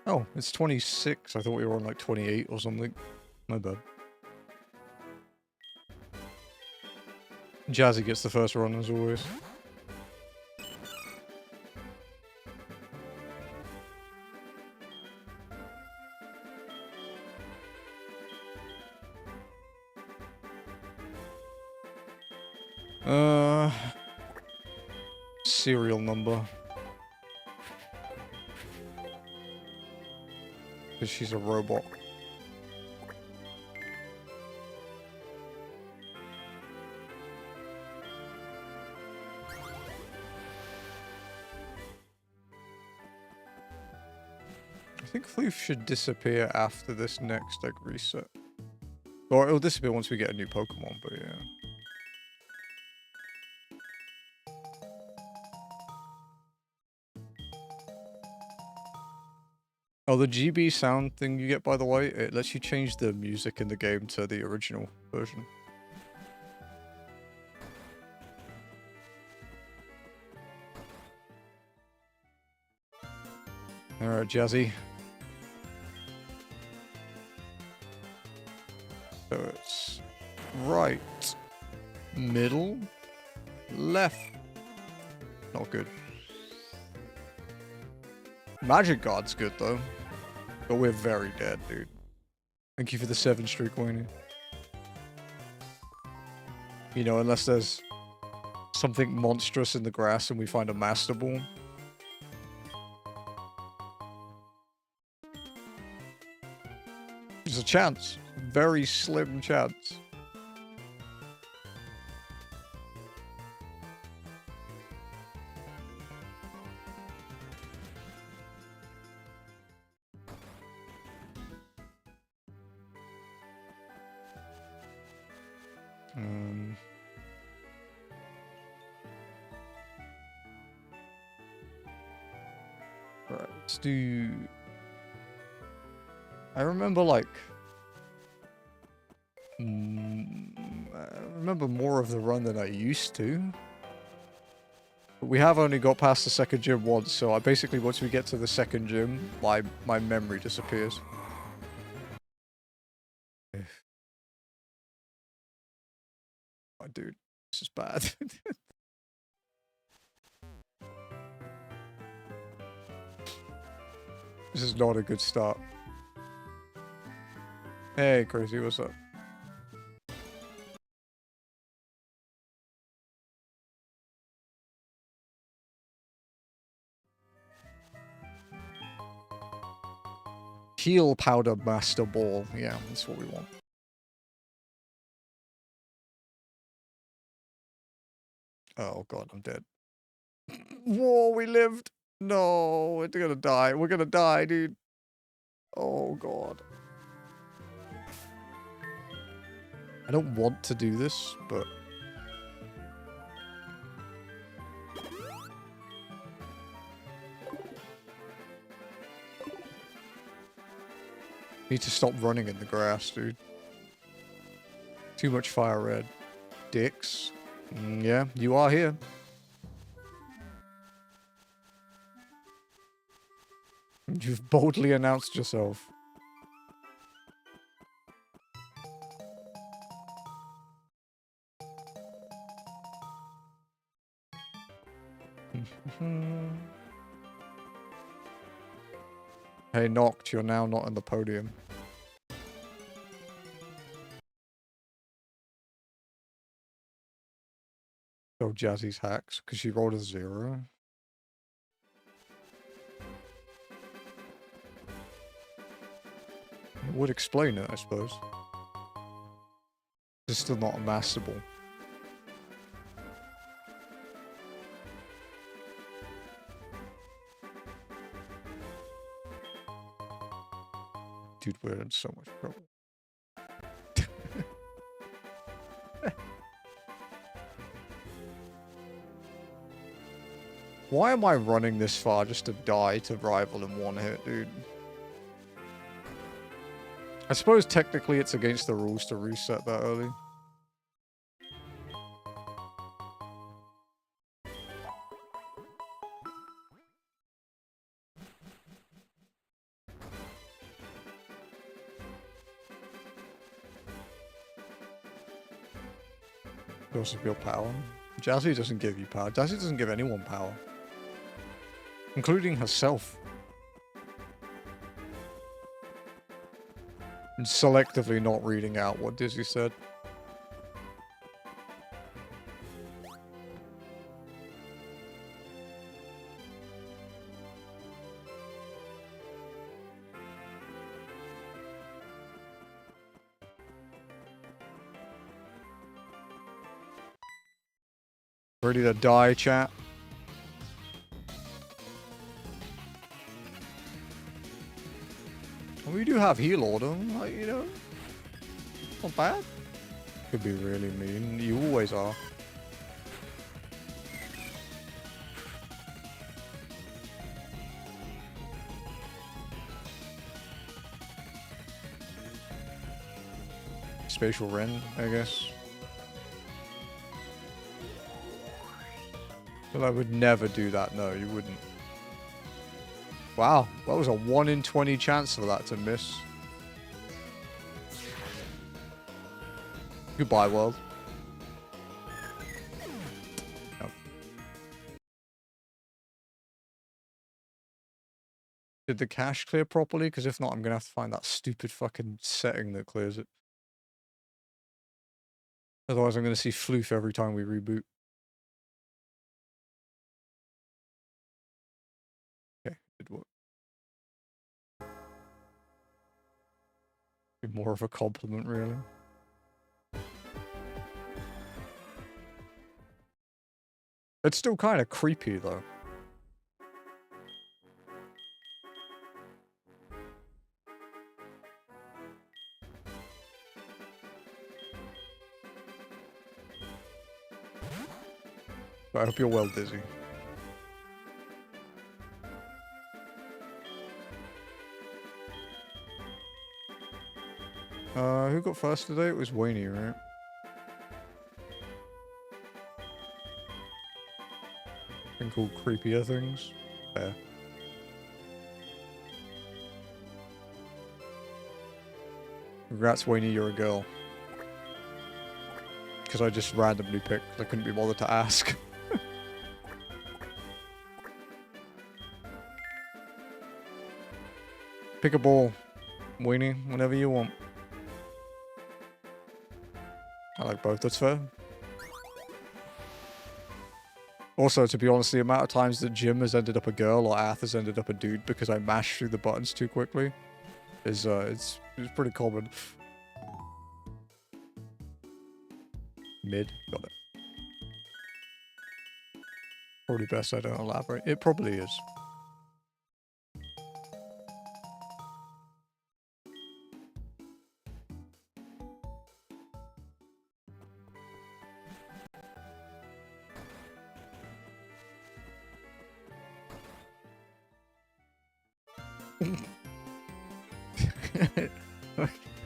Oh, it's 26. I thought we were on like 28 or something. My bad. Jazzy gets the first run as always. Serial number. Because she's a robot. I think Floof should disappear after this next, like, reset. Or it'll disappear once we get a new Pokemon, but yeah. Oh, the GB sound thing you get, by the way, it lets you change the music in the game to the original version. Alright, Jazzy. So it's right, middle, left. Not good. Magic Guard's good, though. But we're very dead, dude. Thank you for the 7 streak, Wayne. You know, unless there's something monstrous in the grass and we find a Master Ball. There's a chance. Very slim chance. Right, let's do... I remember, like... I remember more of the run than I used to. But we have only got past the second gym once, so I basically, once we get to the second gym, my memory disappears. Oh, dude, this is bad. This is not a good start. Hey, Crazy, what's up? Heal Powder Master Ball. Yeah, that's what we want. Oh god, I'm dead. Whoa, we lived! No, we're gonna die. We're gonna die, dude. Oh god. I don't want to do this, but... Need to stop running in the grass, dude. Too much fire red. Dicks. Yeah, you are here. You've boldly announced yourself. Hey, Noct, you're now not on the podium. Oh, Jazzy's hacks, because she rolled a 0. It would explain it, I suppose. It's still not a Master Ball. Dude, we're in so much trouble. Why am I running this far just to die to rival in one hit, dude? I suppose technically it's against the rules to reset that early. Source of your power. Jazzy doesn't give you power. Jazzy doesn't give anyone power. Including herself. And selectively not reading out what Dizzy said. Ready to die, chat? We do have heal order, like, you know. Not bad. Could be really mean. You always are. Spatial Ren, I guess. But I would never do that. No, you wouldn't. Wow, that was a 1 in 20 chance for that to miss. Goodbye, world. Oh. Did the cache clear properly? Because if not, I'm going to have to find that stupid fucking setting that clears it. Otherwise, I'm going to see floof every time we reboot. Okay, did work. Be more of a compliment, really. It's still kind of creepy, though. But I hope you're well, Dizzy. Who got first today? It was Wayne, right? Thing called creepier things. Fair. Congrats, Wayne, you're a girl. Because I just randomly picked. I couldn't be bothered to ask. Pick a ball, Weenie, whenever you want. I like both, that's fair. Also, to be honest, the amount of times that Jim has ended up a girl or Ath has ended up a dude because I mashed through the buttons too quickly is, it's pretty common. Mid, got it. Probably best I don't elaborate. It probably is.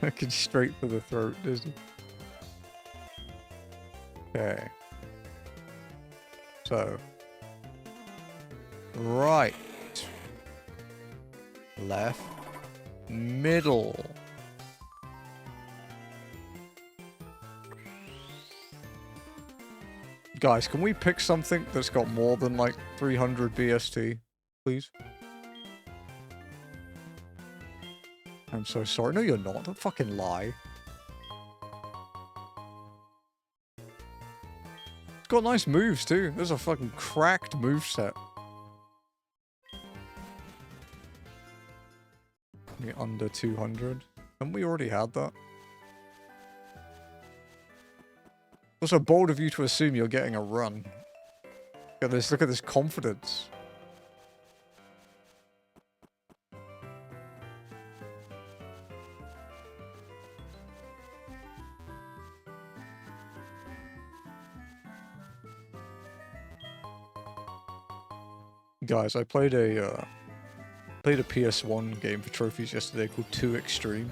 Fucking straight for the throat, Disney. Okay. So. Right. Left. Middle. Guys, can we pick something that's got more than like 300 BST, please? I'm so sorry. No, you're not. Don't fucking lie. It's got nice moves, too. There's a fucking cracked moveset. Under 200. Haven't we already had that? Also bold of you to assume you're getting a run. Look at this confidence. Guys, I played a PS1 game for trophies yesterday called 2 Extreme.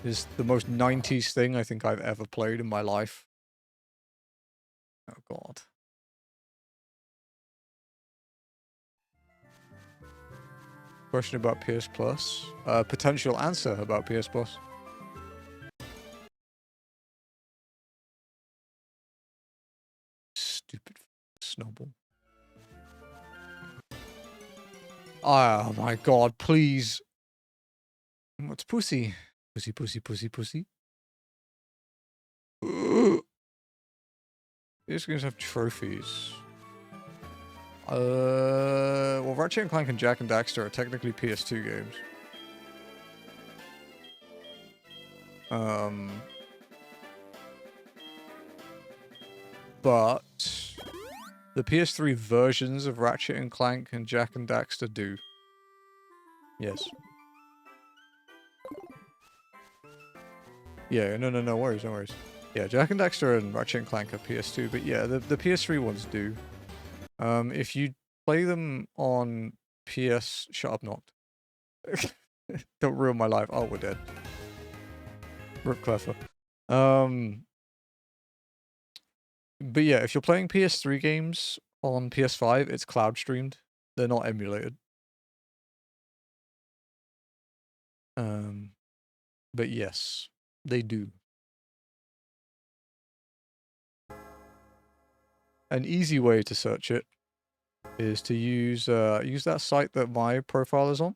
It's the most 90s thing I think I've ever played in my life. Oh god. Question about PS Plus. Potential answer about PS Plus. questionable. Oh my god, please. What's pussy? Pussy, pussy, pussy, pussy. These games have trophies. Well, Ratchet and Clank and Jak and Daxter are technically PS2 games. But the PS3 versions of Ratchet and Clank and Jak and Daxter do. Yes. Yeah, no worries, no worries. Yeah, Jak and Daxter and Ratchet and Clank are PS2, but yeah, the PS3 ones do. If you play them on PS... Shut up, Noct. Don't ruin my life. Oh, we're dead. Rip Cleffer. But yeah, if you're playing PS3 games on PS5, it's cloud streamed. They're not emulated. But yes, they do. An easy way to search it is to use that site that my profile is on.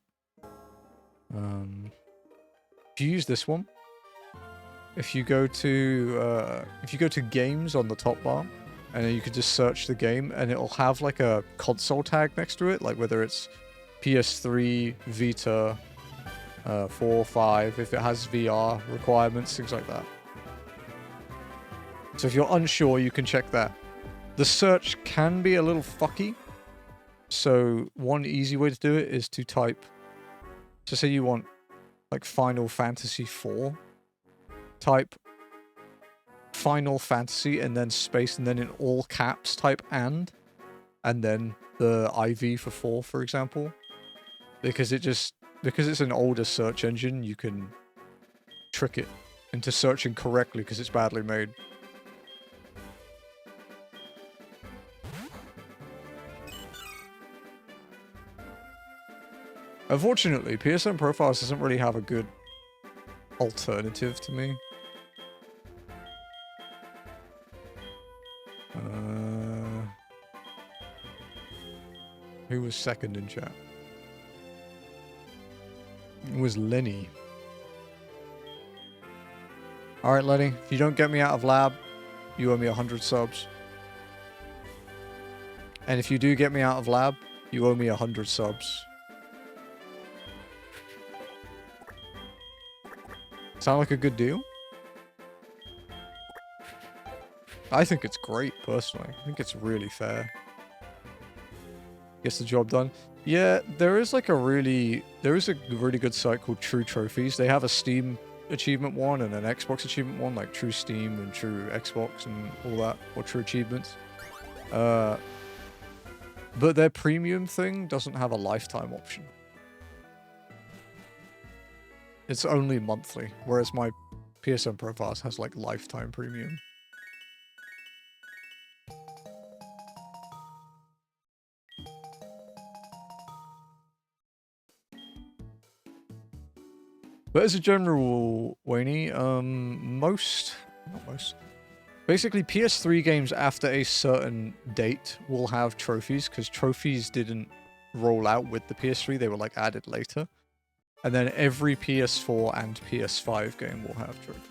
If you use this one, if you go to games on the top bar, and then you can just search the game, and it'll have like a console tag next to it, like whether it's PS3, Vita, 4, 5, if it has VR requirements, things like that. So if you're unsure, you can check that. The search can be a little fucky. So one easy way to do it is to type, so say you want like Final Fantasy IV, type Final Fantasy and then space and then in all caps type and then the IV for 4, for example. Because it's an older search engine, you can trick it into searching correctly because it's badly made. Unfortunately, PSN Profiles doesn't really have a good alternative to me. Who was second in chat? It was Lenny. Alright, Lenny, if you don't get me out of lab, you owe me 100 subs. And if you do get me out of lab, you owe me 100 subs. Sound like a good deal? I think it's great, personally. I think it's really fair. Gets the job done. Yeah, there is a really good site called True Trophies. They have a Steam achievement one and an Xbox achievement one, like True Steam and True Xbox and all that, or True Achievements. But their premium thing doesn't have a lifetime option. It's only monthly, whereas my PSN Profiles has like lifetime premium. But as a general, Wayne, basically PS3 games after a certain date will have trophies, because trophies didn't roll out with the PS3, they were like added later. And then every PS4 and PS5 game will have trophies.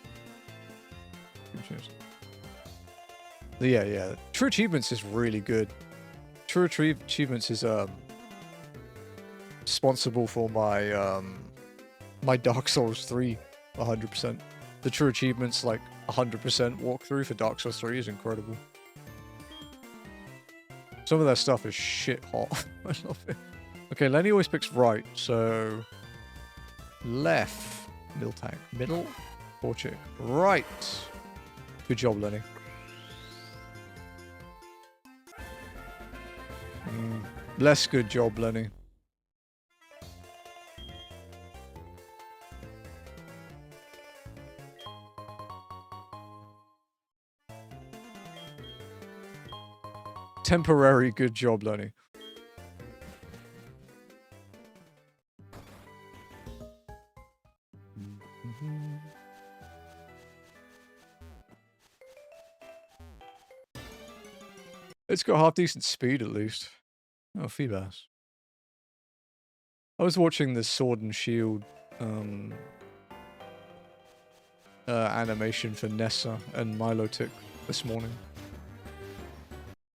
Yeah. True Achievements is really good. True Achievements is responsible for my my Dark Souls 3 100%. The True Achievements like 100% walkthrough for Dark Souls 3 is incredible. Some of that stuff is shit hot. I love it. Okay, Lenny always picks right, so left, middle tank, middle, portrait, right. Good job, Lenny. Less good job, Lenny. Temporary good job, Lenny. It's got half decent speed at least. Oh, Feebas. I was watching the Sword and Shield animation for Nessa and Milotic this morning.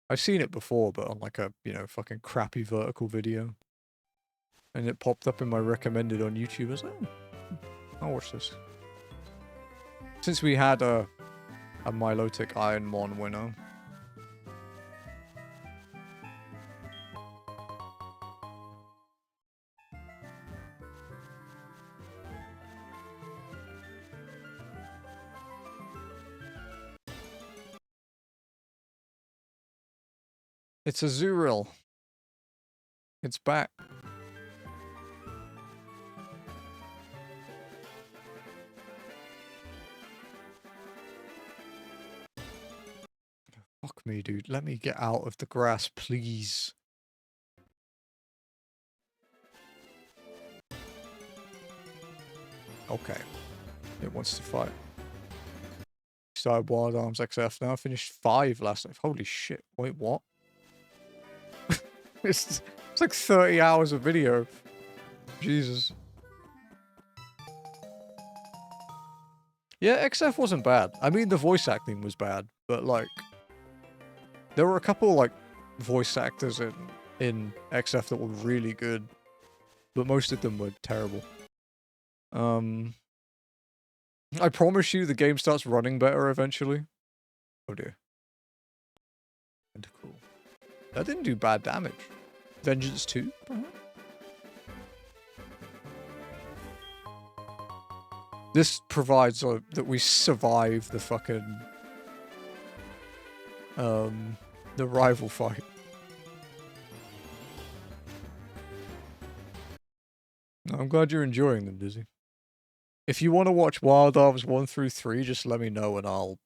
I've seen it before, but on like a, you know, fucking crappy vertical video. And it popped up in my recommended on YouTube. I was like, oh, I'll watch this. Since we had a Milotic IronMON winner. It's a Zuril. It's back. Fuck me, dude. Let me get out of the grass, please. Okay. It wants to fight. Started Wild Arms XF now. I finished 5 last night. Holy shit. Wait, what? it's like 30 hours of video. Jesus. Yeah, XF wasn't bad. I mean, the voice acting was bad, but like, there were a couple like voice actors in XF that were really good, but most of them were terrible. I promise you the game starts running better eventually. Oh dear. Cool. That didn't do bad damage. Vengeance 2, perhaps? This provides that we survive the fucking the rival fight. I'm glad you're enjoying them, Dizzy. If you want to watch Wild Arms 1 through 3, just let me know and I'll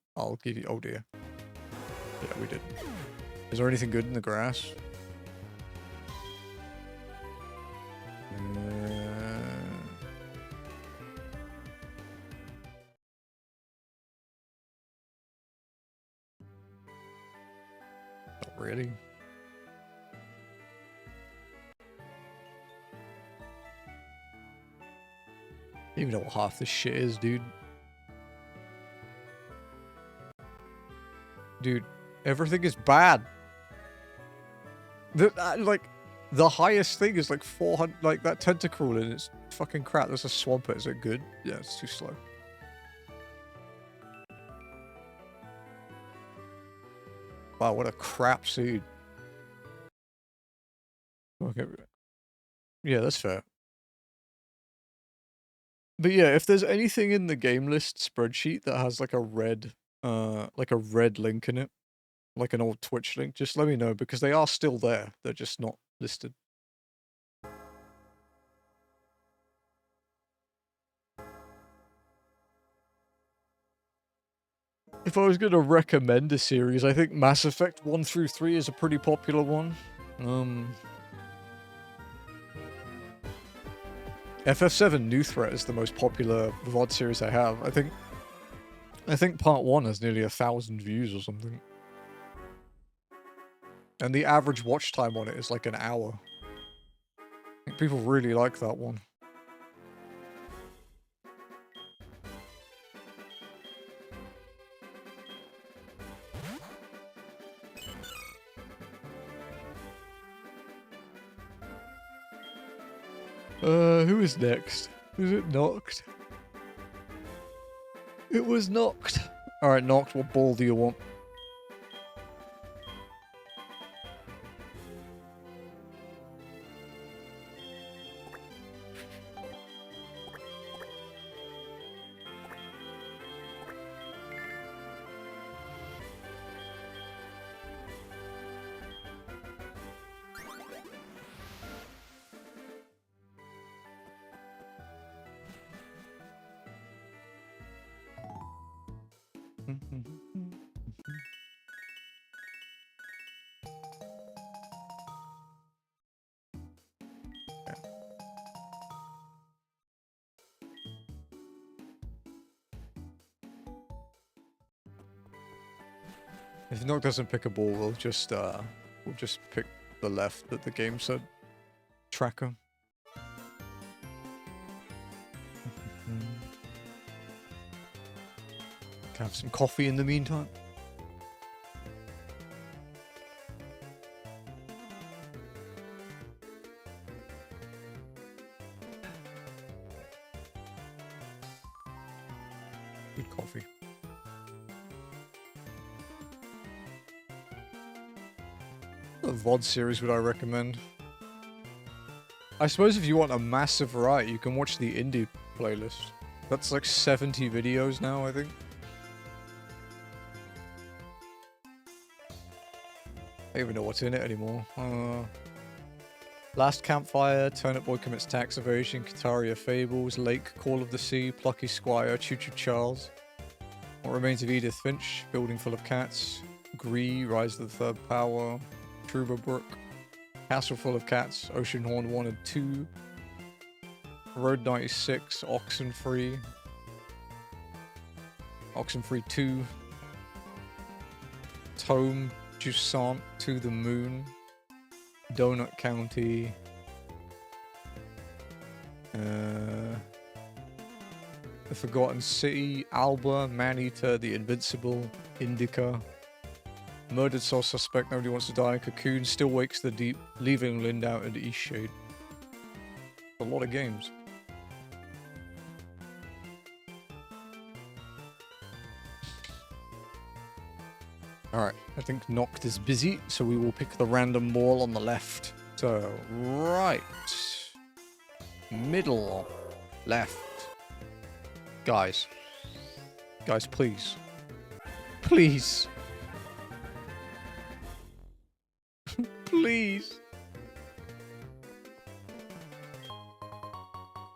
give you. Oh dear. Yeah, we did. Is there anything good in the grass? Not really. I don't even know what half this shit is, dude. Dude, everything is bad. Like, the highest thing is like 400, like that tentacle and it's fucking crap. There's a Swampert. Is it good? Yeah, it's too slow. Wow, what a crap seed. Okay. Yeah, that's fair. But yeah, if there's anything in the game list spreadsheet that has like a red link in it, like an old Twitch link, just let me know because they are still there. They're just not listed. If I was going to recommend a series, I think Mass Effect 1 through 3 is a pretty popular one. FF7 New Threat is the most popular VOD series I have. I think part 1 has nearly 1,000 views or something. And the average watch time on it is like an hour. I think people really like that one. Who is next? Is it Noct? It was Noct. Alright, Noct, what ball do you want? If Nock doesn't pick a ball, we'll just pick the left that the game said. Tracker. Can I have some coffee in the meantime? Good coffee. What VOD series would I recommend? I suppose if you want a massive variety, you can watch the indie playlist. That's like 70 videos now, I think. I don't even know what's in it anymore. Last Campfire, Turnip Boy Commits Tax Evasion, Kataria Fables, Lake, Call of the Sea, Plucky Squire, Choo Choo Charles, What Remains of Edith Finch, Building Full of Cats, Gree, Rise of the Third Power, Trouba Brook, Castle Full of Cats, Oceanhorn 1 and 2, Road 96, Oxenfree, Oxenfree 2, Tome, Jusant to the Moon, Donut County, The Forgotten City, Alba, Maneater, The Invincible, Indica, Murdered Soul Suspect, Nobody Wants to Die, Cocoon, Still Wakes the Deep, Leaving Lindau, and Eastshade. A lot of games. Alright, I think Noct is busy, so we will pick the random ball on the left. So, right. Middle. Left. Guys. Guys, please. Please. Please.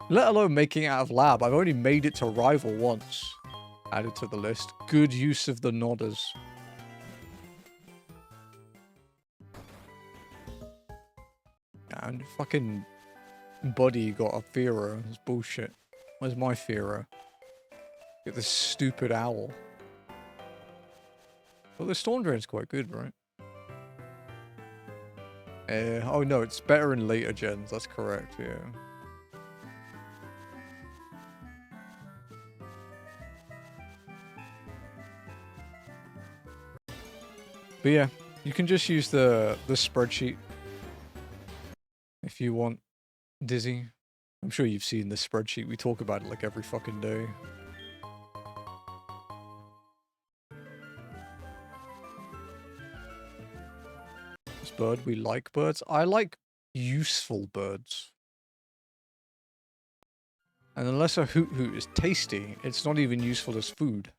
Let alone making it out of lab. I've only made it to rival once. Added to the list. Good use of the nodders. And fucking Buddy got a Fira. It's bullshit. Where's my Fira? Get this stupid owl. Well, the Storm Drain's quite good, right? Oh no, it's better in later gens. That's correct, yeah. But yeah, you can just use the spreadsheet if you want, Dizzy. I'm sure you've seen this spreadsheet. We talk about it like every fucking day. This bird, we like birds. I like useful birds. And unless a hoot hoot is tasty, it's not even useful as food.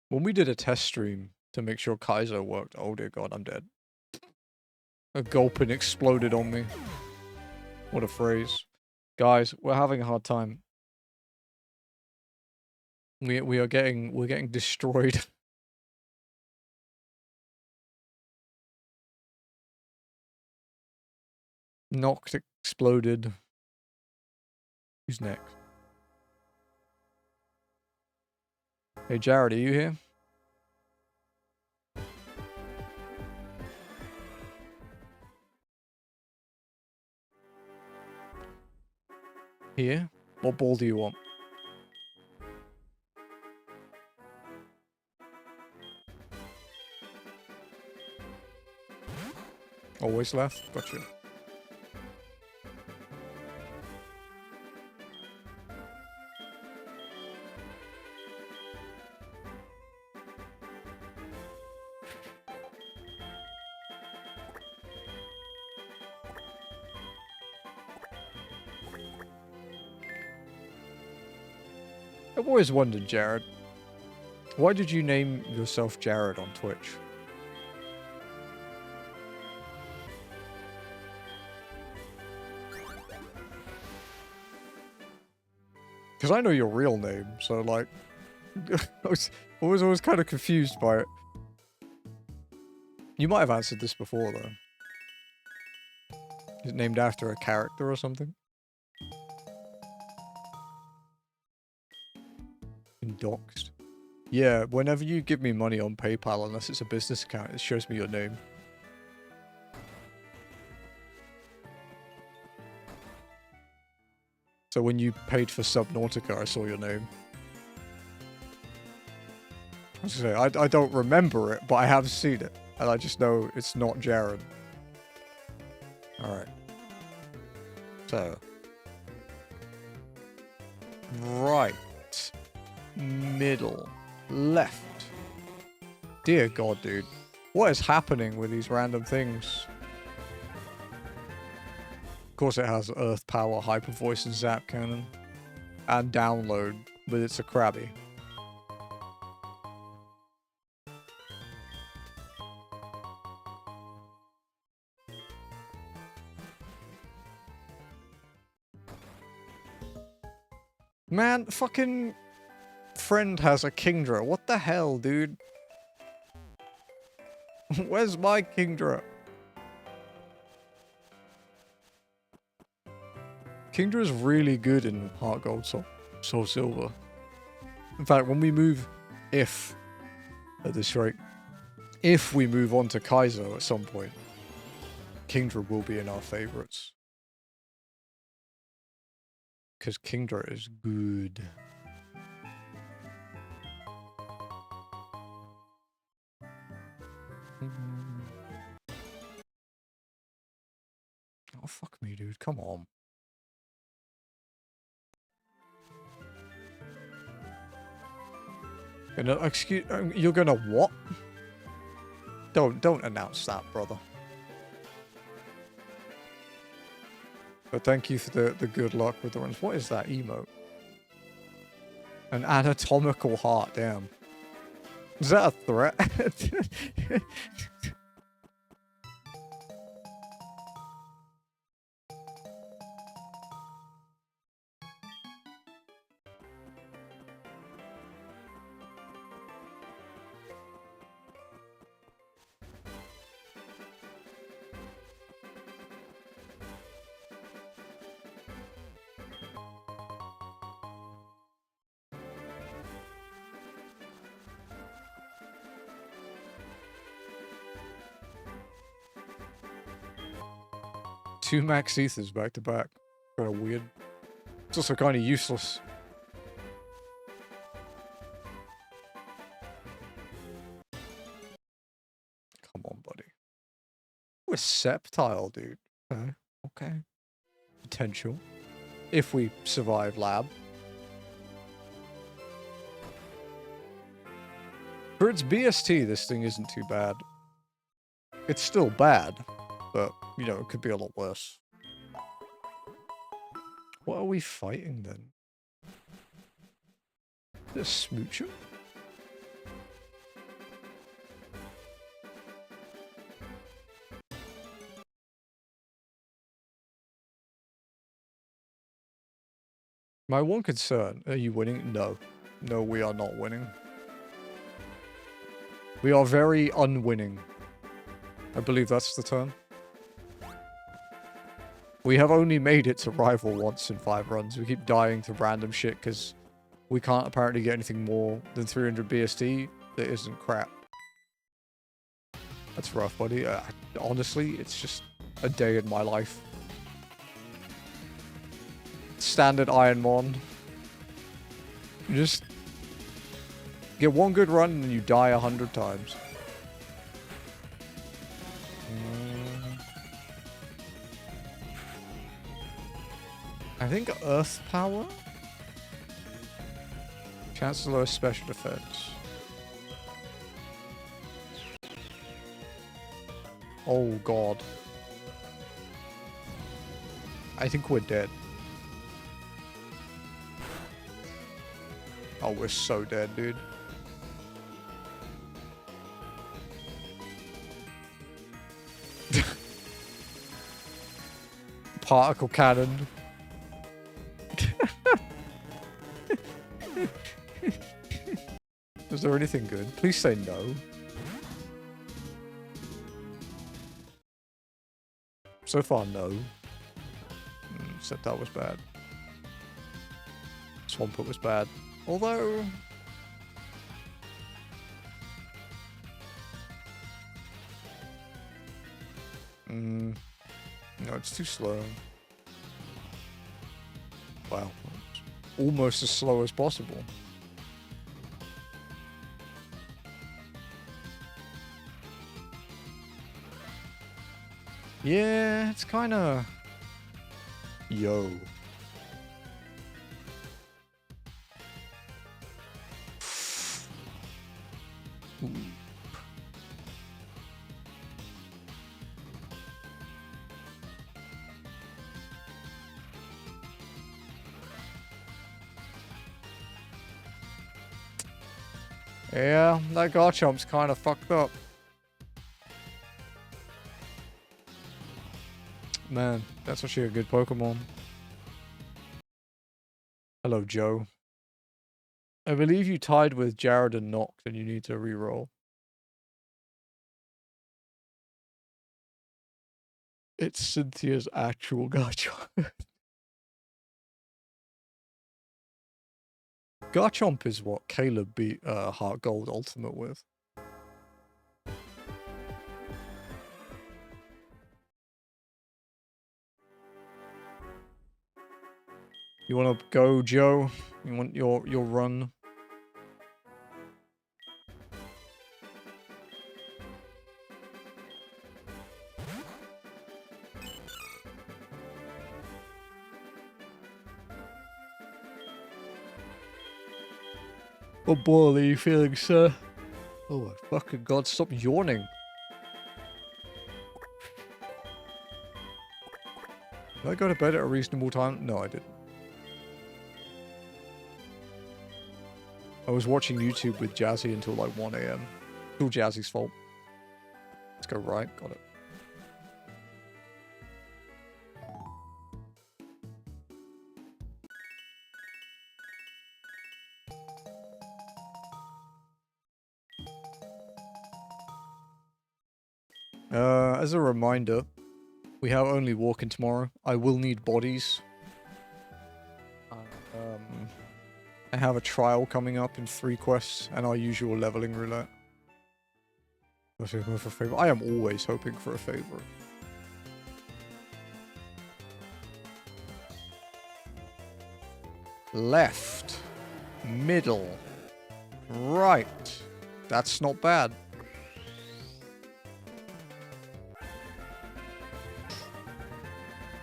When we did a test stream to make sure Kaiser worked, oh dear god, I'm dead. A gulpin exploded on me. What a phrase. Guys, we're having a hard time. We're getting destroyed. Knocked, exploded. Who's next? Hey Jared, are you here? Here? What ball do you want? Always left? Gotcha. I've always wondered, Jared, why did you name yourself Jared on Twitch? Because I know your real name, so like... I was always kind of confused by it. You might have answered this before, though. Is it named after a character or something? Been doxed. Yeah, whenever you give me money on PayPal, unless it's a business account, it shows me your name. So when you paid for Subnautica, I saw your name. I was gonna say, I don't remember it, but I have seen it. And I just know it's not Jared. Alright. So. Right. Middle. Left. Dear God, dude. What is happening with these random things? Of course it has Earth Power, Hyper Voice, and Zap Cannon. And Download, but it's a Krabby. Man, fucking friend has a Kingdra. What the hell, dude? Where's my Kingdra? Kingdra's really good in HeartGold, Soul Silver. In fact, when we move, at this rate, if we move on to Kaizo at some point, Kingdra will be in our favorites. Because Kingdra is good. Oh, fuck me, dude. Come on. You're gonna what? Don't announce that, brother. But thank you for the good luck with the runs. What is that emote? An anatomical heart, damn. Is that a threat? Two max ethers back to back. Kind of weird. It's also kind of useless. Come on, buddy. We're Sceptile, dude. Okay. Okay. Potential. If we survive lab. For its BST, this thing isn't too bad. It's still bad. But, you know, it could be a lot worse. What are we fighting, then? Is it a smoocher? My one concern, are you winning? No. No, we are not winning. We are very unwinning. I believe that's the term. We have only made it to rival once in 5 runs. We keep dying to random shit because we can't apparently get anything more than 300 BST that isn't crap. That's rough, buddy. Honestly, it's just a day in my life. Standard IronMON. You just get one good run and you die 100 times. I think Earth Power? Chancellor Special Defense. Oh god. I think we're dead. Oh, we're so dead, dude. Particle cannon. Was there anything good? Please say no. So far, no. Except that was bad. Swampert was bad. Although... no, it's too slow. Wow. Almost as slow as possible. Yeah, it's kind of... Yo. Ooh. Yeah, that Garchomp's kind of fucked up. Man, that's actually a good Pokemon. Hello, Joe. I believe you tied with Jared and Noct, and you need to reroll. It's Cynthia's actual Garchomp. Garchomp is what Caleb beat HeartGold Ultimate with. You want to go, Joe? You want your run? What ball are you feeling, sir? Oh my fucking god, stop yawning. Did I go to bed at a reasonable time? No, I didn't. I was watching YouTube with Jazzy until like 1 AM. It's all Jazzy's fault. Let's go right, got it. As a reminder, we have only walking tomorrow. I will need bodies. I have a trial coming up in 3 quests and our usual leveling roulette. I am always hoping for a favorite. Left. Middle. Right. That's not bad.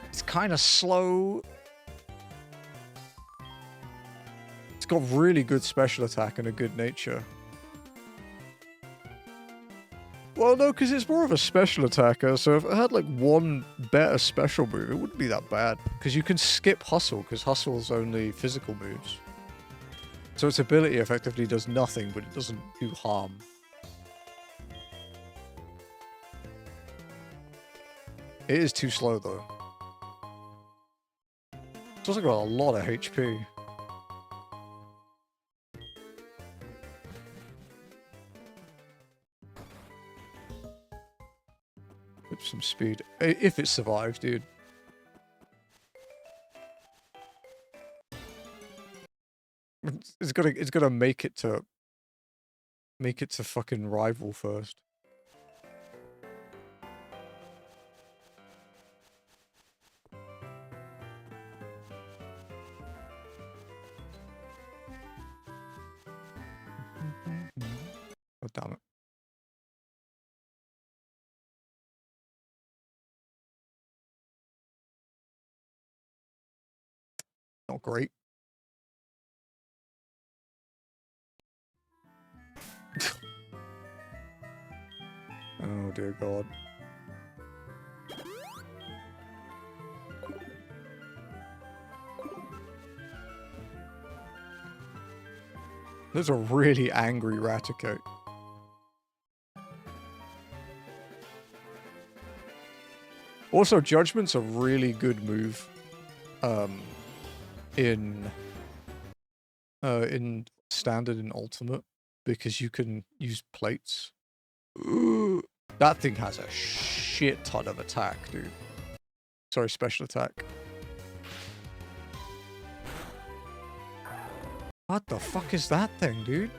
It's kind of slow. It's got really good special attack and a good nature. Well, no, because it's more of a special attacker, so if it had, like, one better special move, it wouldn't be that bad. Because you can skip Hustle, because Hustle's only physical moves. So its ability effectively does nothing, but it doesn't do harm. It is too slow, though. It's also got a lot of HP. With some speed. If it survives, dude. It's gotta make it to fucking rival first. Oh, damn it. Not great. Oh dear god. There's a really angry Raticate. Also, Judgment's a really good move. In Standard and Ultimate. because you can use plates. That thing has a shit ton of attack, dude. Sorry, special attack. What the fuck is that thing, dude?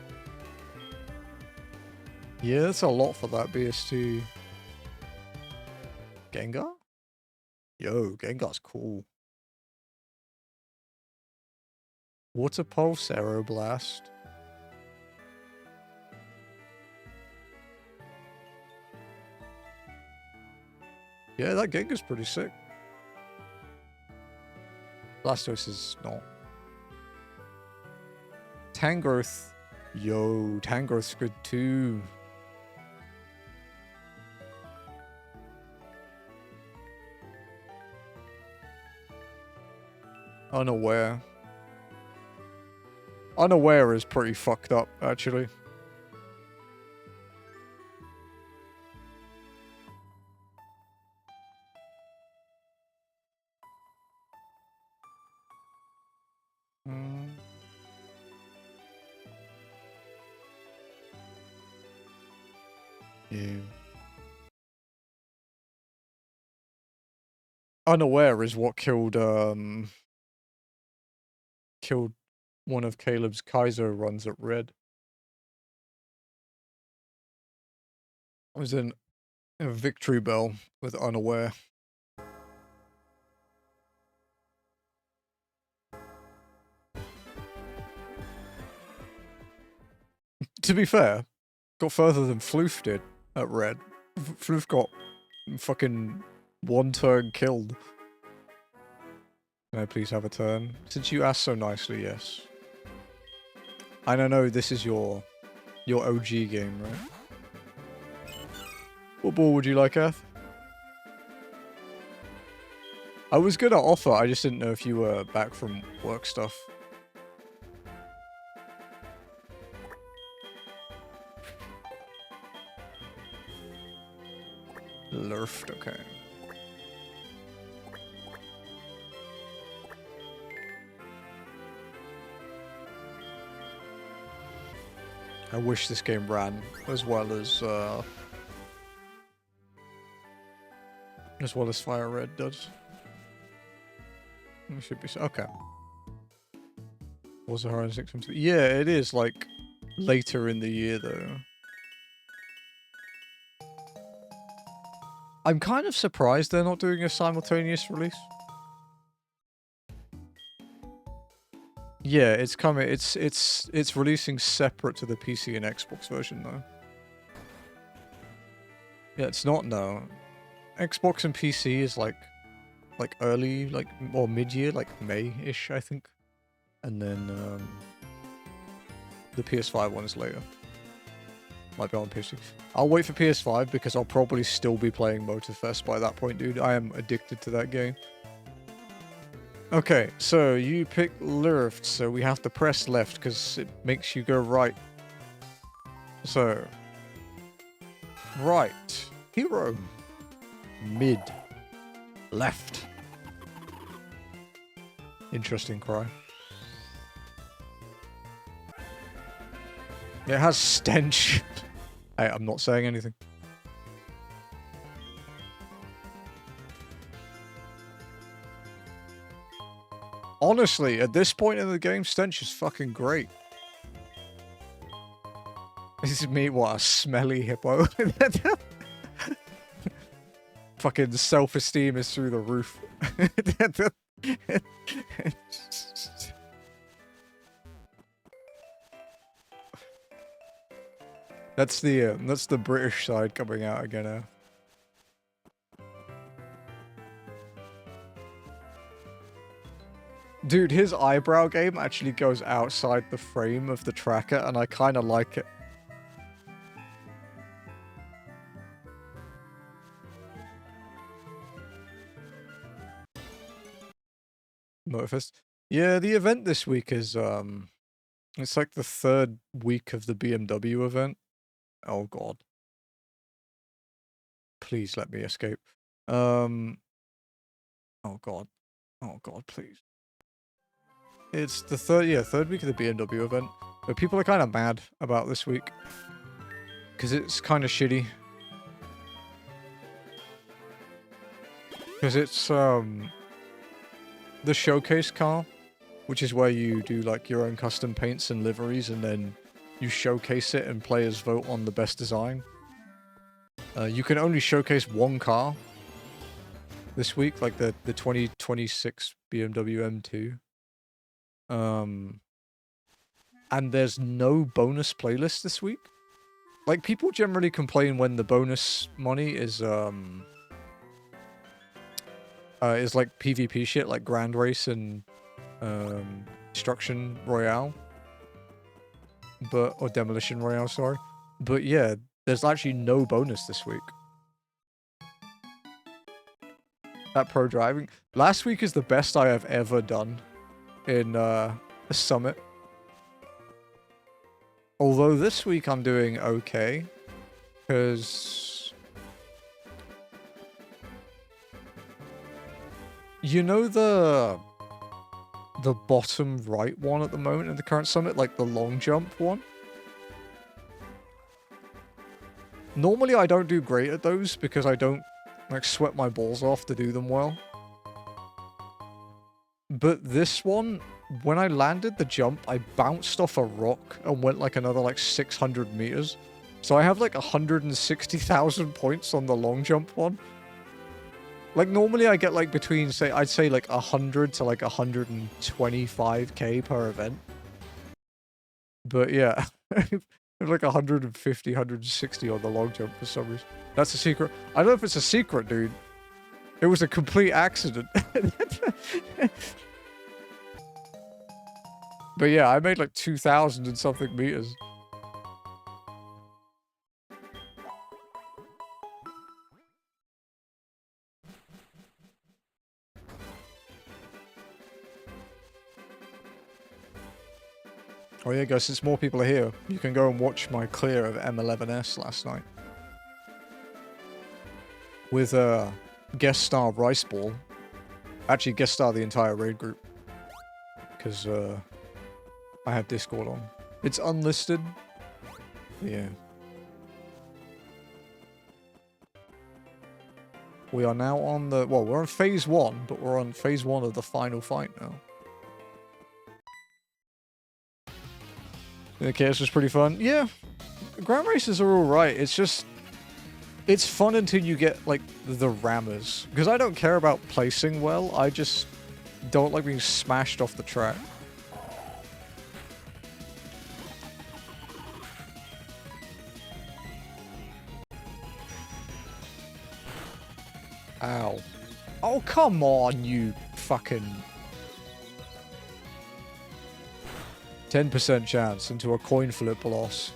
Yeah, that's a lot for that BST. Gengar? Yo, Gengar's cool. Water Pulse, Aeroblast. Yeah, that Gengar's pretty sick. Blastoise is not. Tangrowth. Yo, Tangrowth's good too. Unaware. Unaware is pretty fucked up, actually. Yeah. Unaware is what killed killed one of Caleb's Kaizo runs at Red. I was in a Victory Bell with Unaware. To be fair, got further than Floof did at Red. Floof got fucking one turn killed. Can I please have a turn? Since you asked so nicely, yes. And I know this is your OG game, right? What ball would you like, Eth? I was gonna offer, I just didn't know if you were back from work stuff. Lurfed, okay. I wish this game ran as well as Fire Red does. It should be okay. Was the Horizon 6 1? Yeah, it is like later in the year though. I'm kind of surprised they're not doing a simultaneous release. Yeah, it's coming. It's releasing separate to the PC and Xbox version though. Yeah, it's not no. Xbox and PC is like early, or mid-year, like May-ish, I think. And then the PS5 one is later. Might be on PC. I'll wait for PS5 because I'll probably still be playing Motorfest by that point, dude. I am addicted to that game. Okay, so you pick left, so we have to press left because it makes you go right. So, right, hero, mid, left. Interesting cry. It has stench. Hey, I'm not saying anything. Honestly, at this point in the game, stench is fucking great. This is me, what, a smelly hippo? Fucking self-esteem is through the roof. That's the British side coming out again now. Dude, his eyebrow game actually goes outside the frame of the tracker, and I kind of like it. Motorfest. Yeah, the event this week is, it's like the third week of the BMW event. Oh god. Please let me escape. Oh god. Oh god, please. It's the third week of the BMW event. But people are kind of mad about this week. Because it's kind of shitty. Because it's, the showcase car, which is where you do, like, your own custom paints and liveries, and then you showcase it and players vote on the best design. You can only showcase one car this week, like the 2026 BMW M2. And there's no bonus playlist this week. Like, people generally complain when the bonus money is like PvP shit, like Grand Race and Destruction Royale. Or Demolition Royale, sorry. But yeah, there's actually no bonus this week. That pro driving. Last week is the best I have ever done in a summit. Although this week I'm doing okay. Because... you know the bottom right one at the moment in the current summit? Like the long jump one? Normally I don't do great at those because I don't like sweat my balls off to do them well. But this one, when I landed the jump, I bounced off a rock and went like another like 600 meters. So I have like 160,000 points on the long jump one. Like normally I get like between, say, I'd say like 100 to like 125k per event. But yeah, I have like 150, 160 on the long jump for some reason. That's a secret. I don't know if it's a secret, dude. It was a complete accident. But yeah, I made like 2,000 and something meters. Oh yeah, guys, since more people are here, you can go and watch my clear of M11S last night. With guest star Rice Ball. Actually, guest star the entire raid group. Because I have Discord on. It's unlisted. Yeah. We are now on the... well, we're on phase 1, but we're on phase 1 of the final fight now. Okay, this was pretty fun. Yeah, ground races are alright. It's just... it's fun until you get, like, the rammers. Because I don't care about placing well, I just don't like being smashed off the track. Ow. Oh, come on, you fucking... 10% chance into a coin flip loss.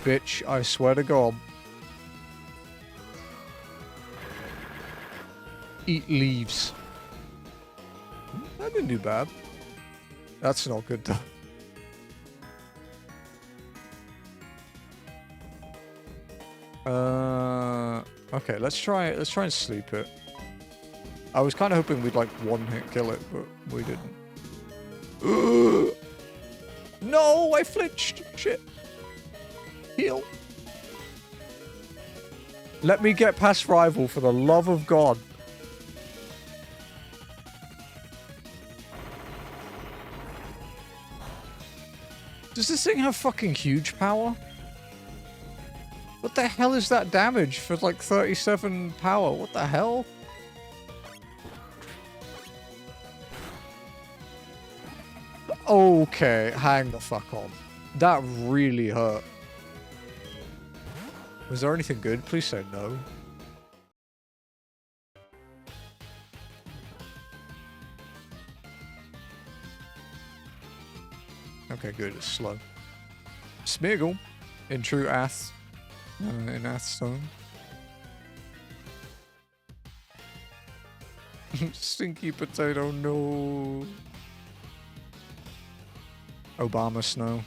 Bitch, I swear to God. Eat leaves. That didn't do bad. That's not good though. Okay, let's try and sleep it. I was kind of hoping we'd like one-hit kill it, but we didn't. No, I flinched. Shit. Heal. Let me get past rival for the love of God. Does this thing have fucking huge power? What the hell is that damage for like 37 power? What the hell? Okay, hang the fuck on. That really hurt. Was there anything good? Please say no. Okay, good. It's slow. Smeagol. In true Ath. In Athstone. Stinky potato, no. Obama Snow,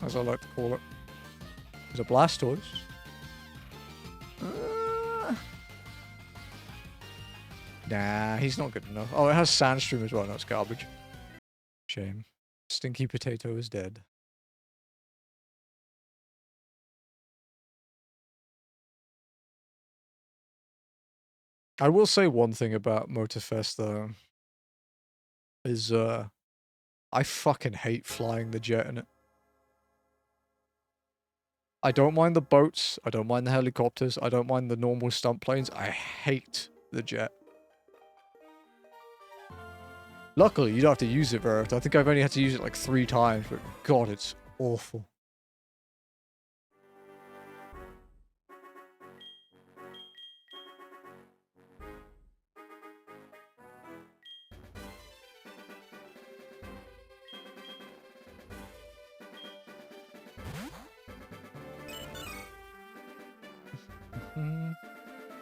as I like to call it. There's a Blastoise. Nah, he's not good enough. Oh, it has Sandstream as well. No, it's garbage. Shame. Stinky Potato is dead. I will say one thing about Motorfest, though. Is, I fucking hate flying the jet in it. I don't mind the boats. I don't mind the helicopters. I don't mind the normal stunt planes. I hate the jet. Luckily, you don't have to use it very often. I think I've only had to use it like 3 times, but god, it's awful.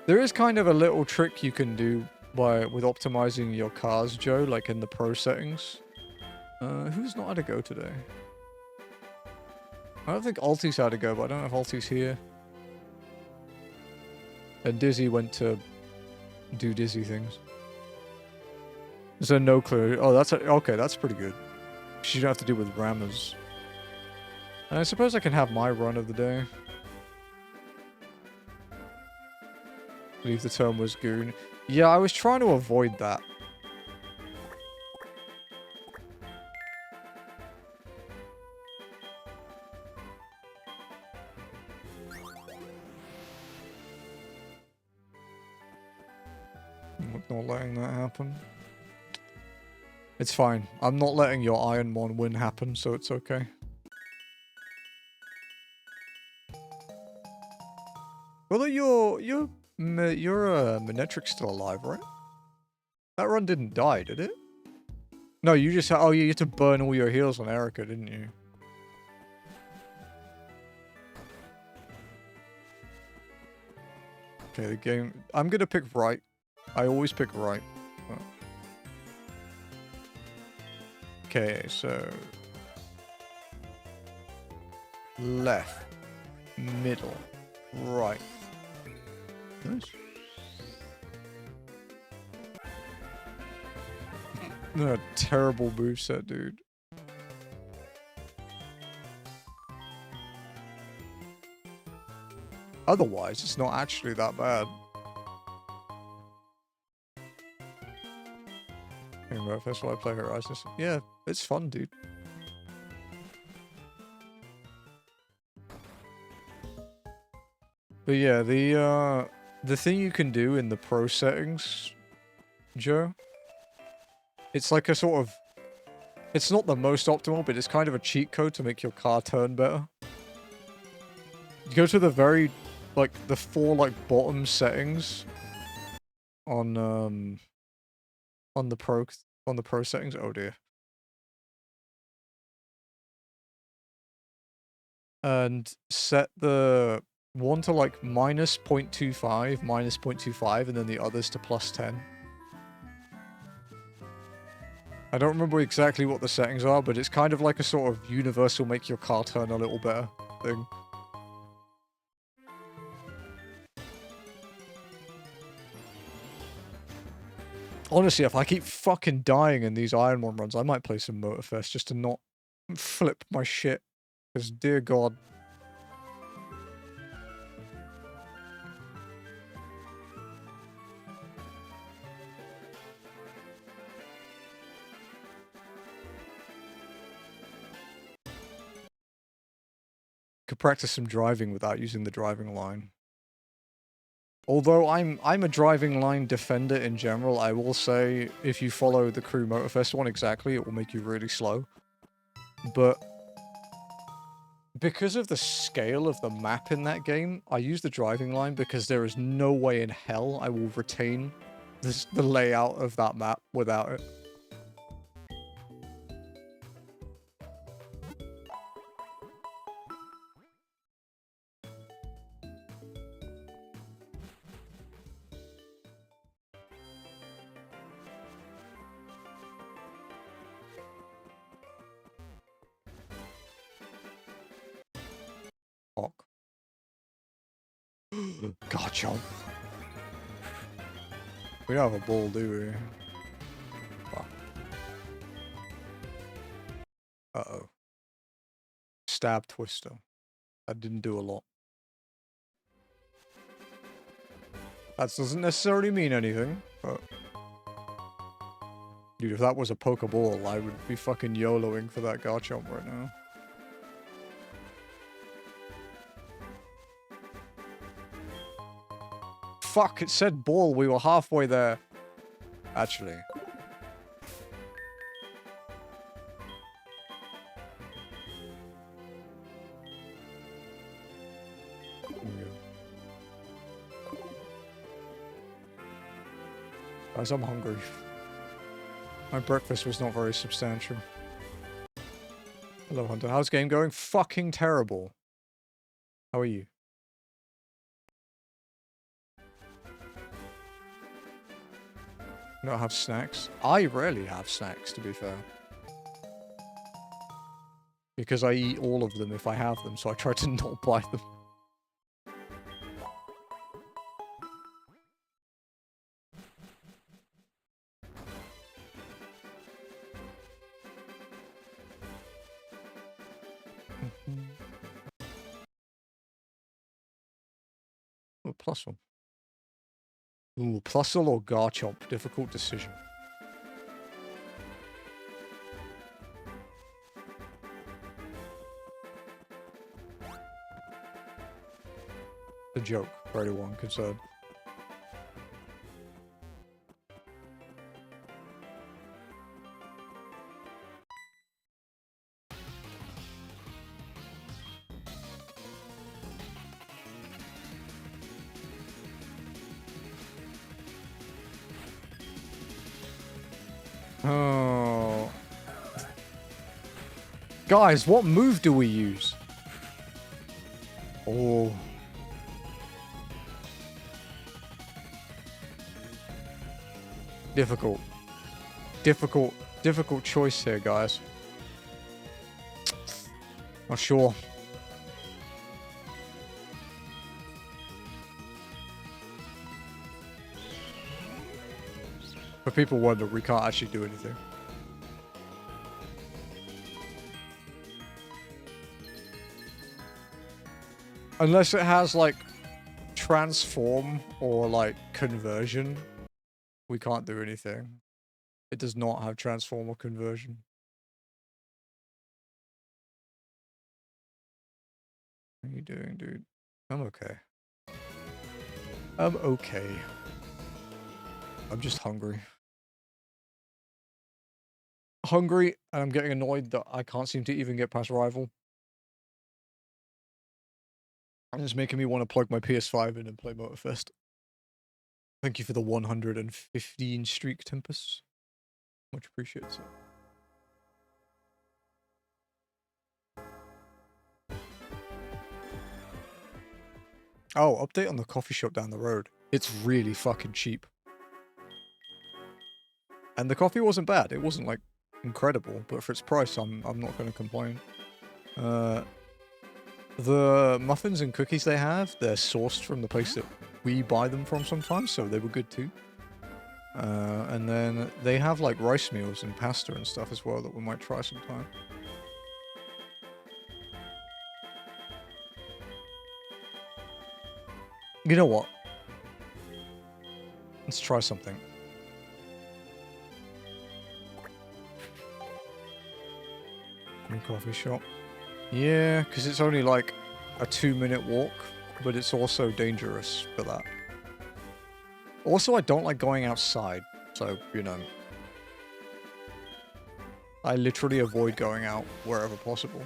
There is kind of a little trick you can do with optimizing your cars, Joe, like in the pro settings. Who's not had a go today? I don't think Alti's had a go, but I don't know if Alti's here. And Dizzy went to do Dizzy things. So no clue. Oh, okay, that's pretty good. You don't have to deal with rammers. And I suppose I can have my run of the day. I believe the term was goon. Yeah, I was trying to avoid that. Not letting that happen. It's fine. I'm not letting your IronMON win happen, so it's okay. Although your Manetric's still alive, right? That run didn't die, did it? No, you just you had to burn all your heals on Erica, didn't you? Okay, the game. I'm gonna pick right. I always pick right. Oh. Okay, so left, middle, right. Nice. No, terrible moveset, dude. Otherwise, it's not actually that bad. Anyway, that's why I play Horizon. Yeah, it's fun, dude. But yeah, the thing you can do in the pro settings, Joe, it's like a sort of... It's not the most optimal, but it's kind of a cheat code to make your car turn better. You go to the very... Like, the 4, like, bottom settings on the pro settings. Oh, dear. And set the one to, like, minus 0.25, and then the others to plus 10. I don't remember exactly what the settings are, but it's kind of like a sort of universal make your car turn a little better thing. Honestly, if I keep fucking dying in these IronMON runs, I might play some Motorfest just to not flip my shit. Because, dear God. Could practice some driving without using the driving line. Although I'm a driving line defender in general, I will say if you follow the Crew Motorfest one exactly, it will make you really slow. But because of the scale of the map in that game, I use the driving line because there is no way in hell I will retain the layout of that map without it. Fuck. Gotcha. We don't have a ball, do we? Fuck. Uh-oh. Stab twister. That didn't do a lot. That doesn't necessarily mean anything, but... Dude, if that was a Pokeball, I would be fucking YOLOing for that Garchomp right now. Fuck, it said ball. We were halfway there. Actually. Guys, I'm hungry. My breakfast was not very substantial. Hello, Hunter. How's game going? Fucking terrible. How are you? Not have snacks? I rarely have snacks, to be fair. Because I eat all of them if I have them, so I try to not buy them. Oh, Plusle. Ooh, Plusle or Garchomp? Difficult decision. A joke for anyone concerned. Oh. Guys, what move do we use? Oh. Difficult. Difficult choice here, guys. Not sure. For people wonder, we can't actually do anything. Unless it has, like, transform or, like, conversion, we can't do anything. It does not have transform or conversion. What are you doing, dude? I'm okay. I'm okay. I'm just hungry. Hungry, and I'm getting annoyed that I can't seem to even get past Rival. And it's making me want to plug my PS5 in and play Motorfest. Thank you for the 115 streak, Tempest. Much appreciated, sir. Oh, update on the coffee shop down the road. It's really fucking cheap. And the coffee wasn't bad. It wasn't, like, incredible, but for its price, I'm not going to complain. The muffins and cookies they have, they're sourced from the place that we buy them from sometimes, so they were good too. And then they have, like, rice meals and pasta and stuff as well that we might try sometime. You know what? Let's try something. New coffee shop. Yeah, because it's only like a 2-minute walk, but it's also dangerous for that. Also, I don't like going outside, so, you know. I literally avoid going out wherever possible.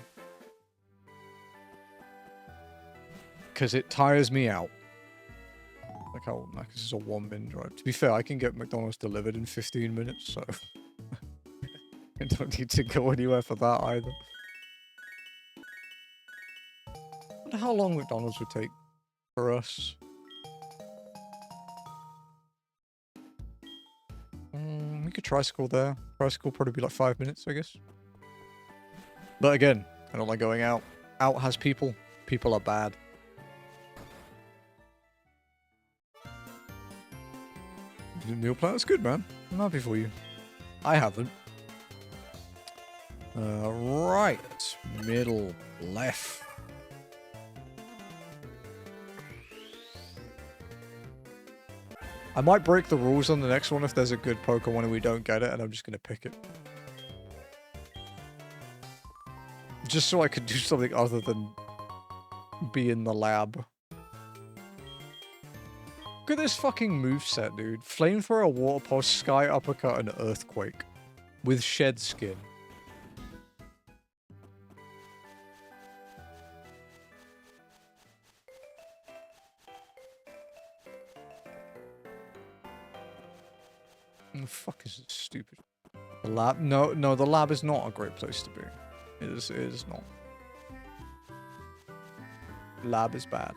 Because it tires me out. Like how, like, this is a 1-min drive. To be fair, I can get McDonald's delivered in 15 minutes, so... I don't need to go anywhere for that either. I wonder how long McDonald's would take for us. We could tricycle there. Tricycle probably be like 5 minutes, I guess. But again, I don't like going out. Out has people. People are bad. Meal plan is good, man. I'm happy for you. I haven't. Right. Middle. Left. I might break the rules on the next one if there's a good Pokemon and we don't get it, and I'm just going to pick it. Just so I could do something other than be in the lab. Look at this fucking moveset, dude. Flamethrower, Water Pulse, Sky Uppercut, and Earthquake. With Shed Skin. The fuck is this stupid? The lab? No, the lab is not a great place to be. It is not. Lab is bad.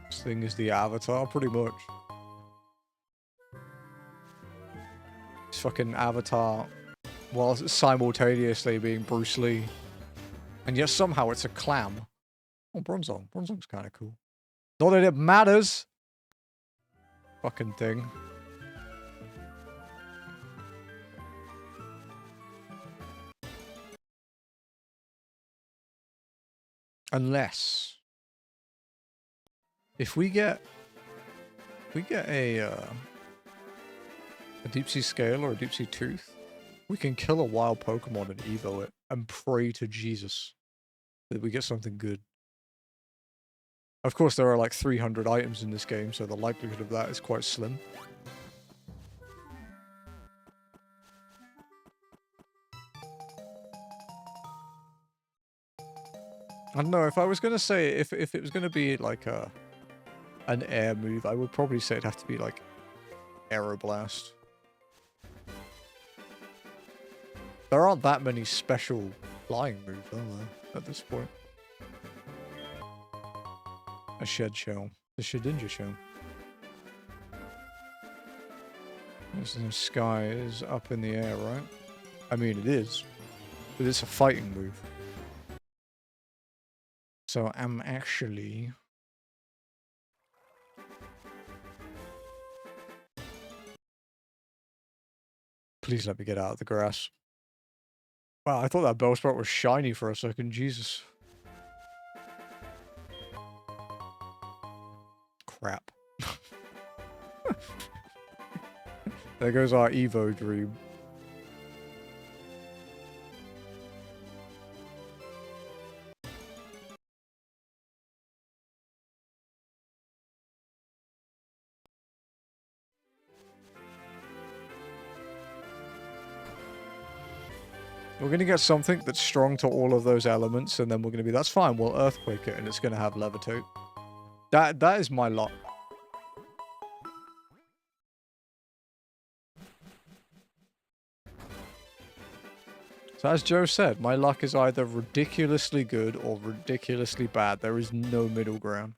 This thing is the Avatar, pretty much. This fucking Avatar, while simultaneously being Bruce Lee. And yet somehow it's a clam. Oh, Bronzong. Bronzong's kind of cool. Not that it matters! Fucking thing. Unless if we get a deep sea scale or a deep sea tooth, we can kill a wild Pokemon and evo it and pray to Jesus that we get something good. Of course, there are like 300 items in this game, so the likelihood of that is quite slim. I don't know, if I was going to say, if it was going to be like an air move, I would probably say it'd have to be like Aeroblast. There aren't that many special flying moves, are there, at this point? A Shed Shell. The Shedinja Shell. The sky is up in the air, right? I mean, it is. But it's a fighting move. So I'm actually... Please let me get out of the grass. Wow, I thought that Bellsprout was shiny for a second. Jesus. Crap. There goes our Evo dream. We're going to get something that's strong to all of those elements, and then we're going to be, that's fine, we'll Earthquake it, and it's going to have Levitate. That is my luck. So as Joe said, my luck is either ridiculously good or ridiculously bad. There is no middle ground.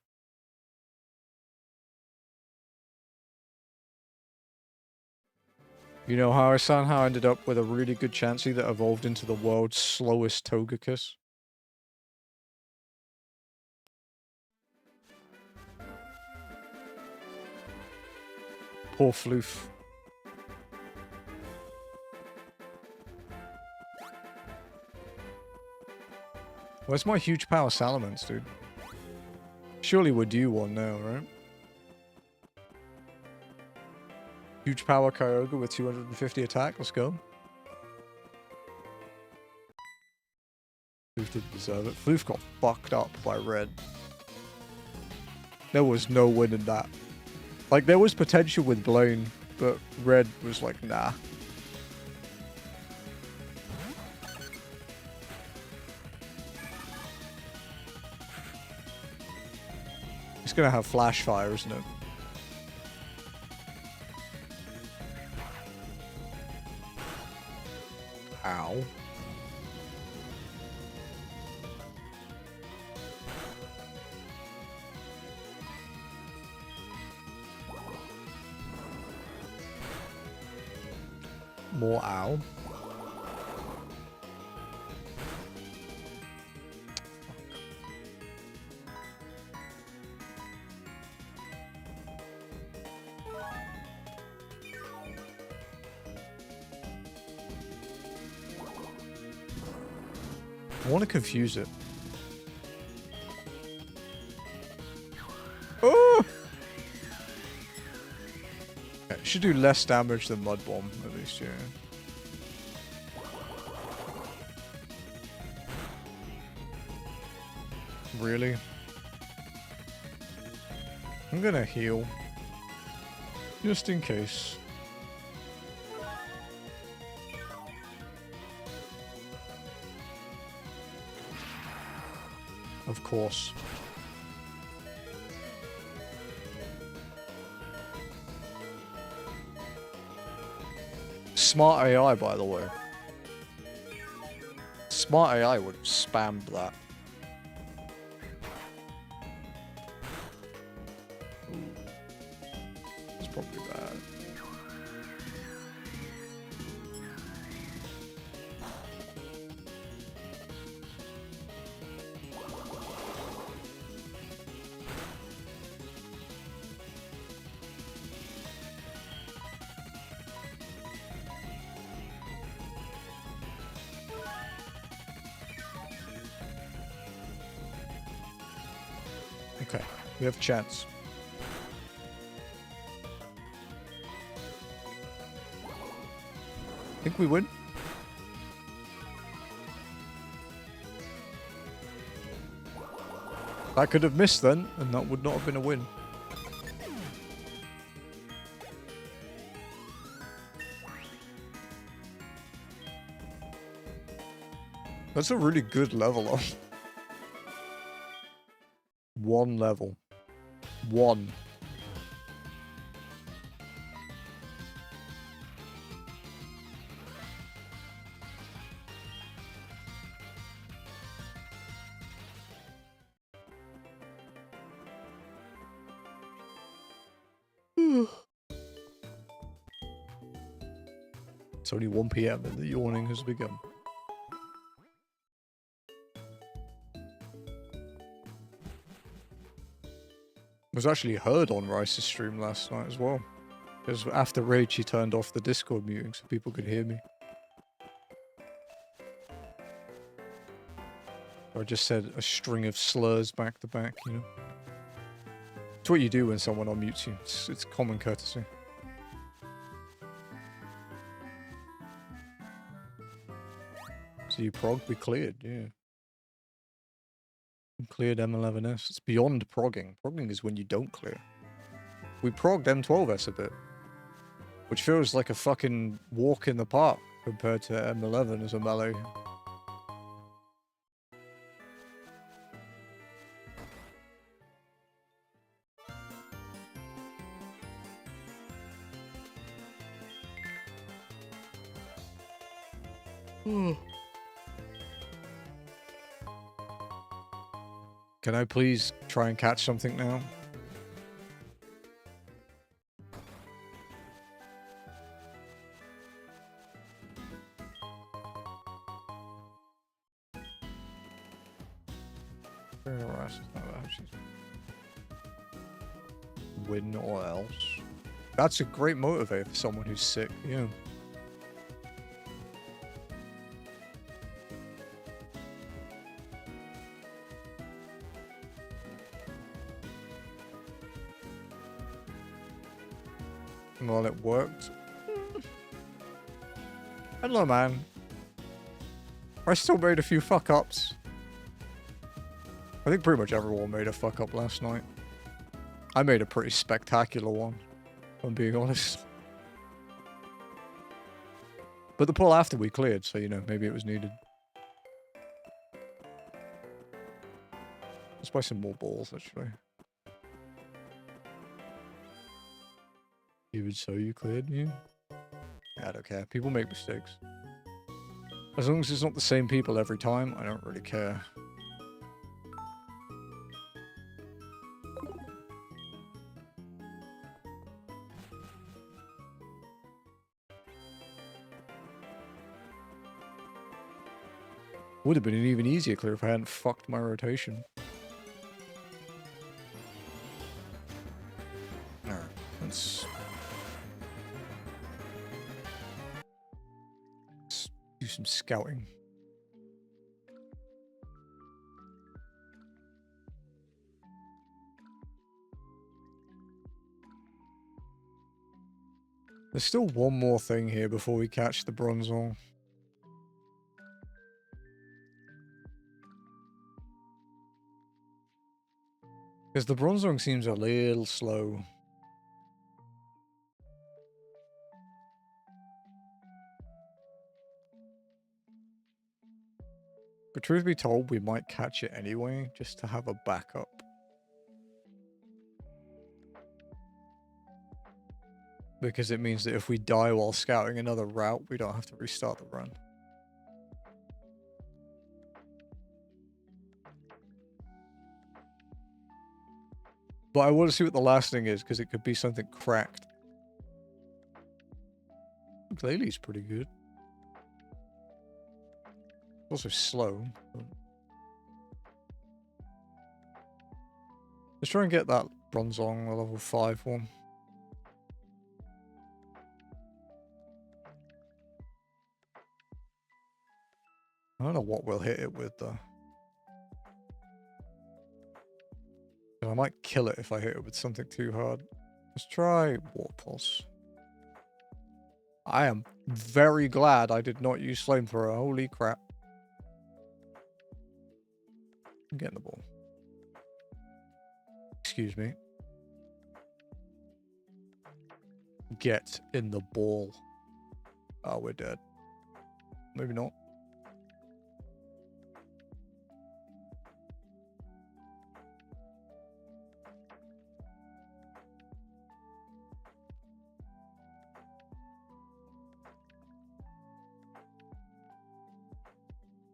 You know how I somehow ended up with a really good Chansey that evolved into the world's slowest Togekiss? Poor Floof. Where's my huge power Salamence, dude? Surely we're due one now, right? Huge power Kyogre with 250 attack, let's go. Floof didn't deserve it. Floof got fucked up by Red. There was no winning that. Like, there was potential with Blaine, but Red was like, nah. It's gonna have Flash Fire, isn't it? Ow. More ow. I want to confuse it. Oh! It should do less damage than Mud Bomb, at least, yeah. Really? I'm gonna heal. Just in case. Of course. Smart AI, by the way. Smart AI would have spammed that. Ooh. It's probably bad. Okay, we have a chance. Think we win? That could have missed then, and that would not have been a win. That's a really good level up. One level. One. It's only 1 PM and the yawning has begun. Was actually heard on Rice's stream last night as well. Because after Rage, he turned off the Discord muting so people could hear me. I just said a string of slurs back to back, you know. It's what you do when someone unmutes you. It's common courtesy. So you prog, we cleared, yeah. We cleared M11S. It's beyond progging. Progging is when you don't clear. We progged M12S a bit. Which feels like a fucking walk in the park compared to M11 as a melee. Can I please try and catch something now? Win or else. That's a great motivator for someone who's sick, yeah. Well, it worked. I don't know, man. I still made a few fuck-ups. I think pretty much everyone made a fuck-up last night. I made a pretty spectacular one, if I'm being honest. But the pull after we cleared, so, you know, maybe it was needed. Let's buy some more balls, actually. Even so, you cleared you? Yeah, I don't care. People make mistakes. As long as it's not the same people every time, I don't really care. Would have been an even easier clear if I hadn't fucked my rotation. Alright, let's do some scouting. There's still one more thing here before we catch the Bronzong. Because the Bronzong seems a little slow. But truth be told, we might catch it anyway, just to have a backup. Because it means that if we die while scouting another route, we don't have to restart the run. But I want to see what the last thing is, because it could be something cracked. Glalie pretty good. Also slow. Let's try and get that Bronzong, the level 5 one. I don't know what we'll hit it with, though. I might kill it if I hit it with something too hard. Let's try Water Pulse. I am very glad I did not use Flamethrower. Holy crap. I'm getting the ball. Excuse me. Get in the ball. Oh, we're dead. Maybe not.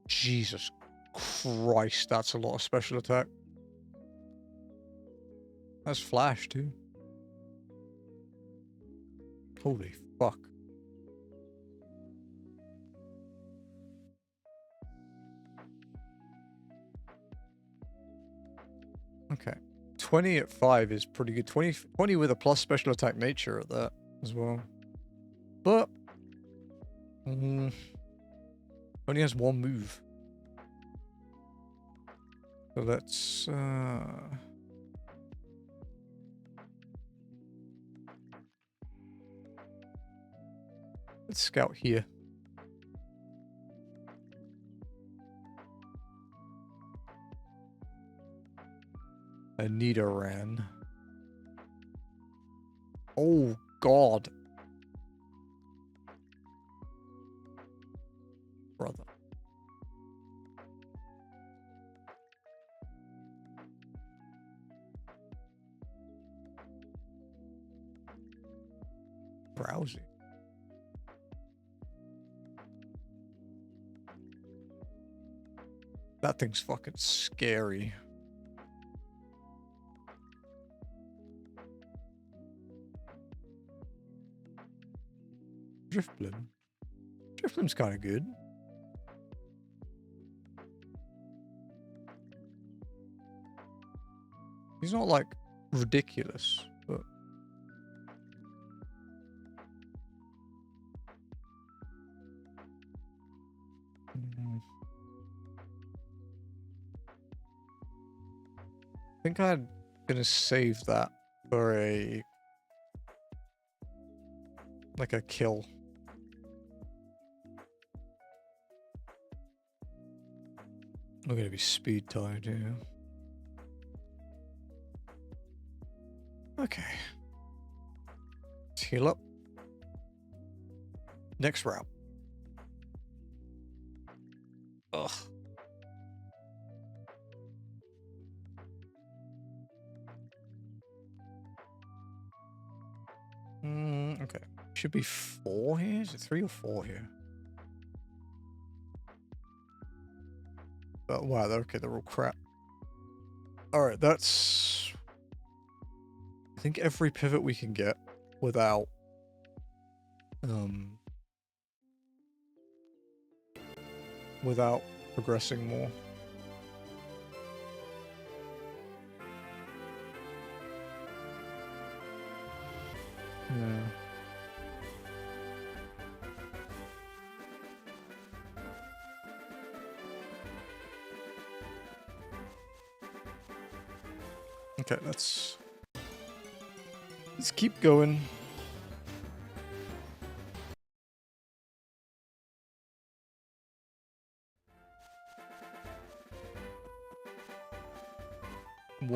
Jesus Christ, that's a lot of special attack. That's flash too. Holy fuck. Okay. 20 at 5 is pretty good. 20 with a plus special attack nature at that as well. But only has one move. So let's scout here. Anita ran. Oh God. Brother. Browsing. That thing's fucking scary. Driftbloom. Driftbloom's kind of good. He's not like ridiculous, but I think I'm gonna save that for a kill. We're gonna be speed tied here. Okay. Let's heal up. Next route. Ugh. Okay. Should be 4 here. Is it 3 or 4 here? Oh, wow. Okay, they're all crap. Alright, that's... I think every pivot we can get without... without progressing more. Yeah. Okay, let's keep going.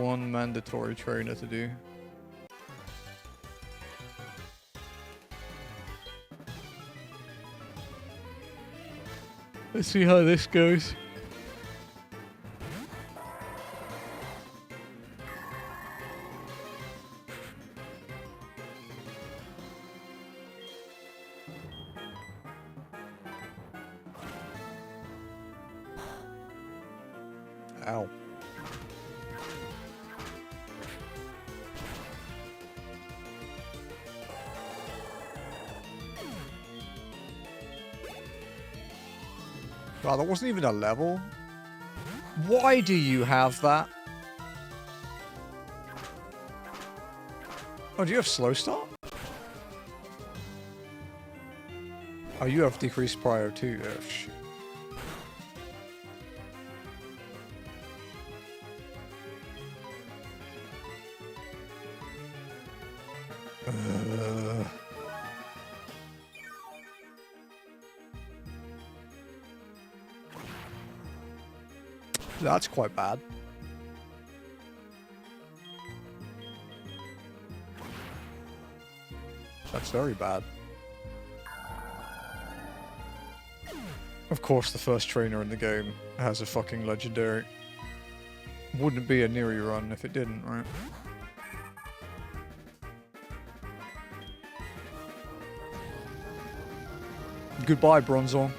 one mandatory trainer to do. Let's see how this goes. Ow. Wow, that wasn't even a level. Why do you have that? Oh, do you have slow start? Oh, you have decreased prior too. Oh, shit. That's quite bad. That's very bad. Of course, the first trainer in the game has a fucking legendary. Wouldn't be a Neri run if it didn't, right? Goodbye, Bronzor.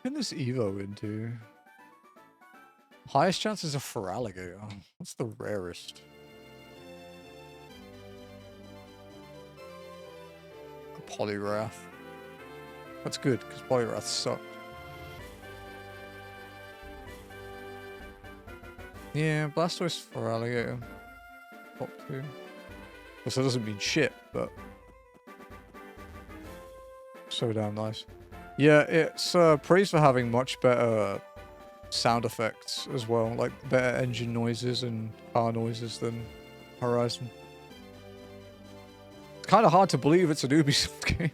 What can this Evo into? Highest chances of Feraligatr. What's the rarest? A Poliwrath. That's good, because Poliwrath sucked. Yeah, Blastoise Feraligatr. Top 2. Well, so that doesn't mean shit, but... so damn nice. Yeah, it's praised for having much better sound effects as well, like better engine noises and car noises than Horizon. It's kind of hard to believe it's an Ubisoft game.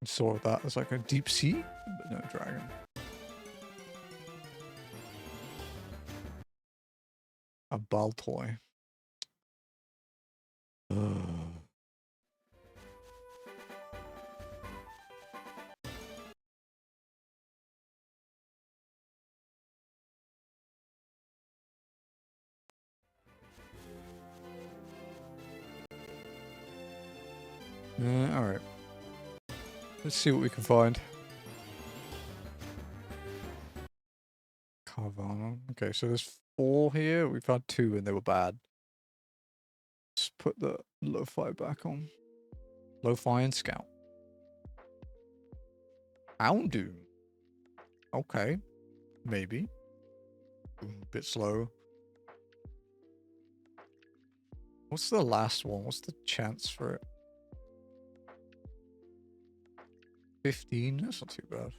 Saw that as like a deep sea, but no dragon. A Baltoy. Alright. Let's see what we can find. Carvana. Okay, so there's 4 here. We've had 2 and they were bad. Let's put the Lo-Fi back on. Lo-Fi and Scout. Houndoom. Okay. Maybe. Bit slow. What's the last one? What's the chance for it? 15? That's not too bad.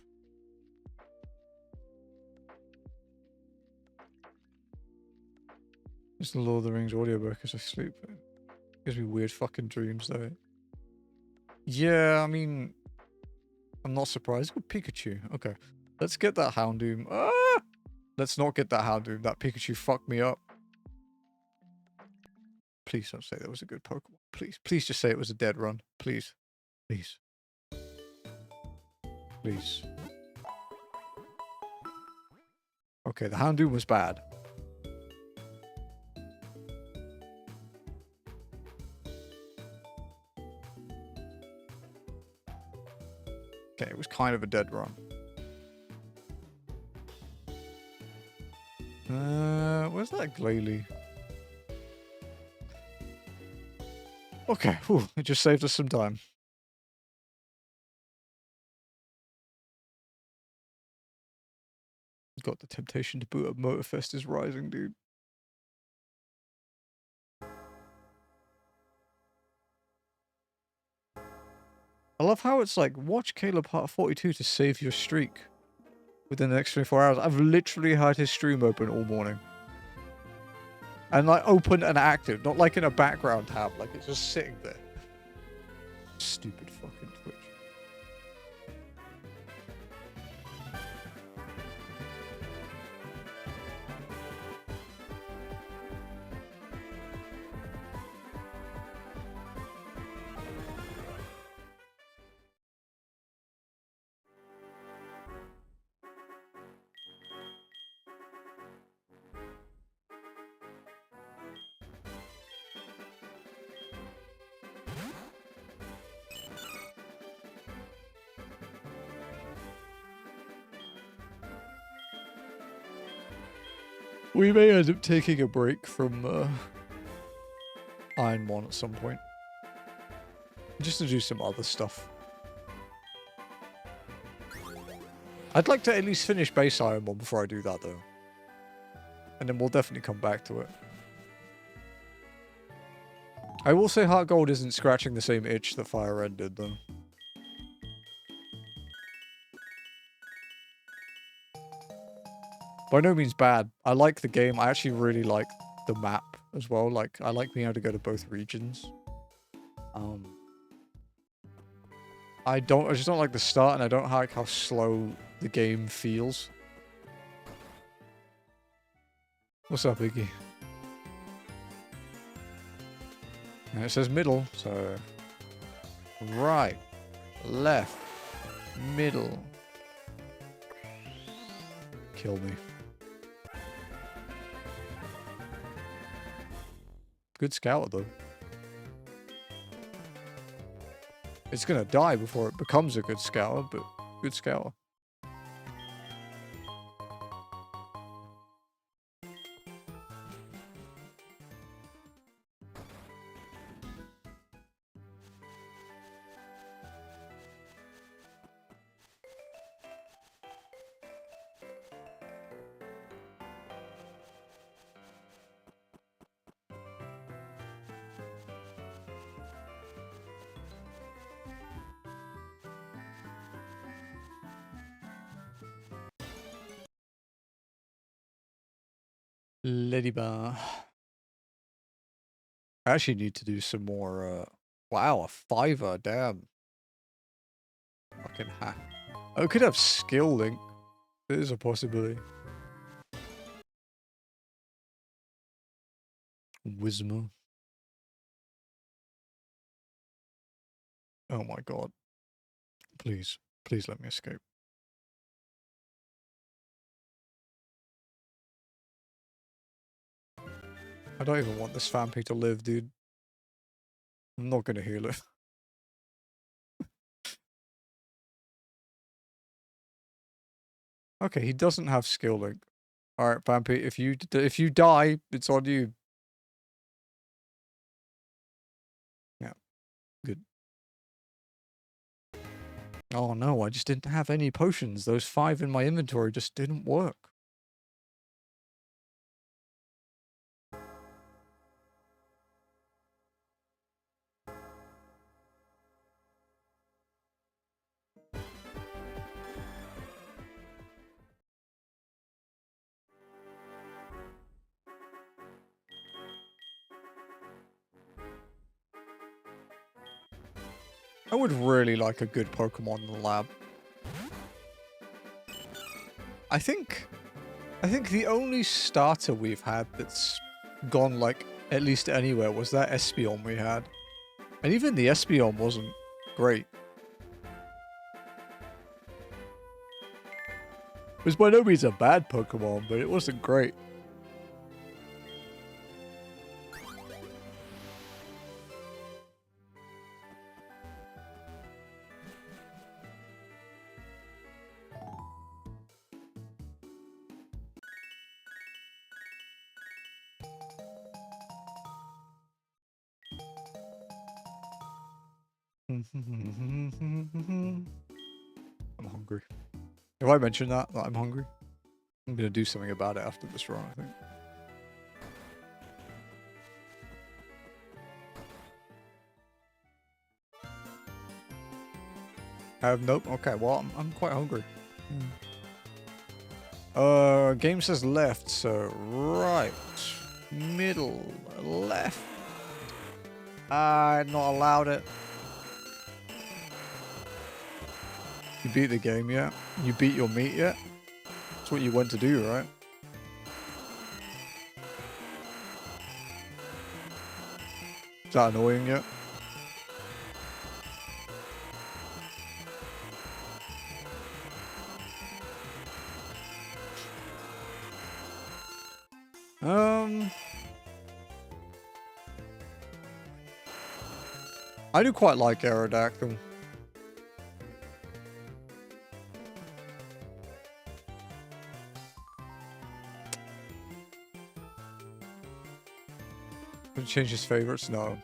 It's the Lord of the Rings audiobook as I sleep. It gives me weird fucking dreams though. Yeah, I mean... I'm not surprised. Good Pikachu. Okay. Let's get that Houndoom. Ah! Let's not get that Houndoom. That Pikachu fucked me up. Please don't say that was a good Pokemon. Please. Please just say it was a dead run. Please. Please. Please. Okay, the Houndoom was bad. Okay, it was kind of a dead run. Where's that Glalie? Okay, whew, it just saved us some time. got the temptation to boot up Motorfest is rising, dude. I love how it's like, watch Caleb Hart 42 to save your streak within the next 24 hours. I've literally had his stream open all morning. And like open and active, not like in a background tab, like it's just sitting there. Stupid fucking Twitch. We may end up taking a break from IronMON at some point. Just to do some other stuff. I'd like to at least finish base IronMON before I do that though. And then we'll definitely come back to it. I will say HeartGold isn't scratching the same itch that Fire Red did though. By no means bad. I like the game. I actually really like the map as well. Like, I like being able to go to both regions. I just don't like the start, and I don't like how slow the game feels. What's up, Iggy? And it says middle, so... Right. Left. Middle. Kill me. Good scout, though. It's gonna die before it becomes a good scouter, but good scouter. Ladybar. I actually need to do some more, wow, a 5er, damn. Fucking hack. I could have skill link. There is a possibility. Wisma. Oh my god. Please. Please let me escape. I don't even want this Vampy to live, dude. I'm not gonna heal it. Okay, he doesn't have skill link. Alright, Vampy, if you die, it's on you. Yeah. Good. Oh no, I just didn't have any potions. Those 5 in my inventory just didn't work. I would really like a good Pokemon in the lab. I think the only starter we've had that's gone, like, at least anywhere was that Espeon we had. And even the Espeon wasn't great. It was by no means a bad Pokemon, but it wasn't great. I'm hungry. Have I mentioned that I'm hungry? I'm gonna do something about it after this run, I think. Nope. Okay, well, I'm quite hungry. Game says left, so right, middle, left. Not allowed it. You beat the game yet? You beat your meat yet? That's what you went to do, right? Is that annoying yet? I do quite like Aerodactyl. Would you change his favorites? No.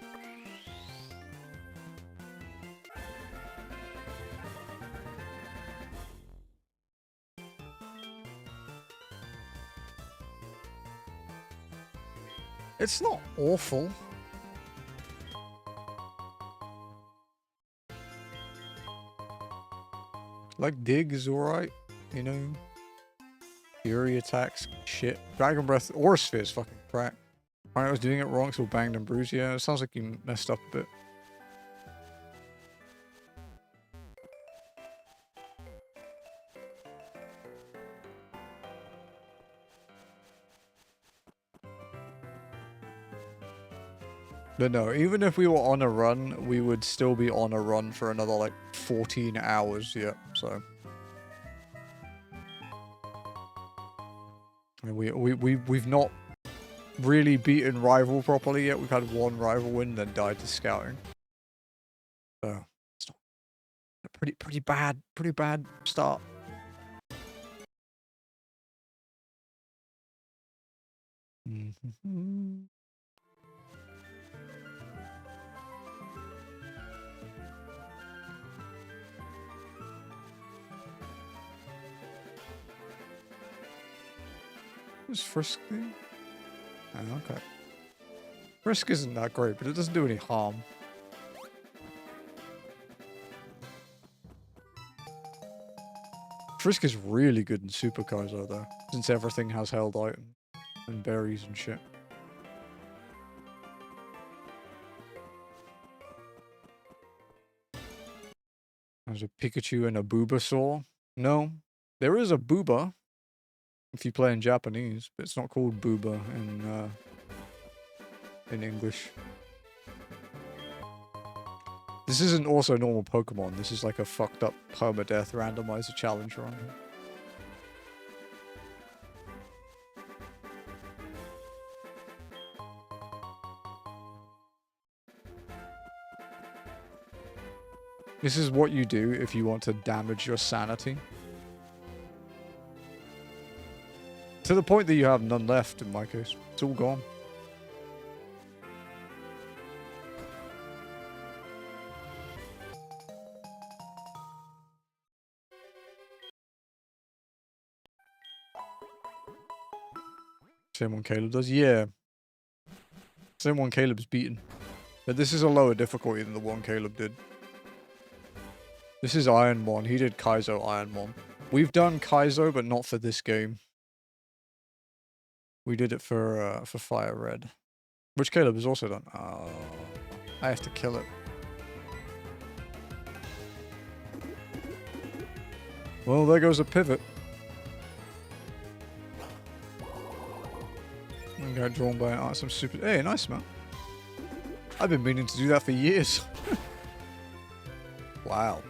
It's not awful. Like, Dig is alright, you know? Fury attacks, shit. Dragon Breath or Sphere is fucking crack. I was doing it wrong, so banged and bruised. Yeah, it sounds like you messed up a bit. But no, even if we were on a run, we would still be on a run for another, like, 14 hours, yeah, so. And we've not really beaten Rival properly yet. We've had one Rival win, then died to Scouting. So, it's not a pretty bad start. Mm-hmm. Is Frisk there? Oh, okay. Frisk isn't that great, but it doesn't do any harm. Frisk is really good in Super Kaizo though, since everything has held item and berries and shit. There's a Pikachu and a Bulbasaur. No, there is a Booba if you play in Japanese, but it's not called Booba in English. This isn't also a normal Pokemon. This is like a fucked up permadeath randomizer challenge run. This is what you do if you want to damage your sanity. To the point that you have none left, in my case. It's all gone. Same one Caleb does? Yeah. Same one Caleb's beaten. But this is a lower difficulty than the one Caleb did. This is IronMON. He did Kaizo IronMON. We've done Kaizo, but not for this game. We did it for Fire Red. Which Caleb has also done. Oh, I have to kill it. Well, there goes a pivot. I got drawn by some super... Hey, nice, man. I've been meaning to do that for years. Wow.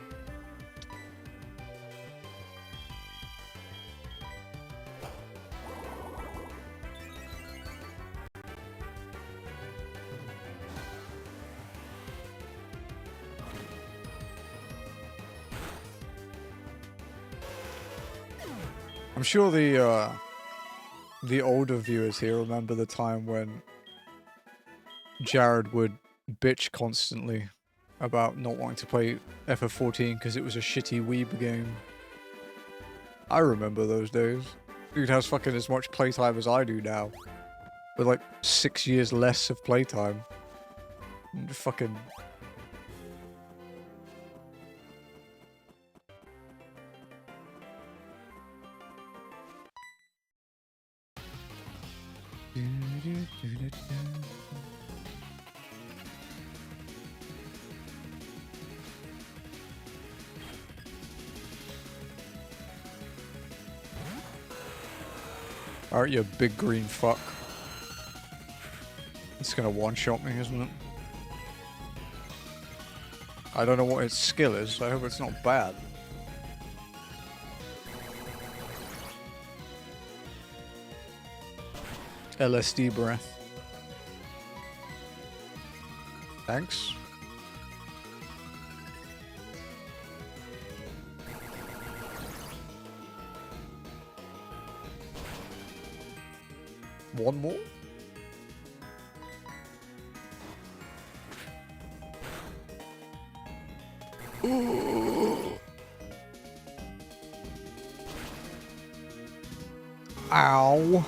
I'm sure the older viewers here remember the time when Jared would bitch constantly about not wanting to play FF14 because it was a shitty weeb game. I remember those days. Dude has fucking as much playtime as I do now. With like 6 years less of playtime. Fucking... Alright, you big green fuck. It's gonna one-shot me, isn't it? I don't know what its skill is, so I hope it's not bad. LSD breath. Thanks. One more? Ooh. Ow.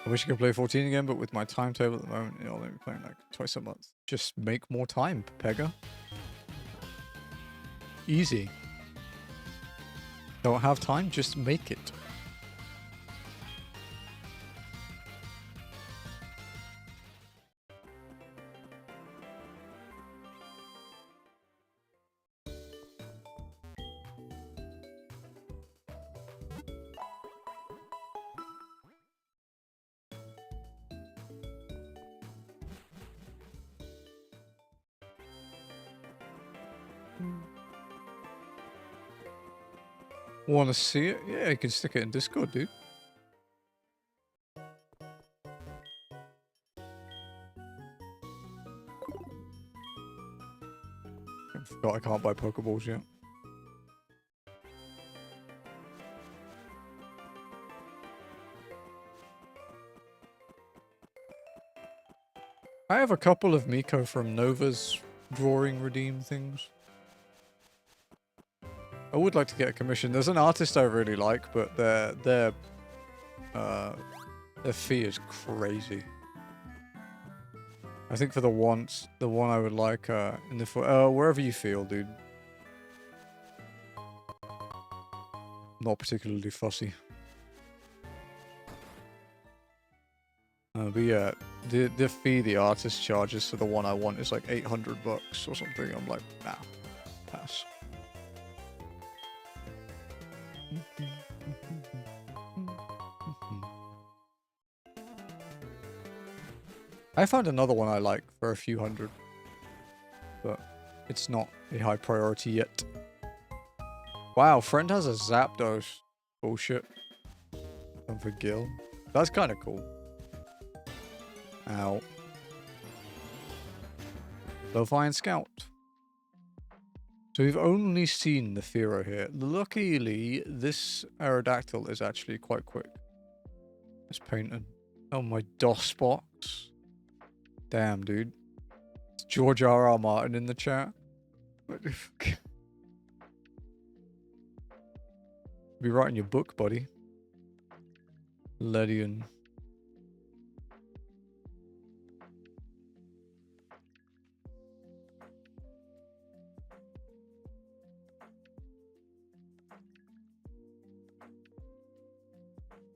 I wish I could play 14 again, but with my timetable at the moment, I'll only be playing like twice a month. Just make more time, Pega. Easy. Don't have time, just make it. Want to see it? Yeah, you can stick it in Discord, dude. I forgot I can't buy Pokeballs yet. I have a couple of Miko from Nova's drawing redeem things. I would like to get a commission. There's an artist I really like, but their fee is crazy. I think for the one I would like in the wherever you feel, dude. Not particularly fussy. But yeah, the fee the artist charges for the one I want is like $800 or something. I'm like, nah, pass. I found another one I like for a few hundred, but it's not a high priority yet. Wow, friend has a Zapdos. Bullshit. And for Gil. That's kind of cool. Ow. Lo-Fi Scout. So we've only seen the Fearow here. Luckily, this Aerodactyl is actually quite quick. It's painted. Oh, my DOS box. Damn, dude. It's George R.R. Martin in the chat. What the fuck? Be writing your book, buddy. Ledian.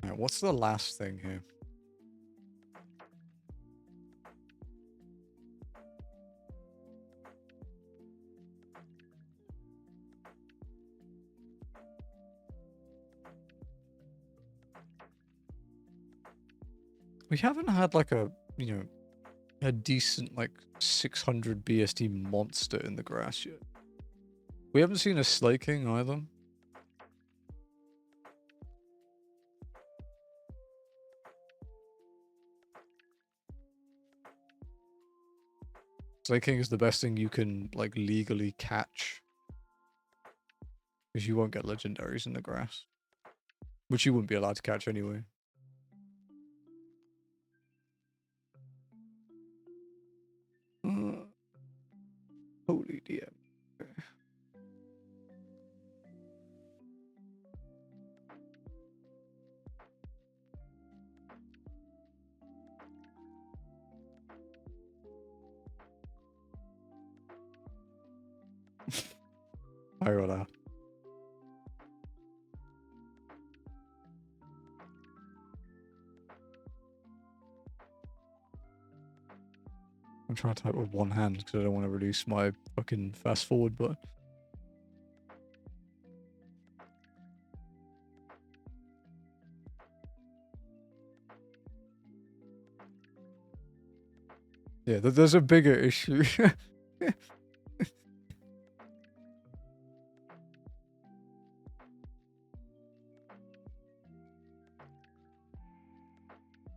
Alright, what's the last thing here? We haven't had like a, you know, a decent like 600 BSD monster in the grass yet. We haven't seen a Slaking either. Slaking is the best thing you can like legally catch. Because you won't get legendaries in the grass. Which you wouldn't be allowed to catch anyway. Holy DM. I got that. I'm trying to type with one hand because I don't want to release my fucking fast forward button. Yeah, there's a bigger issue.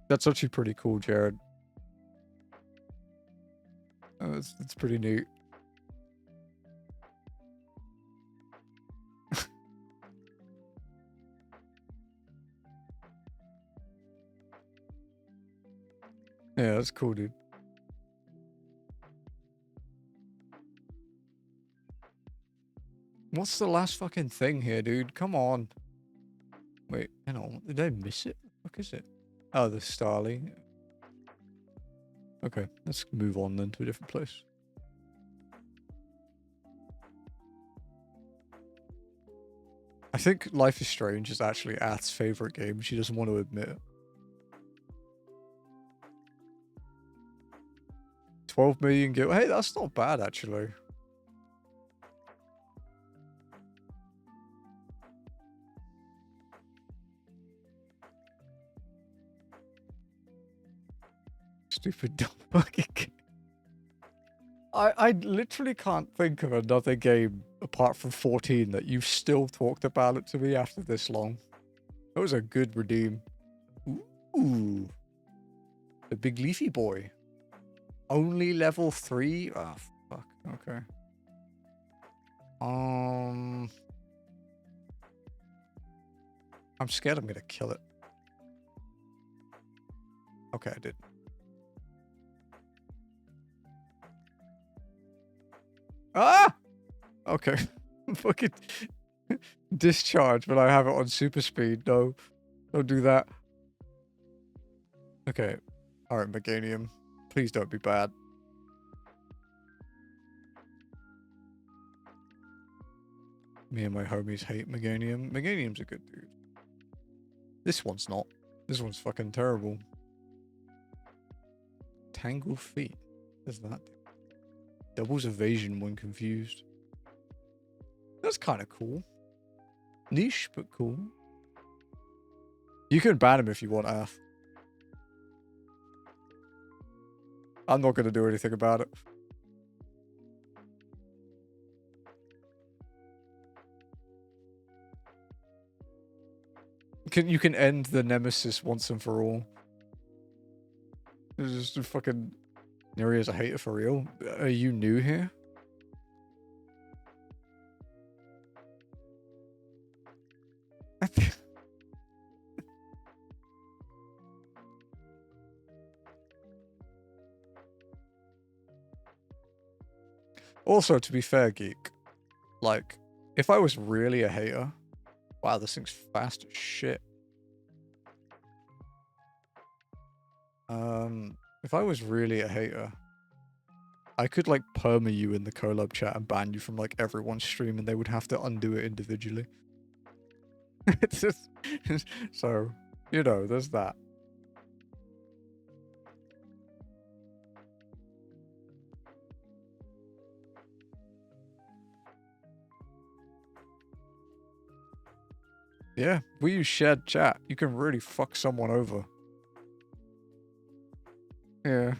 That's actually pretty cool, Jared. It's pretty neat. Yeah, that's cool, dude. What's the last fucking thing here, dude? Come on. Wait, hang on. Did I miss it? What is it? Oh, the Starly. Okay, let's move on then to a different place. I think Life is Strange is actually Ath's favorite game. She doesn't want to admit it. 12 million gil. Hey, that's not bad, actually. Stupid dumb fucking game. I literally can't think of another game apart from 14 that you've still talked about it to me after this long. That was a good redeem. Ooh. The big leafy boy. Only level 3? Oh, fuck. Okay. I'm scared I'm gonna kill it. Okay, I did. Ah! Okay. Fucking discharge, but I have it on super speed. No. Don't do that. Okay. Alright, Meganium. Please don't be bad. Me and my homies hate Meganium. Meganium's a good dude. This one's not. This one's fucking terrible. Tangle feet. What does that do? Doubles evasion when confused. That's kind of cool. Niche, but cool. You can ban him if you want, Ath. I'm not going to do anything about it. You can end the nemesis once and for all. It's just a fucking... Neri is a hater for real. Are you new here? Also, to be fair, Geek, like, if I was really a hater... Wow, this thing's fast as shit. If I was really a hater, I could, like, perma you in the collab chat and ban you from, like, everyone's stream, and they would have to undo it individually. It's just... So, you know, there's that. Yeah, we use shared chat. You can really fuck someone over. Yeah.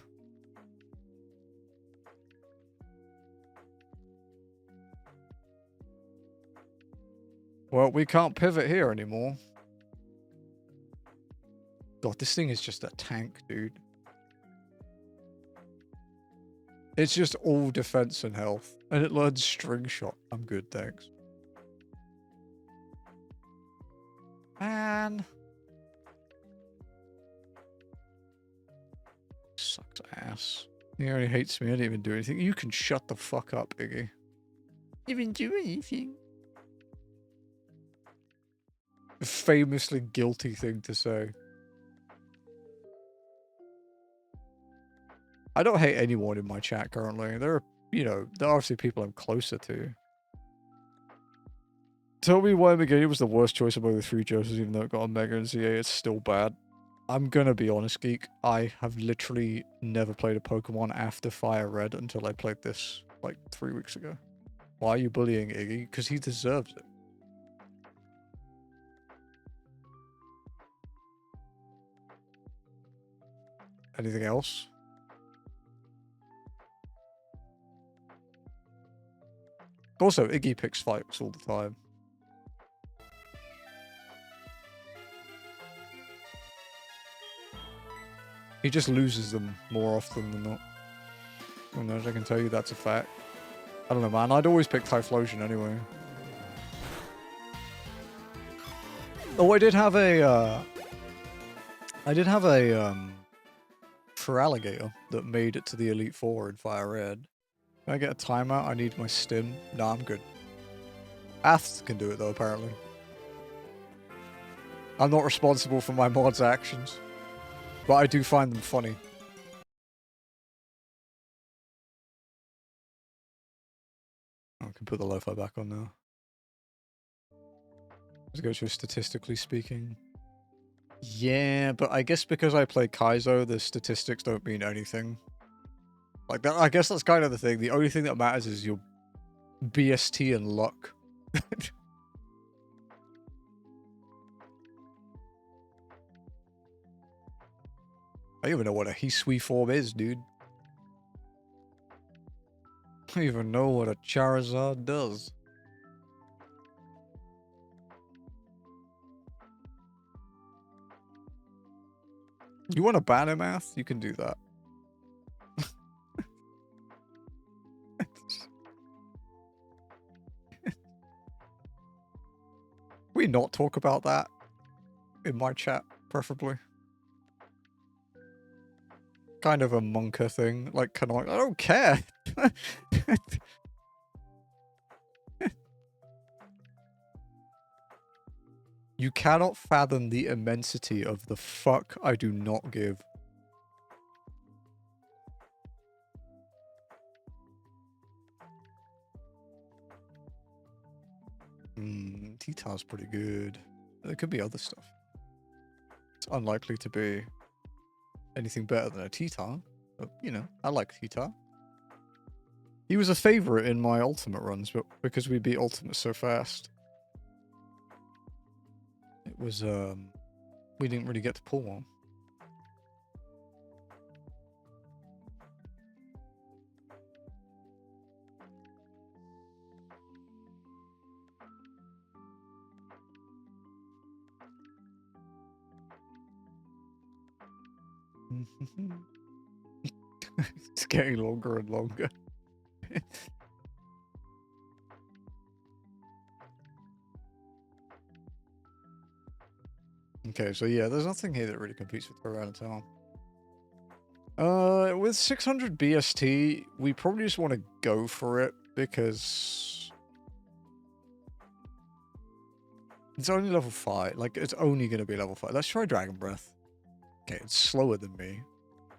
Well, we can't pivot here anymore. God, this thing is just a tank, dude. It's just all defense and health. And it learns string shot. I'm good, thanks. Man. Sucks ass. He already hates me. I didn't even do anything. You can shut the fuck up, Iggy. You didn't do anything. A famously guilty thing to say. I don't hate anyone in my chat currently. There are, you know, there are obviously people I'm closer to. Tell me why Megane was the worst choice among the three Josephs, even though it got a Mega and ZA. It's still bad. I'm gonna be honest, Geek. I have literally never played a Pokemon after Fire Red until I played this, like, 3 weeks ago. Why are you bullying Iggy? Because he deserves it. Anything else? Also, Iggy picks fights all the time. He just loses them more often than not. Who knows? I can tell you that's a fact. I don't know, man. I'd always pick Typhlosion anyway. Oh, I did have a Feraligatr that made it to the Elite Four in Fire Red. Can I get a timeout? I need my stim. Nah, I'm good. Aths can do it though, apparently. I'm not responsible for my mod's actions. But I do find them funny. I can put the lo-fi back on now. Let's go to statistically speaking. Yeah, but I guess because I play Kaizo, the statistics don't mean anything. Like that, I guess that's kind of the thing. The only thing that matters is your BST and luck. I don't even know what a Hisui form is, dude. I don't even know what a Charizard does. You want to ban him, Ath? You can do that. We not talk about that in my chat, preferably. Kind of a monka thing, like canonic. I don't care. You cannot fathom the immensity of the fuck I do not give. T-Tar's pretty good. There could be other stuff. It's unlikely to be anything better than a T-Tar. But, you know, I like T-Tar. He was a favorite in my Ultimate runs, but because we beat Ultimate so fast. It was, we didn't really get to pull one. It's getting longer and longer. Okay, so yeah, there's nothing here that really competes with Tyranitar. With 600 BST, we probably just want to go for it because it's only level 5. Like, it's only going to be level 5. Let's try Dragon Breath. Okay, it's slower than me.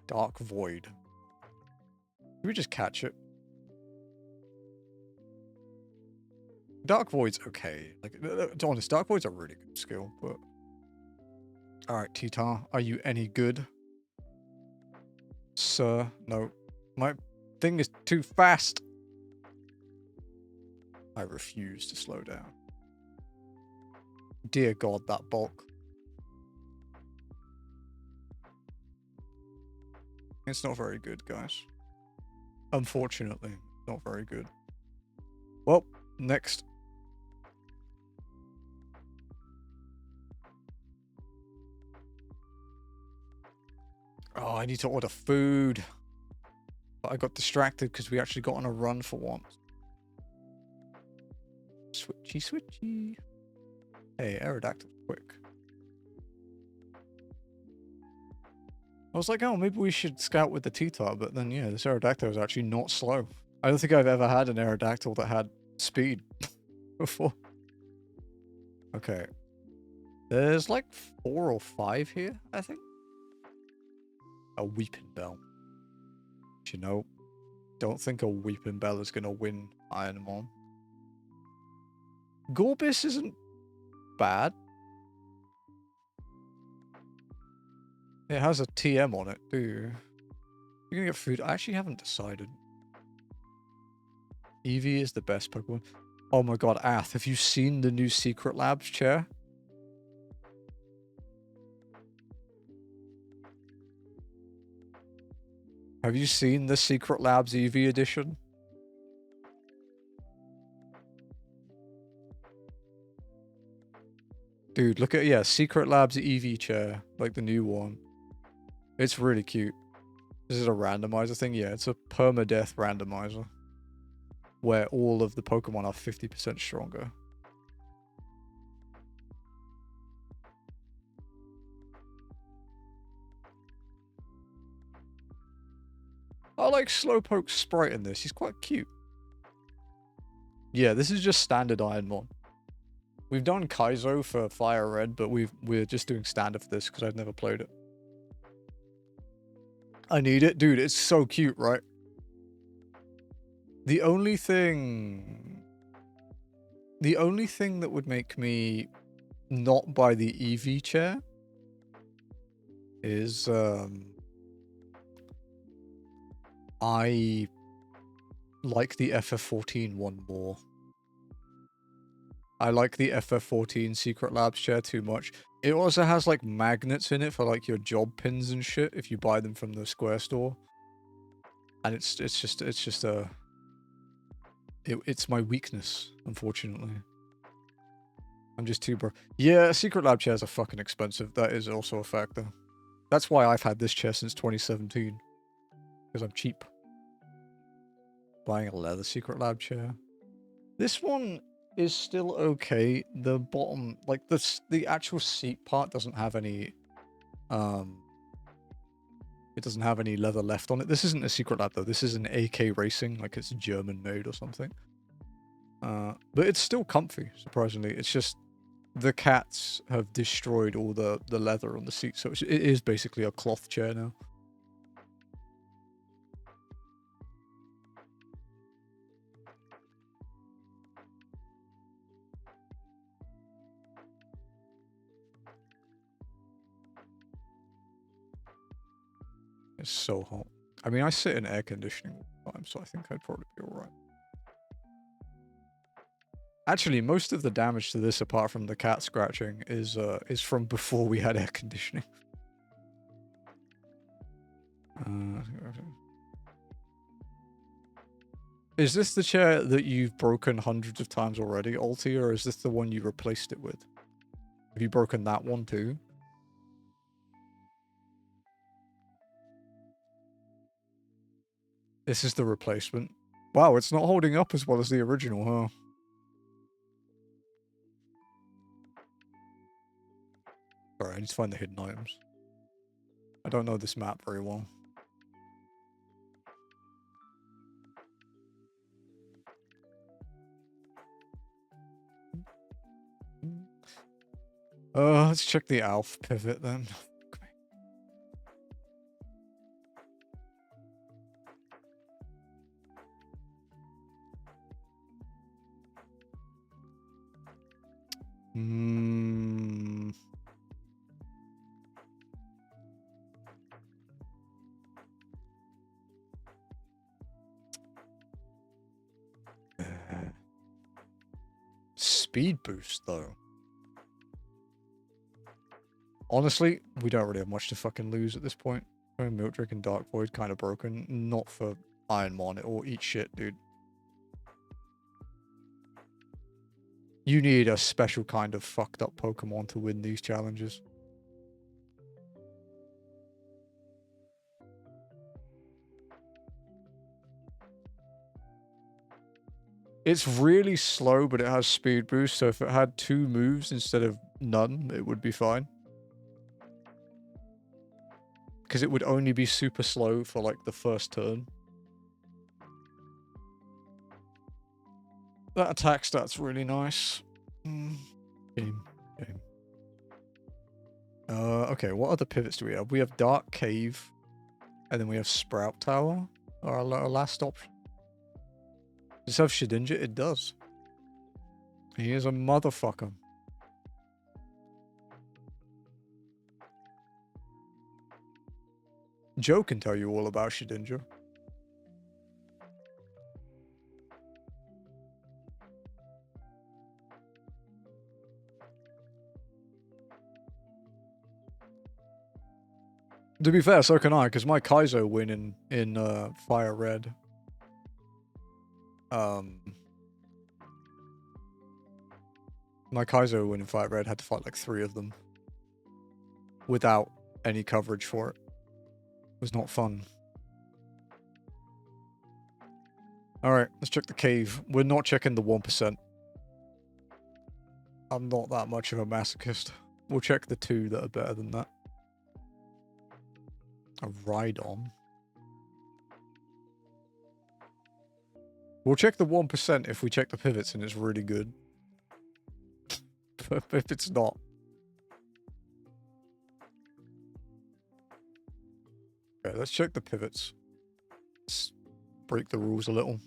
Dark Void. Can we just catch it? Dark Void's okay. Like, to be honest, Dark Void's a really good skill, but... Alright, T-Tar, are you any good? Sir, no. My thing is too fast. I refuse to slow down. Dear God, that bulk. It's not very good, guys. Unfortunately, not very good. Well, next. Oh, I need to order food. But I got distracted because we actually got on a run for once. Switchy, switchy. Hey, Aerodactyl's quick. I was like, oh, maybe we should scout with the T-Tar, but then, yeah, this Aerodactyl is actually not slow. I don't think I've ever had an Aerodactyl that had speed before. Okay. There's like 4 or 5 here, I think. A Weeping Bell. But you know, don't think a Weeping Bell is going to win IronMON. Gorbis isn't bad. It has a TM on it, too. You're going to get food. I actually haven't decided. Eevee is the best Pokemon. Oh my god, Ath, have you seen the new Secret Labs chair? Have you seen the Secret Labs Eevee edition? Dude, look at, yeah, Secret Labs Eevee chair, like the new one. It's really cute. Is it a randomizer thing? Yeah, it's a permadeath randomizer. Where all of the Pokemon are 50% stronger. I like Slowpoke's sprite in this. He's quite cute. Yeah, this is just standard IronMON. We've done Kaizo for Fire Red, but we're just doing standard for this because I've never played it. I need it. Dude, it's so cute, right? The only thing that would make me not buy the Eevee chair is I like the FF14 one more. I like the FF14 Secret Labs chair too much. It also has like magnets in it for like your job pins and shit if you buy them from the Square store. And it's my weakness, unfortunately. I'm just too broke. Yeah, Secret Lab chairs are fucking expensive. That is also a factor. That's why I've had this chair since 2017. Because I'm cheap. Buying a leather Secret Lab chair. This one is still okay. The bottom, like the actual seat part doesn't have any it doesn't have any leather left on it. This isn't a Secret Lab though. This is an AK Racing, like it's German made or something. But it's still comfy, surprisingly. It's just the cats have destroyed all the leather on the seat, so it is basically a cloth chair now. It's so hot. I mean, I sit in air conditioning all the time, so I think I'd probably be alright. Actually, most of the damage to this, apart from the cat scratching, is from before we had air conditioning. Is this the chair that you've broken hundreds of times already, Alti, or is this the one you replaced it with? Have you broken that one too? This is the replacement. Wow, it's not holding up as well as the original, huh? Sorry, I need to find the hidden items. I don't know this map very well. Let's check the Alf pivot then. Speed boost, though. Honestly, we don't really have much to fucking lose at this point. Milk Drink and Dark Void kind of broken. Not for IronMON. It will eat shit, dude. You need a special kind of fucked up Pokemon to win these challenges. It's really slow, but it has speed boost, so if it had 2 moves instead of none, it would be fine. because it would only be super slow for like the first turn. That attack stat's really nice. Game. Okay, what other pivots do we have? We have Dark Cave, and then we have Sprout Tower, our last option. Does it have Shedinja? It does. He is a motherfucker. Joe can tell you all about Shedinja. To be fair, so can I, because my Kaizo win in Fire Red. My Kaizo win in Fire Red had to fight like 3 of them. Without any coverage for it. It was not fun. Alright, let's check the cave. We're not checking the 1%. I'm not that much of a masochist. We'll check the 2 that are better than that. A Rhydon. We'll check the 1% if we check the pivots and it's really good. But if it's not. Okay, let's check the pivots. Let's break the rules a little.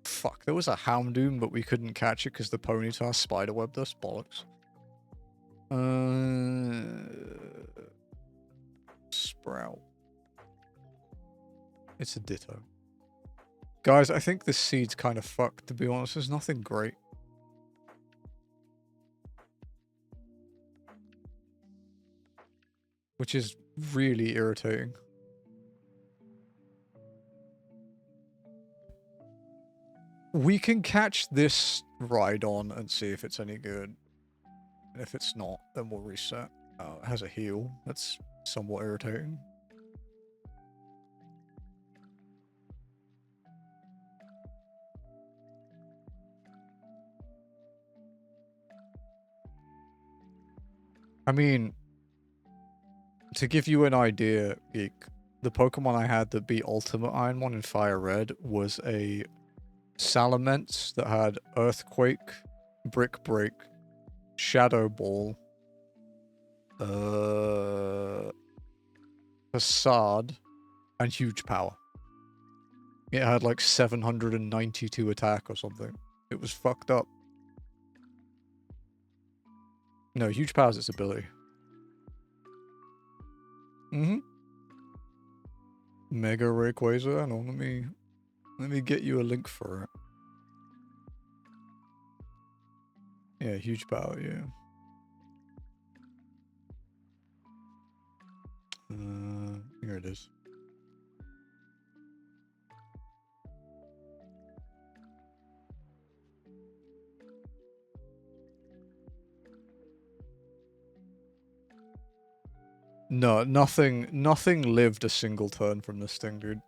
Fuck, there was a Houndoom, but we couldn't catch it because the Ponyta spiderwebbed us. Bollocks. Sprout. It's a Ditto. Guys, I think this seed's kind of fucked, to be honest. There's nothing great. Which is really irritating. We can catch this Rhydon and see if it's any good. And if it's not, then we'll reset. Oh, it has a heal. That's somewhat irritating. I mean, to give you an idea, Geek, the Pokemon I had that beat Ultimate IronMON in Fire Red was a Salamence that had Earthquake, Brick Break, Shadow Ball, Facade, and Huge Power. It had like 792 attack or something. It was fucked up. No, Huge Power's its ability. Mega Rayquaza. Hang on, let me get you a link for it. Yeah, Huge Power, yeah. Here it is. No, nothing lived a single turn from this thing, dude.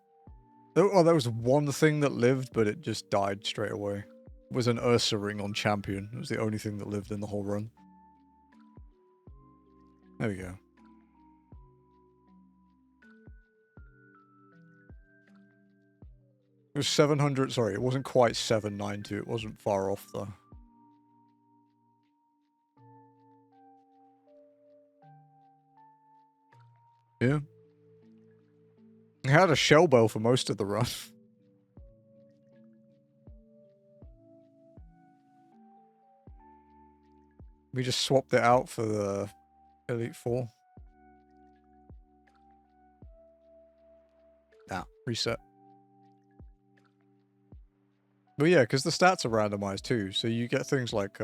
Oh, there was one thing that lived, but it just died straight away. It was an Ursa ring on Champion. It was the only thing that lived in the whole run. There we go. It was 700, sorry, it wasn't quite 792, it wasn't far off though. Yeah. I had a Shell Bell for most of the run. We just swapped it out for the Elite Four. Nah, reset. But yeah, because the stats are randomized too, so you get things like,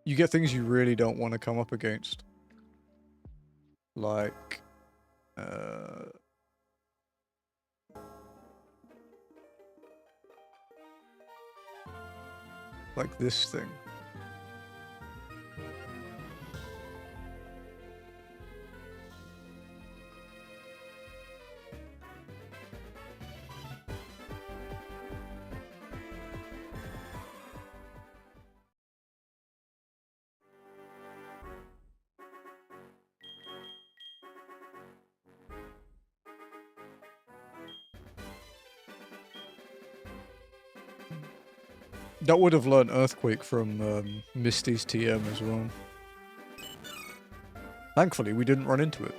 you get things you really don't want to come up against. Like, like this thing. That would have learned Earthquake from Misty's TM as well. Thankfully, we didn't run into it.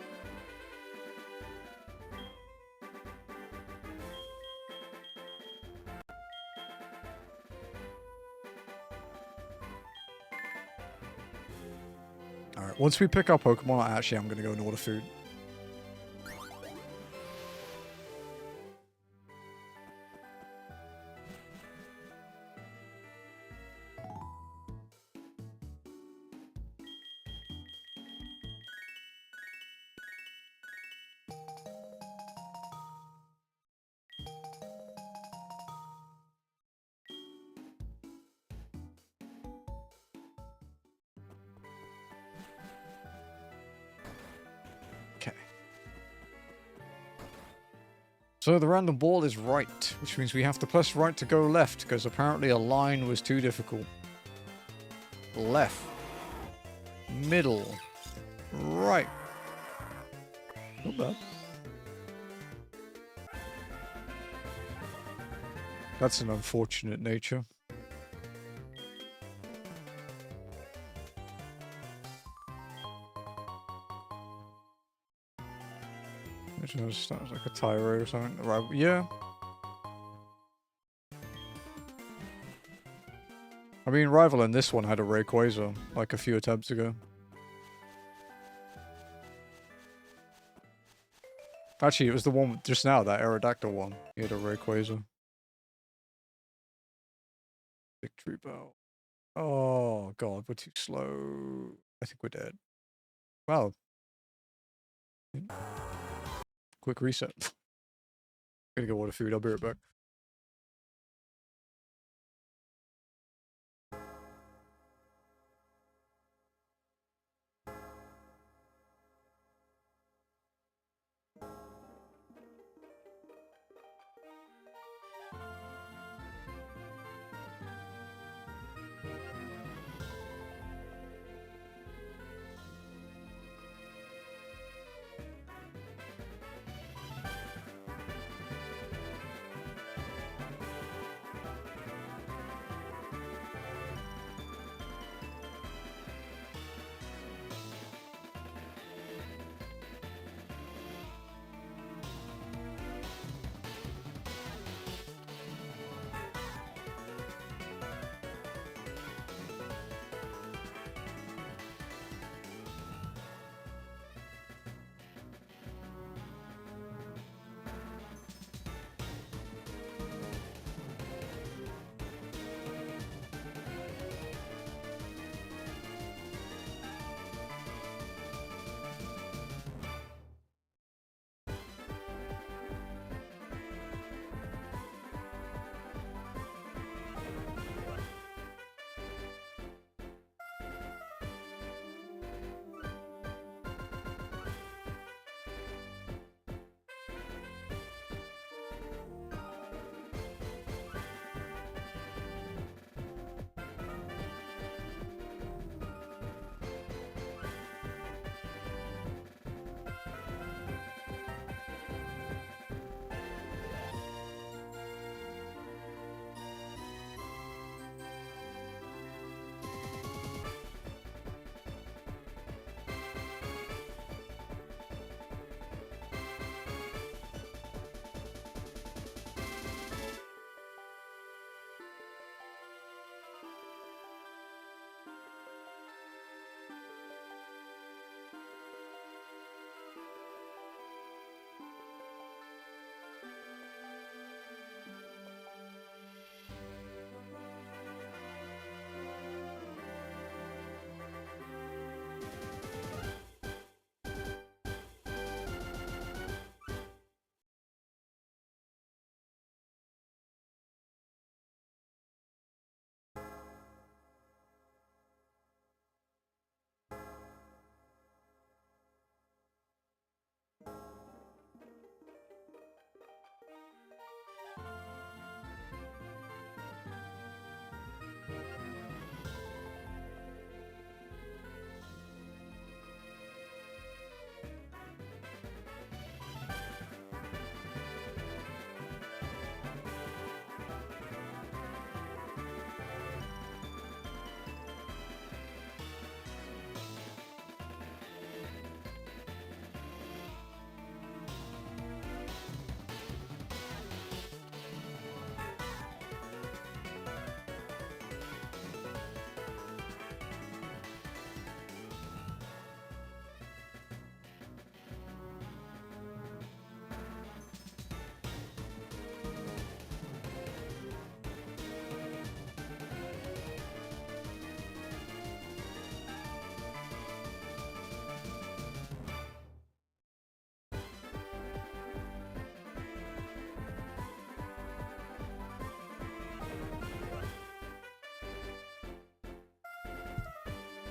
Alright, once we pick our Pokemon, actually I'm going to go and order food. So the random ball is right, which means we have to press right to go left, because apparently a line was too difficult. Left. Middle. Right. Not bad. That's an unfortunate nature. Which sounds like a tirade or something. Right, yeah. I mean, Rival in this one had a Rayquaza, like a few attempts ago. Actually, it was the one just now, that Aerodactyl one. He had a Rayquaza. Victory Bell. Oh, God, we're too slow. I think we're dead. Wow. Quick reset. Gonna go order food, I'll be right back.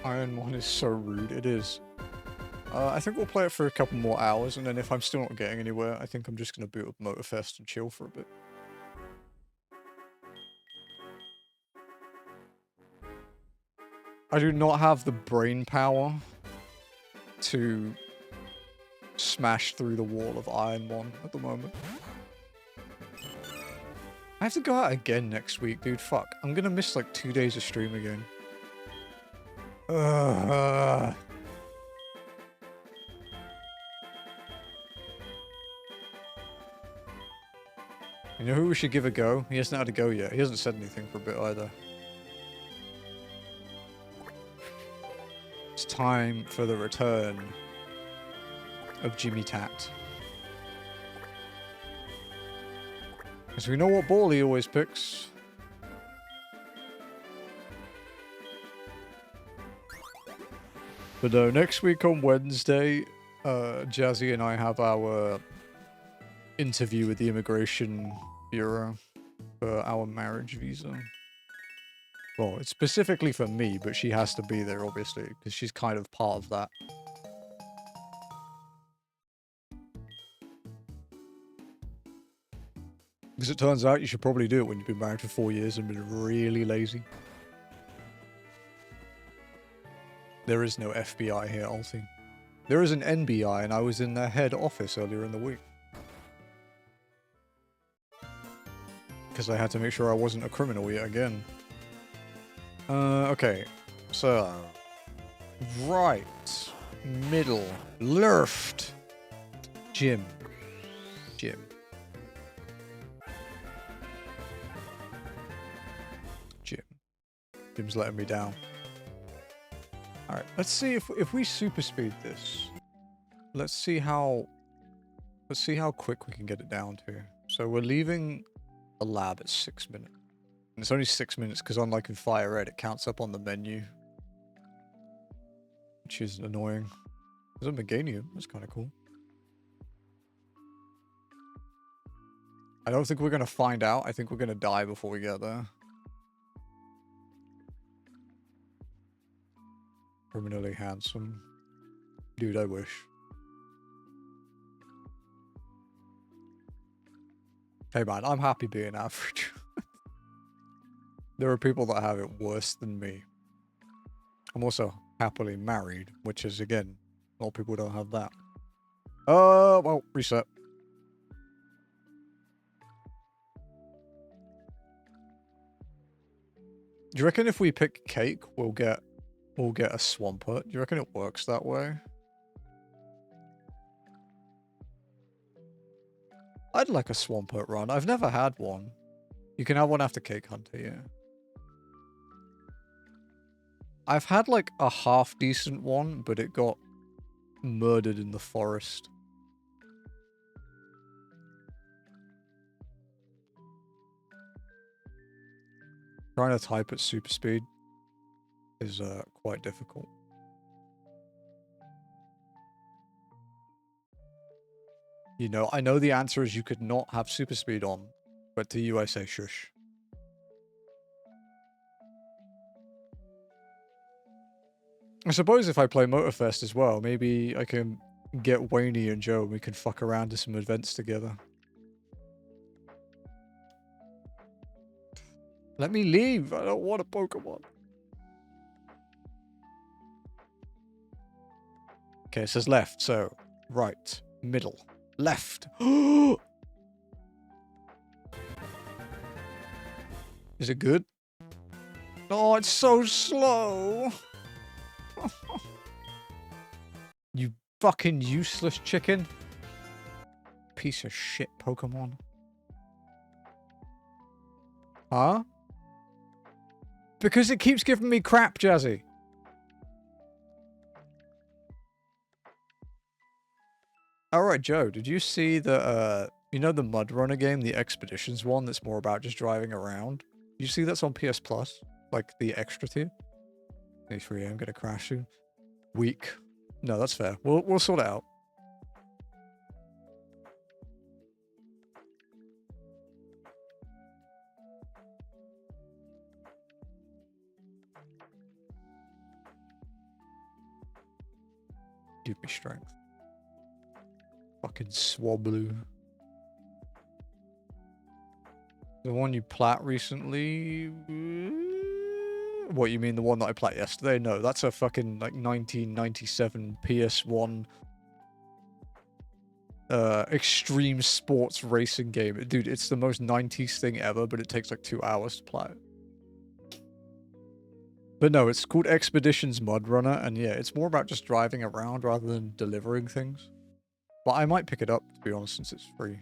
IronMON is so rude. It is. I think we'll play it for a couple more hours, and then if I'm still not getting anywhere, I think I'm just going to boot up Motorfest and chill for a bit. I do not have the brain power to smash through the wall of IronMON at the moment. I have to go out again next week, dude. Fuck. I'm gonna miss like 2 days of stream again. You know who we should give a go? He hasn't had a go yet. He hasn't said anything for a bit either. It's time for the return of Jimmy Tat. Because we know what ball he always picks. But next week on Wednesday, Jazzy and I have our interview with the Immigration Bureau for our marriage visa. Well, it's specifically for me, but she has to be there, obviously, because she's kind of part of that. Because it turns out you should probably do it when you've been married for 4 years and been really lazy. There is no FBI here, Alfie. There is an NBI, and I was in their head office earlier in the week. Because I had to make sure I wasn't a criminal yet again. Okay. So. Right. Middle. Left. Jim. Jim's letting me down. Alright, let's see if we super speed this. Let's see how quick we can get it down to. So we're leaving a lab at 6 minutes. And it's only 6 minutes because unlike in Fire Red, it counts up on the menu. Which is annoying. There's a Meganium. That's kind of cool. I don't think we're going to find out. I think we're going to die before we get there. Criminally handsome. Dude, I wish. Hey man, I'm happy being average. There are people that have it worse than me. I'm also happily married, which is, again, a lot of people don't have that. Well, reset. Do you reckon if we pick cake, we'll get a Swampert? Do you reckon it works that way? I'd like a Swampert run. I've never had one. You can have one after Cake Hunter, yeah. I've had like a half decent one, but it got murdered in the forest. Trying to type at super speed is quite difficult. You know, I know the answer is you could not have super speed on, but to you I say shush. I suppose if I play Motorfest as well, maybe I can get Wayne and Joe and we can fuck around to some events together. Let me leave. I don't want a Pokemon. Okay, it says left, so right, middle, left. Is it good? Oh, it's so slow. You fucking useless chicken. Piece of shit Pokemon. Huh? Because it keeps giving me crap, Jazzy. Alright, Joe, did you see the, you know the Mud Runner game, the Expeditions one that's more about just driving around? You see that's on PS Plus? Like, the extra tier? Hey, 3 I'm gonna crash soon. Weak. No, that's fair. We'll sort it out. Give me strength. Fucking Swablu. The one you plat recently? What, you mean the one that I plat yesterday? No, that's a fucking, like, 1997 PS1 extreme sports racing game. Dude, it's the most 90s thing ever, but it takes, like, 2 hours to plat it. But no, it's called Expeditions Mud Runner, and yeah, it's more about just driving around rather than delivering things. But I might pick it up, to be honest, since it's free.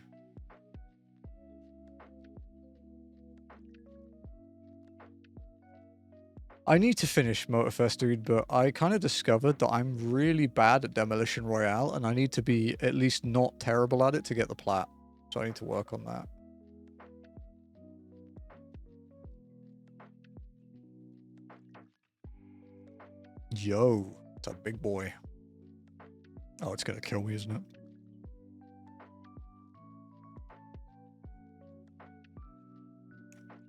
I need to finish Motorfest, dude, but I kind of discovered that I'm really bad at Demolition Royale, and I need to be at least not terrible at it to get the plat. So I need to work on that. Yo, it's a big boy. Oh, it's gonna kill me, isn't it?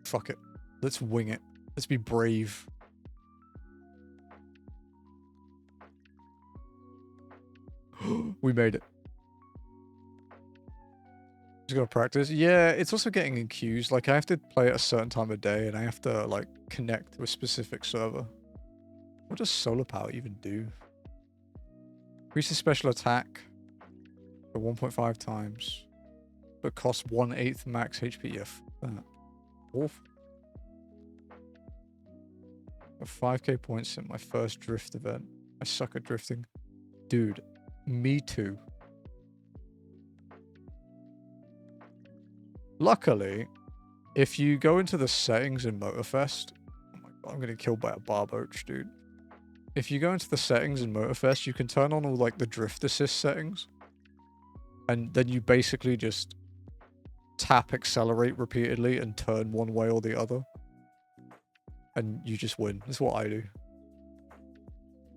Fuck it. Let's wing it. Let's be brave. We made it. Just gotta practice. Yeah, it's also getting in queues. Like, I have to play at a certain time of day, and I have to, like, connect to a specific server. What does solar power even do? Increases special attack for 1.5 times, but costs 1/8 max HP. Yeah, that. Awful. 5k points in my first drift event. I suck at drifting. Dude, me too. Luckily, if you go into the settings in Motorfest... Oh my god, I'm getting killed by a barboach, dude. If you go into the settings in Motorfest, you can turn on all, like, the drift assist settings. And then you basically just tap accelerate repeatedly and turn one way or the other. And you just win. That's what I do.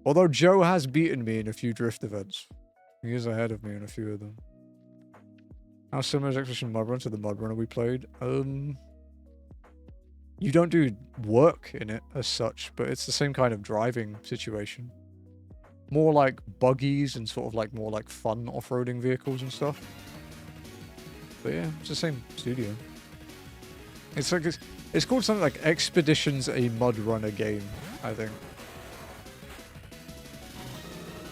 Although Joe has beaten me in a few drift events. He is ahead of me in a few of them. How similar is Expedition Mud Run to the Mud Runner we played? You don't do work in it as such, but it's the same kind of driving situation. More like buggies and sort of like more like fun off-roading vehicles and stuff. But yeah, it's the same studio. It's like it's called something like Expeditions a Mud Runner game, I think.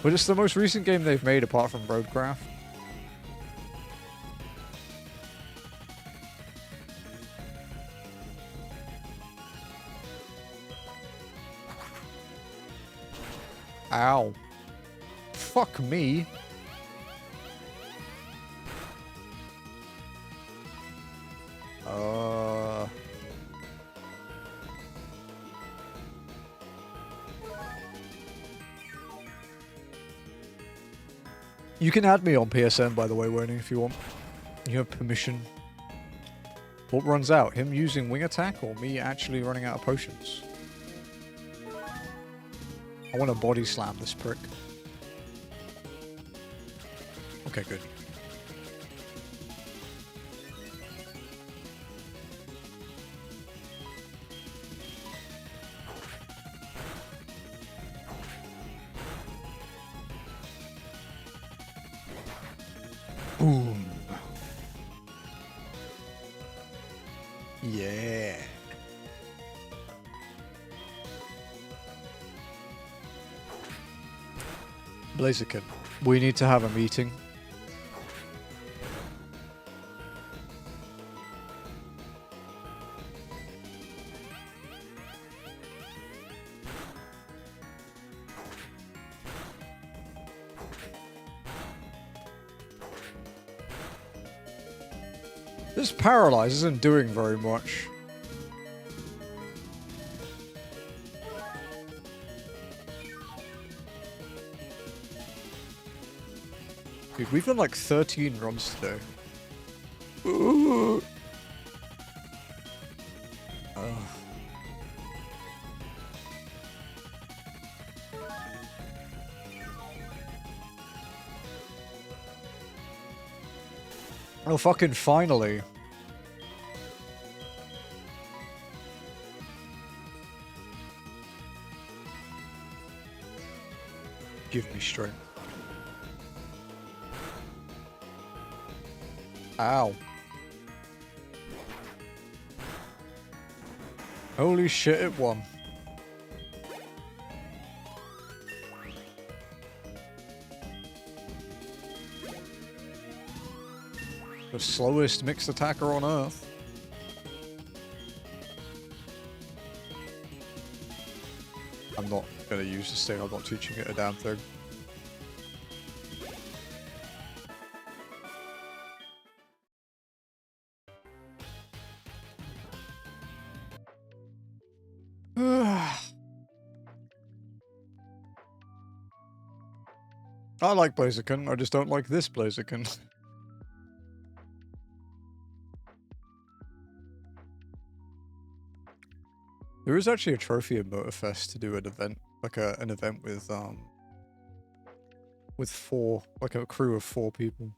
But it's the most recent game they've made apart from Roadcraft. Ow. Fuck me. You can add me on PSN, by the way, Werning, if you want. You have permission. What runs out? Him using wing attack or me actually running out of potions? I want to body slam this prick. Okay, good. Boom. Yeah. Blaziken, we need to have a meeting. This Paralyze isn't doing very much. Dude, we've done like 13 runs today. Oh, fucking finally. Give me strength. Ow. Holy shit, it won. The slowest mixed attacker on Earth. I'm not gonna use this thing, I'm not teaching it a damn thing. I like Blaziken, I just don't like this Blaziken. There is actually a trophy in Motorfest to do an event, like an event with four, like a crew of 4 people.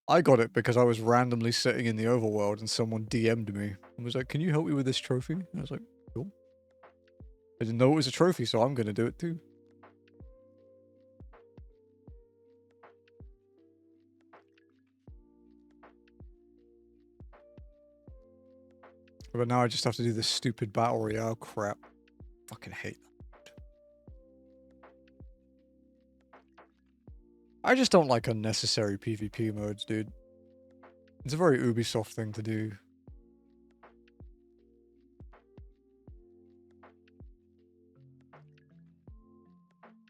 I got it because I was randomly sitting in the overworld and someone DM'd me and was like, "Can you help me with this trophy?" And I was like, "Cool." I didn't know it was a trophy, so I'm gonna do it too. But now I just have to do this stupid battle royale crap. Fucking hate that. I just don't like unnecessary PvP modes, dude. It's a very Ubisoft thing to do.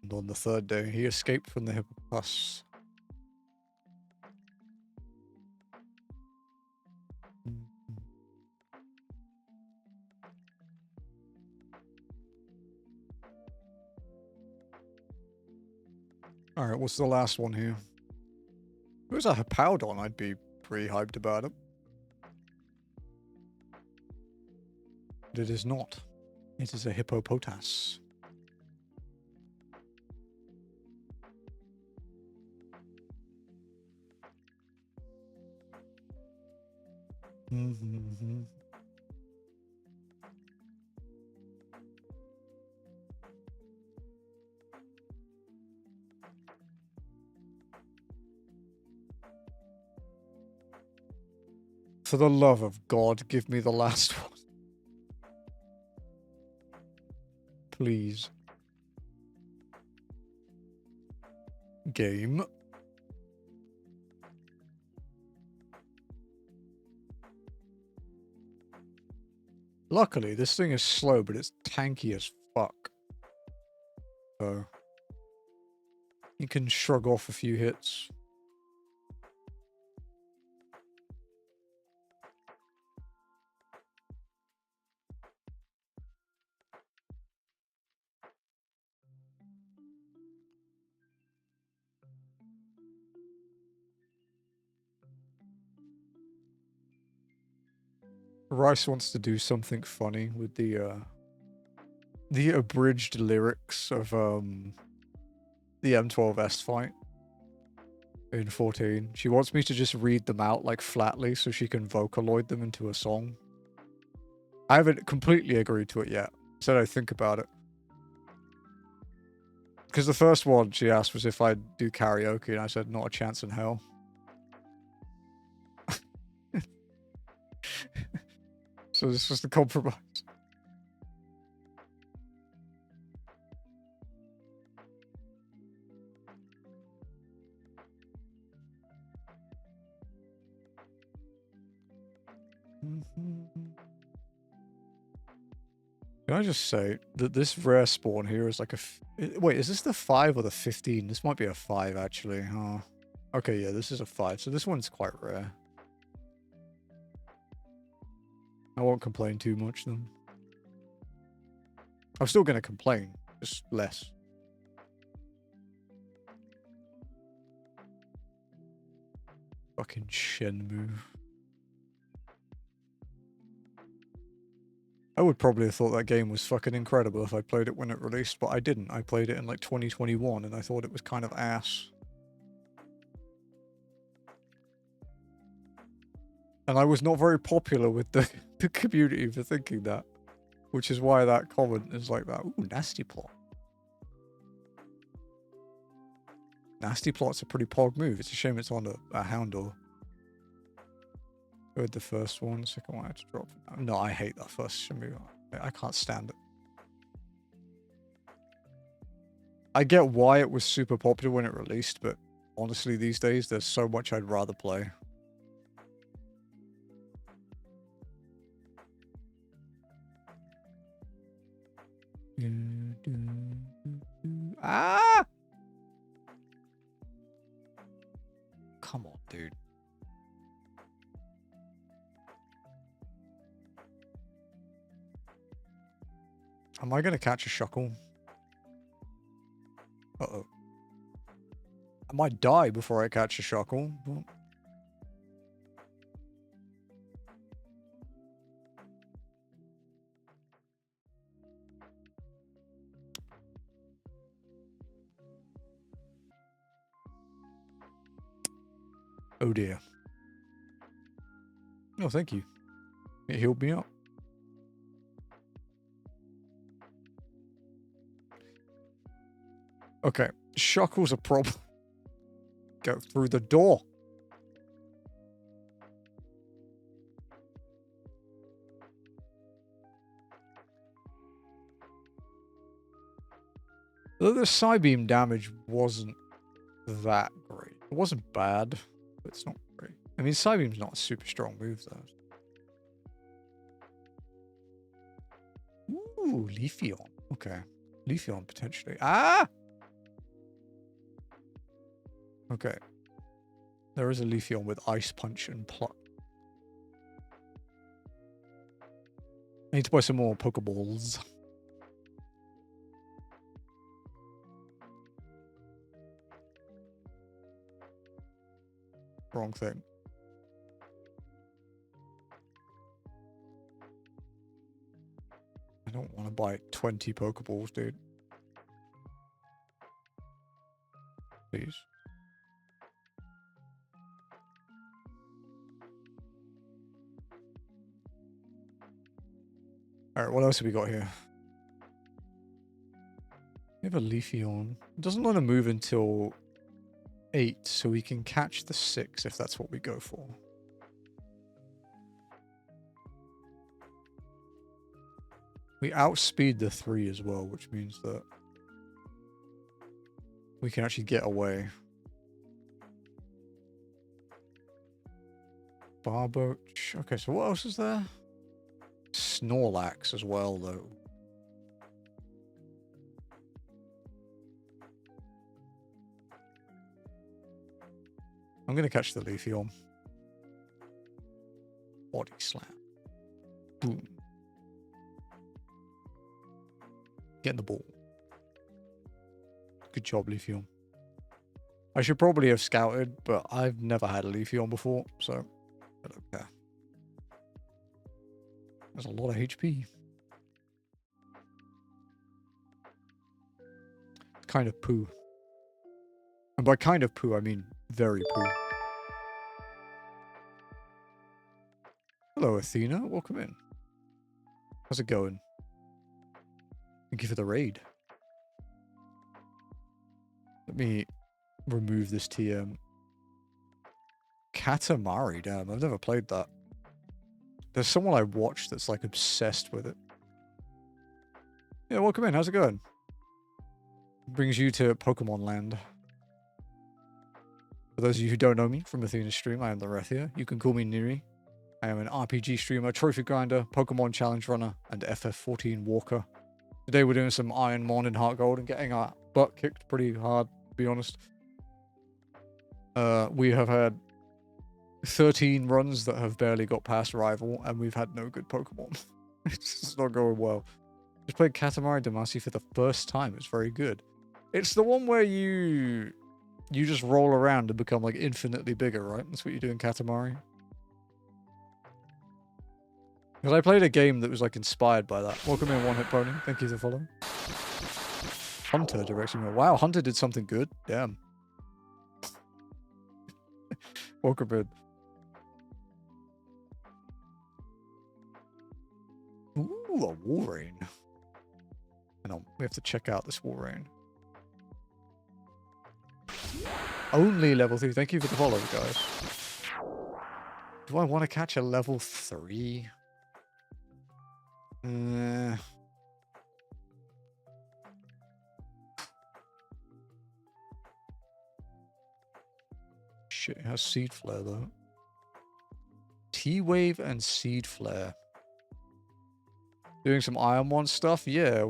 And on the 3rd day, he escaped from the Hippopotas. Alright, what's the last one here? If it was a Hippowdon, I'd be pretty hyped about it. But it is not. It is a Hippopotas. For the love of God, give me the last one. Please. Game. Luckily, this thing is slow, but it's tanky as fuck. So you can shrug off a few hits. Rice wants to do something funny with the abridged lyrics of the M12S fight in 14. She wants me to just read them out like flatly so she can Vocaloid them into a song. I haven't completely agreed to it yet. Said I'd think about it. Because the first one she asked was if I'd do karaoke, and I said not a chance in hell. So this was the compromise. Can I just say that this rare spawn here is like a... Wait, is this the 5 or the 15? This might be a 5, actually. Huh? Okay, yeah, this is a 5. So this one's quite rare. I won't complain too much, then. I'm still going to complain, just less. Fucking Shenmue. I would probably have thought that game was fucking incredible if I played it when it released, but I didn't. I played it in like 2021 and I thought it was kind of ass. And I was not very popular with the community for thinking that. Which is why that comment is like that. Ooh, nasty plot. Nasty plot's a pretty pog move. It's a shame it's on a Houndor. Heard the first one, second one I had to drop. No, I hate that first Shamu. I can't stand it. I get why it was super popular when it released, but honestly these days there's so much I'd rather play. Ah! Come on, dude. Am I going to catch a shuckle? Uh-oh. I might die before I catch a shuckle. Oh dear. Oh, thank you. It healed me up. Okay, shuckle's a problem. Go through the door. The Psybeam damage wasn't that great. It wasn't bad, but it's not great. I mean, Psybeam's not a super strong move, though. Ooh, Leafeon. Okay. Leafeon, potentially. Ah! Okay. There is a Leafeon with Ice Punch and Pluck. I need to buy some more Pokeballs. Wrong thing. I don't want to buy 20 Pokeballs, dude. Please. Alright, what else have we got here? We have a Leafeon. It doesn't want to move until 8, so we can catch the 6 if that's what we go for. We outspeed the 3 as well, which means that we can actually get away. Barboach. Okay, so what else is there? Snorlax as well, though. I'm going to catch the Leafeon. Body slam. Boom. Get the ball. Good job, Leafeon. I should probably have scouted, but I've never had a Leafeon before, so I don't care. There's a lot of HP. It's kind of poo. And by kind of poo, I mean very poo. Hello, Athena. Welcome in. How's it going? Thank you for the raid. Let me remove this TM. Katamari, damn. I've never played that. There's someone I watched that's like obsessed with it. Yeah, welcome in. How's it going? Brings you to Pokemon land. For those of you who don't know me from Athena's stream, I am the Rethia. You can call me Neri. I am an RPG streamer, trophy grinder, Pokemon challenge runner, and FF14 walker. Today we're doing some IronMON and HeartGold and getting our butt kicked pretty hard, to be honest. We have had 13 runs that have barely got past rival, and we've had no good Pokemon. It's just not going well. Just played Katamari Damacy for the first time. It's very good. It's the one where you just roll around and become like infinitely bigger, right? That's what you do in Katamari. Because I played a game that was like inspired by that. Welcome in, One Hit Pony. Thank you for following. Hunter directing me. Wow, Hunter did something good. Damn. Welcome in. Ooh, a Walrein. Hang on, we have to check out this Walrein. Only level 3. Thank you for the follow, guys. Do I want to catch a level 3? Shit, it has Seed Flare though. T-Wave and Seed Flare. Doing some IronMON stuff? Yeah,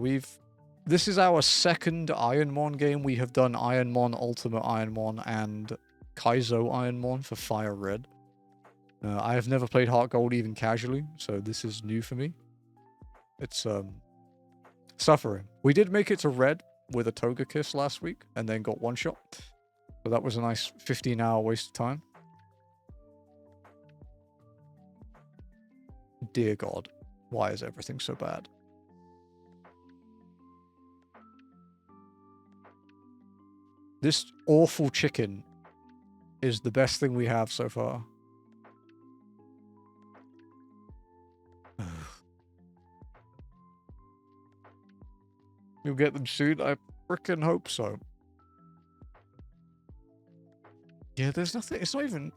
this is our second IronMON game. We have done IronMON, Ultimate IronMON, and Kaizo IronMON for Fire Red. I have never played HeartGold even casually, so this is new for me. It's suffering. We did make it to Red with a Toga Kiss last week, and then got one shot. So that was a nice 15-hour waste of time. Dear God, why is everything so bad? This awful chicken is the best thing we have so far. You'll get them soon? I frickin' hope so. Yeah, there's nothing. It's not even...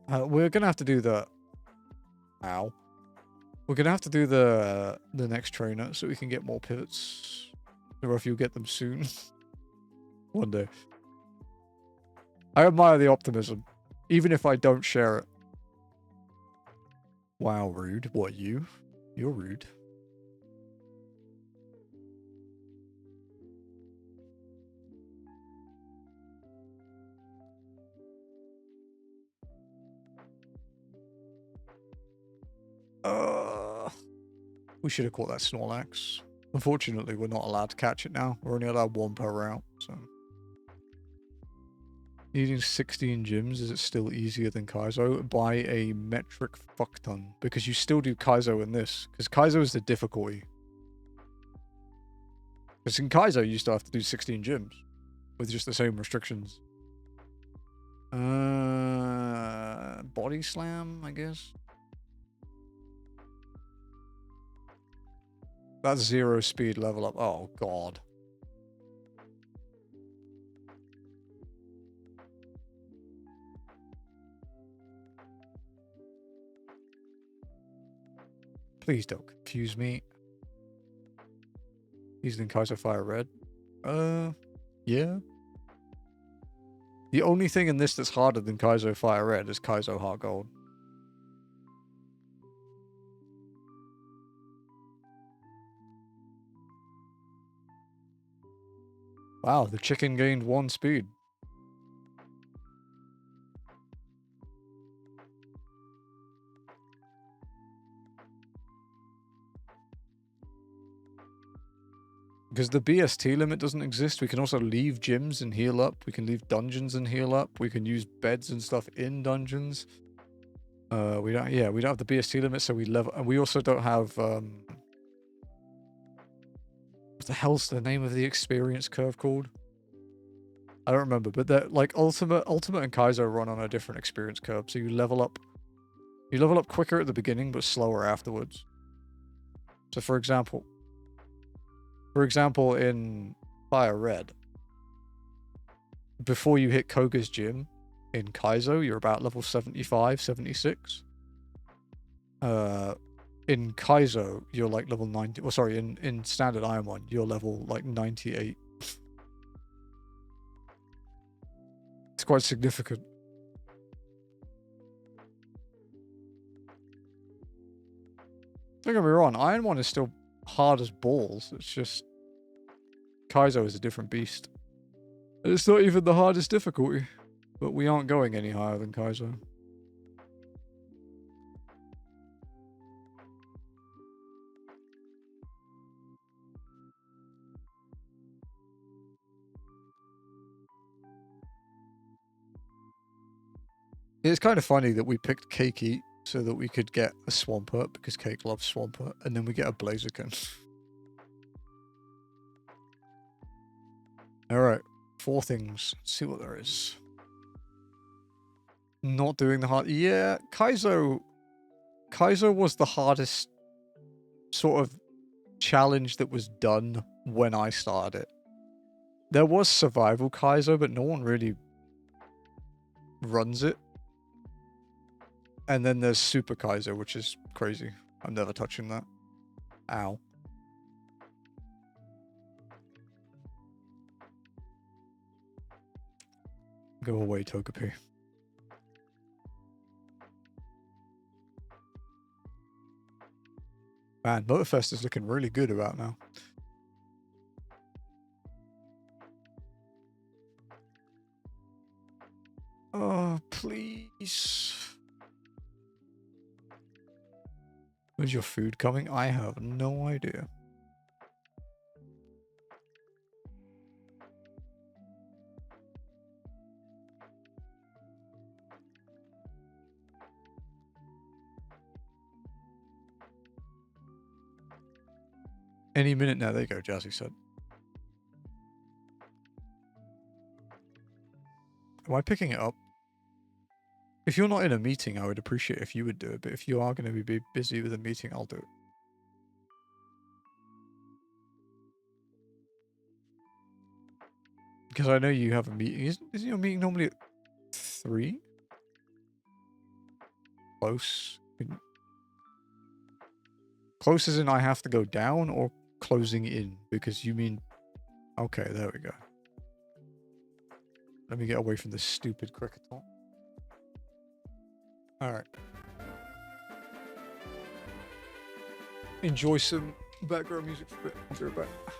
we're gonna have to do the... Ow. We're gonna have to do the next trainer so we can get more pivots. Or if you'll get them soon. One day. I admire the optimism. Even if I don't share it. Wow, rude. What, you? You're rude. We should have caught that Snorlax. Unfortunately, we're not allowed to catch it now. We're only allowed one per route, so... Needing 16 gyms, is it still easier than Kaizo? By a metric fuckton. Because you still do Kaizo in this. Because Kaizo is the difficulty. Because in Kaizo, you still have to do 16 gyms. With just the same restrictions. Body Slam, I guess? That's 0 speed level up. Oh, God. Please don't confuse me. He's in Kaizo Fire Red. Yeah. The only thing in this that's harder than Kaizo Fire Red is Kaizo Heart Gold. Wow, the chicken gained 1 speed. Because the BST limit doesn't exist, we can also leave gyms and heal up. We can leave dungeons and heal up. We can use beds and stuff in dungeons. We don't have the BST limit, so we level, and we also don't have what the hell's the name of the experience curve called? I don't remember, but they're like Ultimate and Kaizo run on a different experience curve, so you level up quicker at the beginning but slower afterwards. So for example, in Fire Red, before you hit Koga's gym in Kaizo, you're about level 75, 76. In Kaizo, you're like level 90. Well, sorry, in standard IronMON, you're level like 98. It's quite significant. Don't get me wrong, IronMON is still hard as balls. It's just Kaizo is a different beast. It's not even the hardest difficulty, but we aren't going any higher than Kaizo. It's kind of funny that we picked Cake Eat so that we could get a Swampert, because Cake loves Swampert, and then we get a Blaziken. Alright, 4 things. Let's see what there is. Not doing the hard... Yeah, Kaizo was the hardest sort of challenge that was done when I started it. There was Survival Kaizo, but no one really runs it. And then there's Super Kaiser, which is crazy. I'm never touching that. Ow. Go away, Togepi. Man, Motorfest is looking really good about now. Oh, please. When's your food coming? I have no idea. Any minute now. There you go, Jazzy said. Am I picking it up? If you're not in a meeting, I would appreciate if you would do it. But if you are going to be busy with a meeting, I'll do it. Because I know you have a meeting. Isn't your meeting normally at 3? Close. Close as in I have to go down or closing in? Because you mean... Okay, there we go. Let me get away from this stupid cricket talk. Alright. Enjoy some background music for a bit. I'll be right back.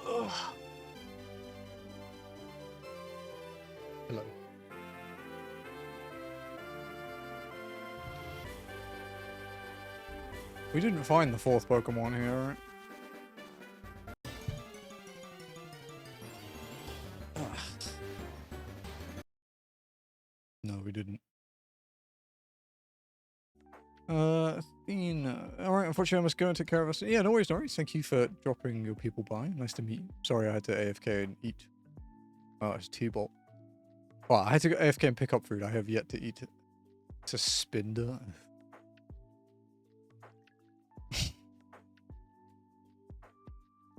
Ugh. Hello. We didn't find the fourth Pokemon here, right? Ugh. No, we didn't. Athena. Alright, unfortunately I must go and take care of us. Yeah, no worries, no worries. Thank you for dropping your people by. Nice to meet you. Sorry I had to AFK and eat. Oh, it's T-Bolt. Well, I had to go AFK and pick up food. I have yet to eat it. It's a Spinder.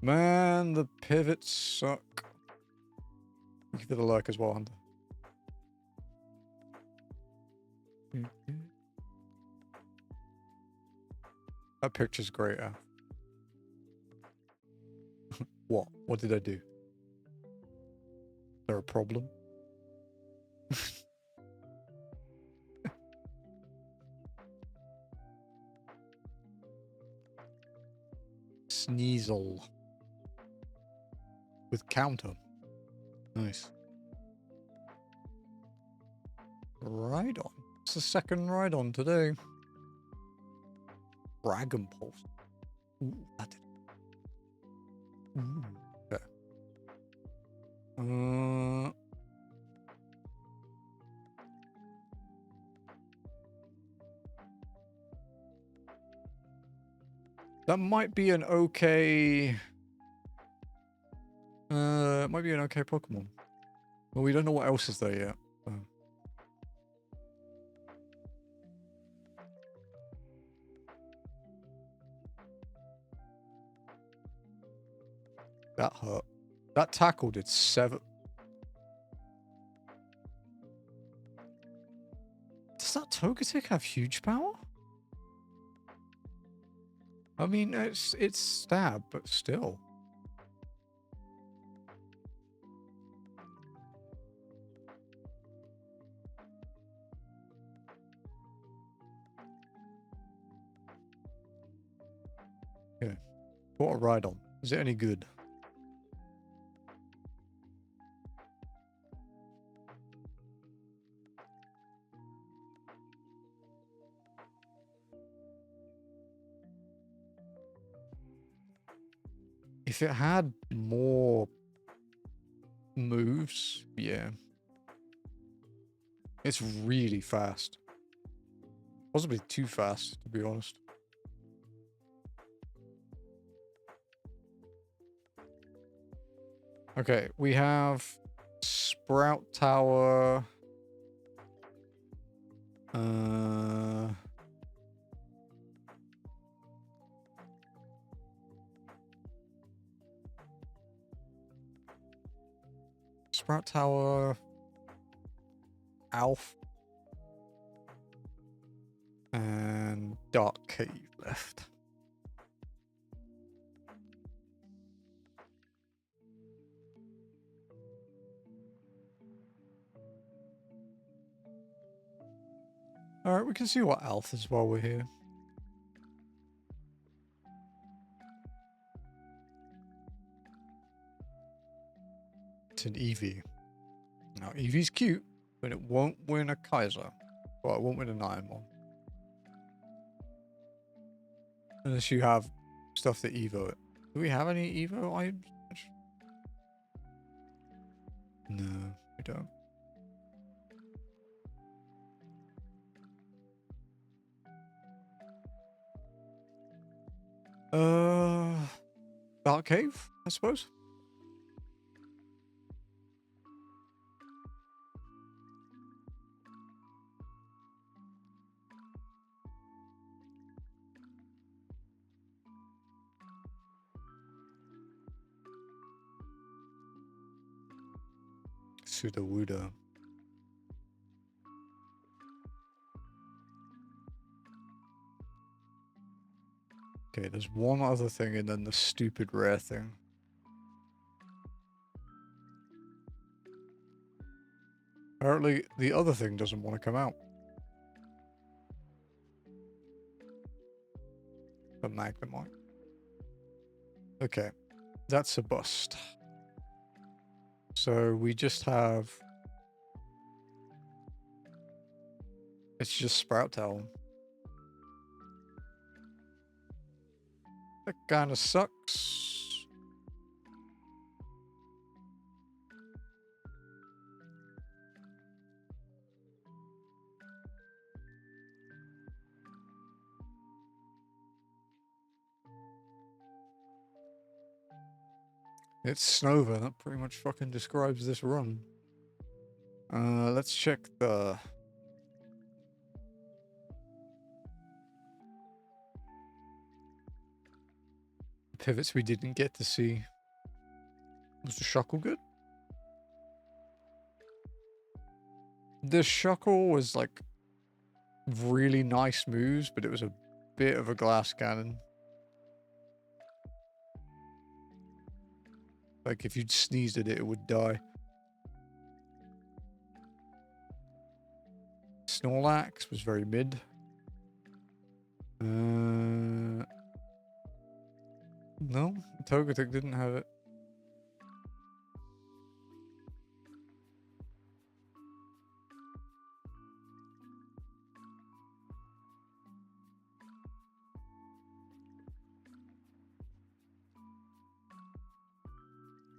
Man, the pivots suck. Thank you for the like as well, Hunter. That picture's great, Al. What? What did I do? Is there a problem? Sneasel. With counter. Nice. Rhydon. It's the second Rhydon today. Dragon Pulse. Ooh, that did. Ooh, okay. That might be an okay... it might be an okay Pokemon. Well, we don't know what else is there yet. So. That hurt. That tackle did 7. Does that Togetic have huge power? I mean, it's stab, but still. Okay. What a ride on. Is it any good? If it had more moves, yeah. It's really fast. Possibly too fast, to be honest. Okay, we have Sprout Tower. Sprout Tower. Alf. And Dark Cave left. Alright, we can see what Alf is while we're here. It's an Eevee. Now, Eevee's cute, but it won't win a Kaiser. Well, it won't win an IronMON. Unless you have stuff that Evo it. Do we have any Evo items? No, we don't. Dark Cave, I suppose. Sudowoodo. Okay, there's one other thing and then the stupid rare thing. Apparently, the other thing doesn't want to come out. The Magnemite. Okay. that's a bust. So we just have... It's just Sprout Town. That kind of sucks. It's Snova. That pretty much fucking describes this run. Let's check the... pivots we didn't get to see. Was the Shuckle good? The Shuckle was like really nice moves, but it was a bit of a glass cannon. Like if you'd sneezed at it, it would die. Snorlax was very mid. No, Togetic didn't have it.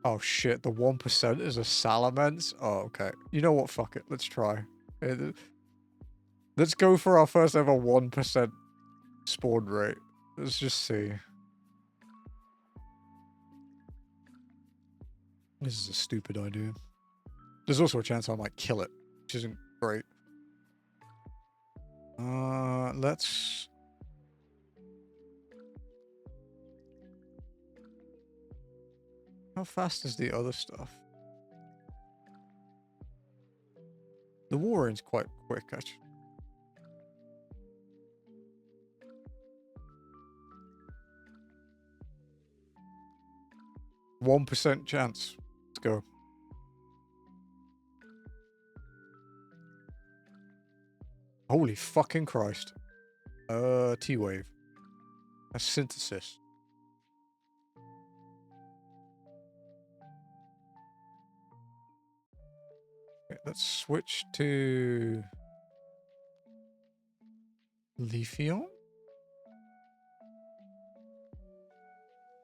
Oh shit, the 1% is a Salamence? Oh, okay. You know what, fuck it, let's try. Let's go for our first ever 1% spawn rate. Let's just see. This is a stupid idea. There's also a chance I might kill it, which isn't great. Let's... How fast is the other stuff? The Warren's quite quick, actually. %1 chance. Let's go. Holy fucking Christ. T-Wave. That's Synthesis. Okay, let's switch to... Leafeon?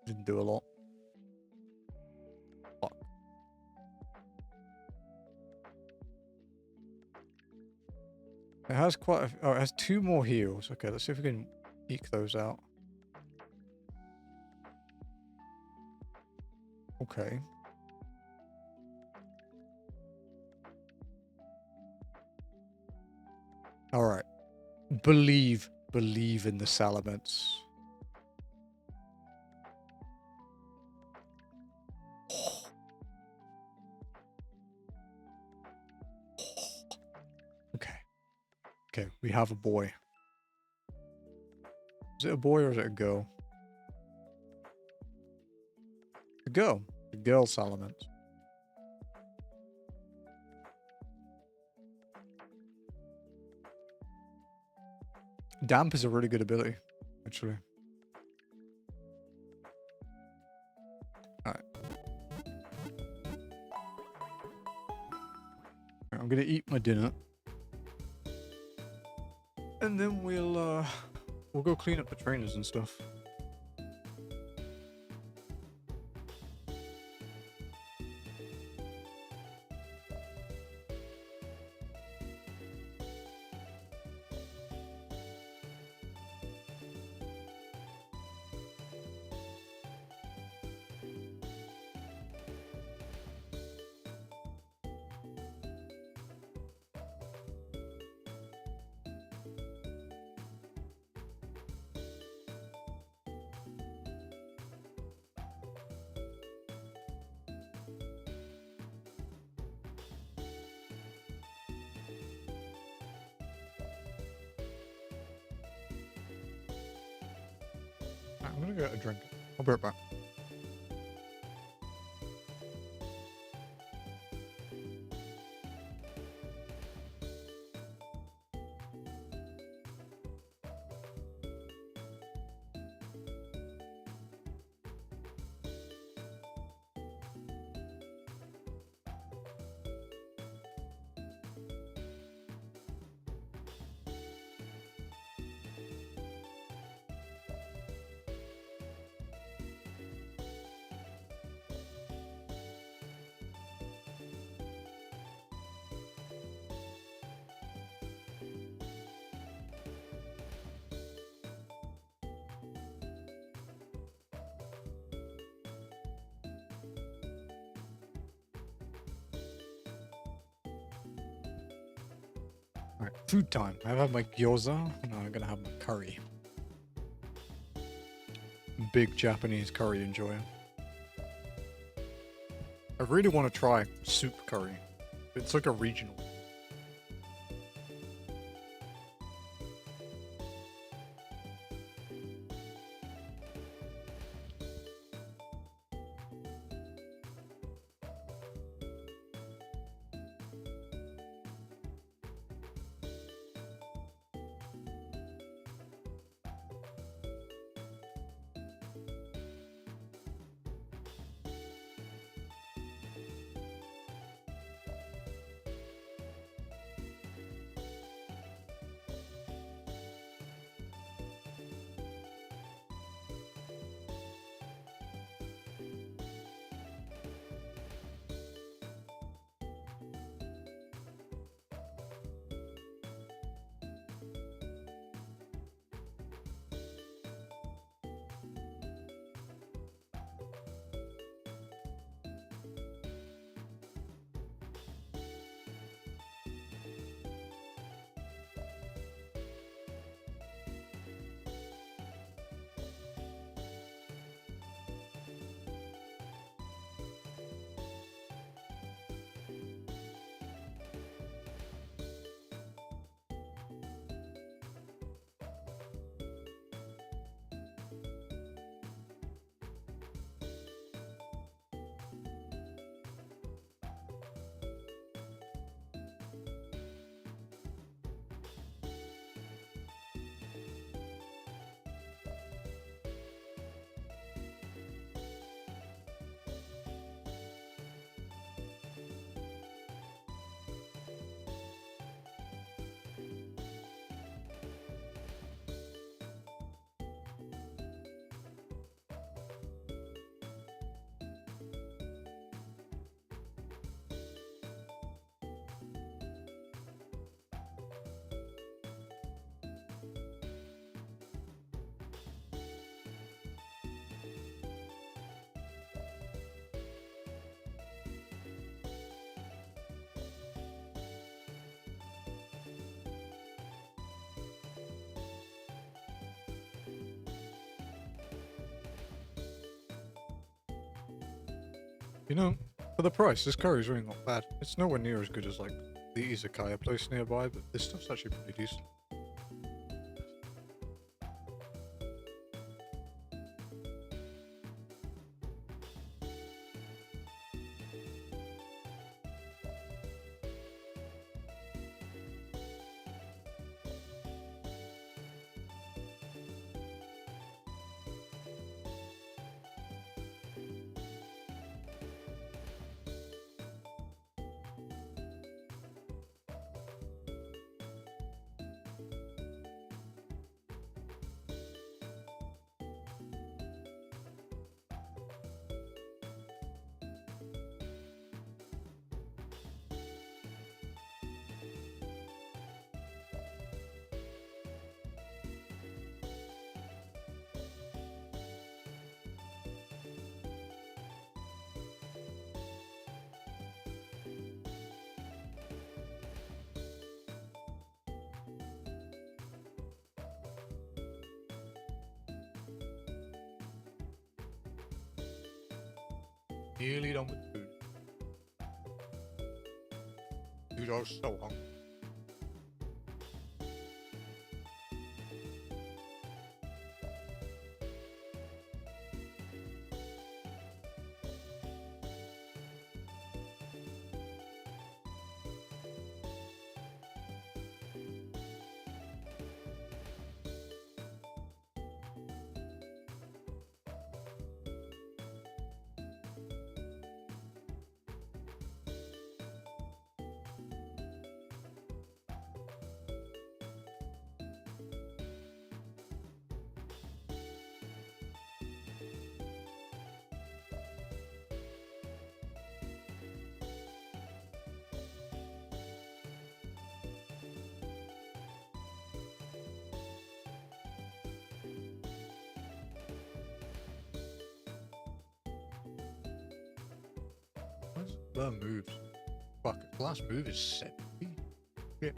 Didn't do a lot. Fuck. It has quite a... Oh, it has 2 more heals. Okay, let's see if we can eke those out. Okay. Alright. Believe in the Salamence. Okay. Okay, we have a boy. Is it a boy or is it a girl? A girl. A girl Salamence. Damp is a really good ability, actually. Alright. I'm gonna eat my dinner. And then we'll go clean up the trainers and stuff. I'm gonna get a drink. I'll be right back. Alright, food time. I've had my gyoza, and I'm gonna have my curry. Big Japanese curry enjoyer. I really want to try soup curry. It's like a regional. You know, for the price, this curry's really not bad. It's nowhere near as good as, like, the izakaya place nearby, but this stuff's actually pretty decent. Nearly done with food. Dude, I was so hungry. What's the moves? Fuck, the last move is 70. Shit.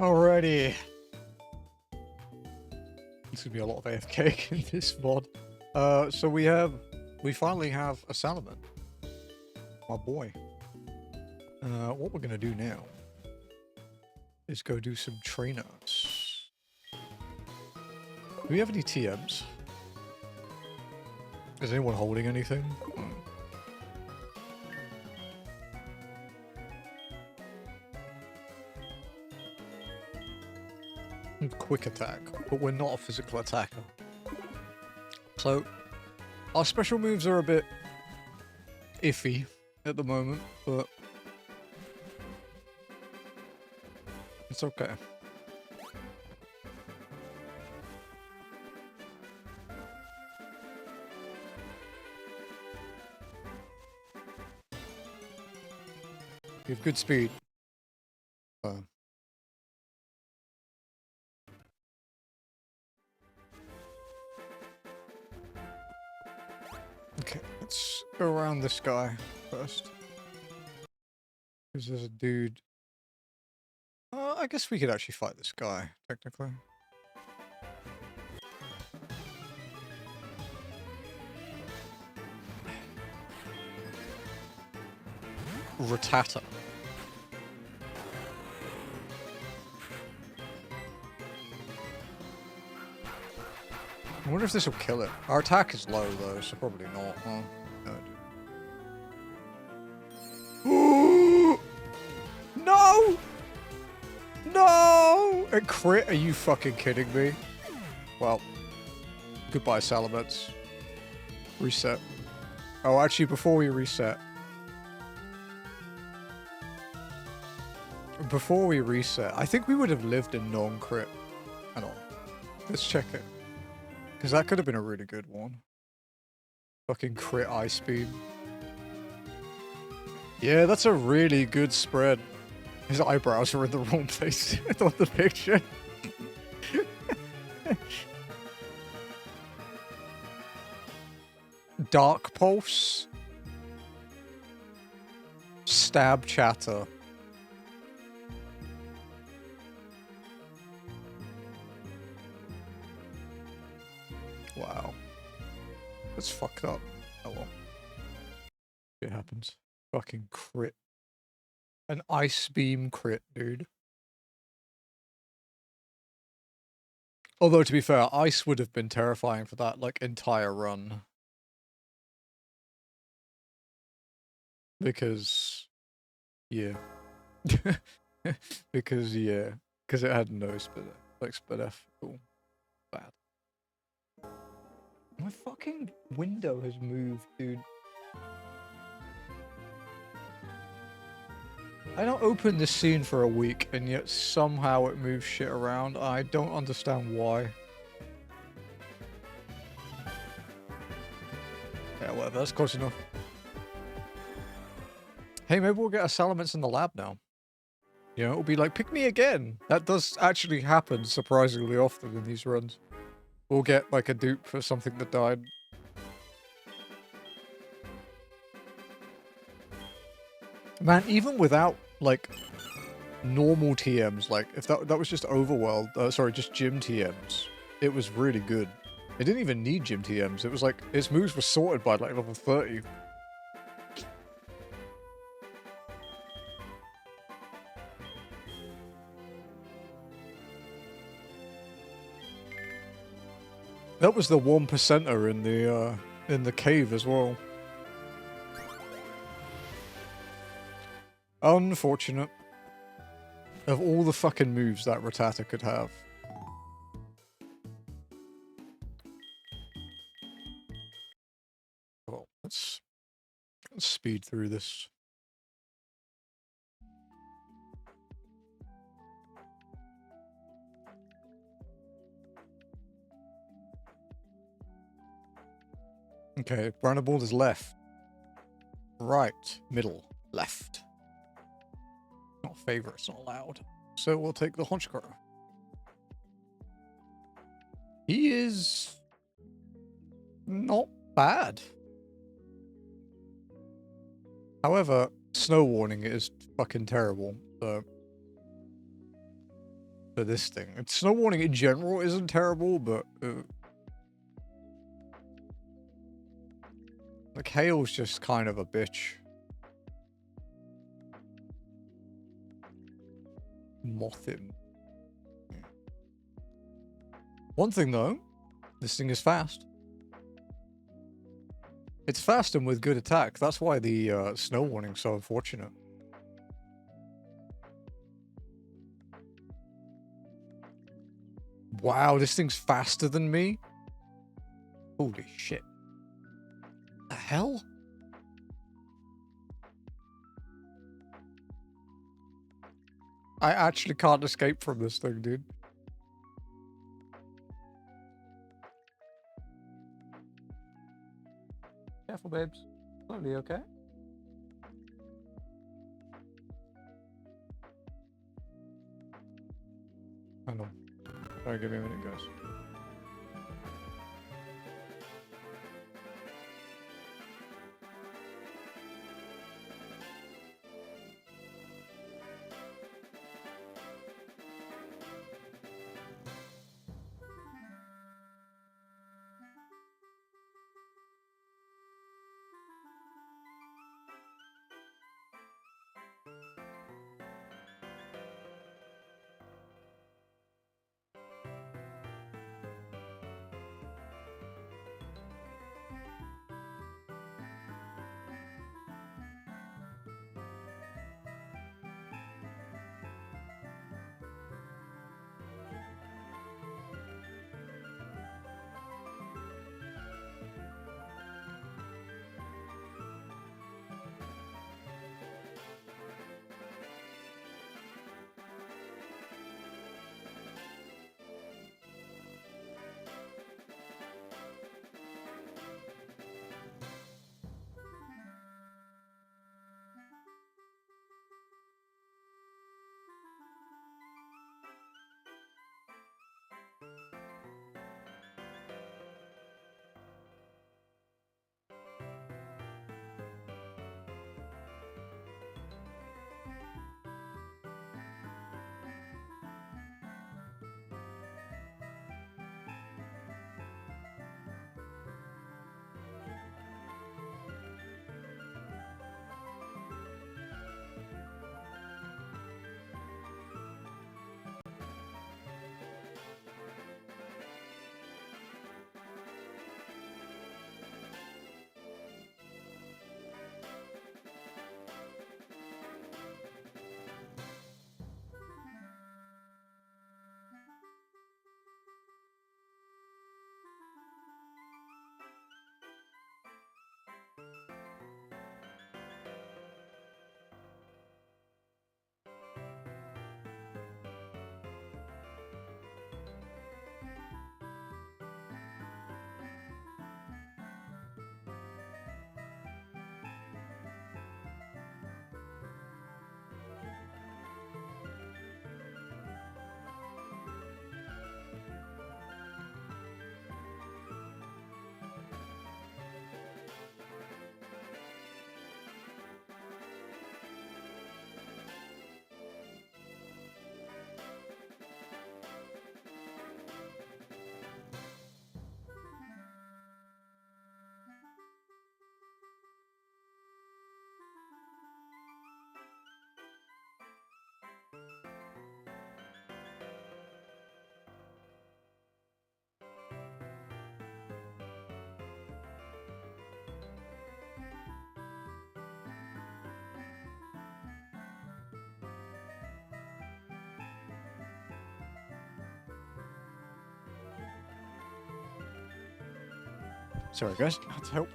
Alrighty. There's gonna be a lot of AFK in this mod. So we finally have a Salomon. My boy. What we're gonna do now is go do some trainers. Do we have any TMs? Is anyone holding anything? Quick attack, but we're not a physical attacker. So, our special moves are a bit iffy at the moment, but it's okay. You have good speed. Okay, let's go around this guy first. Because there's a dude. I guess we could actually fight this guy, technically. Rattata. I wonder if this will kill it. Our attack is low though, so probably not, huh? No, no! No! A crit? Are you fucking kidding me? Well, goodbye, Salamence. Reset. Oh, actually, before we reset. I think we would have lived in non-crit. Hang on. Let's check it. Because that could have been a really good one. Fucking crit ice beam. Yeah, that's a really good spread. His eyebrows are in the wrong place on the picture. Dark Pulse. Stab Chatter. Wow. That's fucked up. Oh well. It happens. Fucking crit. An ice beam crit, dude. Although, to be fair, ice would have been terrifying for that, like, entire run. Because... yeah. Because it had no split, like, split F. Cool. Bad. My fucking window has moved, dude. I don't open this scene for a week, and yet somehow it moves shit around. I don't understand why. Yeah, whatever, that's close enough. Hey, maybe we'll get a Salamence in the lab now. You know, it'll be like, pick me again. That does actually happen surprisingly often in these runs. We'll get, like, a dupe for something that died. Man, even without, like, normal TMs, like, if that was just Overworld, sorry, just gym TMs, it was really good. It didn't even need gym TMs. It was like, its moves were sorted by, like, level 30. That was the 1%er in the cave as well. Unfortunate. Of all the fucking moves that Rattata could have. Well, let's speed through this. Okay, Brandebold is left. Right, middle, left. Not favorite, it's not allowed. So we'll take the Honchkrow. He is not bad. However, Snow Warning is fucking terrible, so... for this thing. Snow warning in general isn't terrible, but like hail's just kind of a bitch. Moth him. One thing though, this thing is fast. It's fast and with good attack. That's why the snow warning's so unfortunate. Wow, this thing's faster than me? Holy shit. The hell? I actually can't escape from this thing, dude. Careful, babes. Slowly, okay? Hang on. Sorry, give me a minute, guys. Sorry, guys. I had to help.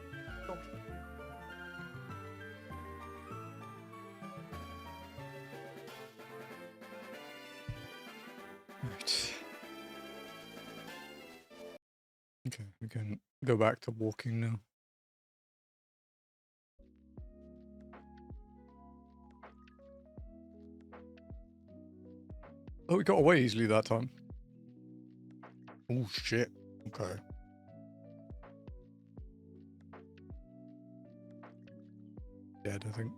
Right. Okay, we can go back to walking now. Oh, we got away easily that time. Oh, shit. Okay. Dead, I think.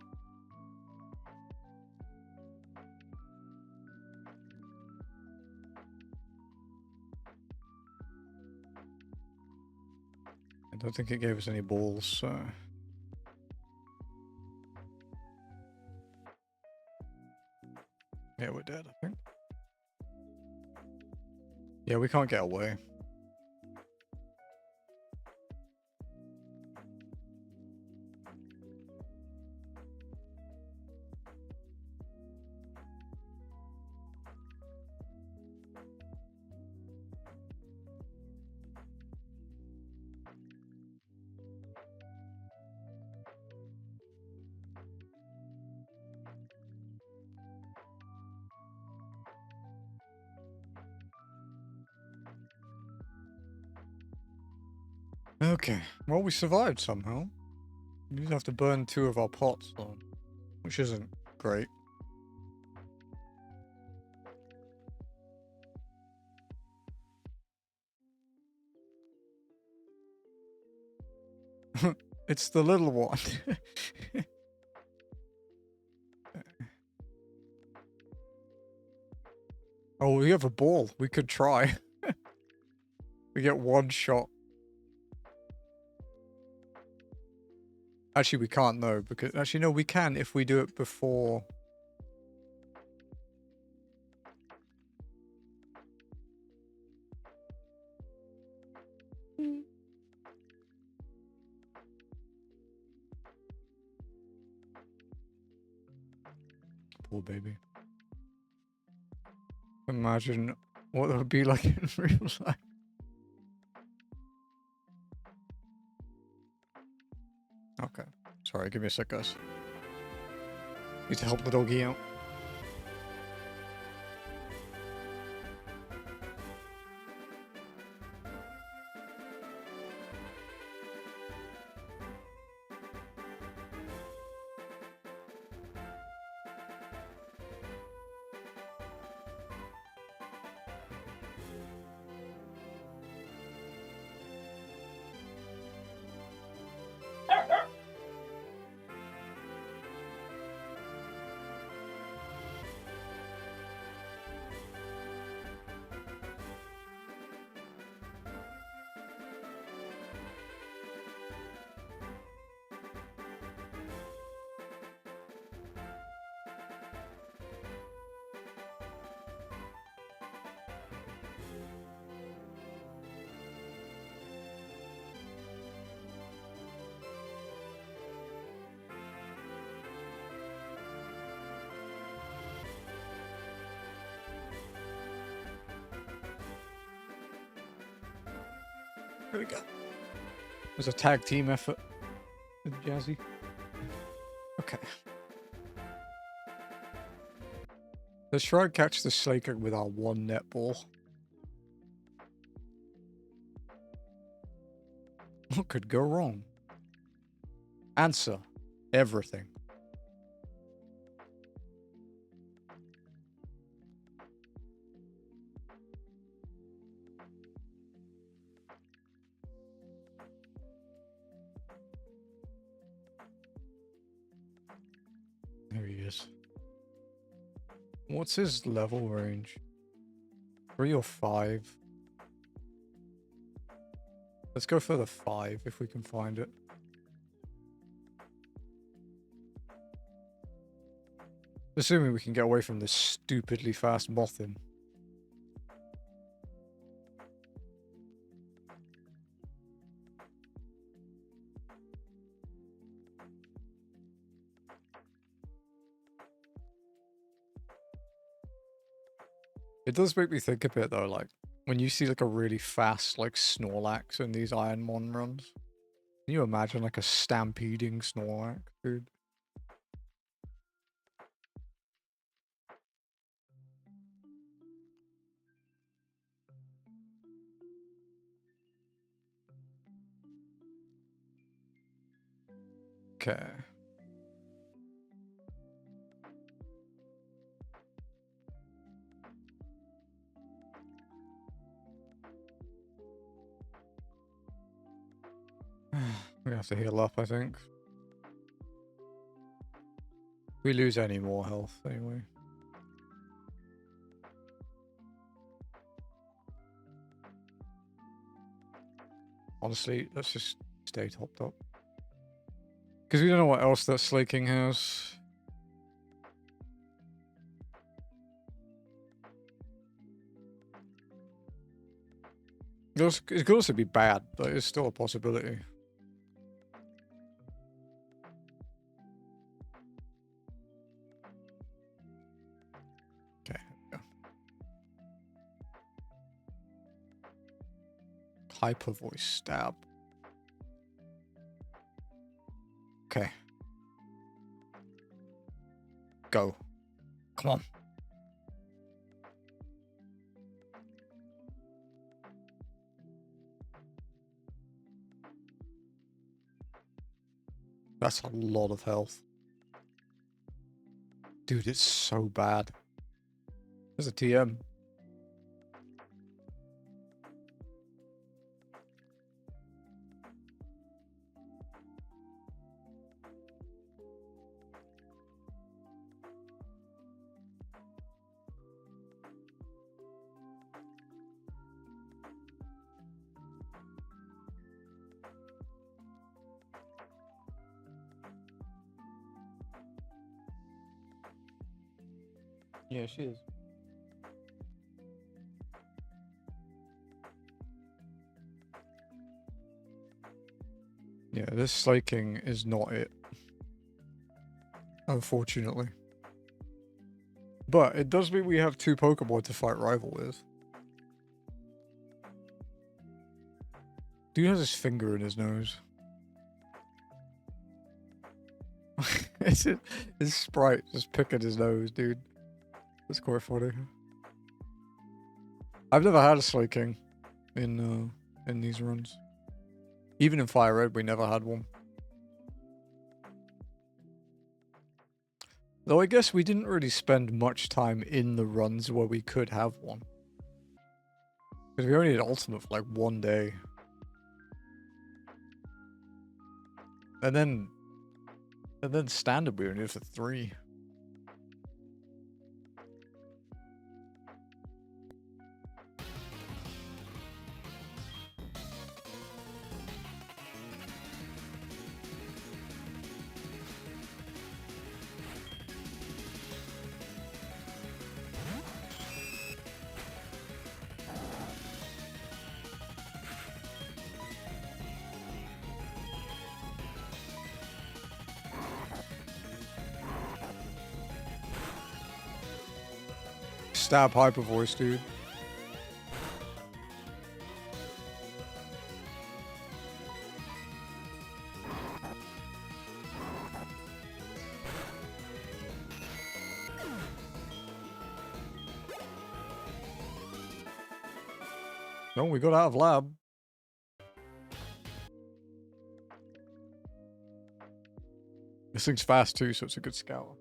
don't think it gave us any balls, so... Yeah, we're dead, I think. Yeah, we can't get away. Okay, well, we survived somehow. We just have to burn 2 of our pots on, which isn't great. It's the little one. Oh, we have a ball. We could try. We get 1 shot. Actually, we can't, no, because... Actually, no, we can if we do it before... Poor baby. Imagine what it would be like in real life. Okay. Sorry, give me a sec, guys. Need to help the doggy out. There we go. It was a tag team effort with Jazzy. Okay. Let's try and catch the Slaker with our 1 net ball. What could go wrong? Answer. Everything. There he is. What's his level range? 3 or 5? Let's go for the 5 if we can find it. Assuming we can get away from this stupidly fast Mothin. It does make me think a bit though, like, when you see like a really fast, like, Snorlax in these IronMON runs. Can you imagine like a stampeding Snorlax, dude? Okay. We have to heal up, I think. We lose any more health anyway. Honestly, let's just Stay topped up. Because we don't know what else that slaking has. It could also be bad, but it's still a possibility. Okay. Yeah. Hyper voice stab. Okay. Go. Come on. That's a lot of health. Dude, it's so bad. There's a TM. Yeah, she is. Yeah, this slaking is not it. Unfortunately. But it does mean we have 2 Pokemon to fight rival with. Dude has his finger in his nose. His sprite just picking his nose, dude. That's quite funny. I've never had a slaking in these runs. Even in Fire Red, we never had one. Though I guess we didn't really spend much time in the runs where we could have one. Because we only did Ultimate for like 1 day. And then Standard we only did for 3. Stab Hyper Voice, dude. No, we got out of lab. This thing's fast too, so it's a good scout.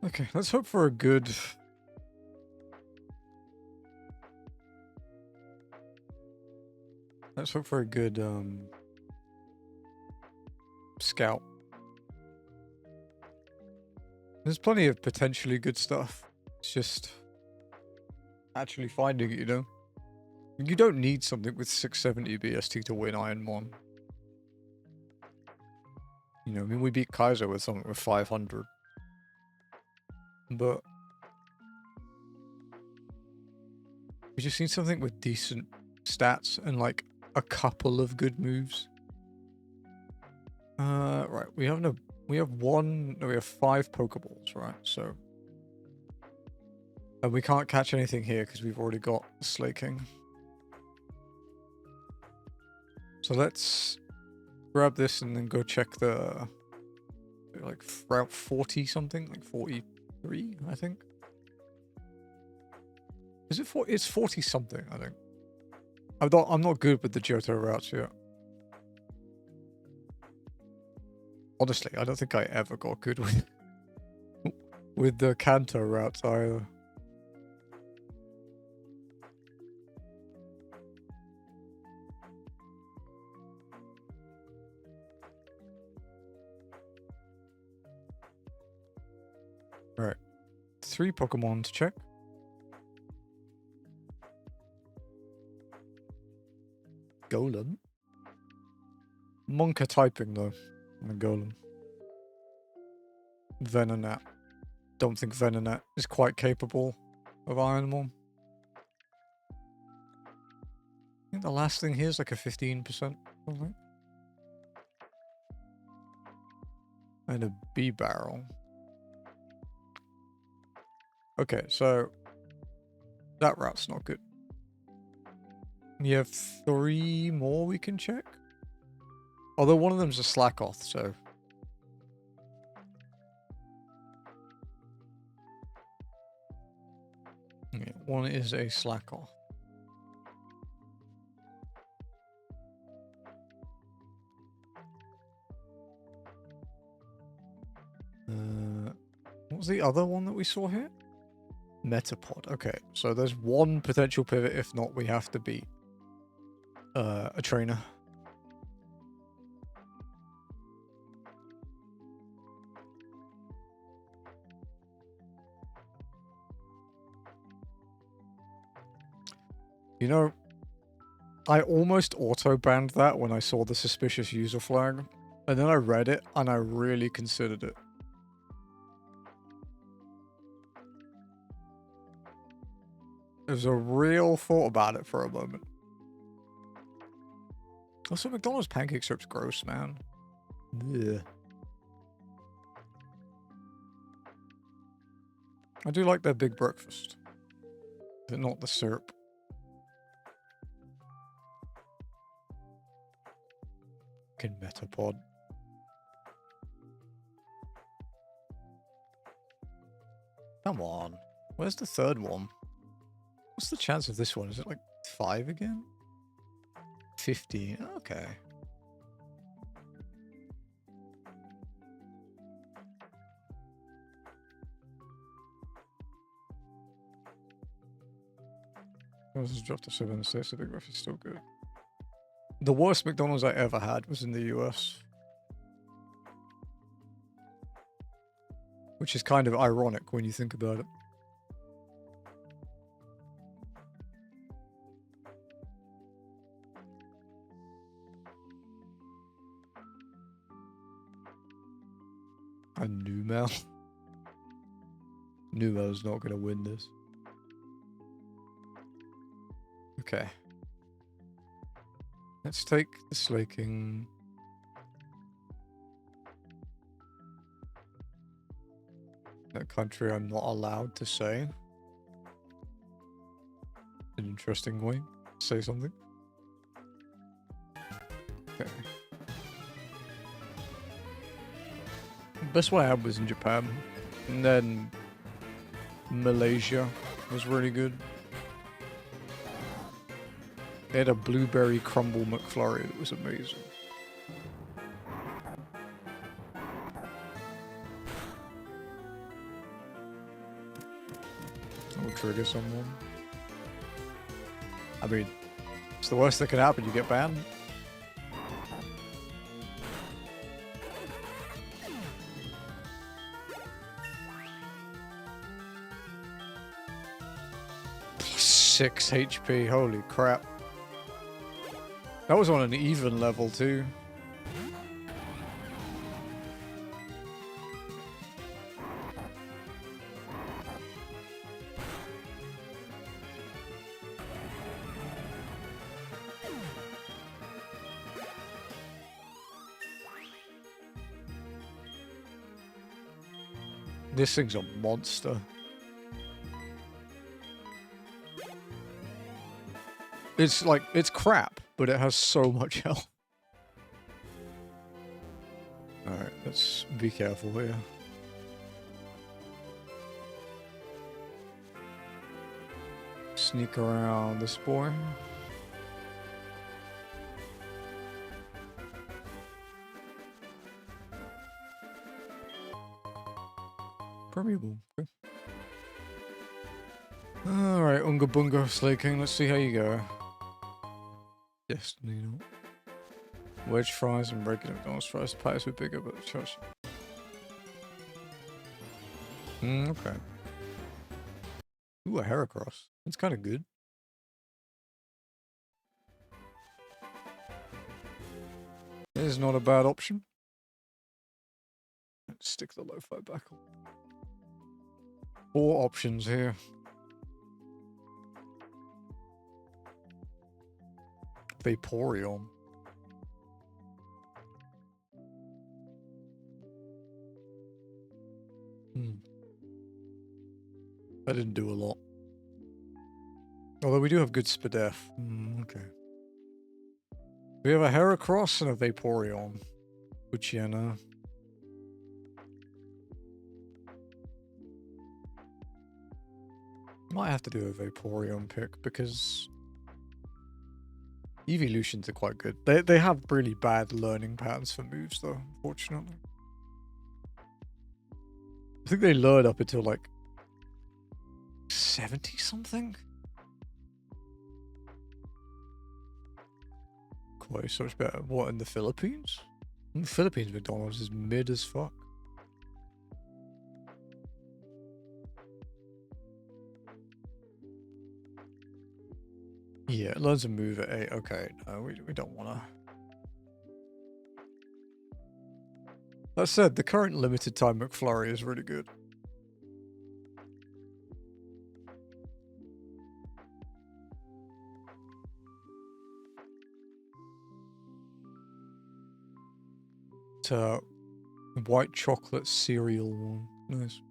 Okay, let's hope for a good... Let's hope for a good, scout. There's plenty of potentially good stuff. It's just... actually finding it, you know? You don't need something with 670 BST to win IronMON. You know, I mean, we beat Kaiser with something with 500. But... we just need something with decent stats and, like, a couple of good moves. Right, we have 5 Pokeballs, right? So... and we can't catch anything here because we've already got slaking. So let's grab this and then go check the... like, Route 40 something? Like 43, I think? Is it 40? It's 40 something, I think. I'm not good with the Johto routes yet. Honestly, I don't think I ever got good with with the Kanto routes either. Alright. 3 Pokemon to check. Golem? Monka typing though. On a Golem. Venonat. Don't think Venonat is quite capable of IronMON. I think the last thing here is like a 15%. Something. And a B-barrel. Okay, so that route's not good. You have 3 more we can check? Although one of them's a Slackoth, so... Yeah, one is a Slackoth. What was the other one that we saw here? Metapod. Okay, so there's one potential pivot. If not, we have to beat a trainer. You know, I almost auto-banned that when I saw the suspicious user flag, and then I read it and I really considered it. There's a real thought about it for a moment. Also, McDonald's pancake syrup's gross, man. Yeah. I do like their big breakfast, but not the syrup. Fucking Metapod. Come on. Where's the third one? What's the chance of this one? Is it like 5 again? 15. Okay. This has dropped to 7 6. The big ref is still good. The worst McDonald's I ever had was in the US. Which is kind of ironic when you think about it. A Numel. Numel's not going to win this. Okay. Let's take the Slaking. That country I'm not allowed to say. An interesting way to say something. Okay. The best one I had was in Japan. And then Malaysia was really good. They had a blueberry crumble McFlurry that was amazing. That will trigger someone. I mean, it's the worst that can happen, you get banned. +6 HP, holy crap. That was on an even level too. This thing's a monster. It's like, it's crap, but it has so much health. Alright, let's be careful here. Sneak around this boy. Permeable. Okay. Alright, Unga Bunga Slay King, let's see how you go. Destiny, no. Wedge fries and regular McDonald's fries. Pies were bigger, but trust. Okay. Ooh, a Heracross. That's kind of good. This is not a bad option. Let's stick the lo-fi back on. 4 options here. Vaporeon. That didn't do a lot. Although we do have good Spadef. Okay. We have a Heracross and a Vaporeon. Uchiana. Might have to do a Vaporeon pick because evolutions are quite good. They have really bad learning patterns for moves though, unfortunately. I think they learn up until like 70 something. Quite so much better. What, in the Philippines? In the Philippines, McDonald's is mid as fuck. Yeah, loads of move at 8. Okay, no, we don't want to. That said, the current limited time McFlurry is really good. White chocolate cereal one. Nice.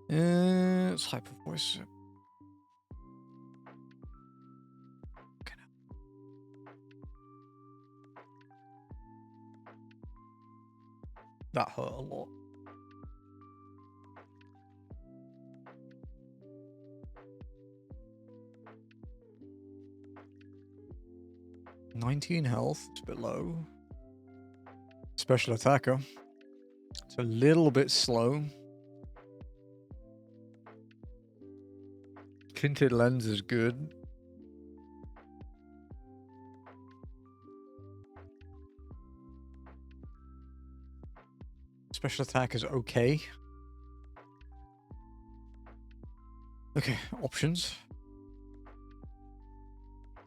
It's Hyper Voice. That hurt a lot. $19 health. It's a bit low. Special attacker. It's a little bit slow. Tinted lens is good. Special attack is okay. Okay, options.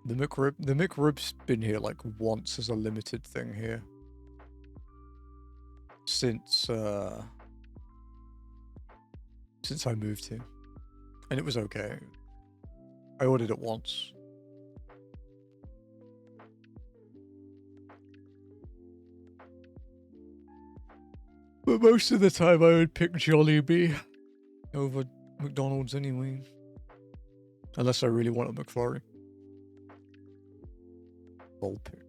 The McRib's been here like once as a limited thing here. Since I moved here. And it was okay. I ordered it once. But most of the time I would pick Jollibee over McDonald's anyway. Unless I really want a McFlurry. Bold pick.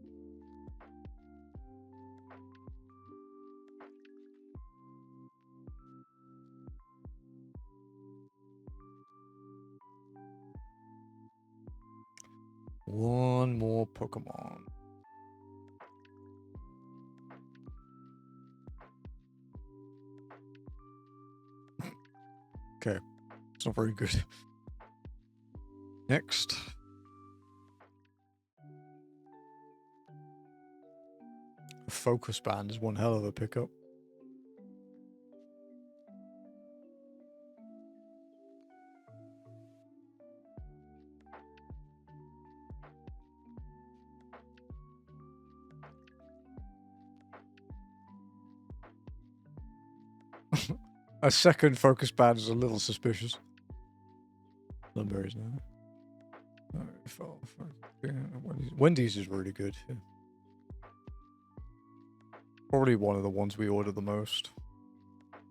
One more Pokemon. Okay. It's not very good. Next. A focus band is one hell of a pickup. A second focus band is a little suspicious. Lumberries now. Wendy's is really good. Yeah. Probably one of the ones we order the most.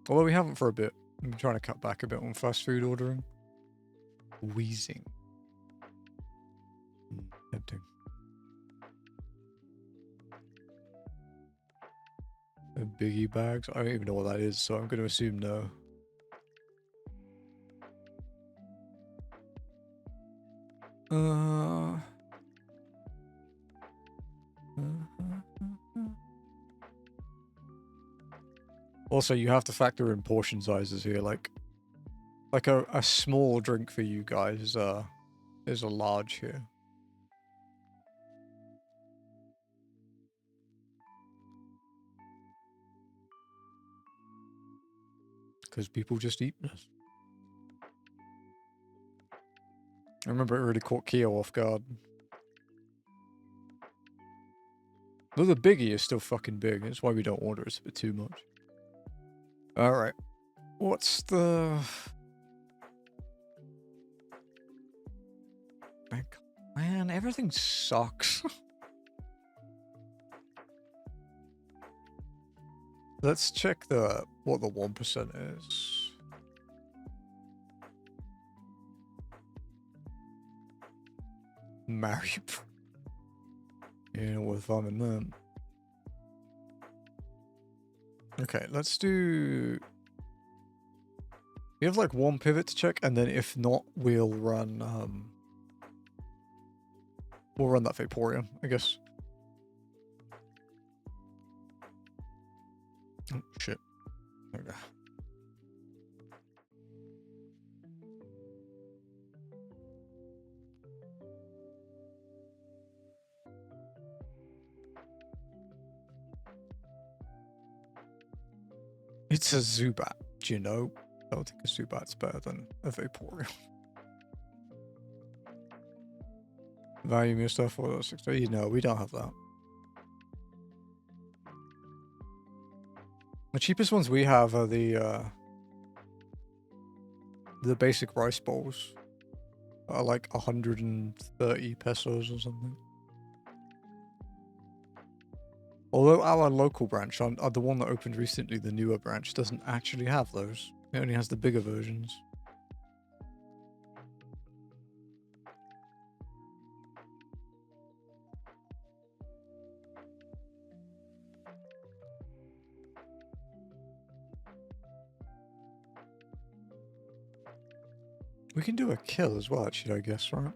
Although we haven't for a bit. I'm trying to cut back a bit on fast food ordering. Wheezing. Tempting. Biggie bags? I don't even know what that is, so I'm going to assume no. Also, you have to factor in portion sizes here. Like a small drink for you guys is a large here. Because people just eat this. I remember it really caught Keo off guard. Though the biggie is still fucking big. That's why we don't order it a bit too much. Alright. What's the... Man, everything sucks. Let's check what the 1% is. Marry. Yeah, worth farming them. Okay, let's do... We have like one pivot to check, and then if not, we'll run that Vaporeon, I guess. Oh, shit. Okay. It's a Zubat, do you know? I don't think a Zubat's better than a Vaporeon. Value me stuff for 630? No, we don't have that. The cheapest ones we have are the basic rice bowls. Are like 130 pesos or something. Although our local branch, the one that opened recently, the newer branch, doesn't actually have those. It only has the bigger versions. We can do a kill as well, actually, I guess, right?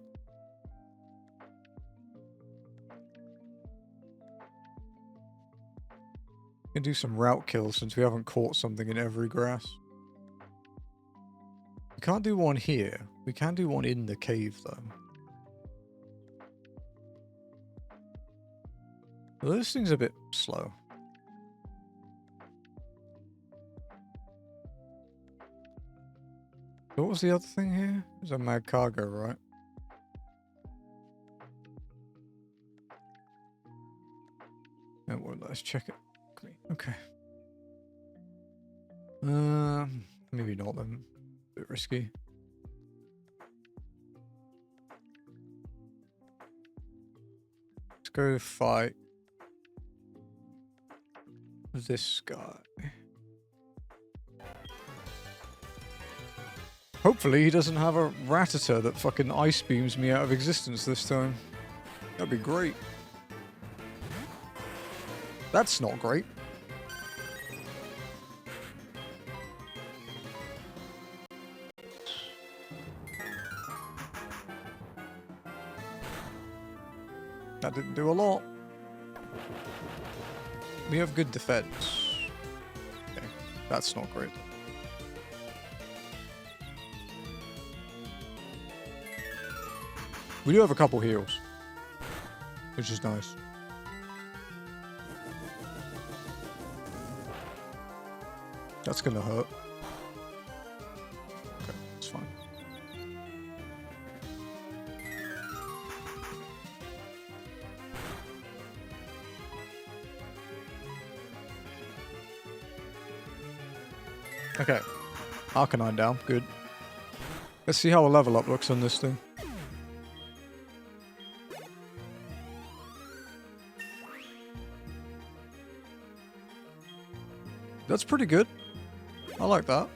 We can do some route kills since we haven't caught something in every grass. We can't do one here. We can do one in the cave, though. Well, this thing's a bit slow. What was the other thing here? There's a mad cargo, right? It won't let us check it. Okay. Maybe not then. A bit risky. Let's go fight this guy. Hopefully he doesn't have a Rattata that fucking ice beams me out of existence this time. That'd be great. That's not great. That didn't do a lot. We have good defense. Okay, that's not great. We do have a couple heals, which is nice. That's gonna hurt. Okay, it's fine. Okay, Arcanine down, good. Let's see how a level up looks on this thing. That's pretty good. I like that.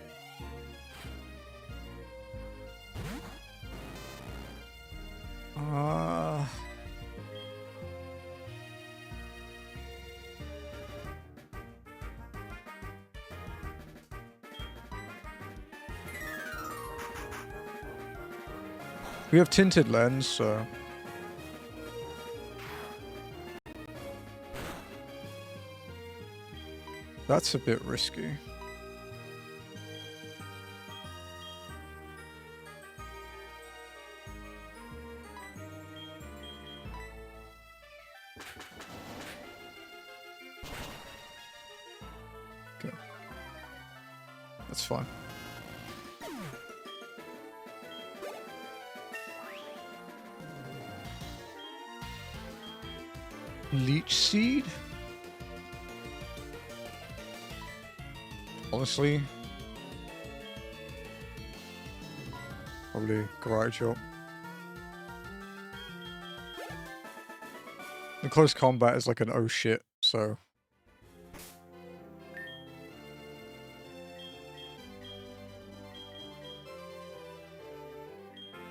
We have tinted lens, so... That's a bit risky. That's fine. Leech Seed? Honestly, probably Garage Shop. The close combat is like an oh shit, so.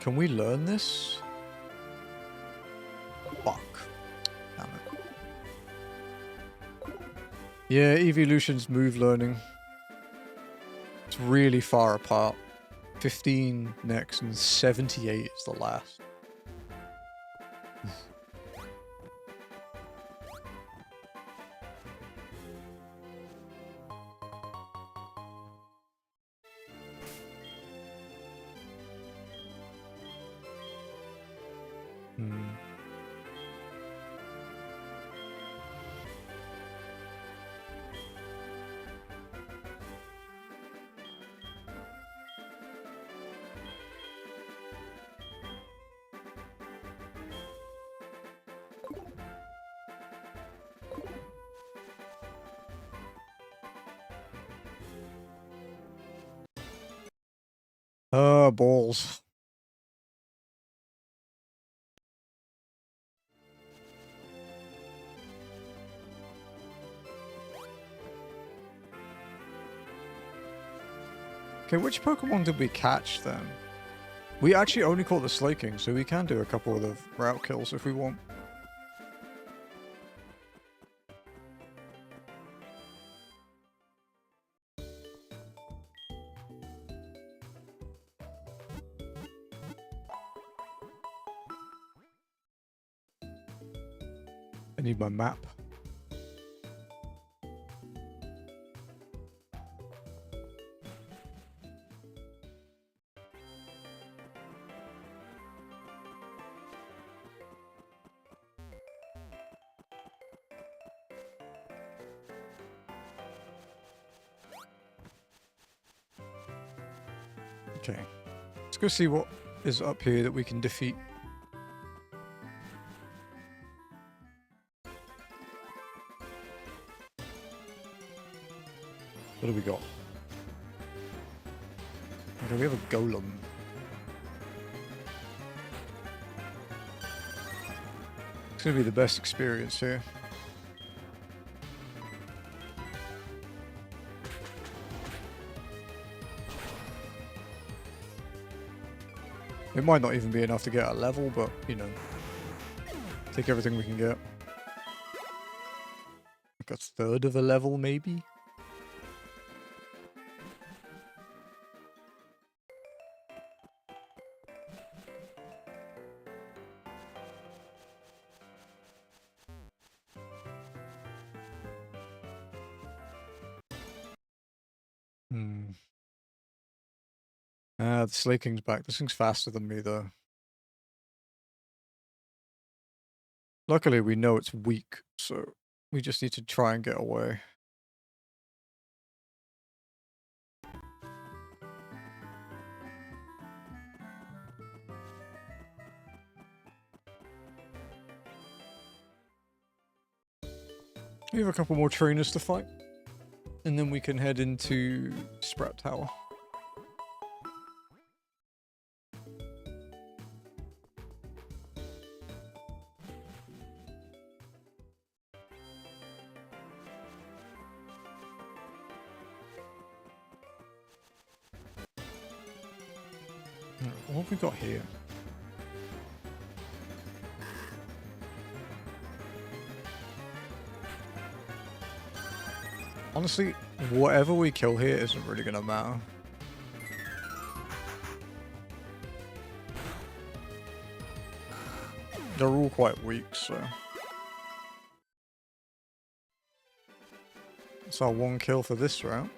Can we learn this? Fuck. Damn it. Yeah, Evolution's move learning. It's really far apart. 15 next and 78 is the last. Balls. Okay, which Pokemon did we catch then? We actually only caught the Slaking, so we can do a couple of the route kills if we want. I need my map. Okay, let's go see what is up here that we can defeat. What do we got? Okay, we have a Golem. It's gonna be the best experience here. It might not even be enough to get a level, but, you know, take everything we can get. Like a third of a level, maybe? The Slaking's back. This thing's faster than me, though. Luckily, we know it's weak, so we just need to try and get away. We have a couple more trainers to fight, and then we can head into Sprout Tower. What have we got here? Honestly, whatever we kill here isn't really gonna matter. They're all quite weak, so... That's our one kill for this round.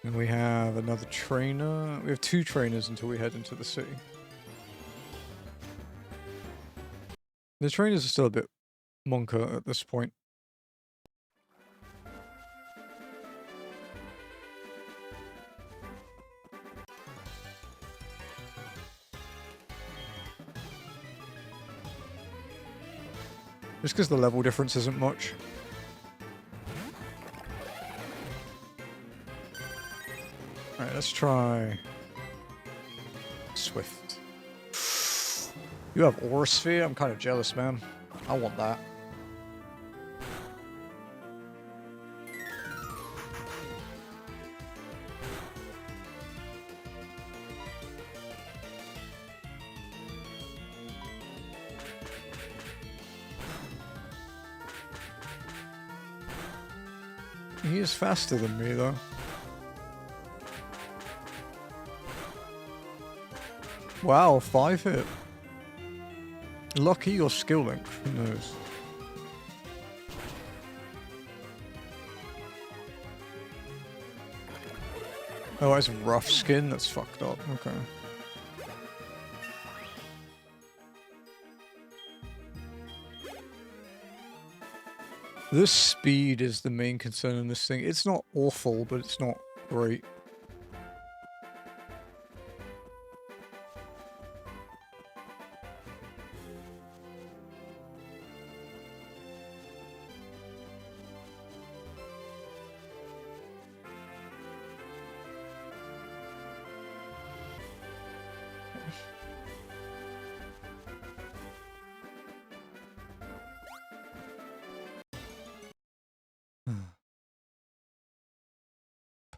And we have another trainer. We have 2 trainers until we head into the city. The trainers are still a bit monka at this point. Just because the level difference isn't much. Alright, let's try... Swift. You have Aura Sphere? I'm kind of jealous, man. I want that. He is faster than me, though. Wow, 5 hit. Lucky or skill link? Who knows? Oh, it's rough skin? That's fucked up. Okay. This speed is the main concern in this thing. It's not awful, but it's not great.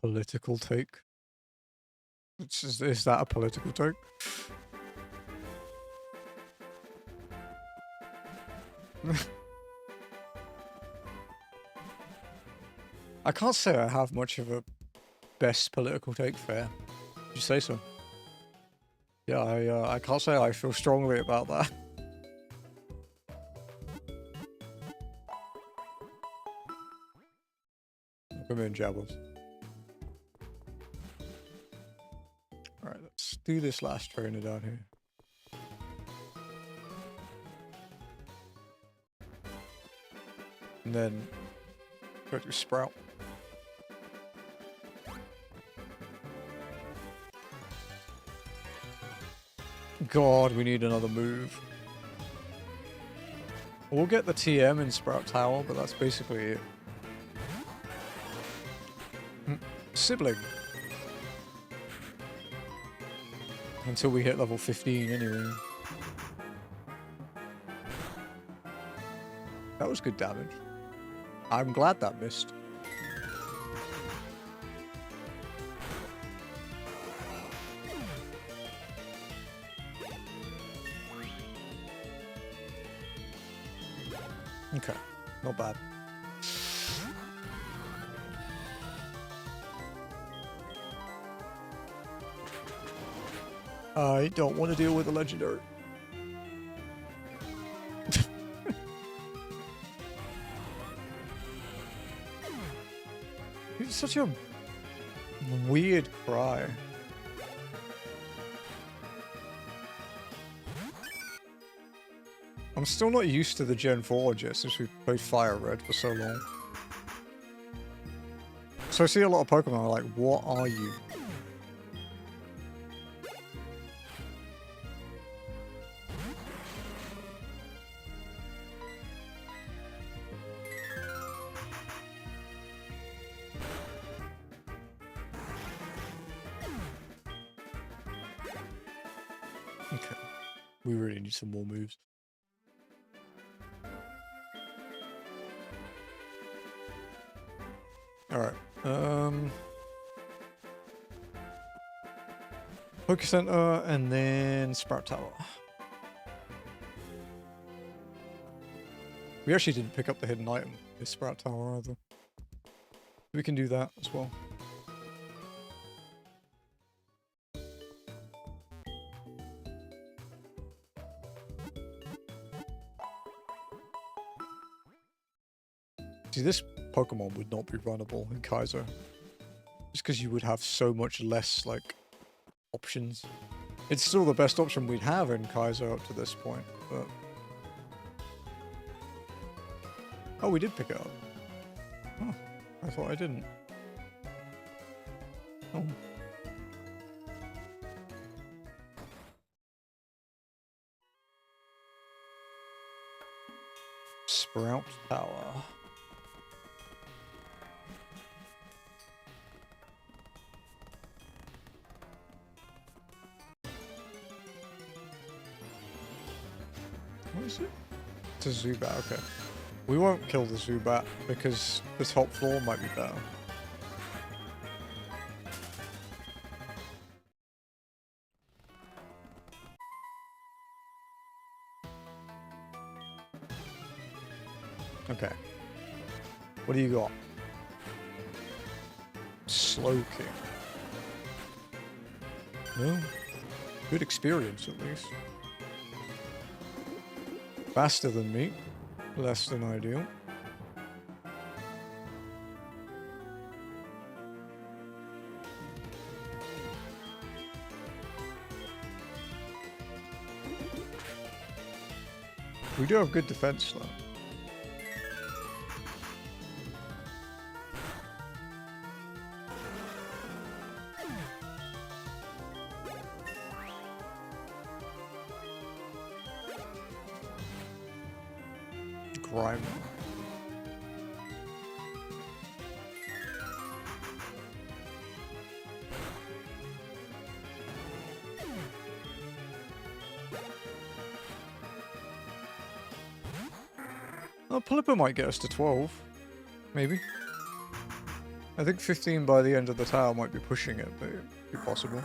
Political take? Is that a political take? I can't say I have much of a best political take, fair. Did you say so? Yeah, I can't say I feel strongly about that. Come in, Jabbers. Alright, let's do this last trainer down here. And then go to Sprout. God, we need another move. We'll get the TM in Sprout Tower, but that's basically it. Sibling. Until we hit level 15 anyway. That was good damage. I'm glad that missed. Okay, not bad. I don't want to deal with a legendary. It's such a weird cry. I'm still not used to the Gen 4 yet since we've played Fire Red for so long. So I see a lot of Pokemon like, what are you? Okay, we really need some more moves. Alright, Poke Center and then Sprout Tower. We actually didn't pick up the hidden item, this Sprout Tower either. We can do that as well. See, this Pokemon would not be runnable in Kaizo. Just because you would have so much less, like, options. It's still the best option we'd have in Kaizo up to this point, but... Oh, we did pick it up. Oh, I thought I didn't. Oh. Sprout Tower. What is it? It's a Zubat, okay. We won't kill the Zubat because the top floor might be better. Okay. What do you got? Slowking. No. Good experience, at least. Faster than me. Less than ideal. We do have good defense, though. Grime. Oh, Polypa might get us to 12. Maybe. I think 15 by the end of the tower might be pushing it, but it'd be possible.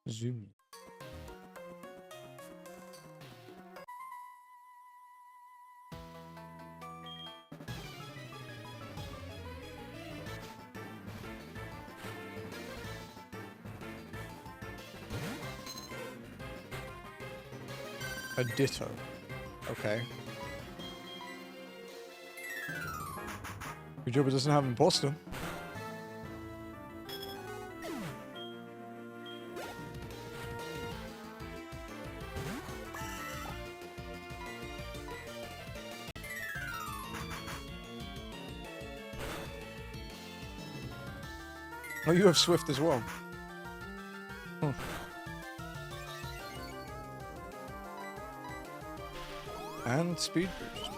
Zoom. A Ditto. Okay. Good job it doesn't have Imposter. Oh, you have Swift as well. Huh. And Speed Boost.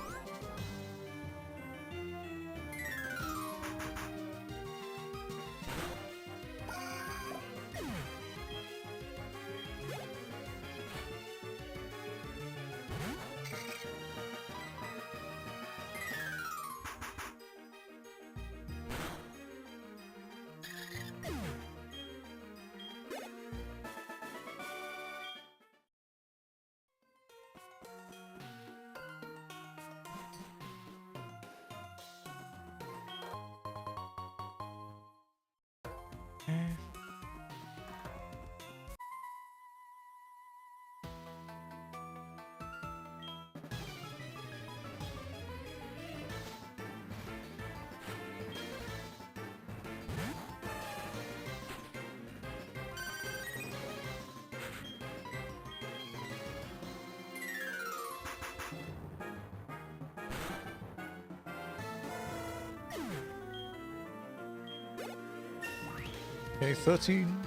Okay, 13.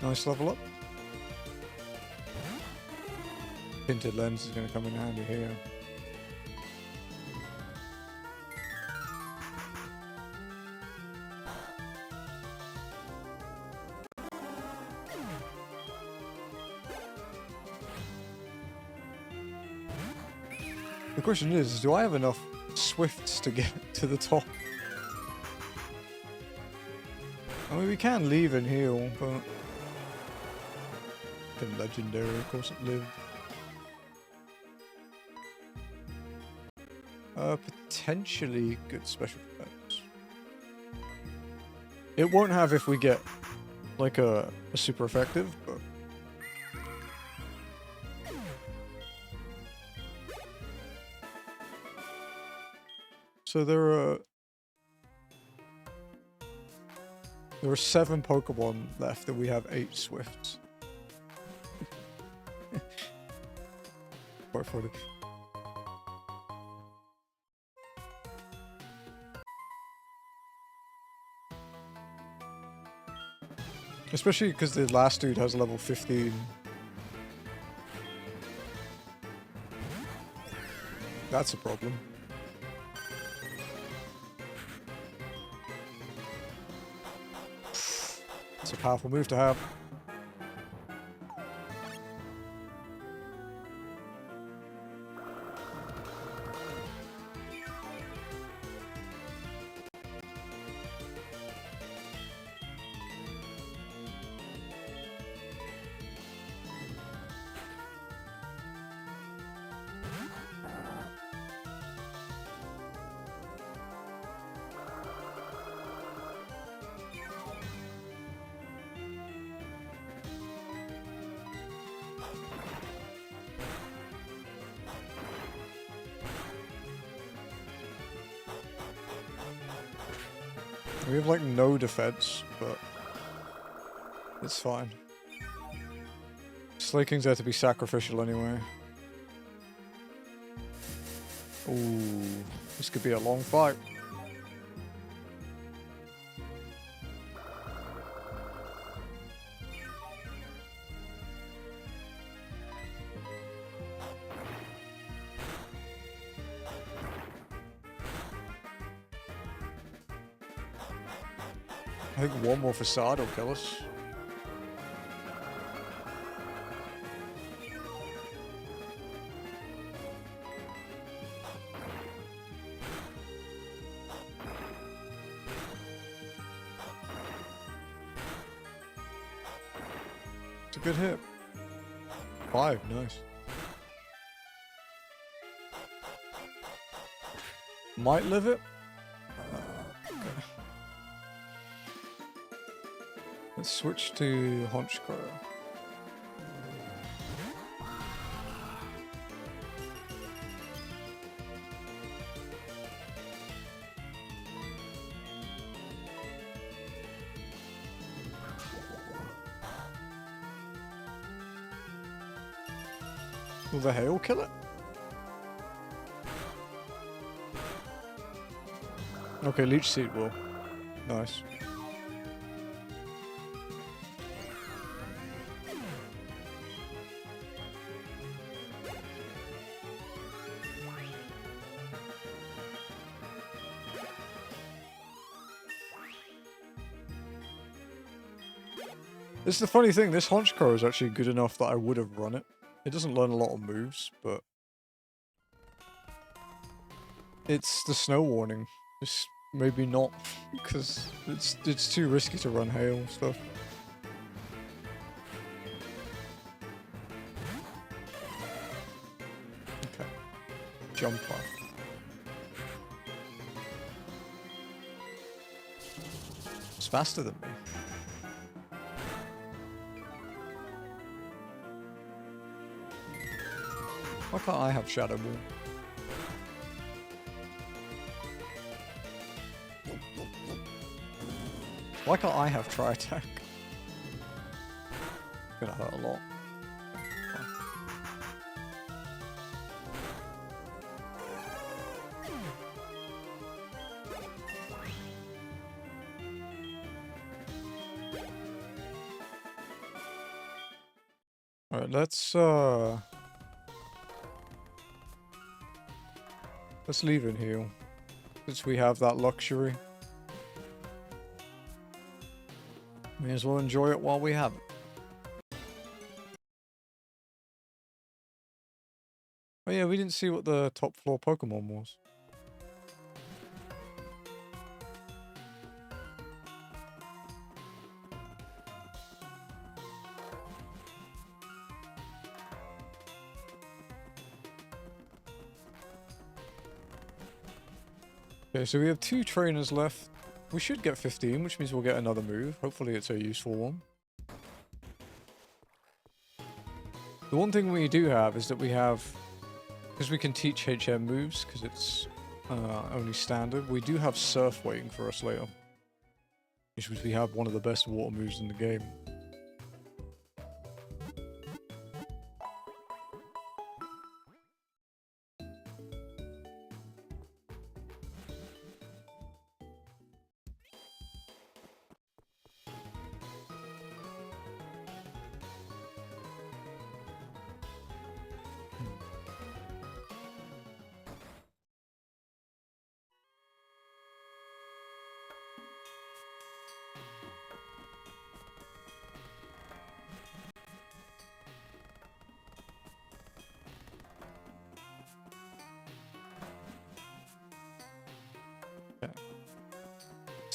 Nice level up. Tinted lens is going to come in handy here. The question is, do I have enough Swifts to get to the top? I mean, we can leave and heal, but... Fucking legendary, of course it lived. Potentially good special defense. It won't have if we get, like, a super effective, but... So there are 7 Pokemon left and we have 8 Swifts. quite funny. Especially because the last dude has level 15. That's a problem. It's a powerful move to have. We have like no defense, but it's fine. Slaking's there to be sacrificial anyway. Ooh, this could be a long fight. I think one more facade will kill us. It's a good hit. 5, nice. Might live it. Let's switch to Honchkrow. Will the hail kill it? Okay, Leech Seed will. Nice. This is the funny thing, this Honchkrow is actually good enough that I would have run it. It doesn't learn a lot of moves, but... It's the snow warning. Just maybe not, because it's too risky to run hail and stuff. Okay. Jump off. It's faster than me. Why can't I have Shadow Ball? Why can't I have Tri-Attack? Gonna hurt a lot. Alright, let's leave in heal, since we have that luxury. May as well enjoy it while we have it. Oh yeah, we didn't see what the top floor Pokemon was. Okay, so we have 2 trainers left. We should get 15, which means we'll get another move. Hopefully it's a useful one. The one thing we do have is that we have... Because we can teach HM moves, because it's only standard, we do have Surf waiting for us later. Which means we have one of the best water moves in the game.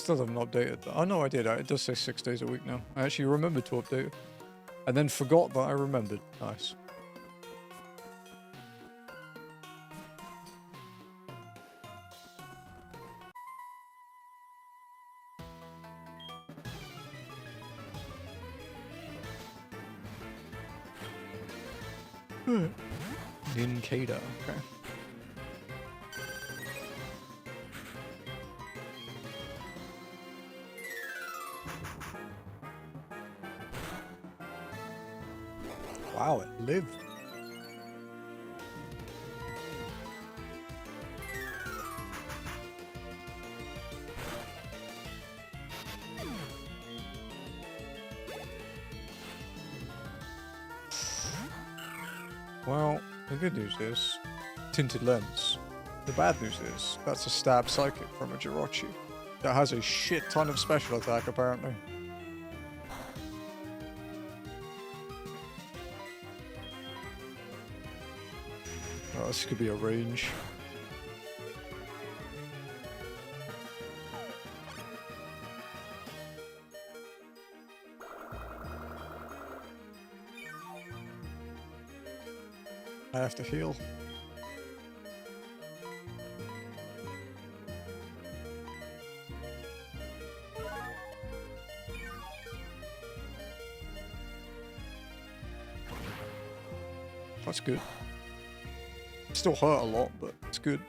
still haven't updated that. Oh no, I did. It does say 6 days a week now. I actually remembered to update it. And then forgot that I remembered. Nice. Nincada, okay. Wow, it lived. Well, the good news is, tinted lens. The bad news is, that's a stab psychic from a Jirachi. That has a shit ton of special attack, apparently. Oh, this could be a range. I have to heal. That's good. Still hurt a lot, but it's good.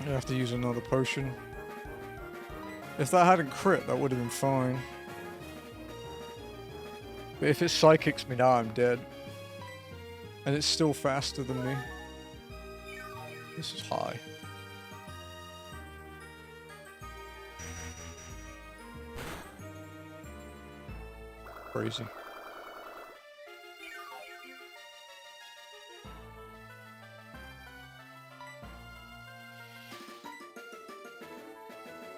I have to use another potion. If that hadn't crit, that would have been fine. But if it psychics me now, I'm dead. And it's still faster than me. This is high. Crazy.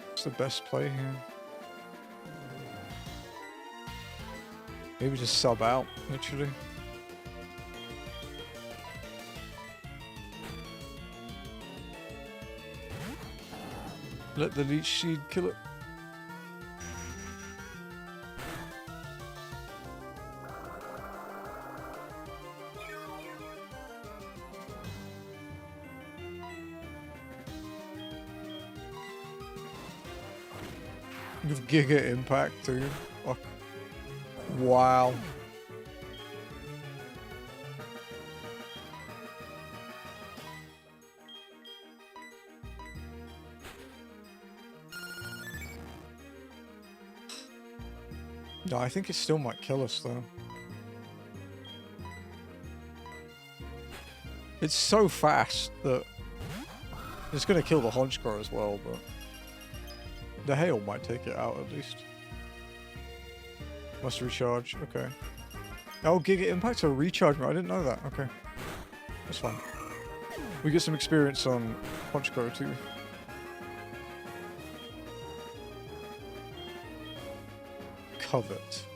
What's the best play here? Maybe just sub out, literally. Let the leech seed kill it. With Giga Impact too. Fuck. Wow. No, I think it still might kill us though. It's so fast that it's gonna kill the Honchkrow as well, but the hail might take it out at least. Must recharge, okay. Oh, Giga Impact's a recharge, I didn't know that, okay. That's fine. We get some experience on Honchkrow too. Covet.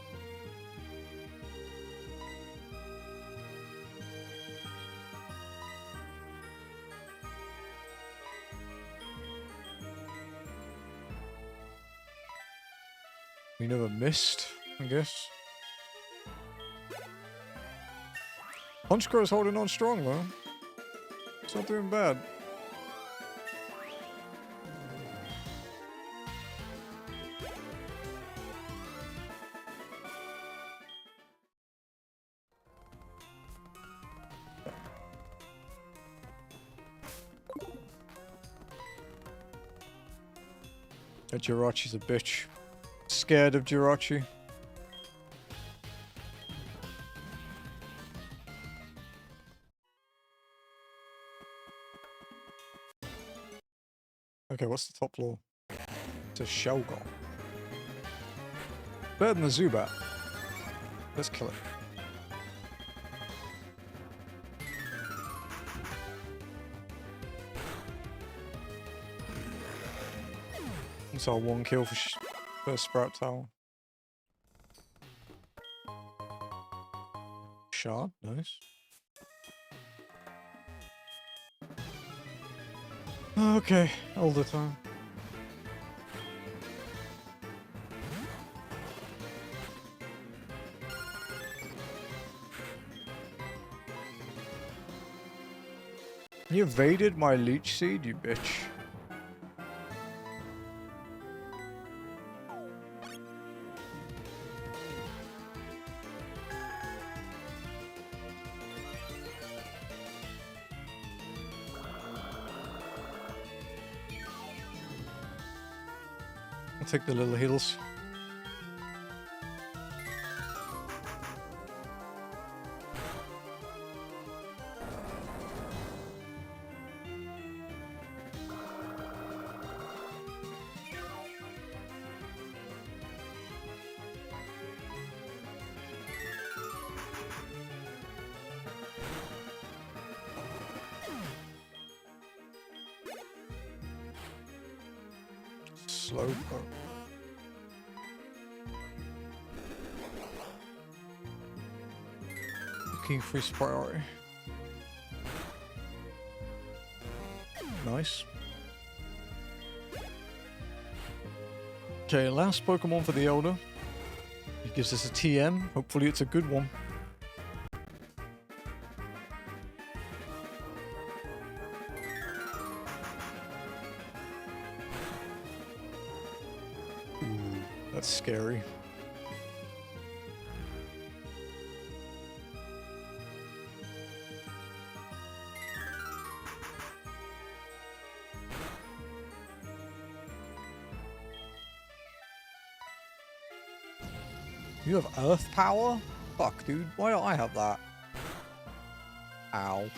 We never missed, I guess. Honchkrow's holding on strong though. It's not doing bad. That Jirachi's a bitch. Scared of Jirachi. Okay, what's the top floor? It's a Shelgon. Better than the Zubat. Let's kill it. That's our one kill for first Sprout Tower. Shard, nice. Okay, all the time. You evaded my leech seed, you bitch. I'll take the little heals. Slow poke. Looking for his priority. Nice. Okay, last Pokemon for the Elder. He gives us a TM. Hopefully it's a good one. Ooh, that's scary. You have Earth Power? Fuck, dude. Why don't I have that? Ow.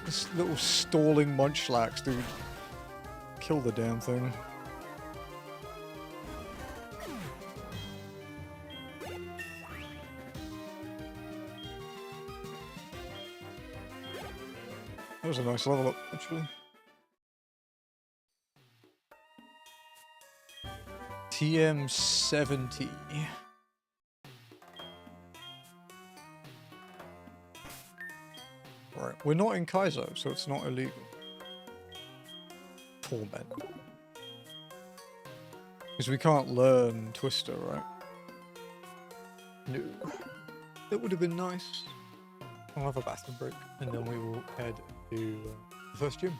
This little stalling Munchlax, dude. Kill the damn thing. That was a nice level up, actually. TM70. Right, we're not in Kaizo, so it's not illegal. Torment. Because we can't learn Twister, right? No. That would have been nice. I'll have a bathroom break, and then we will head to the first gym.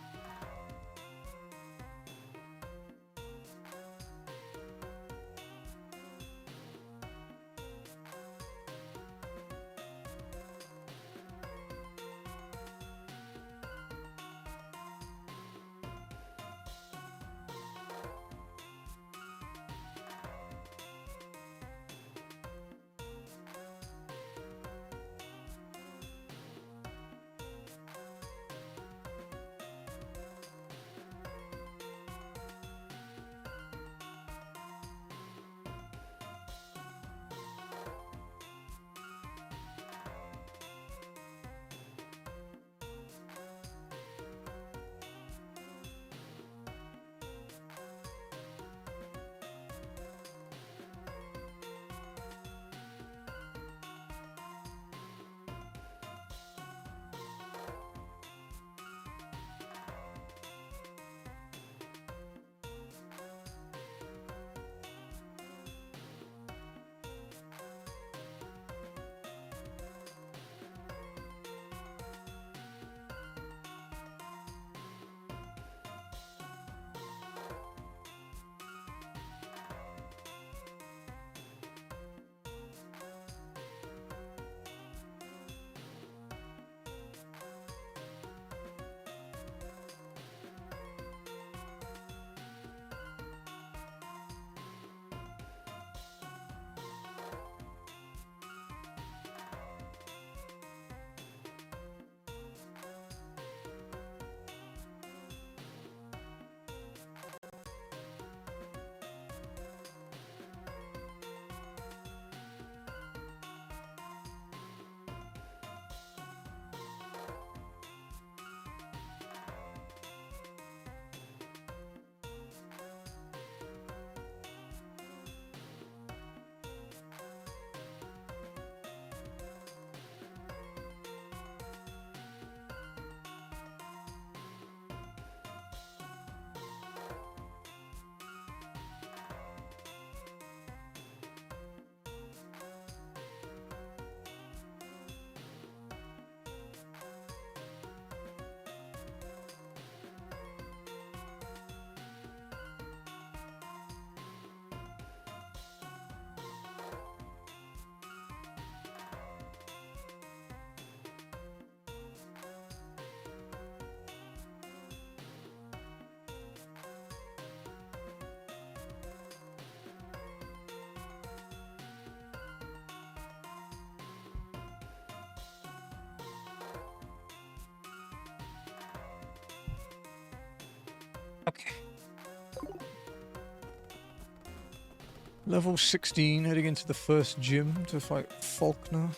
Level 16, heading into the first gym to fight Faulkner.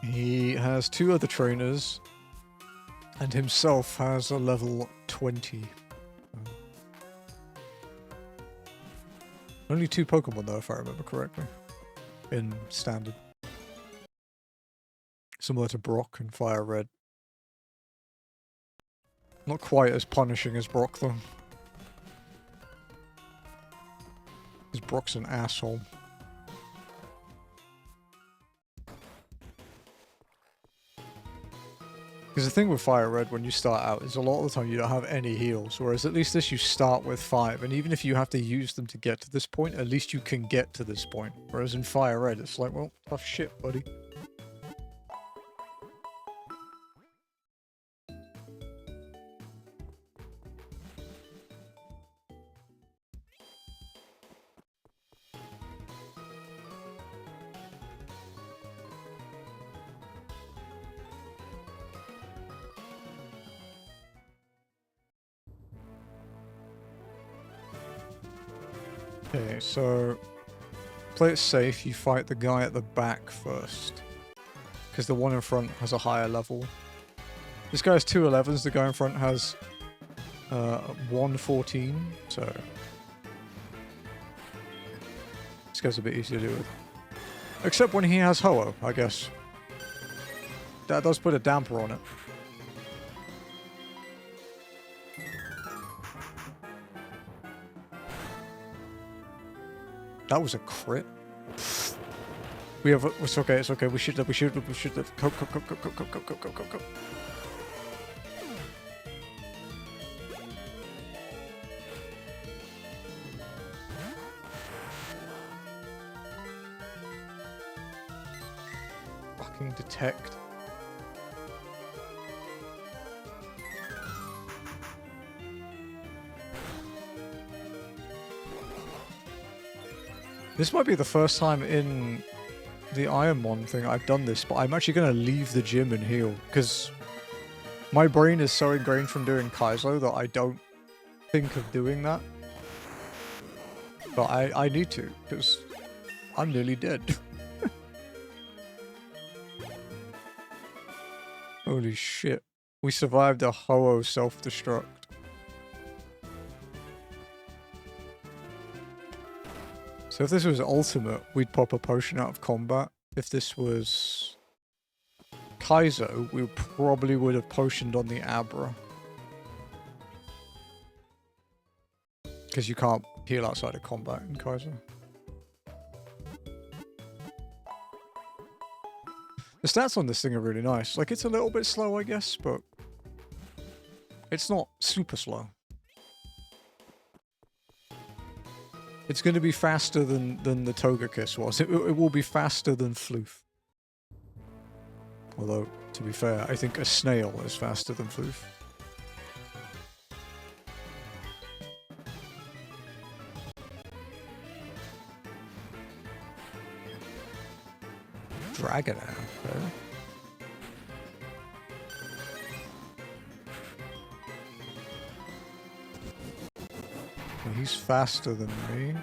He has 2 other trainers, and himself has a level 20. Only 2 Pokemon though, if I remember correctly, in Standard. Similar to Brock and Fire Red. Not quite as punishing as Brock though. Because Brock's an asshole. Because the thing with Fire Red when you start out is a lot of the time you don't have any heals, whereas at least this you start with 5, and even if you have to use them to get to this point, at least you can get to this point. Whereas in Fire Red, it's like, well, tough shit, buddy. Okay, so play it safe, you fight the guy at the back first. Because the one in front has a higher level. This guy has 2 11s, the guy in front has 114, so this guy's a bit easier to deal with. Except when he has Ho-Oh, I guess. That does put a damper on it. That was a crit. We have. It's okay. It's okay. We should live. We should live. We should live. Go. Go. Go. Go. Go. Go. Go. Go. Go. Go. Go. Fucking detect. This might be the first time in the IronMON thing I've done this, but I'm actually going to leave the gym and heal, because my brain is so ingrained from doing Kaizo that I don't think of doing that. But I need to, because I'm nearly dead. Holy shit. We survived a Ho-Oh self-destruct. So if this was Ultimate, we'd pop a potion out of combat. If this was Kaizo, we probably would have potioned on the Abra. Because you can't heal outside of combat in Kaizo. The stats on this thing are really nice. Like, it's a little bit slow, I guess, but it's not super slow. It's going to be faster than the Togekiss was. It will be faster than Floof. Although, to be fair, I think a snail is faster than Floof. Dragonite, okay. He's faster than me.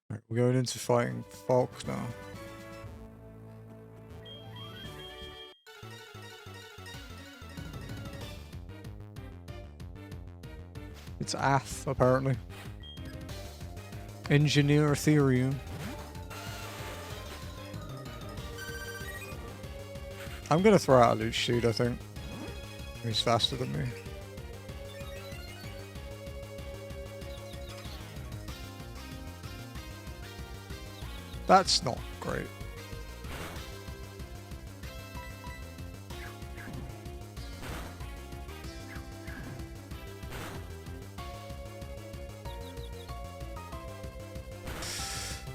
Right, we're going into fighting Falk now. It's Ath, apparently. Engineer Ethereum. I'm gonna throw out a Leech Seed, I think. He's faster than me. That's not great.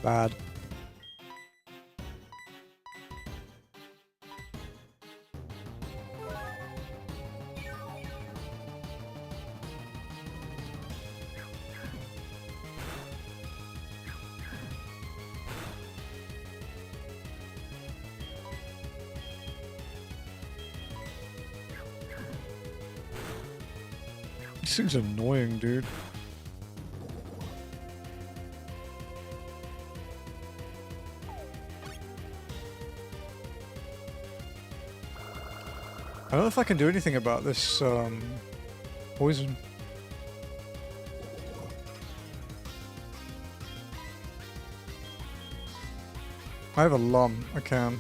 Bad. This thing's annoying, dude. I don't know if I can do anything about this, poison. I have a lum, I can.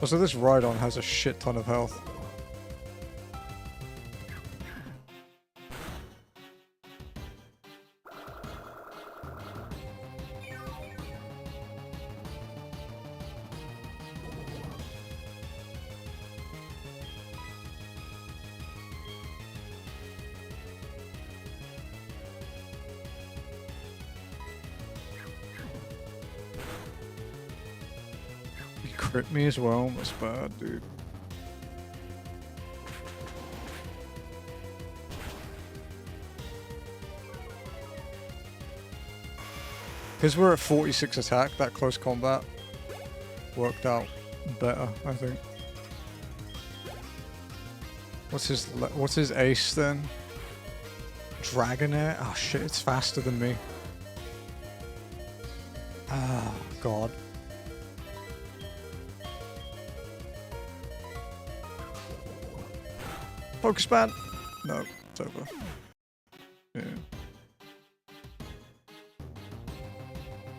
Also, this Rhydon has a shit ton of health. Crit me as well, that's bad, dude. Because we're at 46 attack, that close combat worked out better, I think. What's his ace then? Dragonair? Oh shit, it's faster than me. Ah, god. Focus ban? No, it's over. Yeah.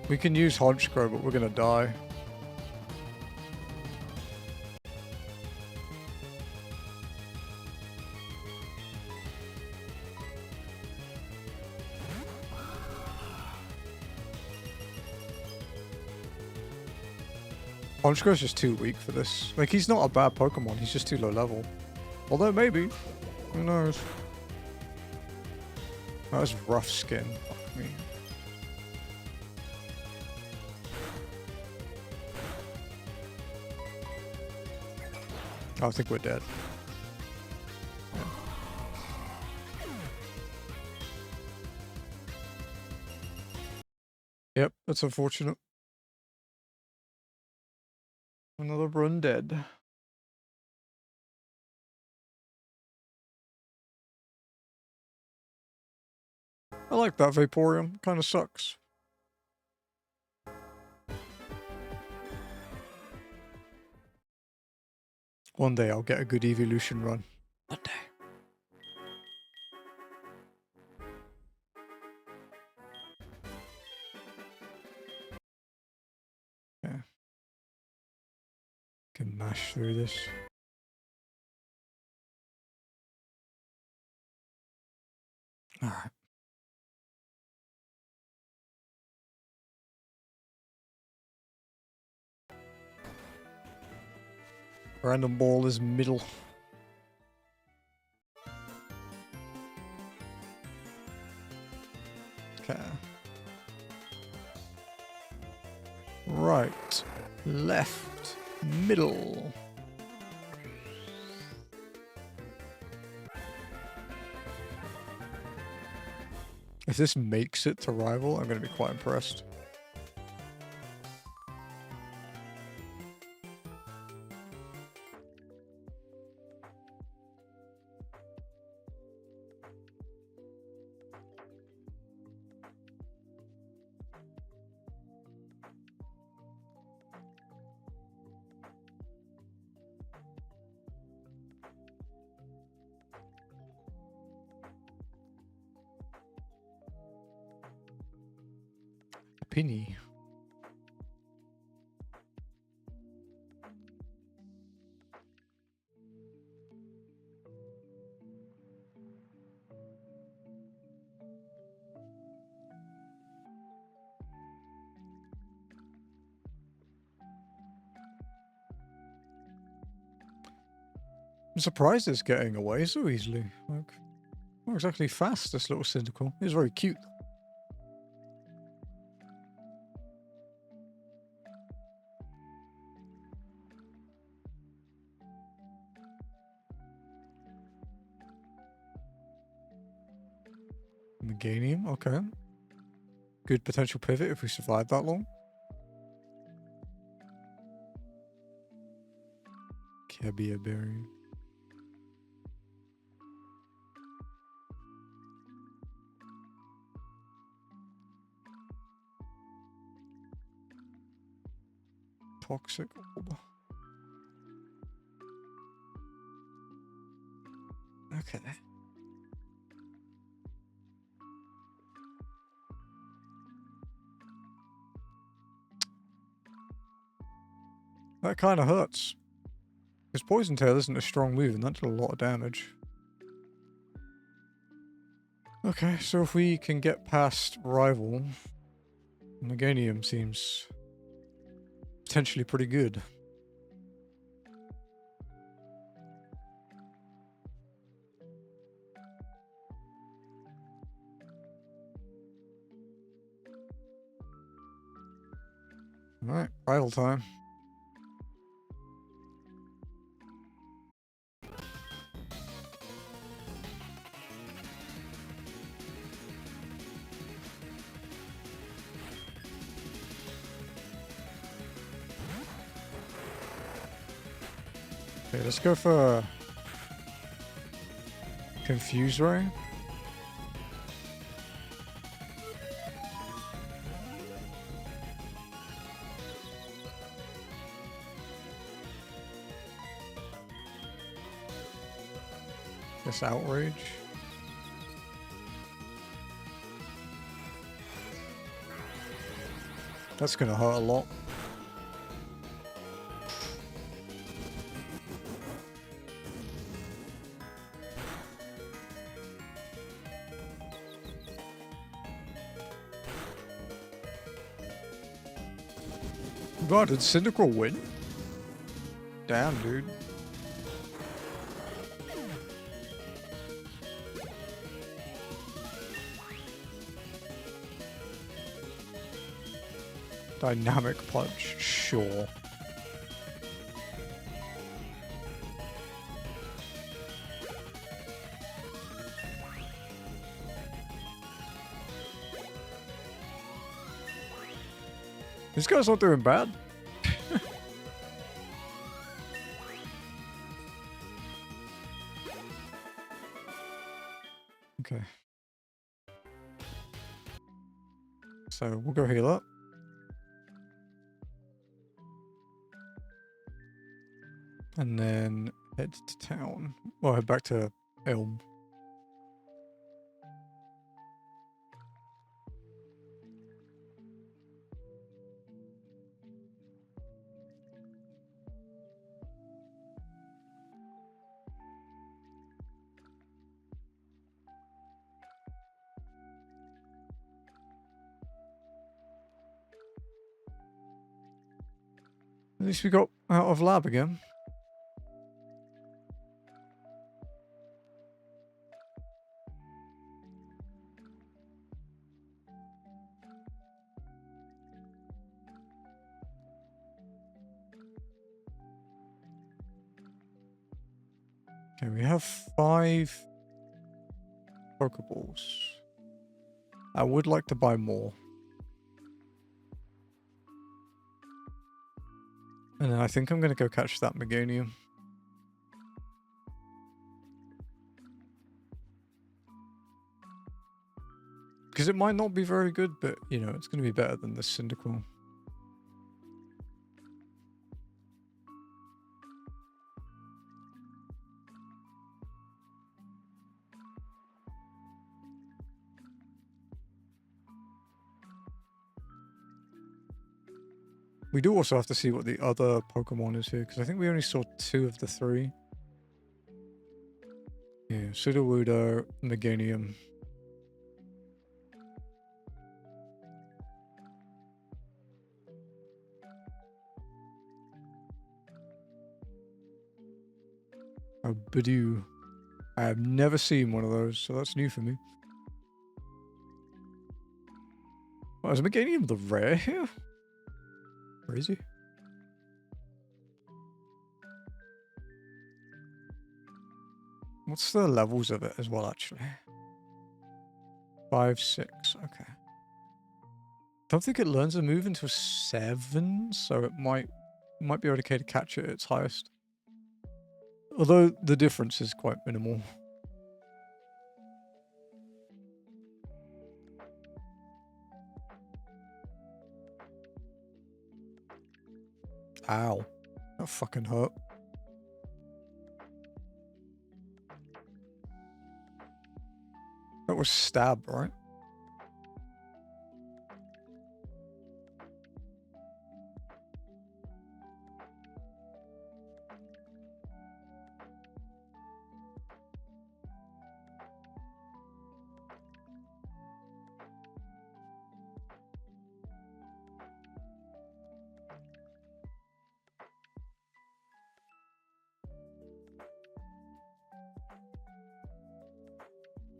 We can use HeartGold, but we're gonna die. HeartGold's just too weak for this. Like, he's not a bad Pokemon, he's just too low level. Although, maybe. Who knows? That was rough skin. Fuck me. I think we're dead. Yeah. Yep, that's unfortunate. Another run dead. I like that Vaporeon. Kind of sucks. One day I'll get a good evolution run. One day. Yeah. Can mash through this. Alright. Random ball is middle. Okay. Right. Left. Middle. If this makes it to rival, I'm going to be quite impressed. Penny. I'm surprised it's getting away so easily. Like, not exactly fast, this little Cynical. He's very cute. Meganium, okay. Good potential pivot if we survive that long. Heavier berry. Toxic orb. Okay. That kind of hurts. Because Poison Tail isn't a strong move, and that did a lot of damage. Okay, so if we can get past Rival, Meganium seems potentially pretty good. Alright, Rival time. Okay, let's go for Confuse Ray. Guess Outrage. That's gonna hurt a lot. God, did Cyndaquil win? Damn, dude. Dynamic Punch, sure. This guy's not doing bad. Okay. So we'll go heal up. And then head to town. Well, head back to Elm. At least we got out of lab again. Okay, we have 5 Pokeballs. I would like to buy more. And then I think I'm going to go catch that Meganium. Because it might not be very good, but, you know, it's going to be better than the Cyndaquil. We do also have to see what the other Pokemon is here, because I think we only saw 2 of the 3. Yeah, Sudowoodo, Meganium. Oh, Badoo. I have never seen one of those, so that's new for me. Oh, is Meganium the rare here? Crazy. What's the levels of it as well, actually? 5, 6, okay. Don't think it learns a move until 7, so it might be okay to catch it at its highest. Although the difference is quite minimal. Ow. That fucking hurt. That was stab, right?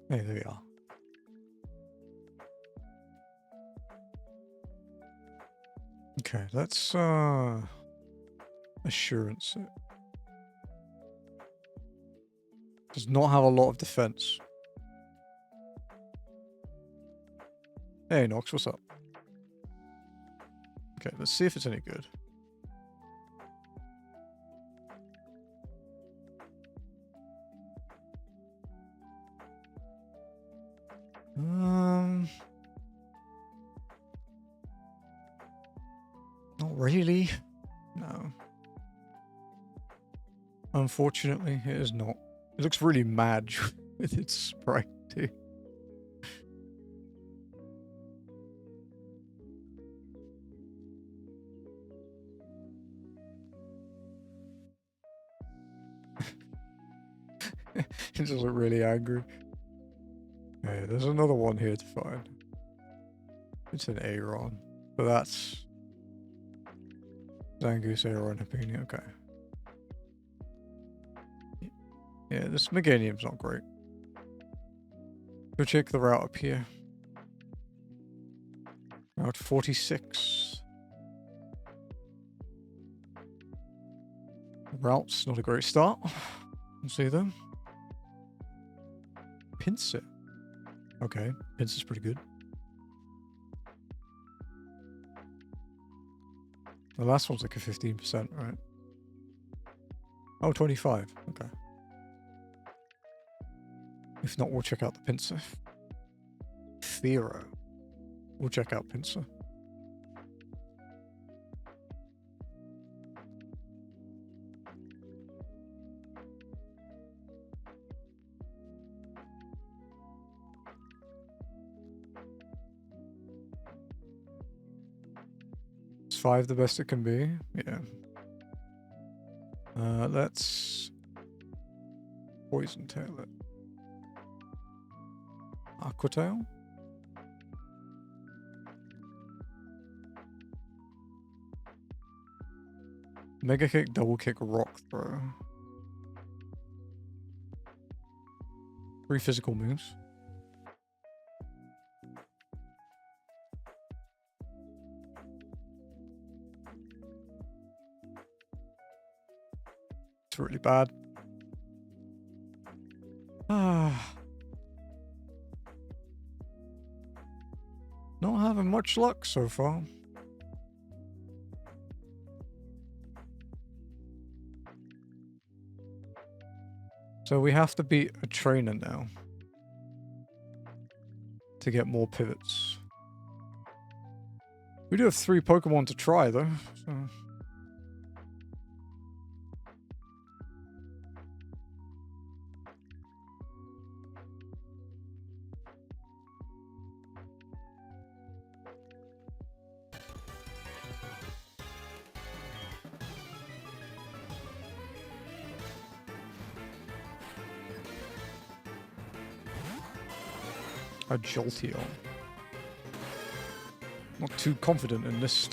Hey, there we are. Okay, let's assurance it. Does not have a lot of defense. Hey Nox, what's up? Okay, let's see if it's any good. Not really. No. Unfortunately, it is not. It looks really mad with its sprite too. It just look really angry. Okay, there's another one here to find. It's an Aeron. But that's Zangoose, Aeron, Happini, okay. Yeah, this Meganium's not great. Go check the route up here. Route 46. Route's not a great start. Let's see them. Pinsir. Okay, Pinsir's pretty good. The last one's like a 15%, right? Oh, 25. Okay. If not, we'll check out the Pinsir. Thero. We'll check out Pinsir. Is 5 the best it can be? Yeah. Let's poison tail it. Aqua tail? Mega kick, double kick, rock throw. 3 physical moves. It's really bad. Not having much luck so far. So we have to beat a trainer now to get more pivots. We do have 3 Pokemon to try though, so. A Jolteon. Not too confident in this.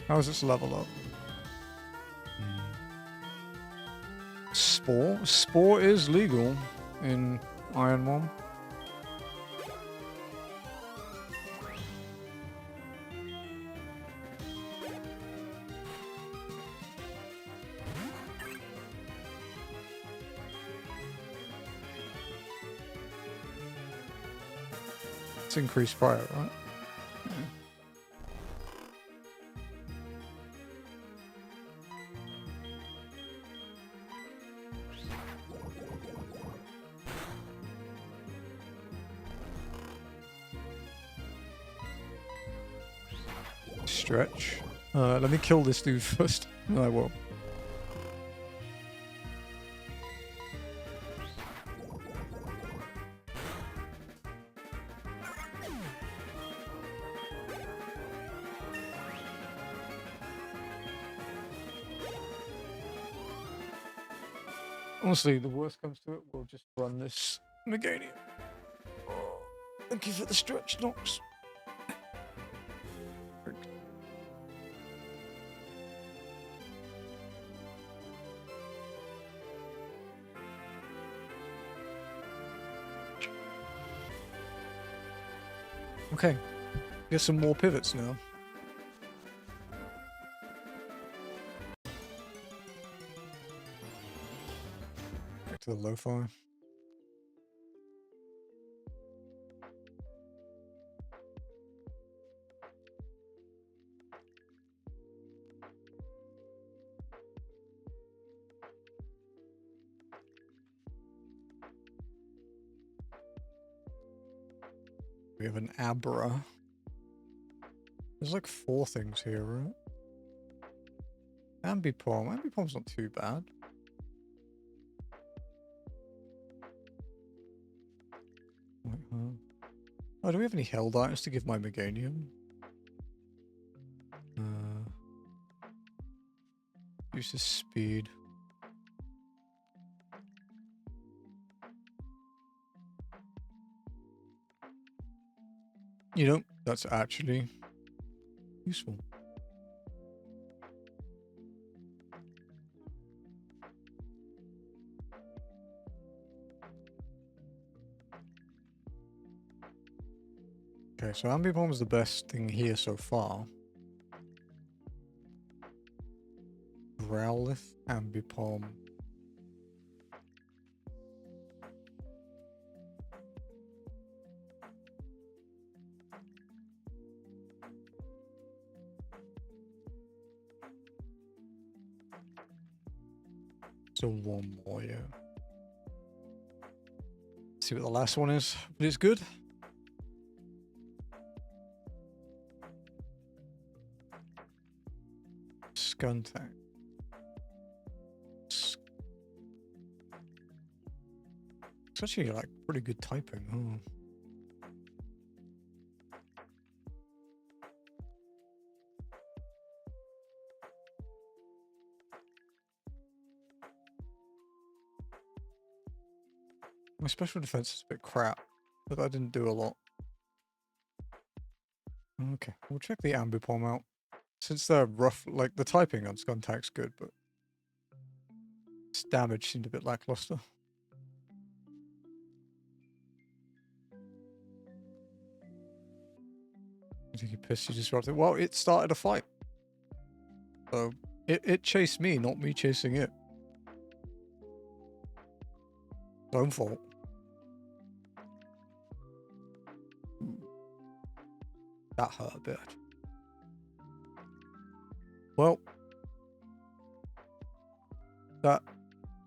How is this level up? Spore? Spore is legal in IronMON. That's increased fire, right? Yeah. Stretch. Let me kill this dude first. No, I won't. Honestly, the worst comes to it, we'll just run this Meganium. Oh, thank you for the stretch, Nox. Okay, get some more pivots now. Back to the lo-fi. We have an Abra. There's like 4 things here, right? Ambipom. Ambipom's not too bad. Oh, do we have any held items to give my Meganium? Use his speed. You know, that's actually useful. Okay, so Ambipom is the best thing here so far. Growlithe, Ambipom. So one more, yeah. See what the last one is, but it's good. Skuntank. It's actually like pretty good typing. Oh. My special defense is a bit crap, but I didn't do a lot. Okay, we'll check the Ambipom out. Since they're rough, like the typing on Skuntank's good, but its damage seemed a bit lackluster. I think he pissed you disrupted. Well, it started a fight. So it chased me, not me chasing it. Its own fault. That hurt a bit. Well, that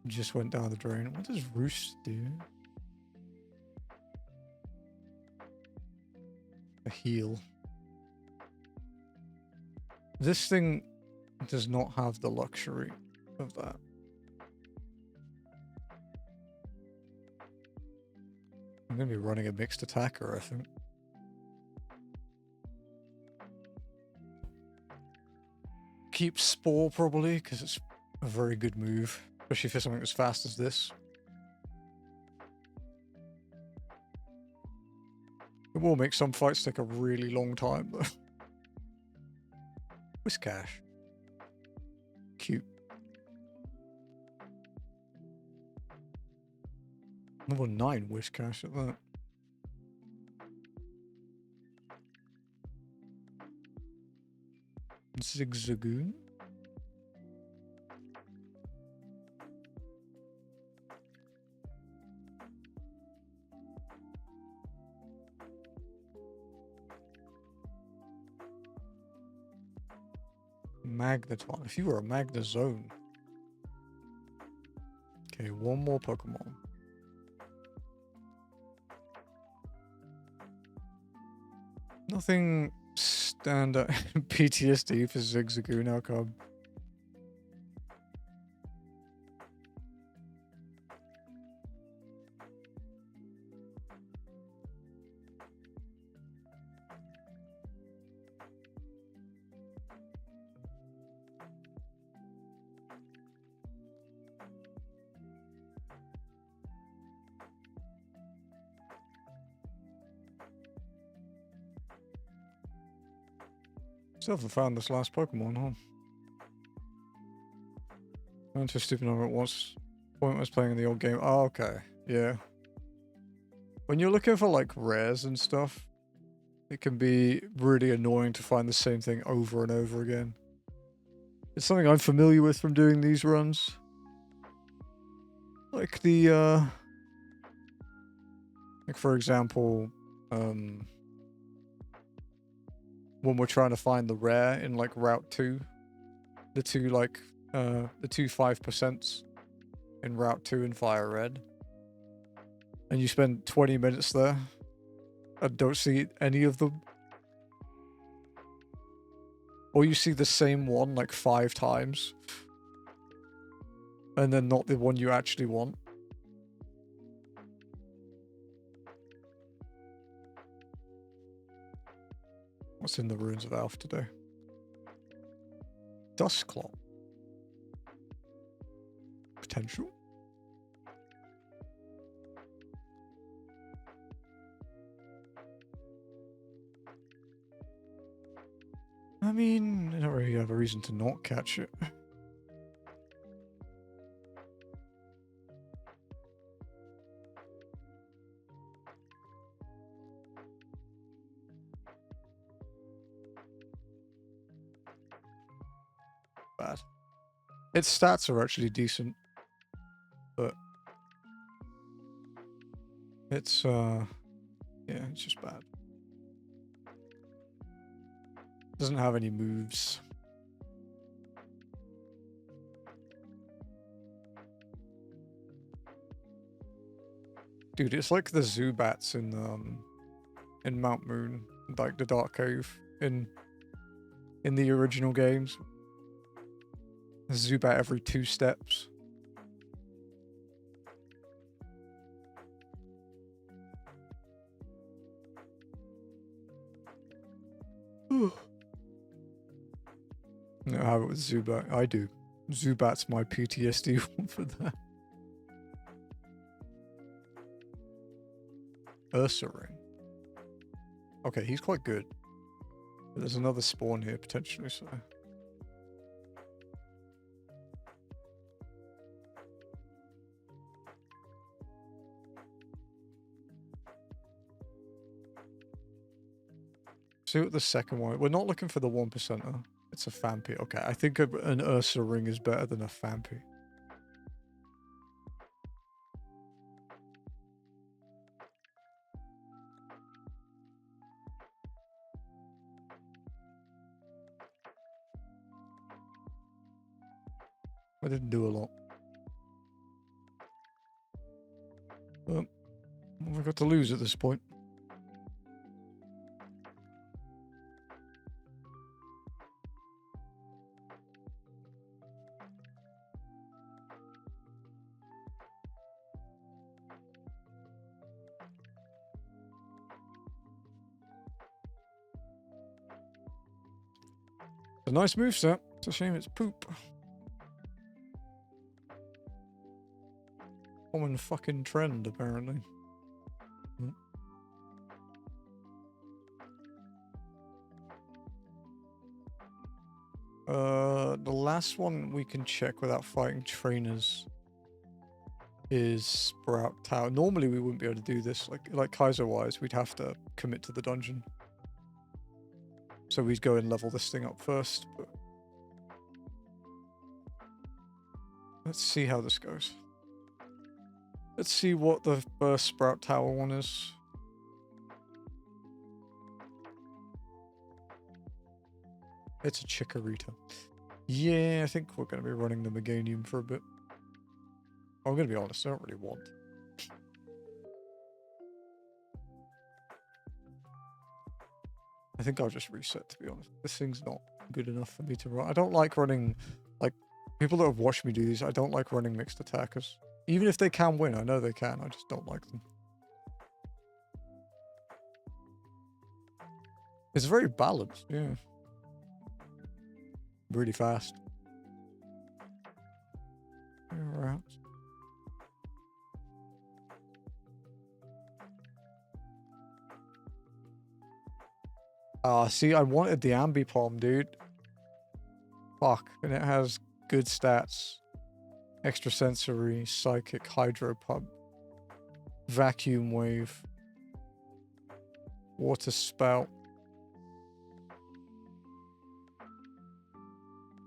just went down the drain. What does Roost do? A heal. This thing does not have the luxury of that. I'm going to be running a mixed attacker, I think. Keep Spore, probably, because it's a very good move. Especially for something as fast as this. It will make some fights take a really long time, though. Whiscash. Cute. Level 9 Whiscash at that. Zigzagoon. Magneton. If you were a Magnezone. Okay, one more Pokemon. Nothing stand out. PTSD for Zigzagoon, how come? Still haven't found this last Pokemon, huh? I'm interested to know what's point was playing in the old game. Oh, okay. Yeah. When you're looking for like rares and stuff, it can be really annoying to find the same thing over and over again. It's something I'm familiar with from doing these runs. Like the like for example, when we're trying to find the rare in like Route 2, the two 5% in Route 2 in Fire Red, and you spend 20 minutes there and don't see any of them, or you see the same one like 5 times and then not the one you actually want. What's in the Ruins of Alph today? Dustclaw. Potential. I mean, I don't really have a reason to not catch it. Bad. Its stats are actually decent, but it's yeah, it's just bad. Doesn't have any moves. Dude, it's like the Zubats in Mount Moon, like the Dark Cave in the original games. A Zubat every 2 steps. No, I have it with Zubat. I do. Zubat's my PTSD one for that. Ursaring. Okay, he's quite good. But there's another spawn here potentially, so. See what the second one. We're not looking for the 1%er. It's a Phanpy. Okay, I think an Ursaring is better than a Phanpy. I didn't do a lot. Well, what have I got to lose at this point? A nice moveset. It's a shame it's poop. Common fucking trend, apparently. The last one we can check without fighting trainers is Sprout Tower. Normally we wouldn't be able to do this. Like Kaiser-wise, we'd have to commit to the dungeon. So we'd go and level this thing up first. But let's see how this goes. Let's see what the first Sprout Tower one is. It's a Chikorita. Yeah, I think we're going to be running the Meganium for a bit. I'm going to be honest, I don't really want. I think I'll just reset, to be honest. This thing's not good enough for me to run. I don't like running, like, people that have watched me do these, I don't like running mixed attackers. Even if they can win, I know they can, I just don't like them. It's very balanced, yeah. Really fast. Right. See, I wanted the Ambipom, dude. Fuck. And it has good stats. Extrasensory, Psychic, Hydro Pump, Vacuum Wave, Water Spout.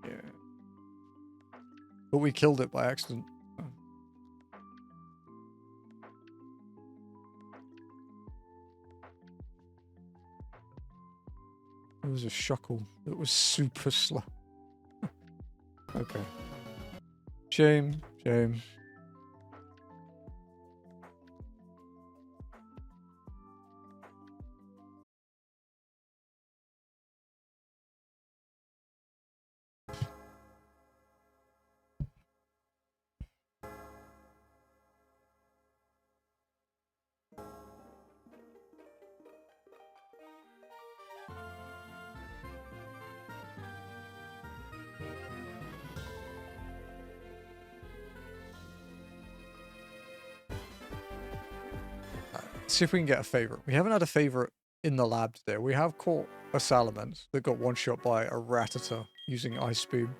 Yeah. But we killed it by accident. It was a Shuckle that was super slow. Okay. Shame, shame. See if we can get a favorite. We haven't had a favorite in the lab today. We have caught a Salamence that got one shot by a Rattata using Ice Beam.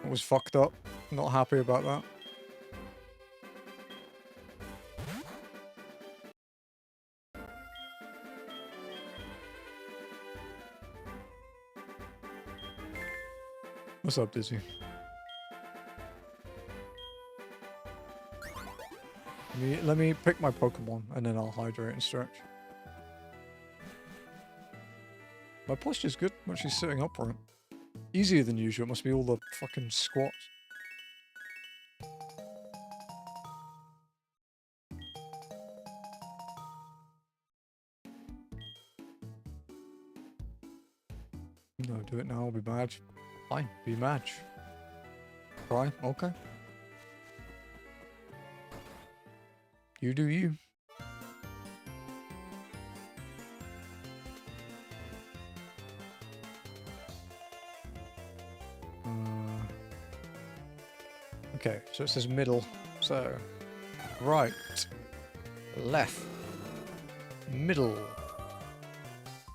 It was fucked up. Not happy about that. What's up, Dizzy? Let me pick my Pokemon and then I'll hydrate and stretch. My posture's good. I'm actually sitting upright. Easier than usual. It must be all the fucking squats. No, do it now. I'll be mad. Fine. Be mad. Try. Okay. You do you. Okay, so it says middle. So, right, left, middle.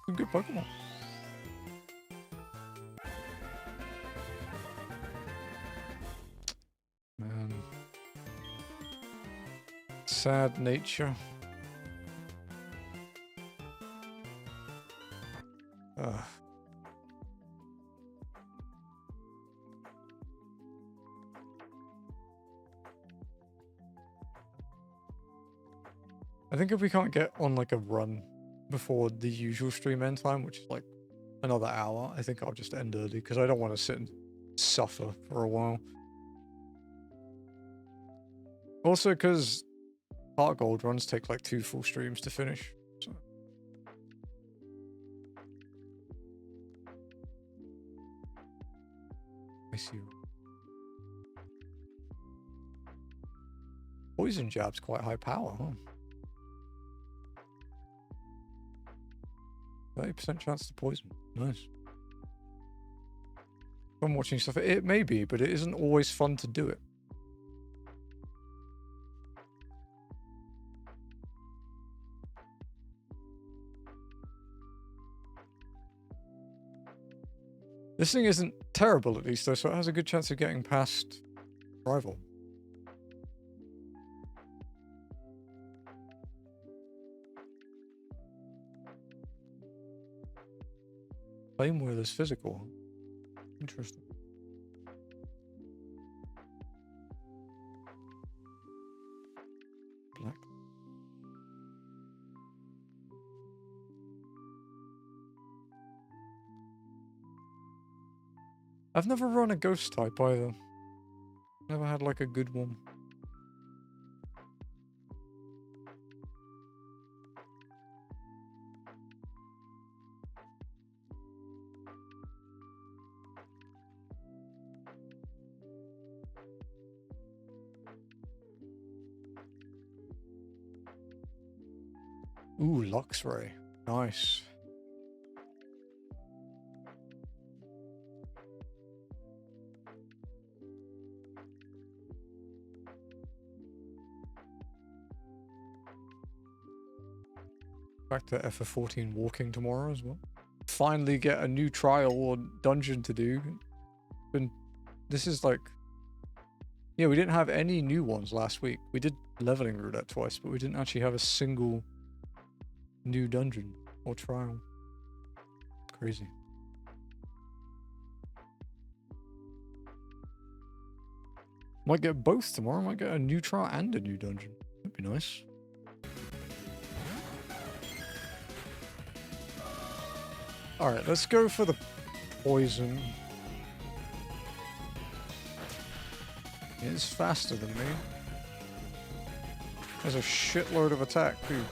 Some good Pokemon. Man. Sad nature. Ugh. I think if we can't get on like a run before the usual stream end time, which is like another hour, I think I'll just end early because I don't want to sit and suffer for a while. Also because HeartGold runs take like 2 full streams to finish. So. I see. Poison jab's quite high power, huh? 30% chance to poison. Nice. I'm watching stuff. It may be, but it isn't always fun to do it. This thing isn't terrible, at least, though, so it has a good chance of getting past Rival. Flame Wheel is physical. Interesting. Black. I've never run a ghost type either. Never had like a good one. Ooh, Luxray. Nice. Back to FF14 walking tomorrow as well. Finally get a new trial or dungeon to do. This is like... Yeah, we didn't have any new ones last week. We did leveling roulette twice, but we didn't actually have a single new dungeon or trial. Crazy. Might get both tomorrow. Might get a new trial and a new dungeon. That'd be nice. Alright, let's go for the poison. It's faster than me. There's a shitload of attack, too.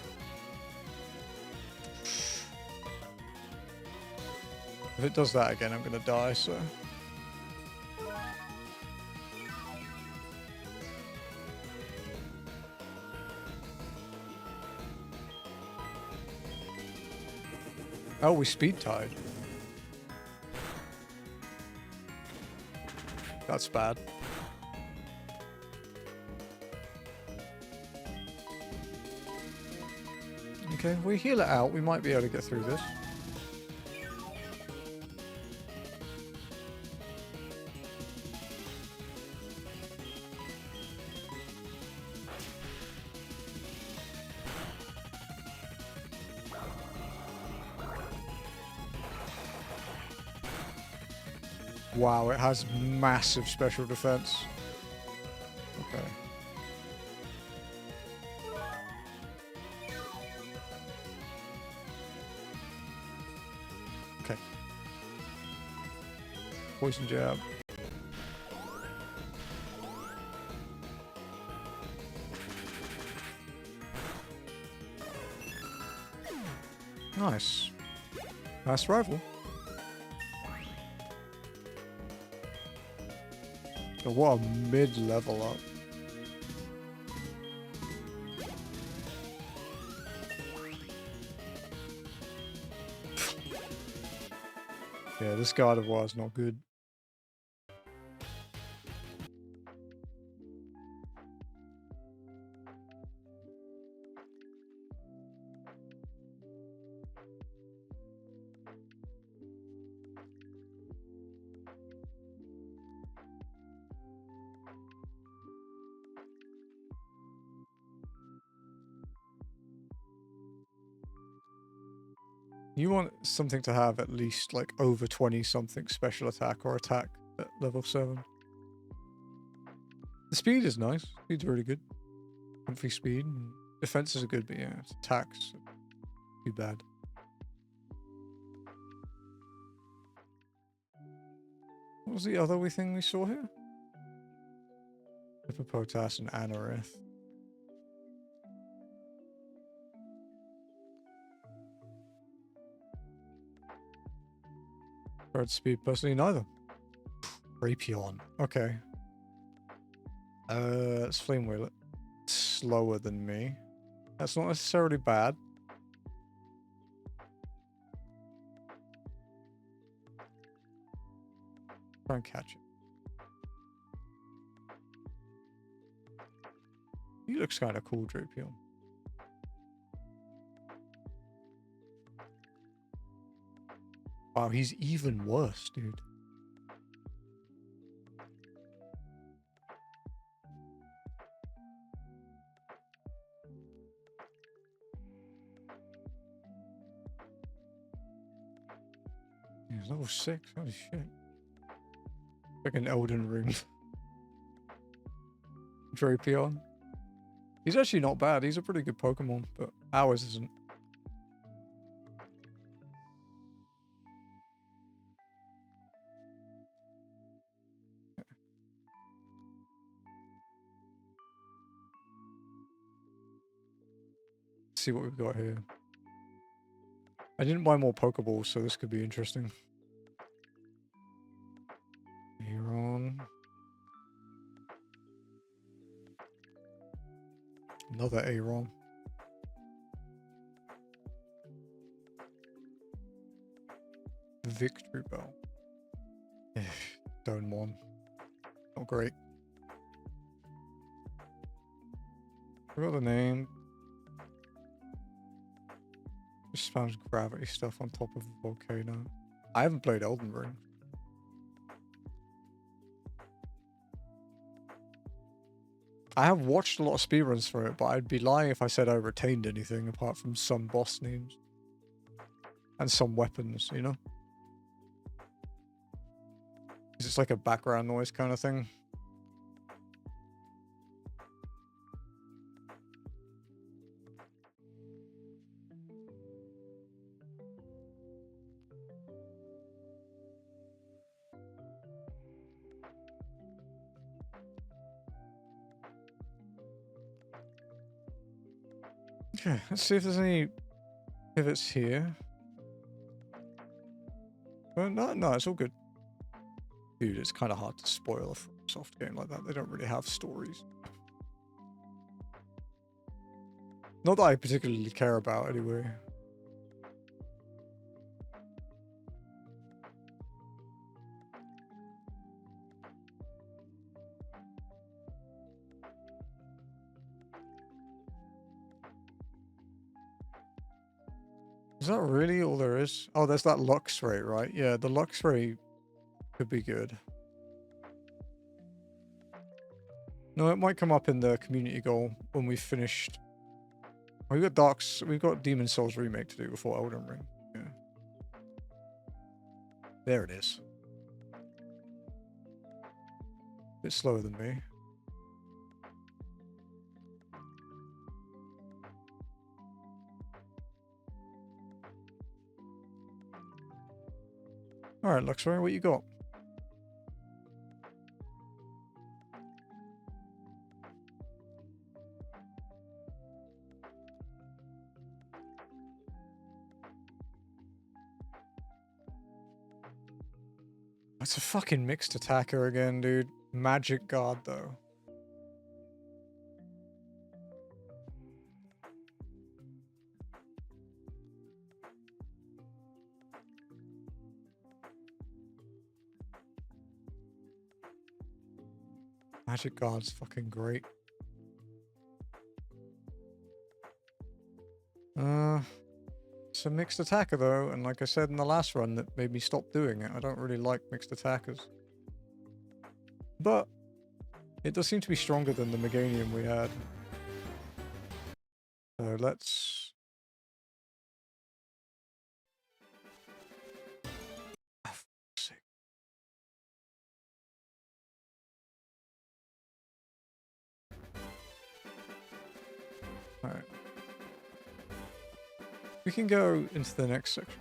If it does that again, I'm gonna die, so... Oh, we speed tied. That's bad. Okay, we heal it out. We might be able to get through this. Wow, it has massive special defense. Okay. Okay. Poison jab. Nice. Nice rival. Oh, what a mid-level up. Yeah, this God of War is not good. You want something to have at least like over 20 something special attack or attack at level 7. The speed is nice. Speed's really good. Comfy speed. Defenses are good, but yeah, it's attacks too bad. What was the other thing we saw here? Hippopotas and Anorith. Bird speed, personally, neither. Rapion. Okay. Let's flame wheel it. Slower than me. That's not necessarily bad. Try and catch it. He looks kind of cool, Drapion. Wow, he's even worse, dude. He's level 6, holy shit. Like an Elden Ring. Drapion. He's actually not bad, he's a pretty good Pokemon, but ours isn't. see what we've got here. I didn't buy more Pokeballs, so this could be interesting. Aeron. Another Aeron. Victory Bell. Zone 1. Not great. Forgot the name. Just spams gravity stuff on top of a volcano. I haven't played Elden Ring. I have watched a lot of speedruns for it, but I'd be lying if I said I retained anything apart from some boss names. And some weapons, you know? Because it's like a background noise kind of thing. Okay, let's see if there's any pivots here. Well, no, it's all good. Dude, it's kind of hard to spoil a soft game like that. They don't really have stories. Not that I particularly care about, anyway. Is that really all there is? Oh, there's that Luxray, right? Yeah, the Luxray could be good. No, it might come up in the community goal when we've finished. We've got Demon Souls remake to do before Elden Ring. Yeah. There it is. Bit slower than me. Alright, Luxray, what you got? It's a fucking mixed attacker again, dude. Magic Guard, though. Magic Guard's fucking great. It's a mixed attacker though, and like I said in the last run, that made me stop doing it. I don't really like mixed attackers. But it does seem to be stronger than the Meganium we had. So let's... Oh, for fuck's sake. Alright. We can go into the next section.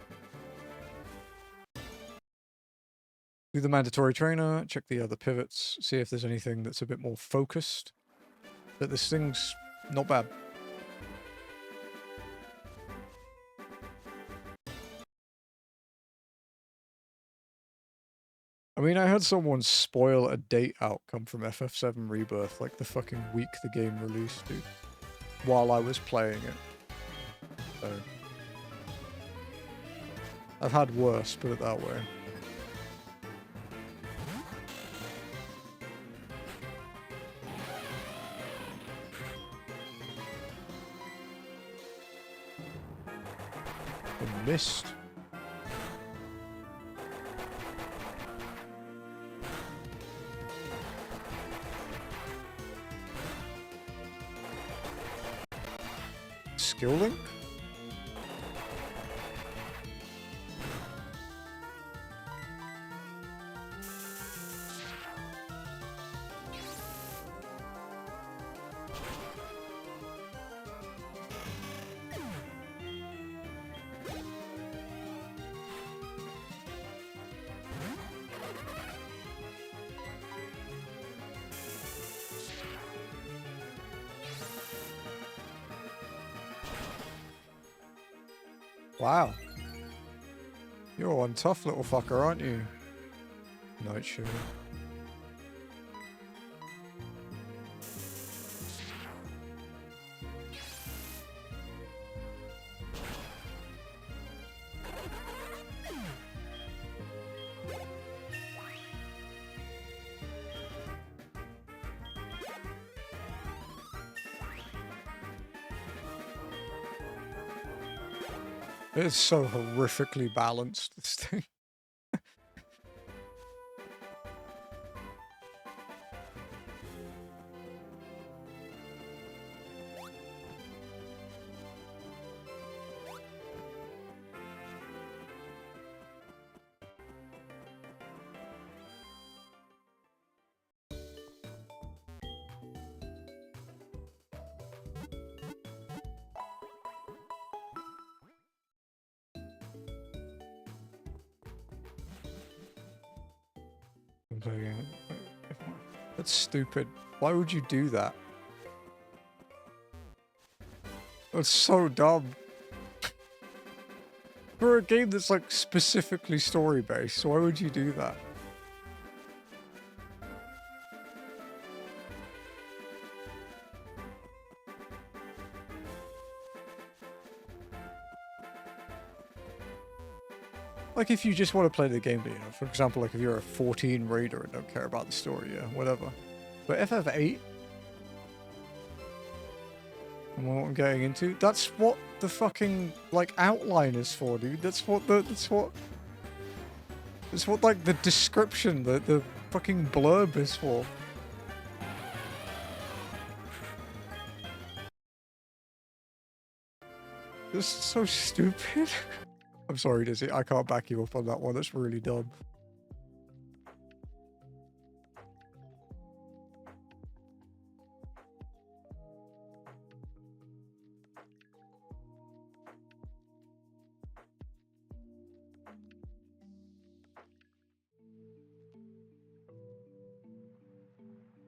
Do the mandatory trainer, check the other pivots, see if there's anything that's a bit more focused. But this thing's not bad. I mean, I had someone spoil a date outcome from FF7 Rebirth like the fucking week the game released, dude. While I was playing it. So... I've had worse, put it that way. I missed. Skill link? Wow. You're one tough little fucker, aren't you? Nightshade. It's so horrifically balanced, this thing. That's stupid. Why would you do that? That's so dumb. For a game that's like specifically story-based, why would you do that? Like, if you just want to play the game, you know, for example, like if you're a 14 raider and don't care about the story, yeah, whatever. But FF8, and what I'm getting into, that's what the fucking, like, outline is for, dude. That's what, like, the description, the fucking blurb is for. This is so stupid. I'm sorry, Dizzy. I can't back you up on that one. That's really dumb.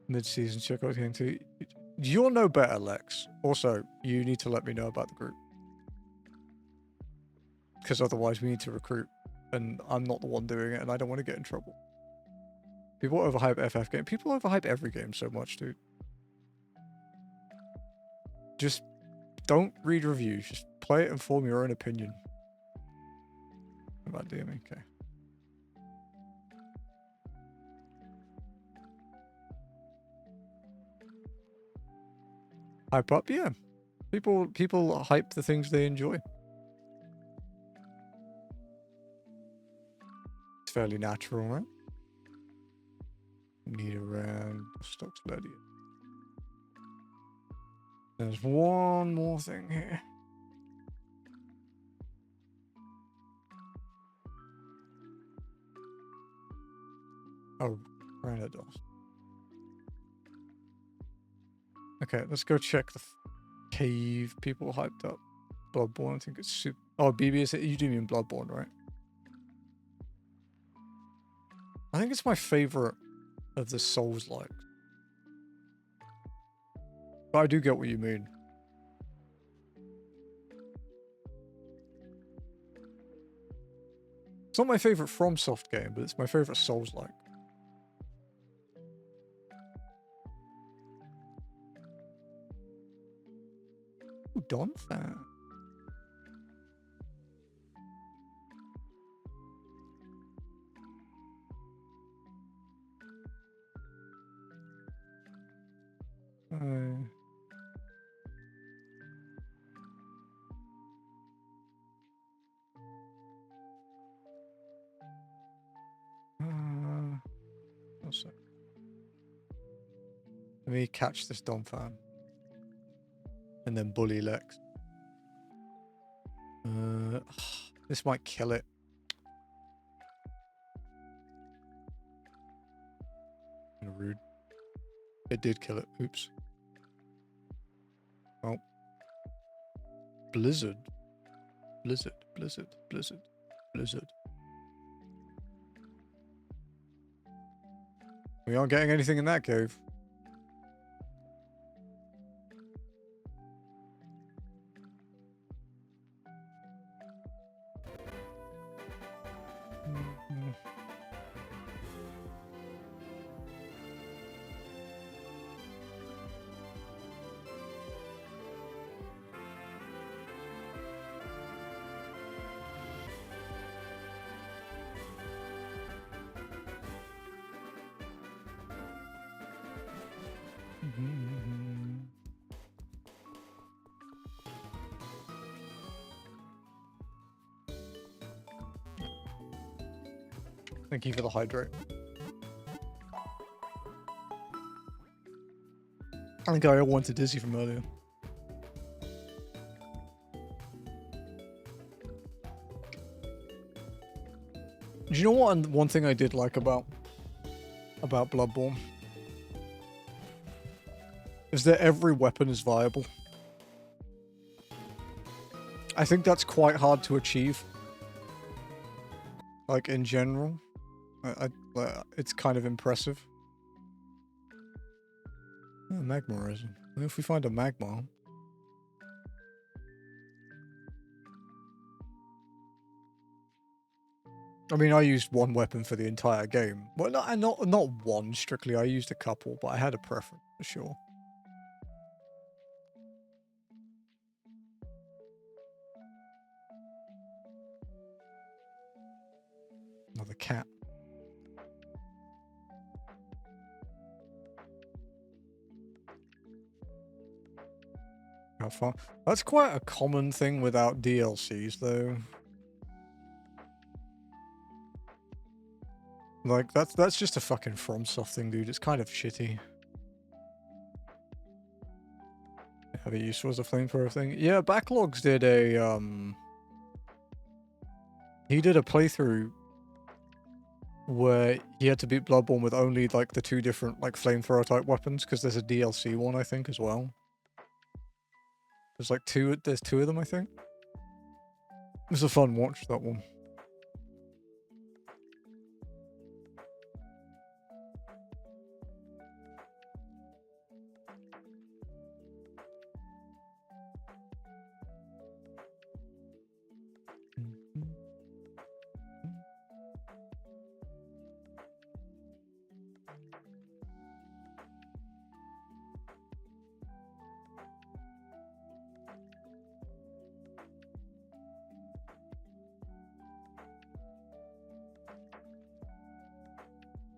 Mid-season check out game 2. You'll know better, Lex. Also, you need to let me know about the group. Because otherwise we need to recruit. And I'm not the one doing it, and I don't want to get in trouble. People overhype FF game. People overhype every game so much, dude. Just don't read reviews. Just play it and form your own opinion. About DMing, okay. Hype up, yeah. People hype the things they enjoy. It's fairly natural, right? Need around stocks ready. There's one more thing here. Oh, Granados. Okay, let's go check the cave people hyped up. Bloodborne, I think it's super. Oh, BB, is it? You do mean Bloodborne, right? I think it's my favorite of the Souls-like. But I do get what you mean. It's not my favorite FromSoft game, but it's my favorite Souls-like. Ooh, Donphan. What's that? Let me catch this Donphan. And then bully Lex. This might kill it. Rude. It did kill it. Oops. Oh. Blizzard. Blizzard. Blizzard. Blizzard. Blizzard. We aren't getting anything in that cave. Thank you for the hydrate. I think I wanted dizzy from earlier. Do you know what? One thing I did like about Bloodborne is that every weapon is viable. I think that's quite hard to achieve. Like in general, it's kind of impressive. Oh, magma resin. What if we find a magma? I mean, I used one weapon for the entire game. Well, not one strictly. I used a couple, but I had a preference for sure. Another cat. How far? That's quite a common thing without DLCs, though. Like, that's just a fucking FromSoft thing, dude. It's kind of shitty. Have it useful as a flamethrower thing? Yeah, Backlogs did a, he did a playthrough where he had to beat Bloodborne with only, like, the two different, like, flamethrower type weapons, because there's a DLC one, I think, as well. There's, like, there's two of them, I think. It was a fun watch, that one.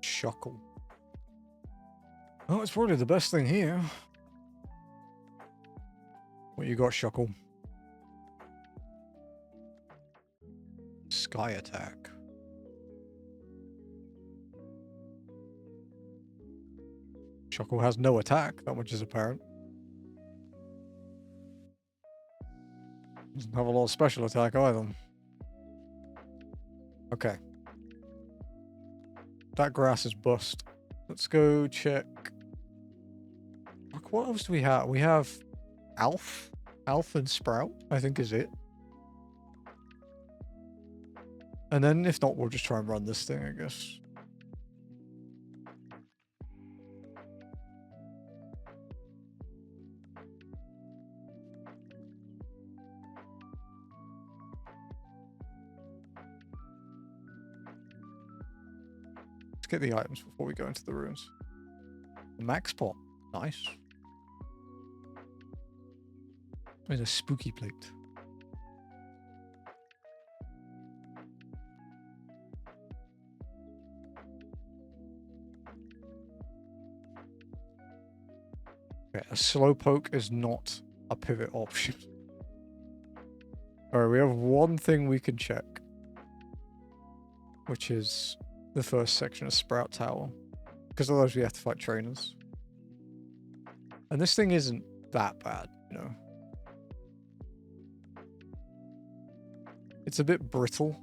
Shuckle. Oh, it's probably the best thing here. What you got, Shuckle? Sky attack. Shuckle has no attack, that much is apparent. Doesn't have a lot of special attack either. Okay. That grass is bust. Let's go check. What else do we have? We have Alf. Alf and Sprout, I think is it. And then if not, we'll just try and run this thing, I guess. Let's get the items before we go into the ruins. The max pot. Nice. There's a spooky plate. Okay, a slowpoke is not a pivot option. Alright, we have one thing we can check, which is the first section of Sprout Tower, because otherwise we have to fight trainers. And this thing isn't that bad, you know. It's a bit brittle,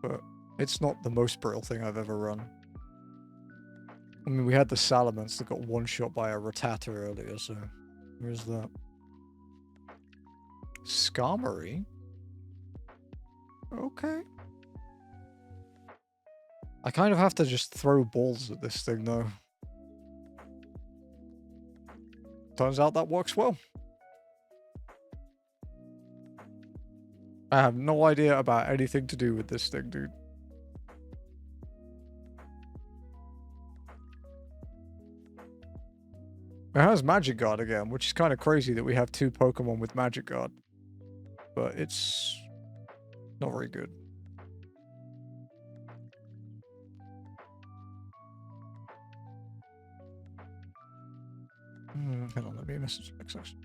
but it's not the most brittle thing I've ever run. I mean, we had the Salamence that got one-shot by a Rattata earlier, so where's that? Skarmory? Okay. I kind of have to just throw balls at this thing, though. Turns out that works well. I have no idea about anything to do with this thing, dude. It has Magic Guard again, which is kind of crazy that we have two Pokemon with Magic Guard. But it's not very good. Hang on, let me message X actually.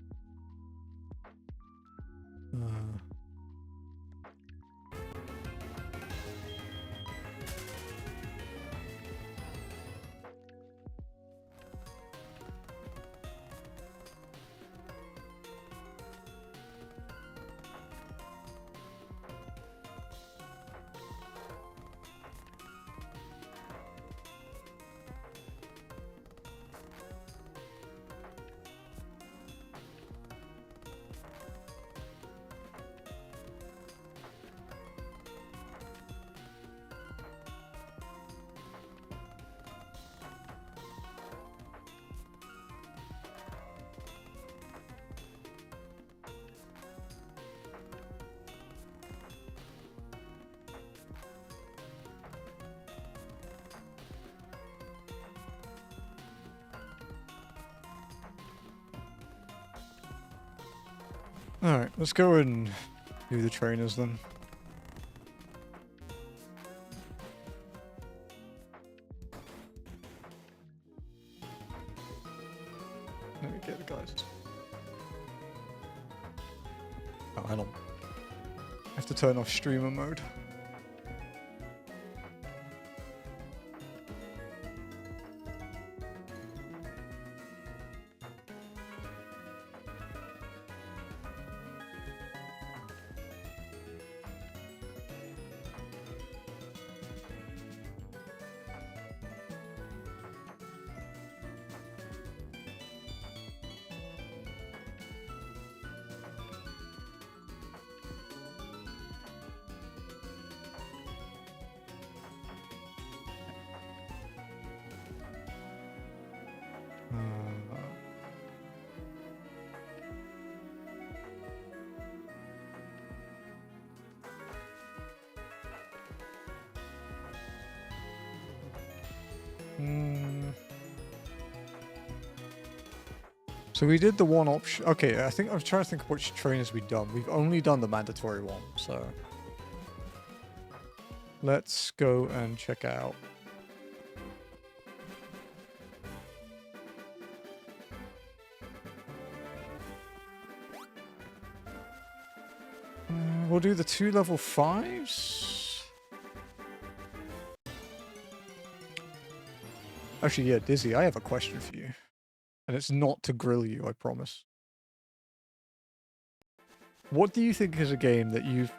Alright, let's go and do the trainers then. Let me get the guys. Oh, hang on. I have to turn off streamer mode. So we did the one option. Okay, I think I'm trying to think of which trainers we've done. We've only done the mandatory one, so let's go and check out. We'll do the 2 level 5s. Actually, yeah, Dizzy, I have a question for you. And it's not to grill you, I promise. What do you think is a game that you've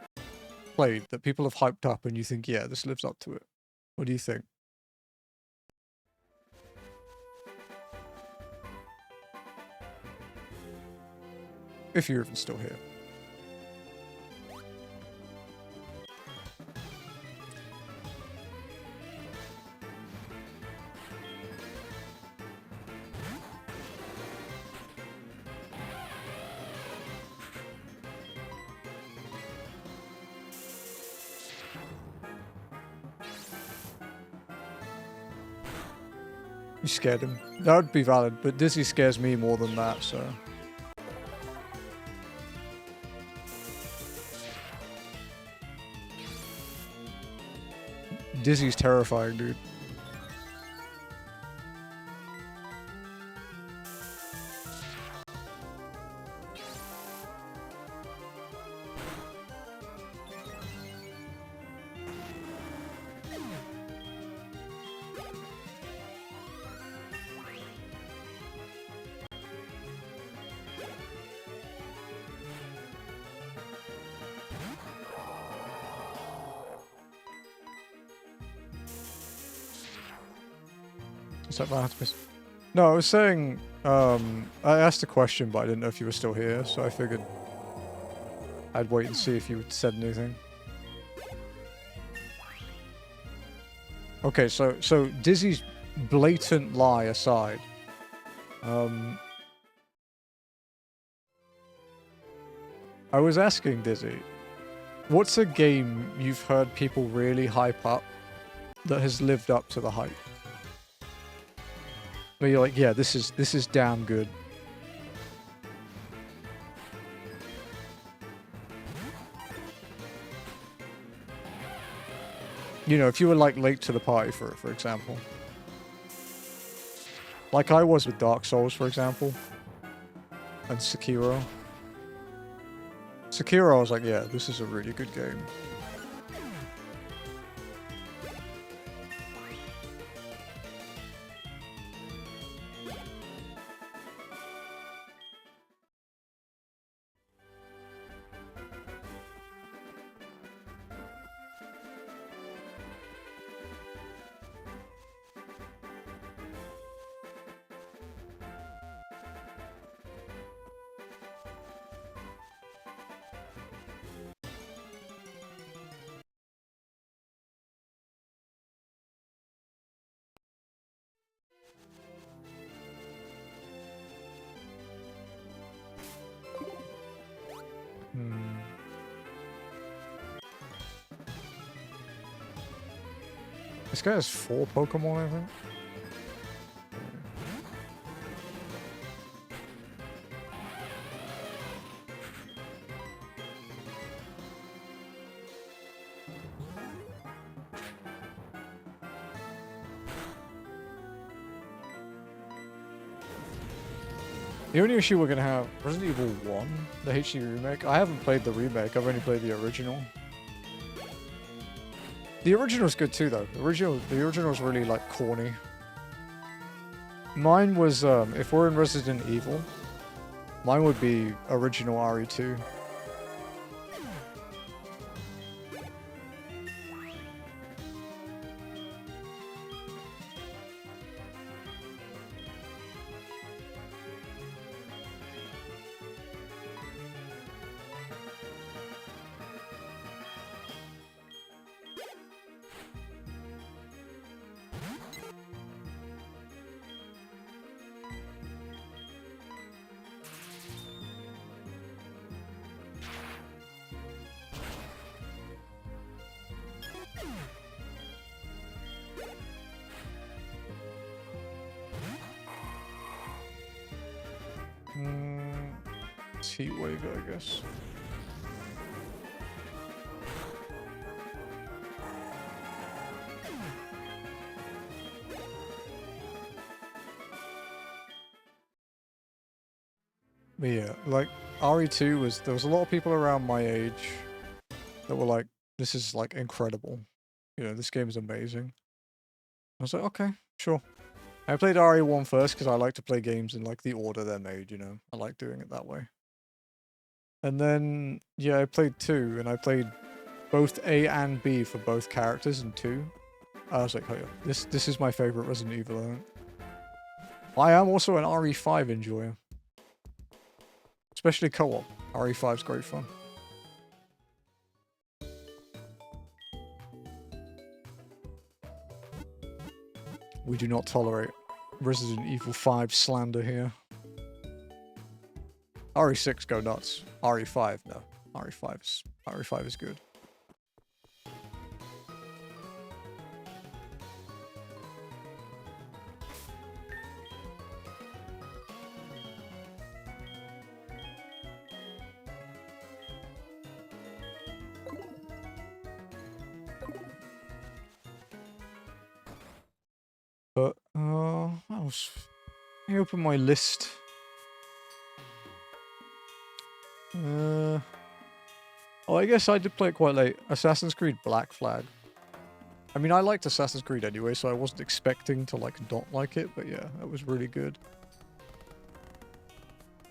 played that people have hyped up and you think, yeah, this lives up to it? What do you think? If you're even still here. You scared him. That would be valid, but Dizzy scares me more than that, so... Dizzy's terrifying, dude. No, I was saying, I asked a question, but I didn't know if you were still here, so I figured I'd wait and see if you said anything. Okay, so Dizzy's blatant lie aside, I was asking Dizzy, what's a game you've heard people really hype up that has lived up to the hype? Where you're like, yeah, this is damn good. You know, if you were like late to the party for example. Like I was with Dark Souls, for example. And Sekiro. Sekiro, I was like, yeah, this is a really good game. This guy has 4 Pokémon, I think. The only issue we're gonna have, Resident Evil 1, the HD remake. I haven't played the remake, I've only played the original. The original's good too, though. The original's really, like, corny. Mine was, if we're in Resident Evil, mine would be original RE2. Heat wave, I guess. But yeah, like RE2 was, there was a lot of people around my age that were like, this is like incredible. You know, this game is amazing. I was like, okay, sure. I played RE1 first because I like to play games in like the order they're made, you know. I like doing it that way. And then, yeah, I played 2, and I played both A and B for both characters in 2. I was like, oh yeah, this is my favorite Resident Evil. I am also an RE5 enjoyer. Especially co-op. RE5's great fun. We do not tolerate Resident Evil 5 slander here. RE6 go nuts. RE5 no. RE5 is good. But what else? Let me open my list. Oh, I guess I did play it quite late. Assassin's Creed Black Flag. I mean, I liked Assassin's Creed anyway, so I wasn't expecting to, like, not like it, but yeah, that was really good.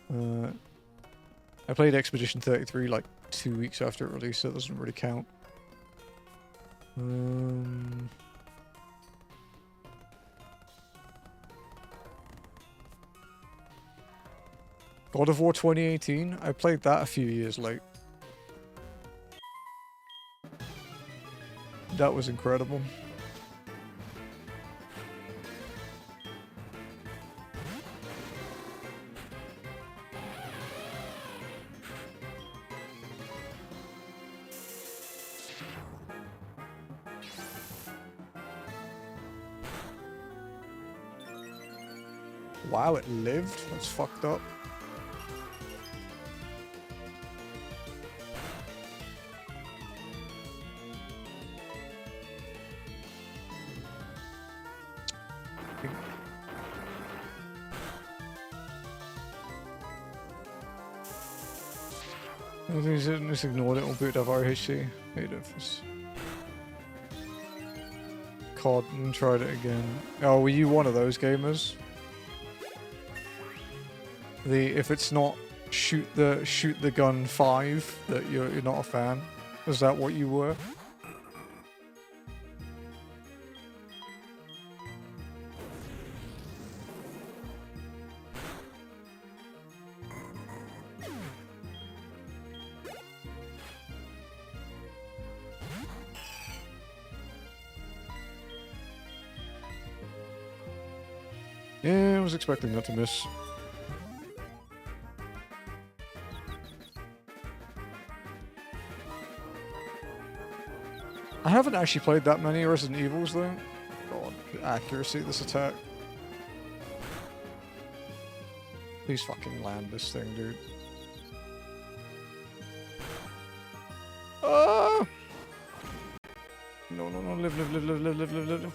I played Expedition 33, like, 2 weeks after it released, so it doesn't really count. God of War 2018, I played that a few years late. That was incredible. Wow, it lived? That's fucked up. I think he's just ignored it or booted up RHC. Hate it. COD and tried it again. Oh, were you one of those gamers? If it's not shoot the gun 5 that you're not a fan? Is that what you were? Yeah, I was expecting that to miss. I haven't actually played that many Resident Evils though. God, the accuracy of this attack. Please fucking land this thing, dude. Ah! No, no, no, live.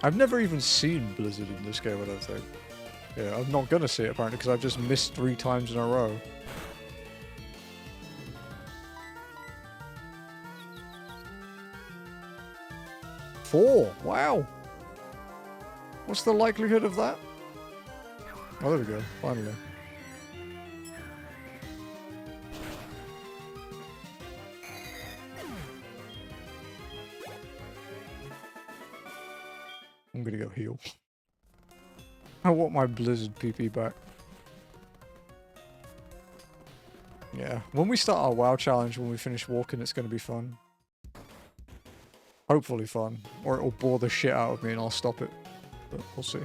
I've never even seen Blizzard in this game, I don't think. Yeah, I'm not gonna see it apparently because I've just missed 3 times in a row. Four! Wow! What's the likelihood of that? Oh, there we go. Finally. I'm gonna go heal. I want my Blizzard PP back. Yeah. When we start our WoW challenge, when we finish walking, it's gonna be fun. Hopefully fun. Or it'll bore the shit out of me and I'll stop it. But we'll see.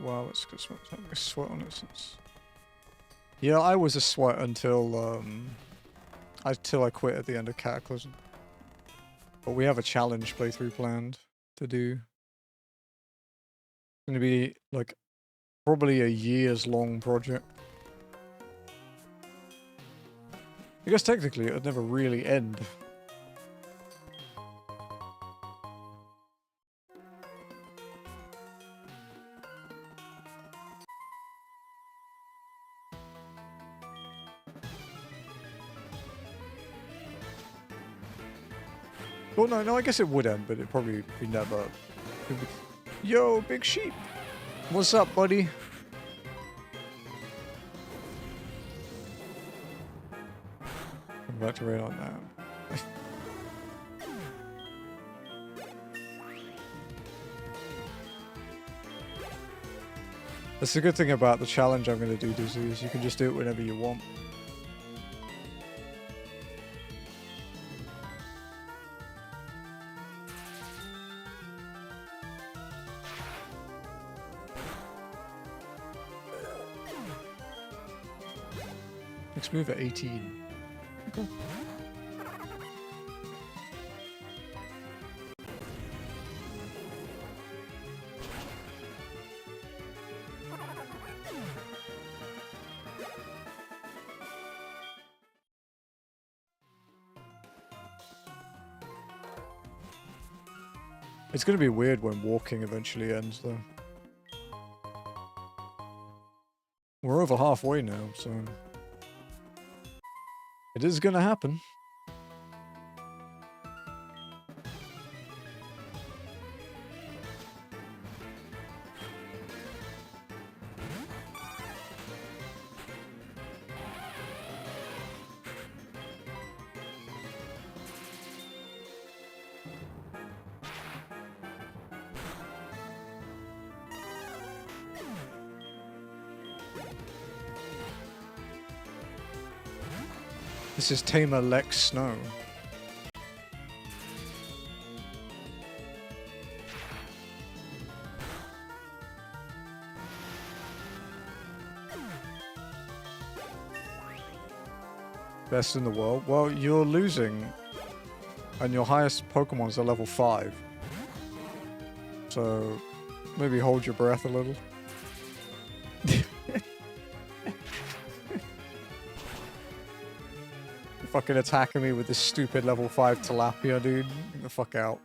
Wow, it's got a sweat on it since. Yeah, I was a sweat until I quit at the end of Cataclysm. But we have a challenge playthrough planned to do. It's gonna be like probably a years long project. Because technically it would never really end. Well, no, I guess it would end, but it'd probably be never. Yo, big sheep! What's up, buddy? I'm about to raid on that. That's the good thing about the challenge I'm going to do, Dizzy, is you can just do it whenever you want. Next move at 18. Okay. It's going to be weird when walking eventually ends, though. We're over halfway now, so... It is going to happen. This is Tamer Lex Snow. Best in the world? Well, you're losing. And your highest Pokemons are level 5. So, maybe hold your breath a little. You're fucking attacking me with this stupid level 5 tilapia, dude. Get the fuck out.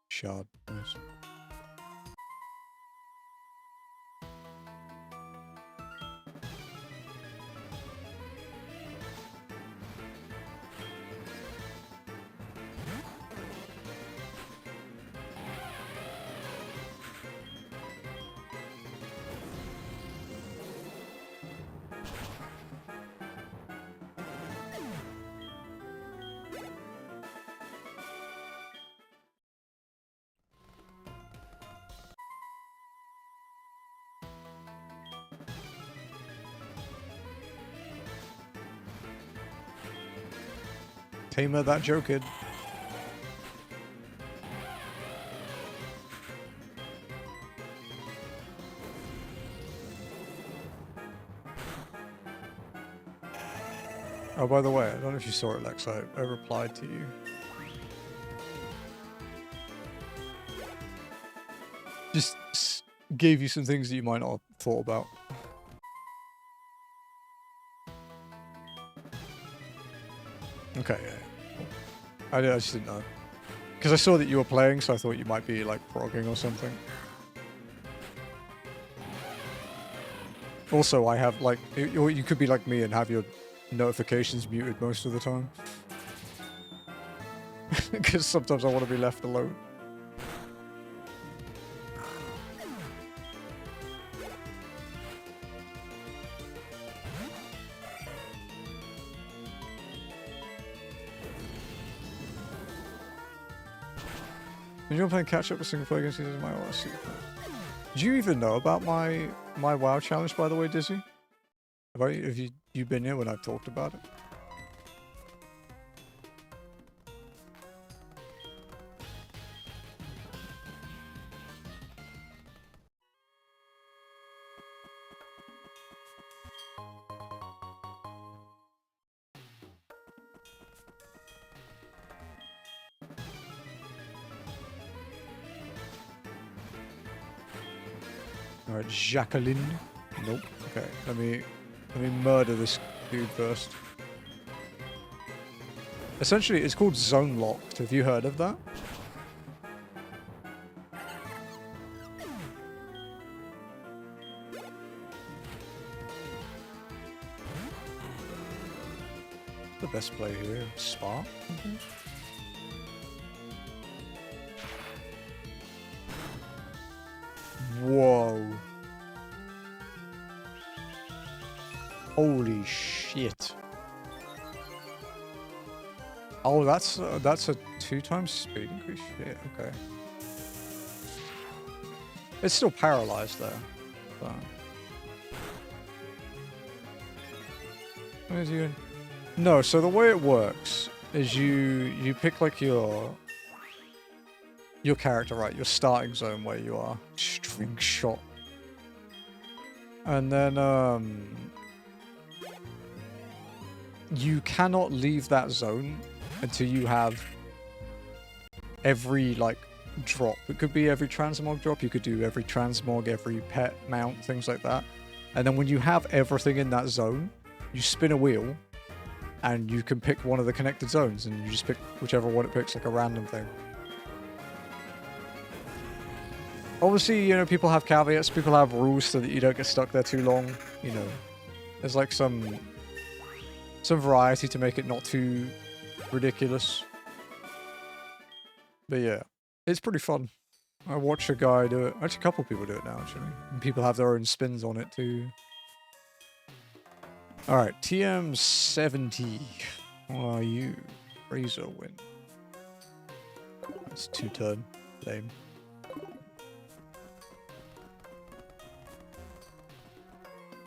Shard. Nice. Tamer that Joe kid. Oh, by the way, I don't know if you saw it, Lex. I replied to you. Just gave you some things that you might not have thought about. Okay, yeah. I just didn't know. Because I saw that you were playing, so I thought you might be, like, progging or something. Also, I have, like... You could be like me and have your notifications muted most of the time. Because sometimes I want to be left alone. Did you want to play catch up with single player against these my OSC? Did you even know about my WoW challenge, by the way, Dizzy? Have you been here when I've talked about it? Alright, Jacqueline. Nope. Okay, let me murder this dude first. Essentially, it's called Zone Locked. Have you heard of that? The best play here, Spark. Whoa. Holy shit. Oh, that's a 2x speed increase. Shit, okay. It's still paralyzed there. So. Where's you? No, so the way it works is you pick like your character, right? Your starting zone where you are. String shot. And then you cannot leave that zone until you have every like drop. It could be every transmog drop, you could do every transmog, every pet mount, things like that. And then when you have everything in that zone, you spin a wheel and you can pick one of the connected zones and you just pick whichever one it picks, like a random thing. Obviously, you know, people have caveats, people have rules so that you don't get stuck there too long. You know, there's like some variety to make it not too ridiculous. But yeah, it's pretty fun. I watch a guy do it. Actually, a couple of people do it now, actually. And people have their own spins on it too. Alright, TM70. How are you? Razor win. That's 2-turn. Lame.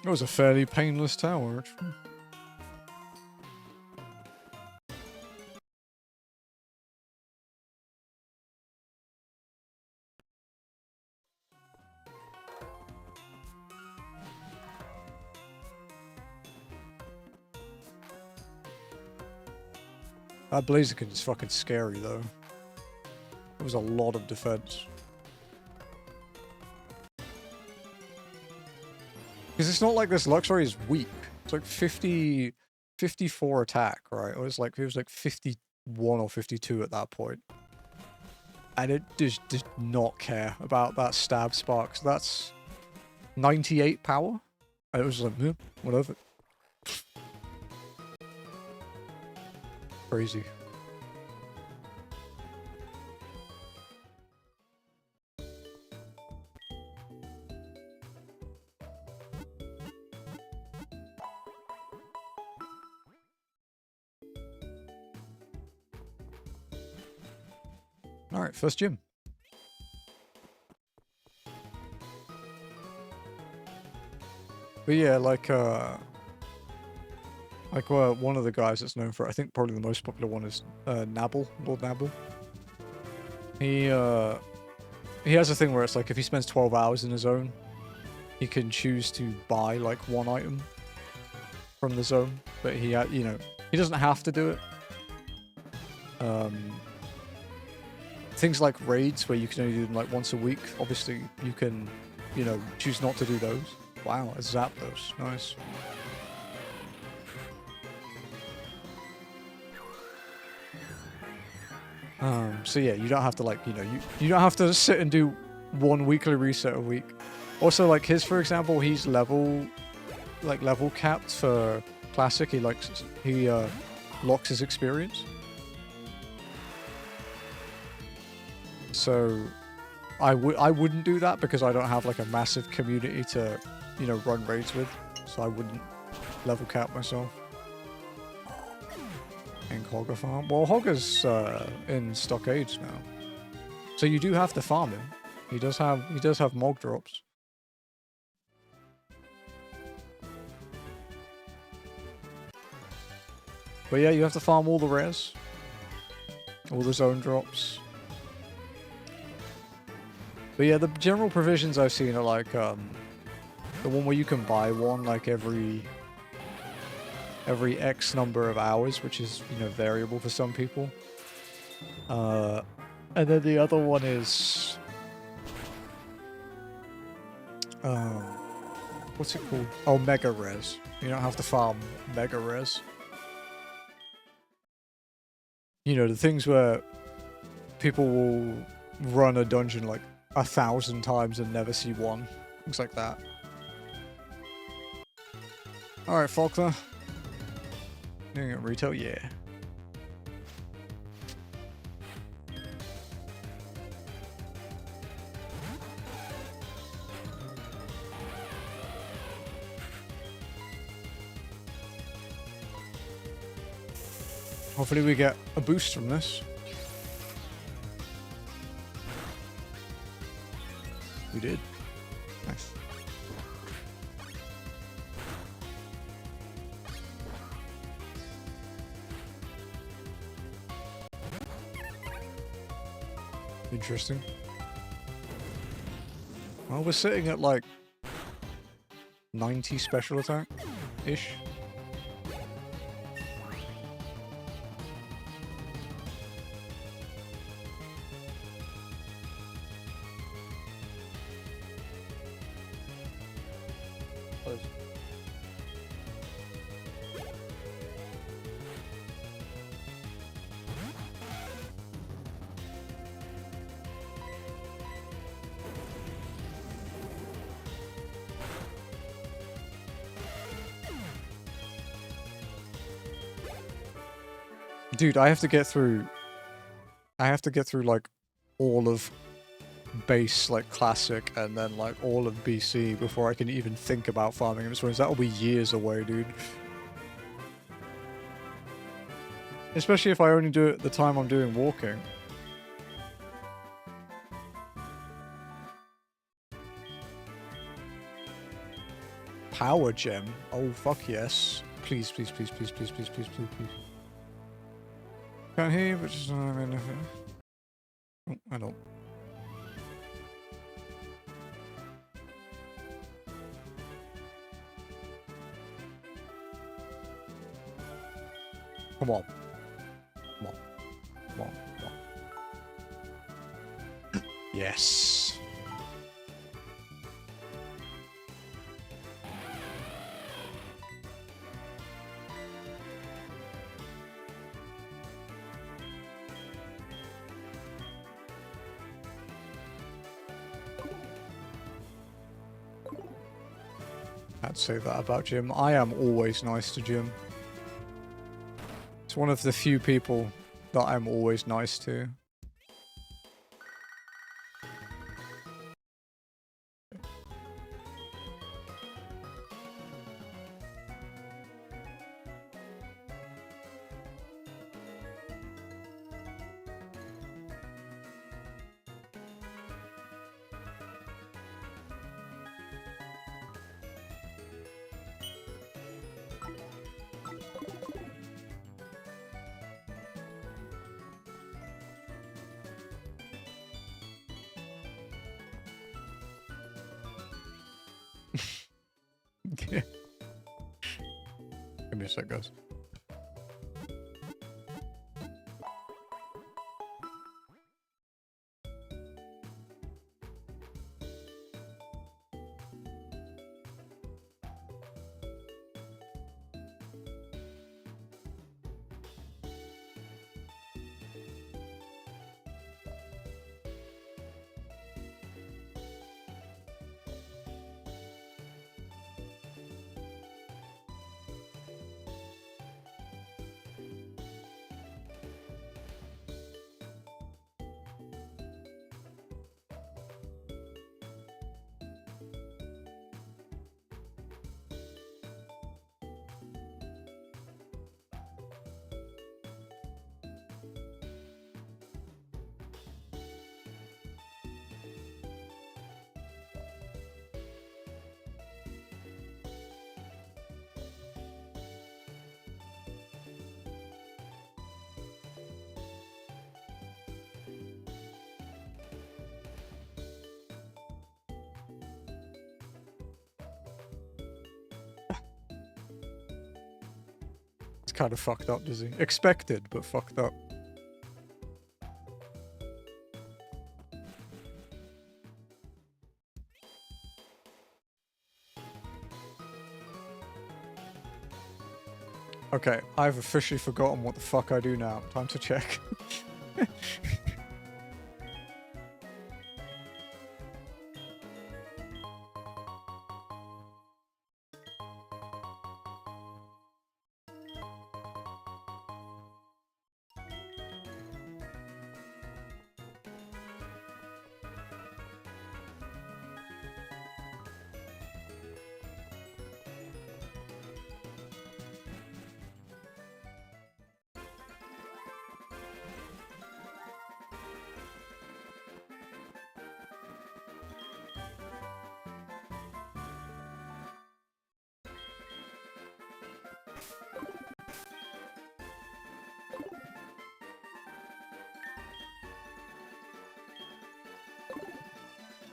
It was a fairly painless tower, actually. That Blaziken is fucking scary, though. It was a lot of defense. Because it's not like this Luxray is weak. It's like 54 attack, right? It was like 51 or 52 at that point. And it just did not care about that stab spark. So that's 98 power. And it was like, yeah, whatever. Crazy. Alright, first gym. But yeah, like one of the guys that's known for, I think probably the most popular one is Nabble, Lord Nabble. He has a thing where it's like if he spends 12 hours in a zone, he can choose to buy like one item from the zone, but he he doesn't have to do it. Things like raids where you can only do them like once a week, obviously you can, choose not to do those. Wow, I zapped those. Nice. So yeah, you don't have to you don't have to sit and do one weekly reset a week. Also, like his, for example, he's level capped for classic. He locks his experience. So I wouldn't do that because I don't have like a massive community to, run raids with. So I wouldn't level cap myself. And Hogger farm. Well, Hogger's in Stockades now. So you do have to farm him. He does have Mog drops. But yeah, you have to farm all the rares. All the zone drops. But yeah, the general provisions I've seen are like, the one where you can buy one like every X number of hours, which is, variable for some people. And then the other one is, what's it called? Oh, Mega Res. You don't have to farm Mega Res. The things where people will run a dungeon like 1,000 times and never see one. Things like that. Alright, Faulkner. Doing it retail? Yeah. Hopefully we get a boost from this. We did. Nice. Interesting. Well, we're sitting at like 90 special attack-ish. Dude, I have to get through like all of base, like classic, and then like all of BC before I can even think about farming inventories. That'll be years away, dude. Especially if I only do it the time I'm doing walking. Power gem. Oh, fuck yes. Please, please, please, please, please, please, please, please, please. Can't hear you, but just... I mean, oh, I don't. Come on. Come on. Come on. Come on. Yes. I'd say that about Jim. I am always nice to Jim. It's one of the few people that I'm always nice to. Yeah. Give me a sec, guys. It's kind of fucked up, Dizzy. Expected, but fucked up. Okay, I've officially forgotten what the fuck I do now. Time to check.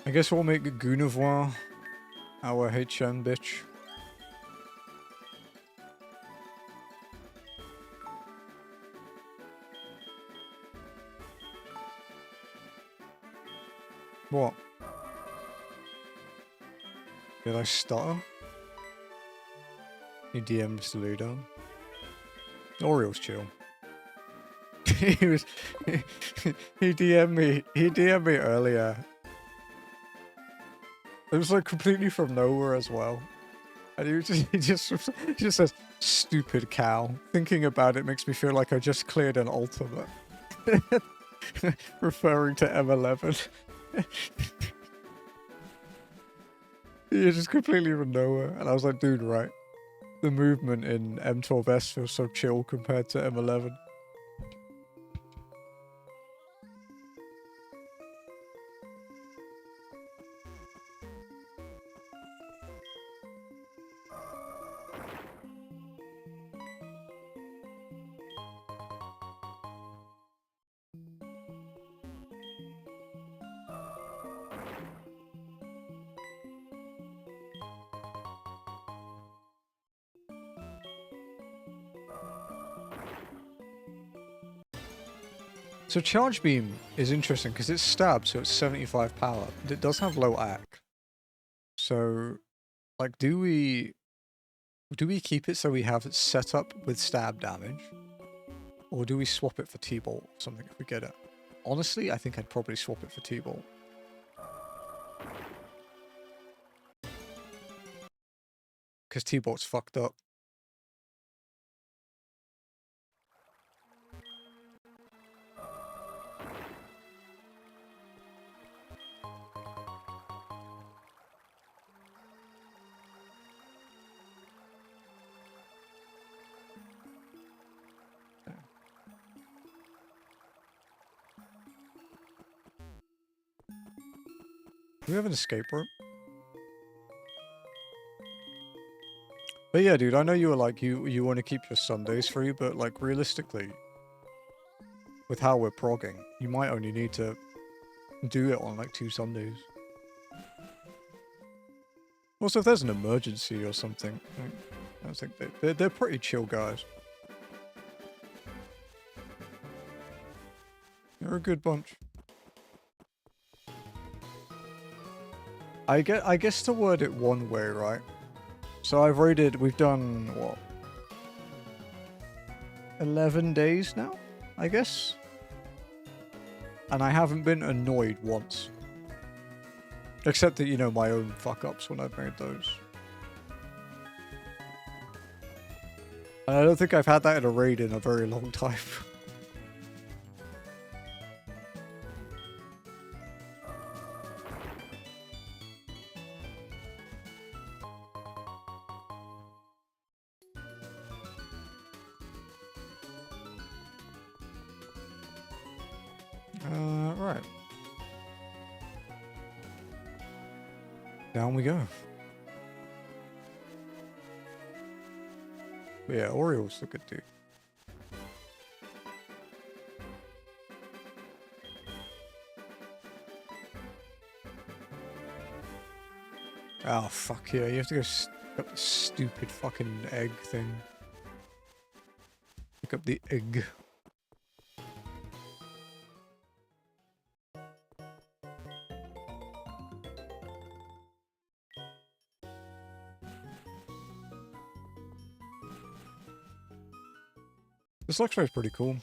I guess we'll make Guinevere our HM bitch. What? Did I stutter? He DM'd Saludo. Oriole's chill. he was he DM'd me earlier. It was like completely from nowhere as well. And he just says, stupid cow. Thinking about it makes me feel like I just cleared an ultimate. Referring to M11. It's just completely from nowhere. And I was like, dude, right. The movement in M12S feels so chill compared to M11. So Charge Beam is interesting because it's stab, so it's 75 power. But it does have low AC. So, like, do we keep it so we have it set up with stab damage? Or do we swap it for T-Bolt or something if we get it? Honestly, I think I'd probably swap it for T-Bolt. Because T-Bolt's fucked up. Do we have an escape rope? But yeah, dude, I know you were like, you want to keep your Sundays free, but like realistically, with how we're progging, you might only need to do it on like 2 Sundays. Also, if there's an emergency or something, I don't think they're pretty chill guys. They're a good bunch. I guess to word it one way, right? So we've done, what? 11 days now, I guess? And I haven't been annoyed once. Except that, you know, my own fuck-ups when I've made those. And I don't think I've had that in a raid in a very long time. Right. Down we go. But yeah, Oriole's a good dude. Oh, fuck yeah. You have to go pick up the stupid fucking egg thing. Pick up the egg. This Luxray is pretty cool.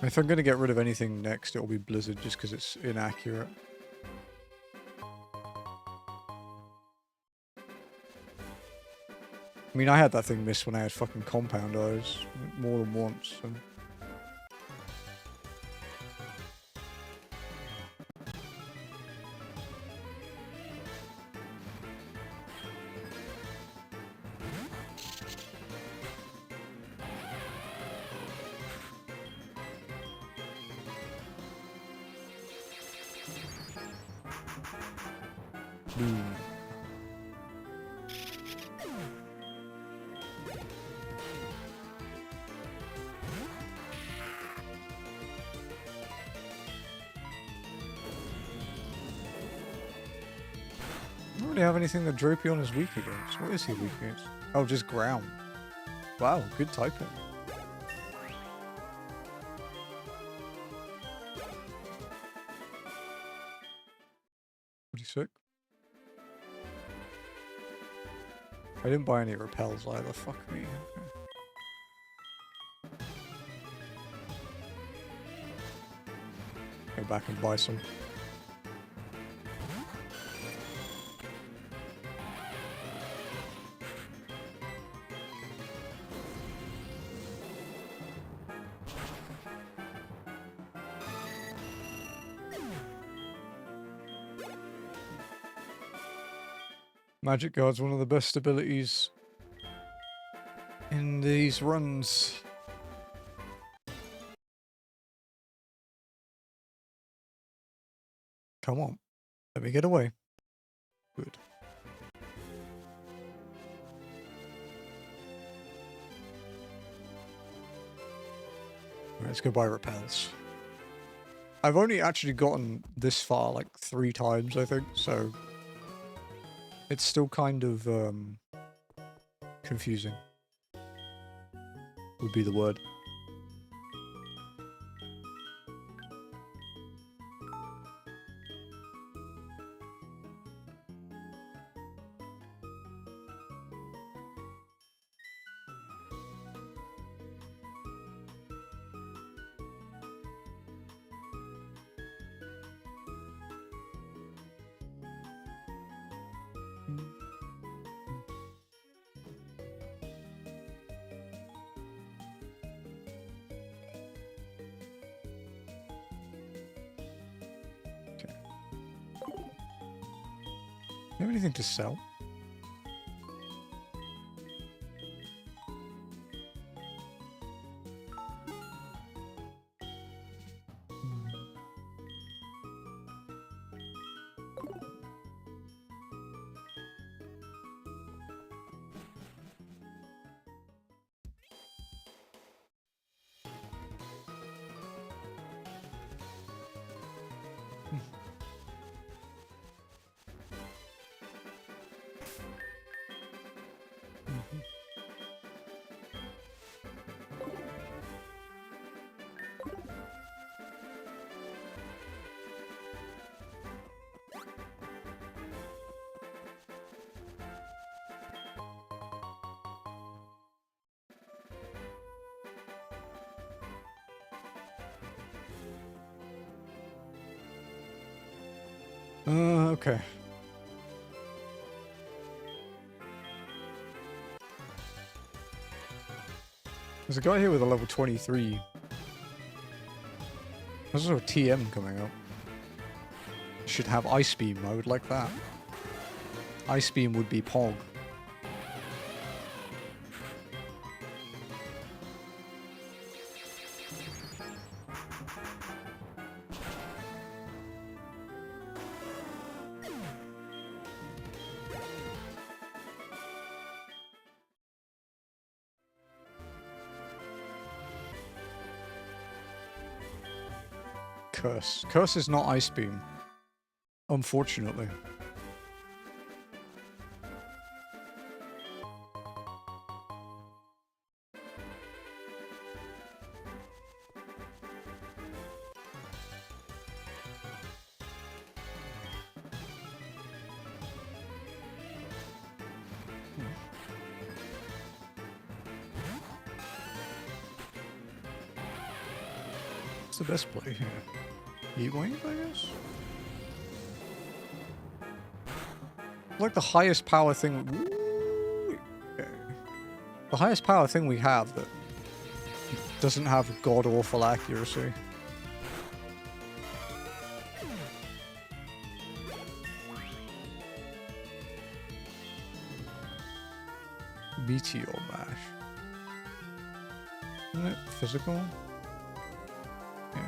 If I'm going to get rid of anything next, it'll be Blizzard just because it's inaccurate. I mean, I had that thing missed when I had fucking compound eyes more than once. So. Boom. I don't really have anything that Drapion is weak against. What is he weak against? Oh, just ground. Wow, good typing. Pretty sick. I didn't buy any repels either, fuck me. Okay. Go back and buy some. Magic Guard's one of the best abilities in these runs. Come on. Let me get away. Good. Right, let's go buy repels. I've only actually gotten this far like 3 times, I think, so it's still kind of confusing. would be the word. Do you have anything to sell? Okay. There's a guy here with a level 23. There's also a TM coming up. Should have Ice Beam, I would like that. Ice Beam would be Pog. Curse. Curse is not Ice Beam. Unfortunately. What's the best play here? Heat Wave, I guess? Like the highest power thing... Okay. The highest power thing we have that doesn't have god-awful accuracy. Meteor Mash. Isn't it physical? Yeah.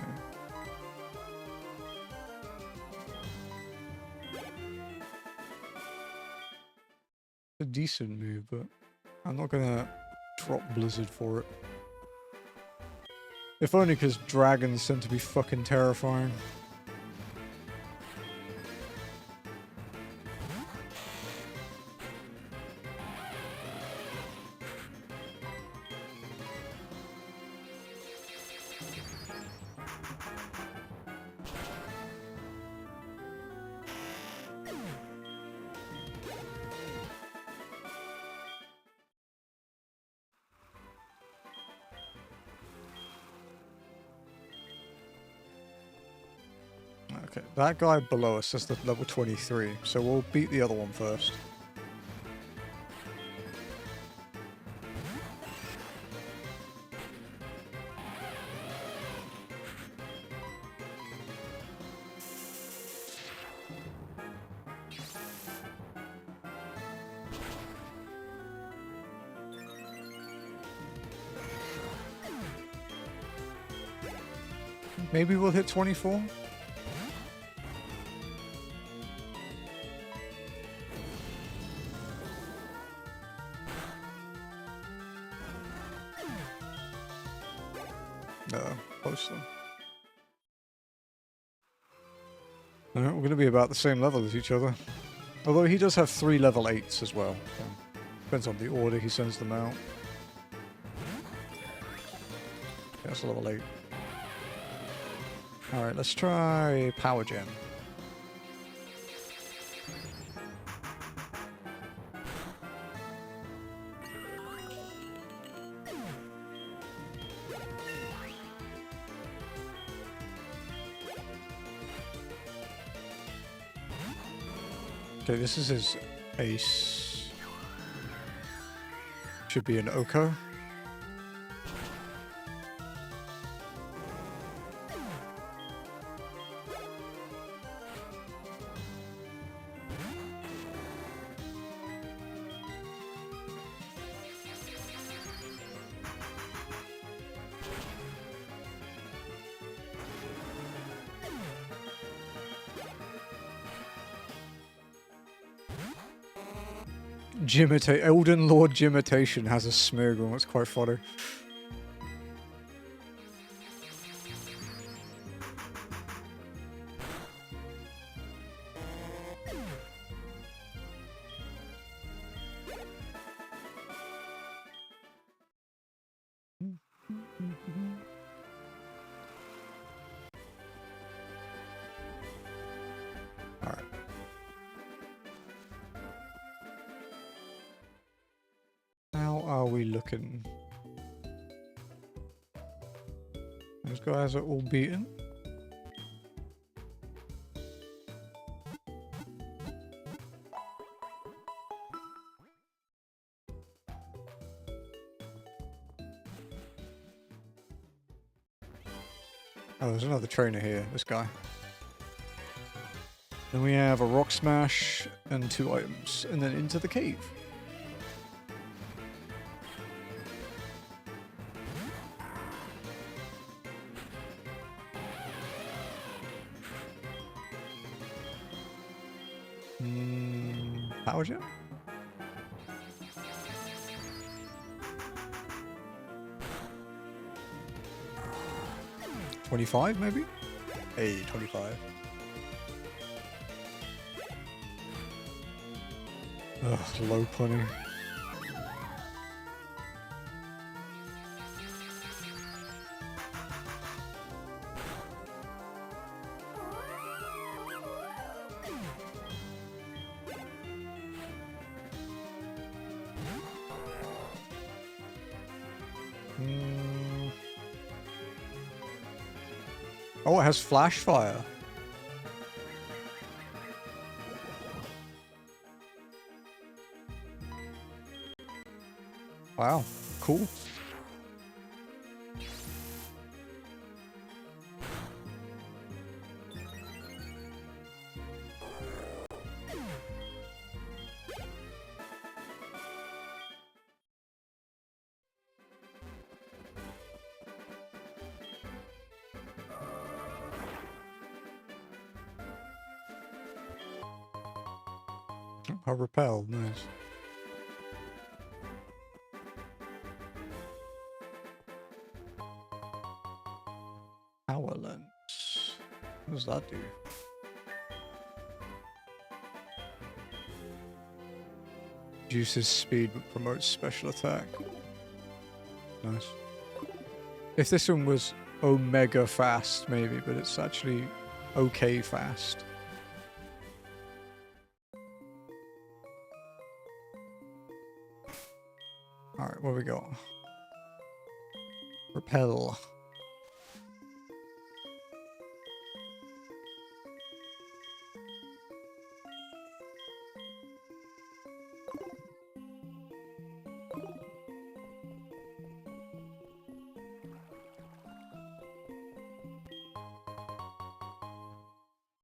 A decent move, but I'm not gonna drop Blizzard for it. If only because dragons tend to be fucking terrifying. Okay, that guy below us is the level 23, so we'll beat the other one first. Maybe we'll hit 24? No, close though. Alright, we're going to be about the same level as each other. Although he does have 3 level 8s as well. So depends on the order he sends them out. that's a little late. Alright, let's try Power Gem. Okay, this is his ace. Should be an Oko. Elden Lord Gimitation has a Smeargle, it's quite funny. Alright. How are we looking? Those guys are all beaten. Oh, there's another trainer here, this guy. Then we have a Rock Smash and 2 items, and then into the cave. Power Gem? $25 maybe? Hey, 25. Ugh, low punny. Oh, it has flash fire. Wow, cool. I repel, nice. Power lens. What does that do? Reduces speed but promotes special attack. Nice. If this one was Omega fast, maybe, but it's actually okay fast. Alright, what we got? Repel.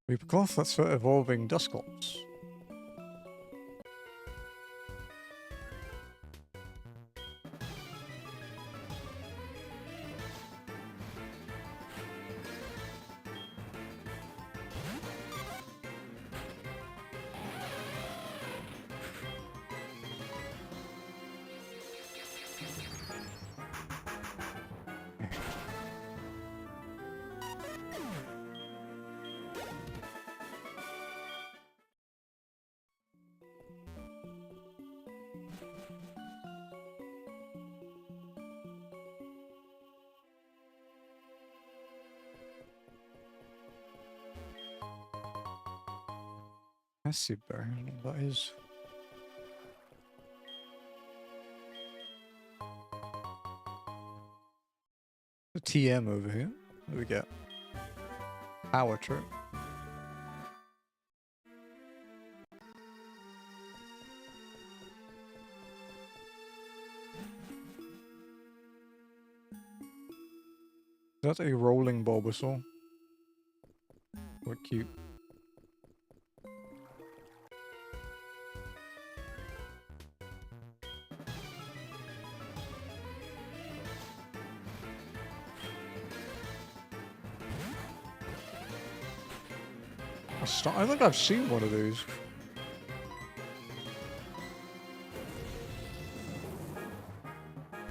Reapercloth, that's for evolving Dusclops. Acid berry, I don't know what that is. The TM over here. What do we get? Power trip. That's a rolling Bulbasaur. What cute. I think I've seen one of these.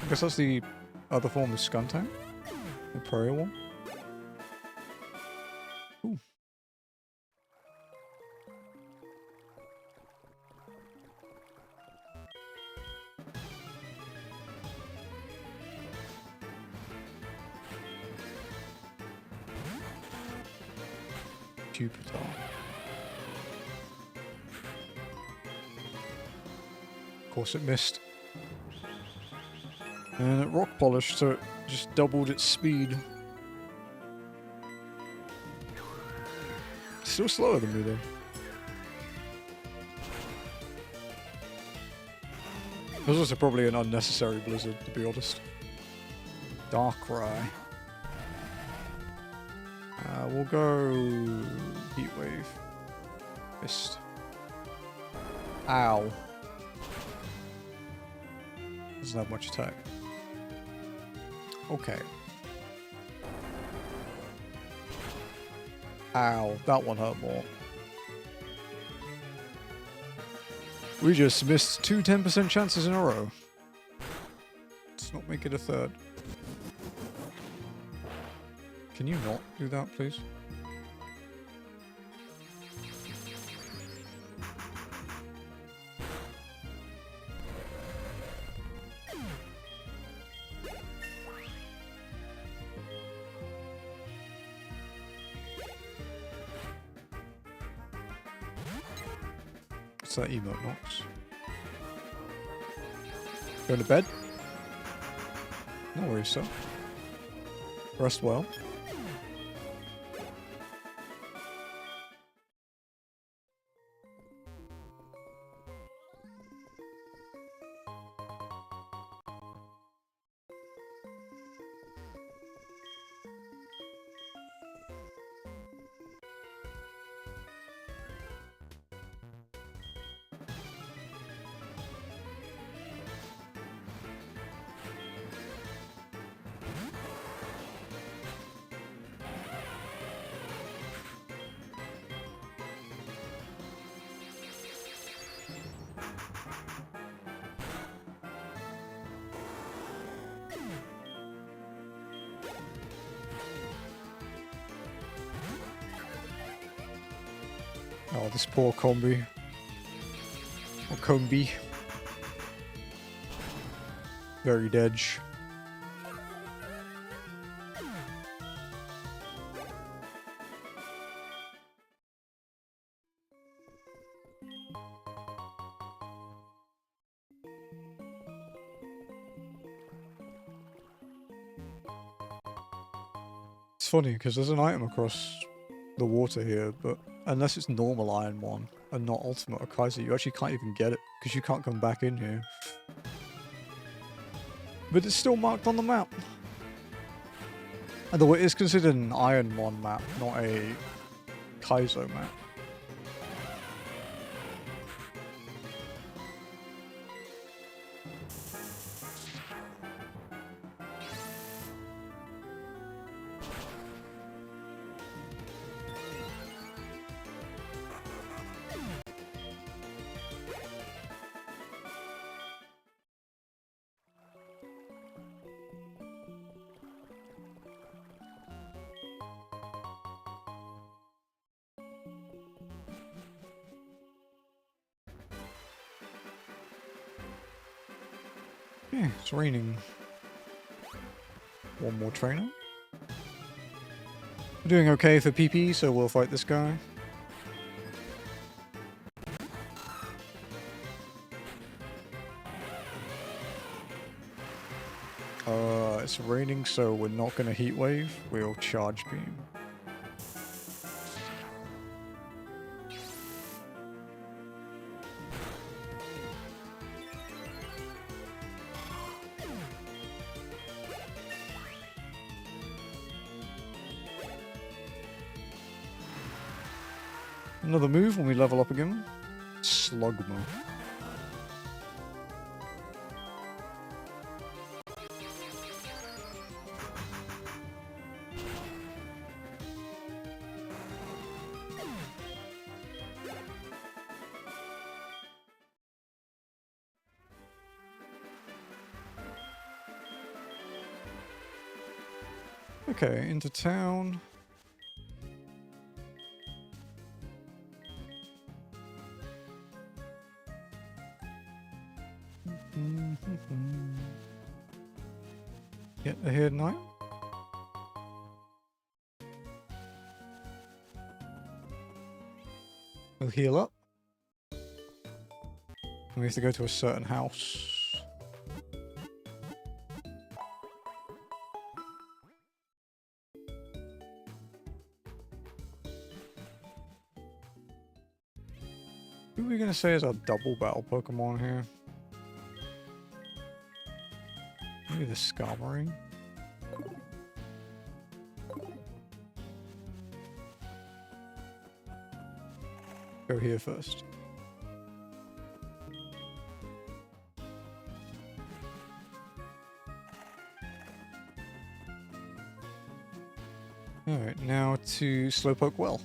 I guess that's the other form of Skuntank. The prairie one. Ooh. Jupiter. Of course it missed. And it rock polished, so it just doubled its speed. Still slower than me though. It was also probably an unnecessary blizzard, to be honest. Darkrai. We'll go Heat Wave. Fist. Ow. Doesn't have much attack. Okay. Ow, that one hurt more. We just missed two 10% chances in a row. Let's not make it a third. Can you not do that, please? What's that emote, Nox? Going to bed? No worries, sir. Rest well. Oh, this poor combi. Or combi. Very dead. It's funny because there's an item across the water here, but unless it's normal IronMON and not Ultimate or Kaiser, you actually can't even get it because you can't come back in here. But it's still marked on the map. Although it is considered an IronMON map, not a Kaizo map. Yeah, it's raining. One more trainer. We're doing okay for PP, so we'll fight this guy. It's raining, so we're not gonna heat wave. We'll charge beam. Another move when we level up again. Slug move. Okay, into town. Get ahead now. We'll heal up. We have to go to a certain house. Who are we going to say is our double battle Pokemon here? Maybe the Skarmory? Go here first. Alright, now to Slowpoke Well.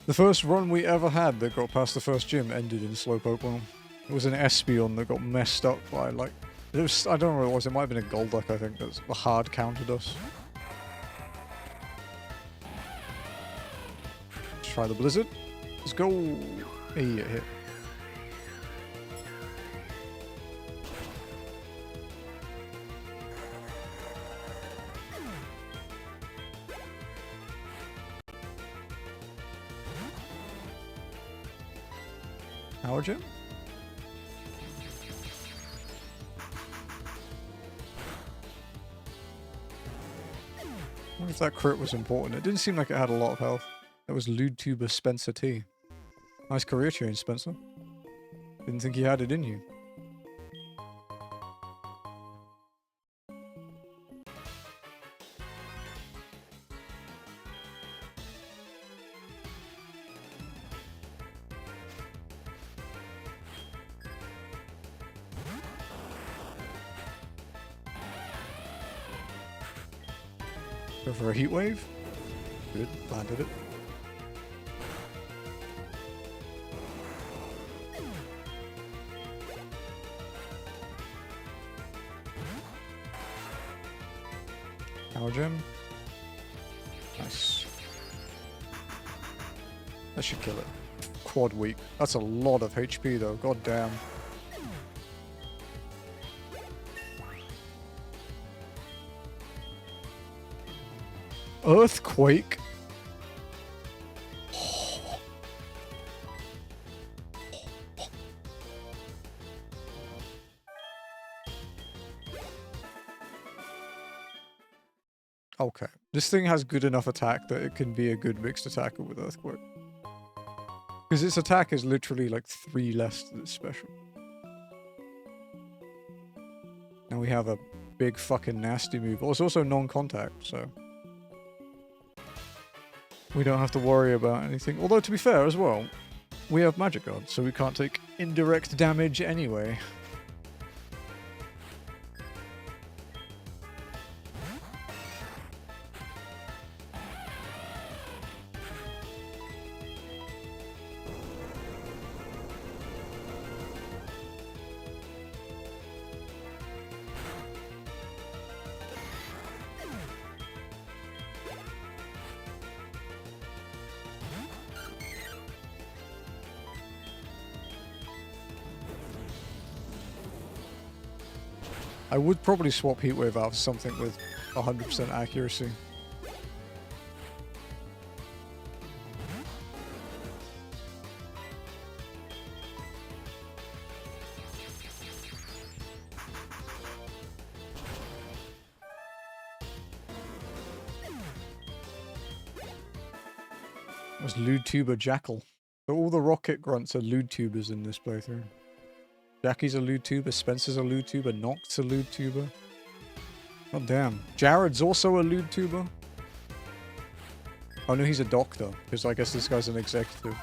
The first run we ever had that got past the first gym ended in Slowpoke Well. It was an Espeon that got messed up by, like... It was, I don't know what it was, it might have been a Golduck, I think, that hard countered us. Let's try the Blizzard. Let's go! Hey, hit. Power Gem? I wonder if that crit was important. It didn't seem like it had a lot of health. That was Ludetuber Spencer T. Nice career change, Spencer. Didn't think you had it in you. Go for a heat wave. Good, landed it. Power Gem. Nice. That should kill it. Quad weak. That's a lot of HP though, god damn. Earthquake? Okay. This thing has good enough attack that it can be a good mixed attacker with Earthquake. Because its attack is literally like 3 less than its special. And we have a big fucking nasty move. Well, it's also non-contact, so... we don't have to worry about anything. Although, to be fair as well, we have Magic Guard, so we can't take indirect damage anyway. I would probably swap Heatwave out for something with 100% accuracy. It was Lewdtuber Jackal. So all the rocket grunts are Lewdtubers in this playthrough. Jackie's a Lewdtuber, Spencer's a Lewdtuber, Noct's a Lewdtuber. Oh damn. Jared's also a Lewdtuber? Oh no, he's a doctor, because I guess this guy's an executive.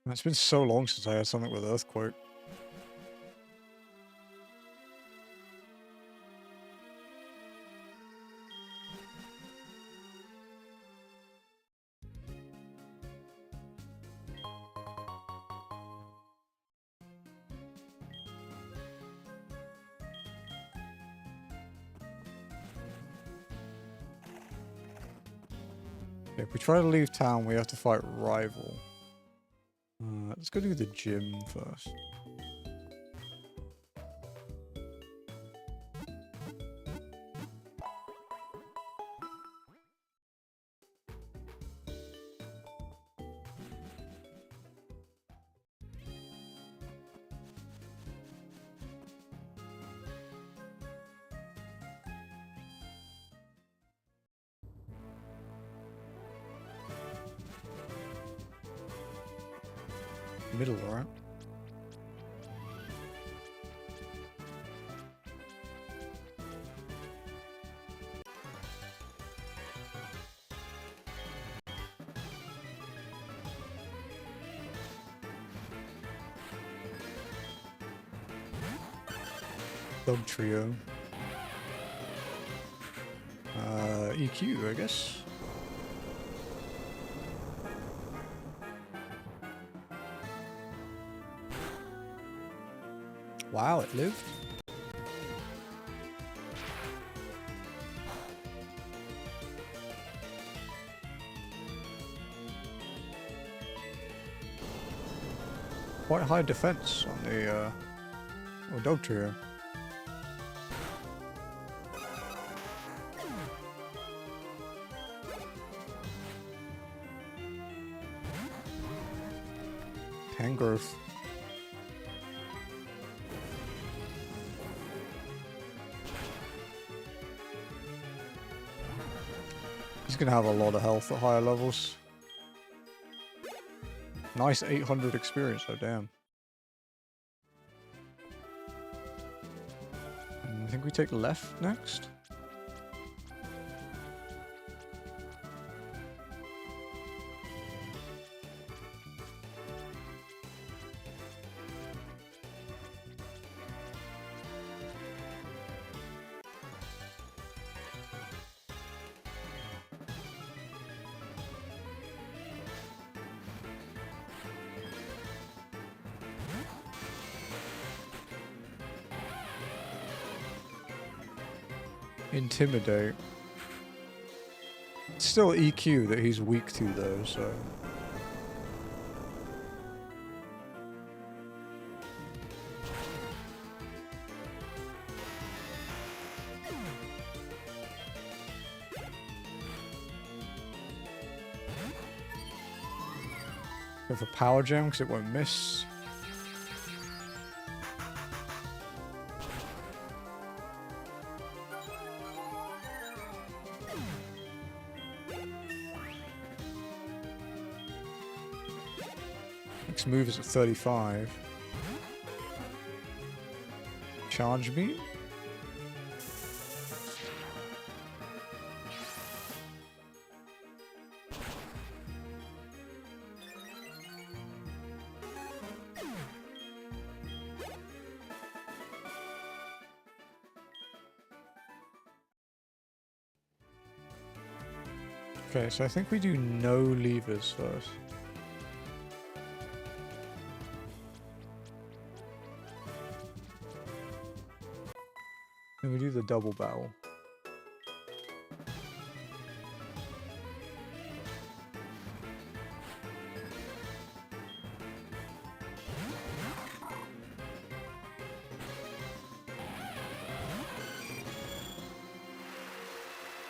It's been so long since I had something with Earthquake. Okay, if we try to leave town, we have to fight Rival. Let's go do the gym first. Middle, alright. Dog Trio. EQ, I guess. Wow, it lived. Quite high defense on the Dog Trio. Tangrowth. He's gonna have a lot of health at higher levels. Nice 800 experience though, damn. I think we take left next. Intimidate. It's still EQ that he's weak to though, so... Go for Power Gem because it won't miss. Next move is at 35. Charge me. Okay, so I think we do no levers first. Then we do the double barrel.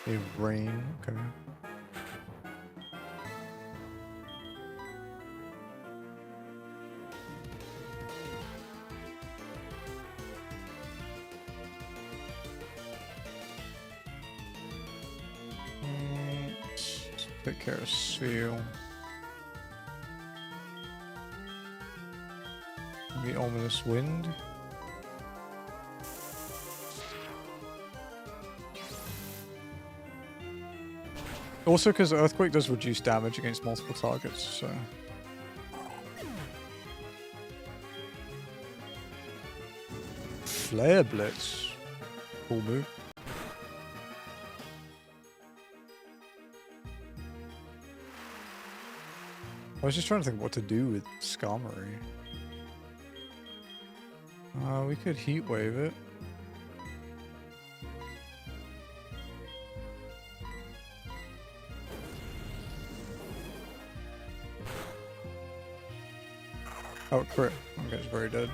A rain, okay. Take care of seal. The ominous wind. Also, because earthquake does reduce damage against multiple targets, so. Flare Blitz. Cool move. I was just trying to think what to do with Skarmory. We could Heat Wave it. Oh, crit. Okay, it's very dead.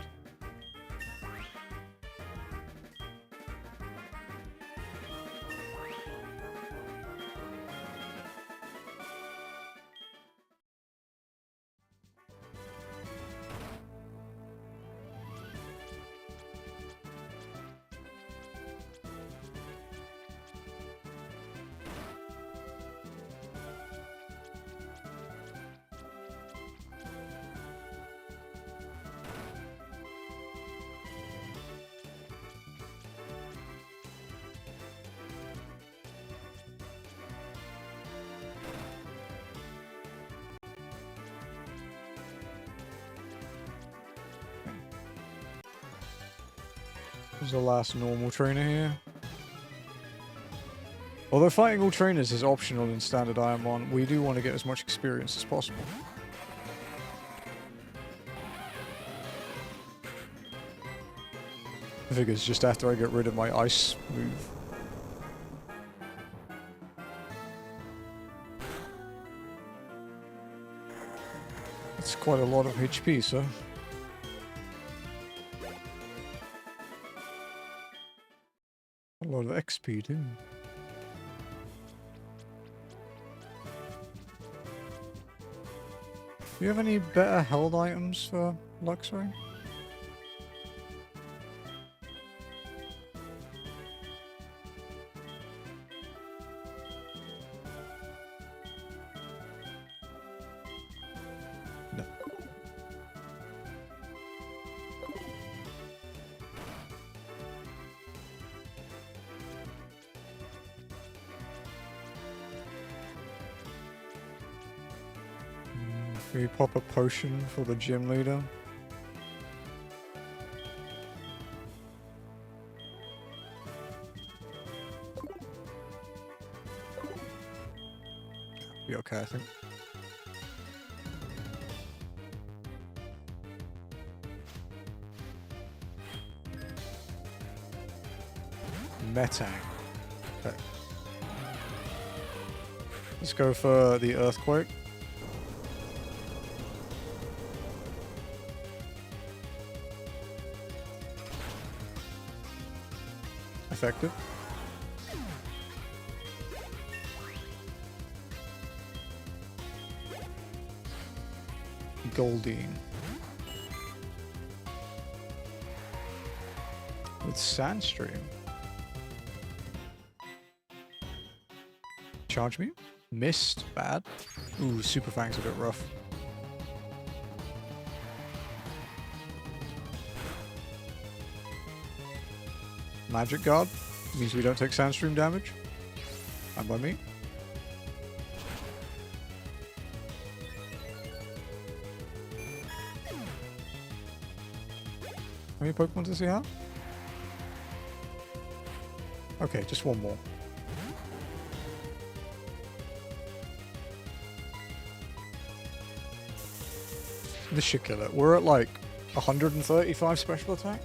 This is the last normal trainer here. Although fighting all trainers is optional in standard IronMON, we do want to get as much experience as possible. I think it's just after I get rid of my ice move. That's quite a lot of HP, so. A lot of XP too. Do you have any better held items for Luxray? No. Can we pop a potion for the gym leader? Be okay, I think. Metang. Okay. Let's go for the earthquake. Effective. Goldine. With Sandstream. Charge me? Missed. Bad. Ooh, Super Fang's a bit rough. Magic Guard means we don't take Sandstream damage. Fine by me. How many Pokemon does he have? Okay, just one more. This should kill it. We're at like 135 special attack.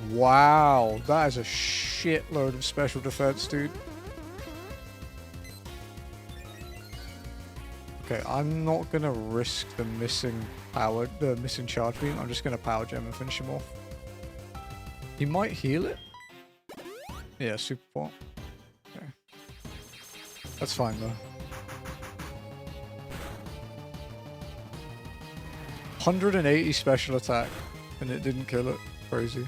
Wow, that is a shitload of special defense, dude. Okay, I'm not gonna risk the missing charge beam. I'm just gonna power gem and finish him off. He might heal it. Yeah, super pot. Okay. That's fine though. 180 special attack, and it didn't kill it. Crazy.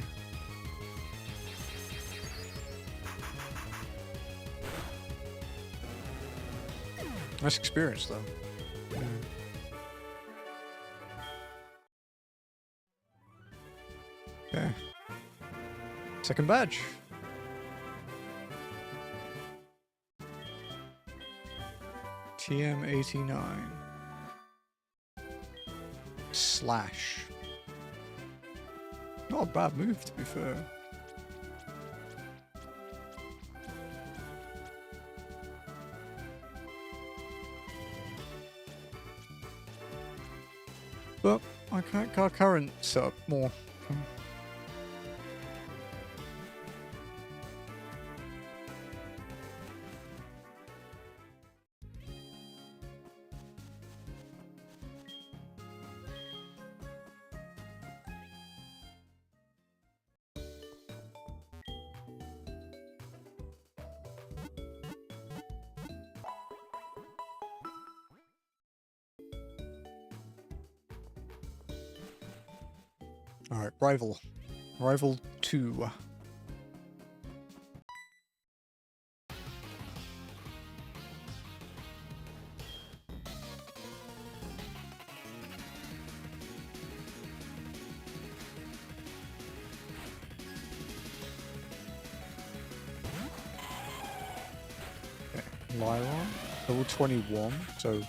Nice experience though. Yeah. Okay. Second badge. TM89. Slash. Not a bad move, to be fair. But I can't current set up more. Alright, Rival. Rival 2. Okay, Lyron. Level 21, so a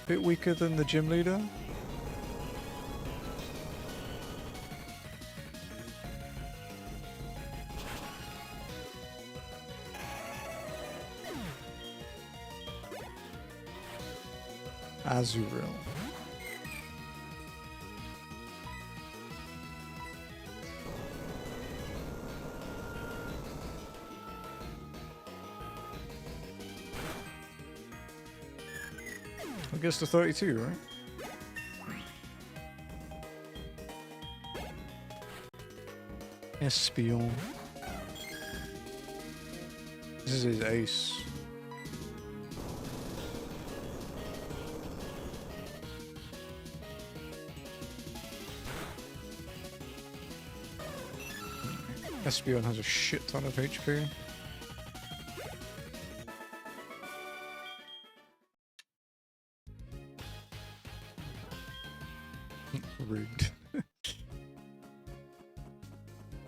bit weaker than the gym leader. Azurill. I guess the 32, right? Espion. This is his ace. Espion has a shit ton of HP. Rigged.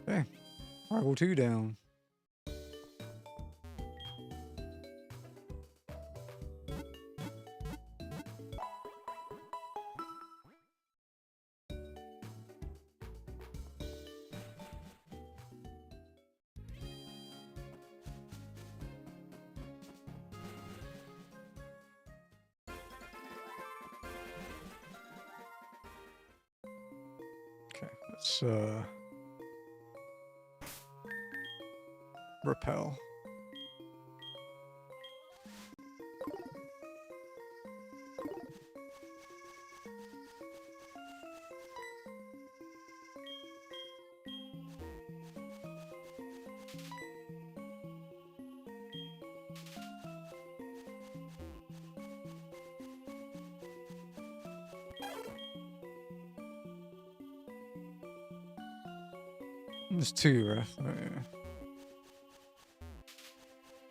Okay. Rival 2 down. Okay, let's repel. There's 2, right? Oh, yeah.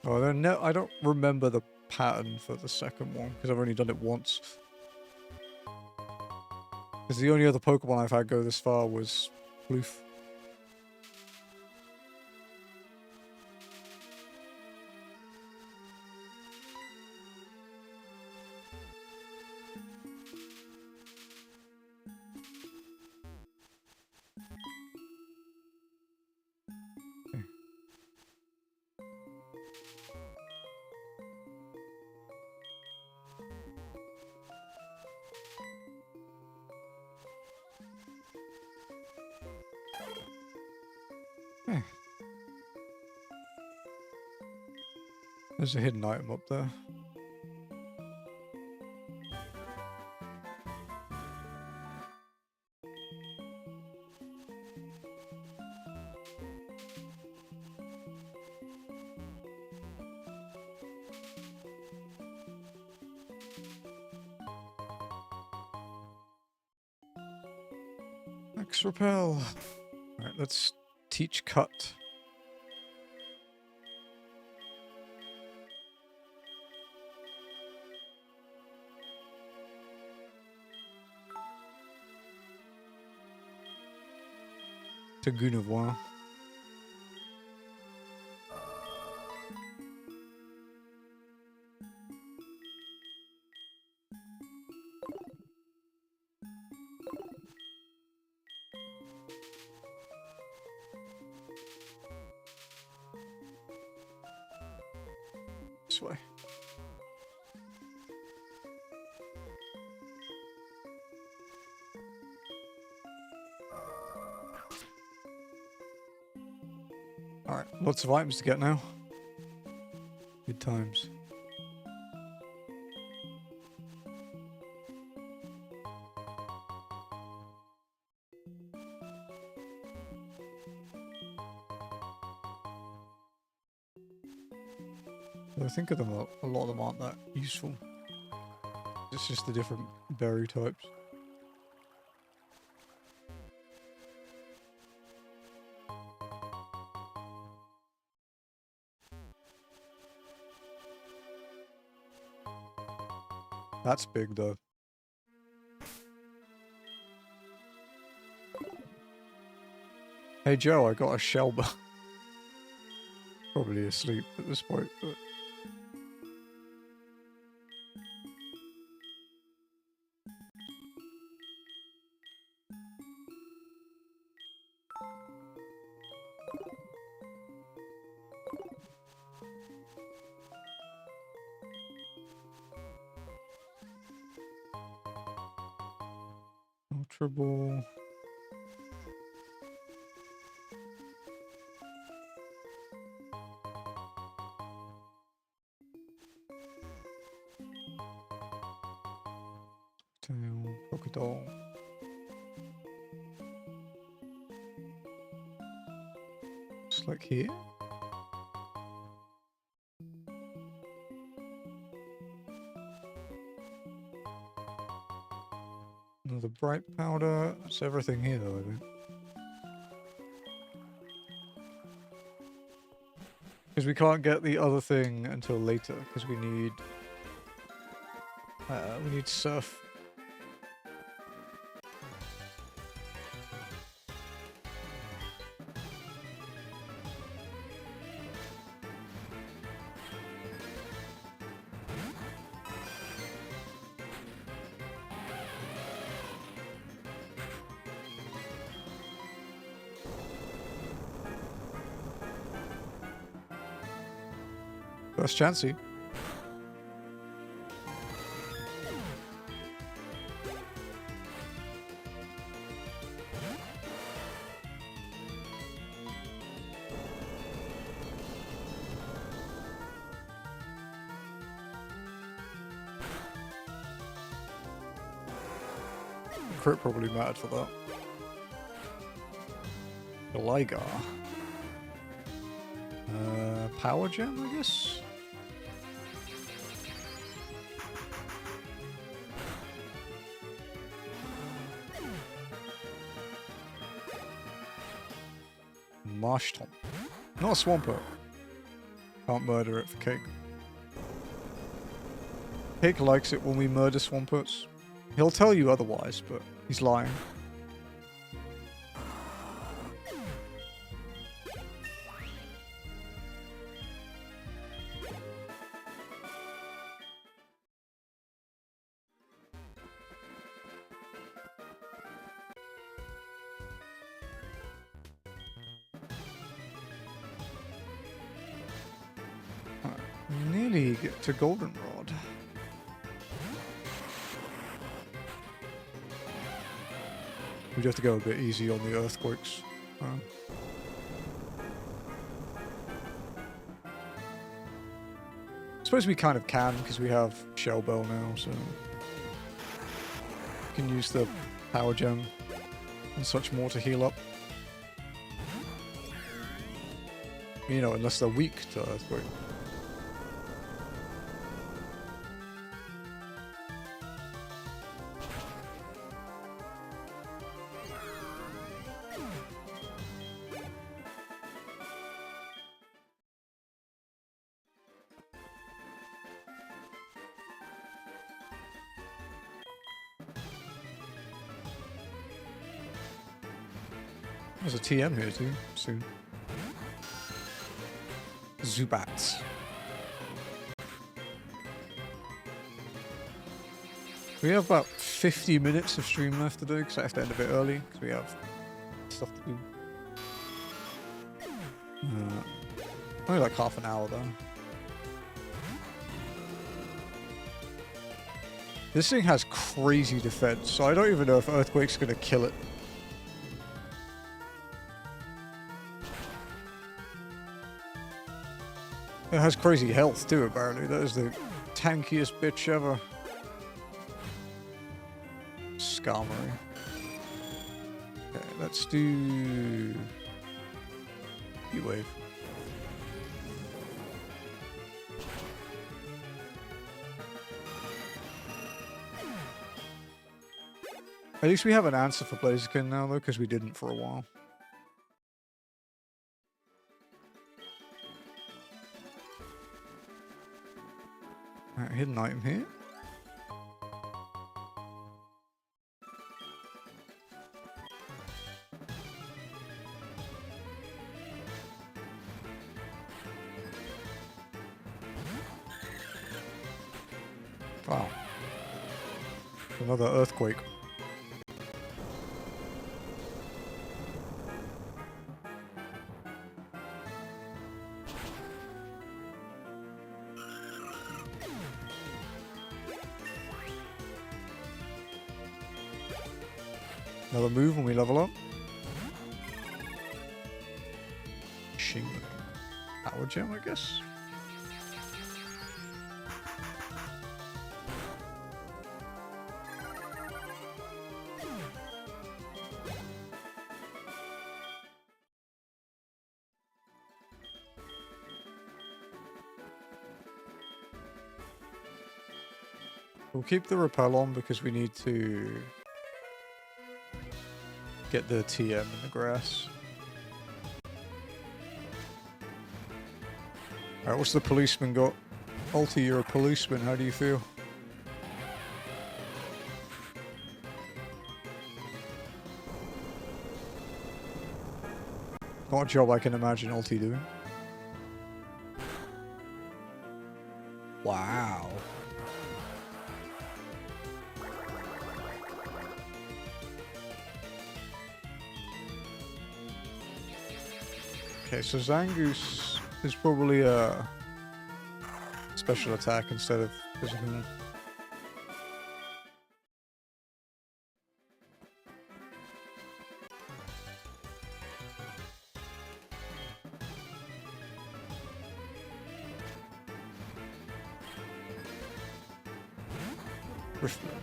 Oh, then no, I don't remember the pattern for the second one because I've only done it once. Because the only other Pokemon I've had go this far was Floof. Okay. There's a hidden item up there. X repel. Alright, let's teach cut. To Gunevois. This way. Alright, lots of items to get now. Good times. I think of them, a lot of them aren't that useful. It's just the different berry types. That's big though. Hey Joe, I got a Shelba. Probably asleep at this point, but... Ultra Ball. Tail, Crocodile. Just like here. Another bright powder. That's everything here though, I think. Because we can't get the other thing until later, because we need surf. First chancey. Crit probably mattered for that. Gligar. Power gem, I guess? Marsh Tom. Not a Swampert. Can't murder it for Cake. Cake likes it when we murder Swamperts. He'll tell you otherwise, but he's lying. Nearly get to Goldenrod. We'd have to go a bit easy on the earthquakes. suppose we kind of can, because we have Shell Bell now, so... We can use the Power Gem and such more to heal up. You know, unless they're weak to Earthquake. There's a TM here too, soon. Zubats. We have about 50 minutes of stream left to do, because I have to end a bit early, because we have stuff to do. Only like half an hour though. This thing has crazy defense, so I don't even know if Earthquake's gonna kill it. It has crazy health too, apparently. That is the tankiest bitch ever. Skarmory. Okay, let's do... E-Wave. At least we have an answer for Blaziken now, though, because we didn't for a while. Alright, hidden item here. Wow. Another Earthquake. Another move when we level up. Shing. Power Gem, I guess. We'll keep the repel on because we need to get the TM in the grass. Alright, what's the policeman got? Ulti, you're a policeman, how do you feel? Not a job I can imagine Ulti doing. Wow. Okay, so Zangoose is probably a special attack instead of physical. Riftman.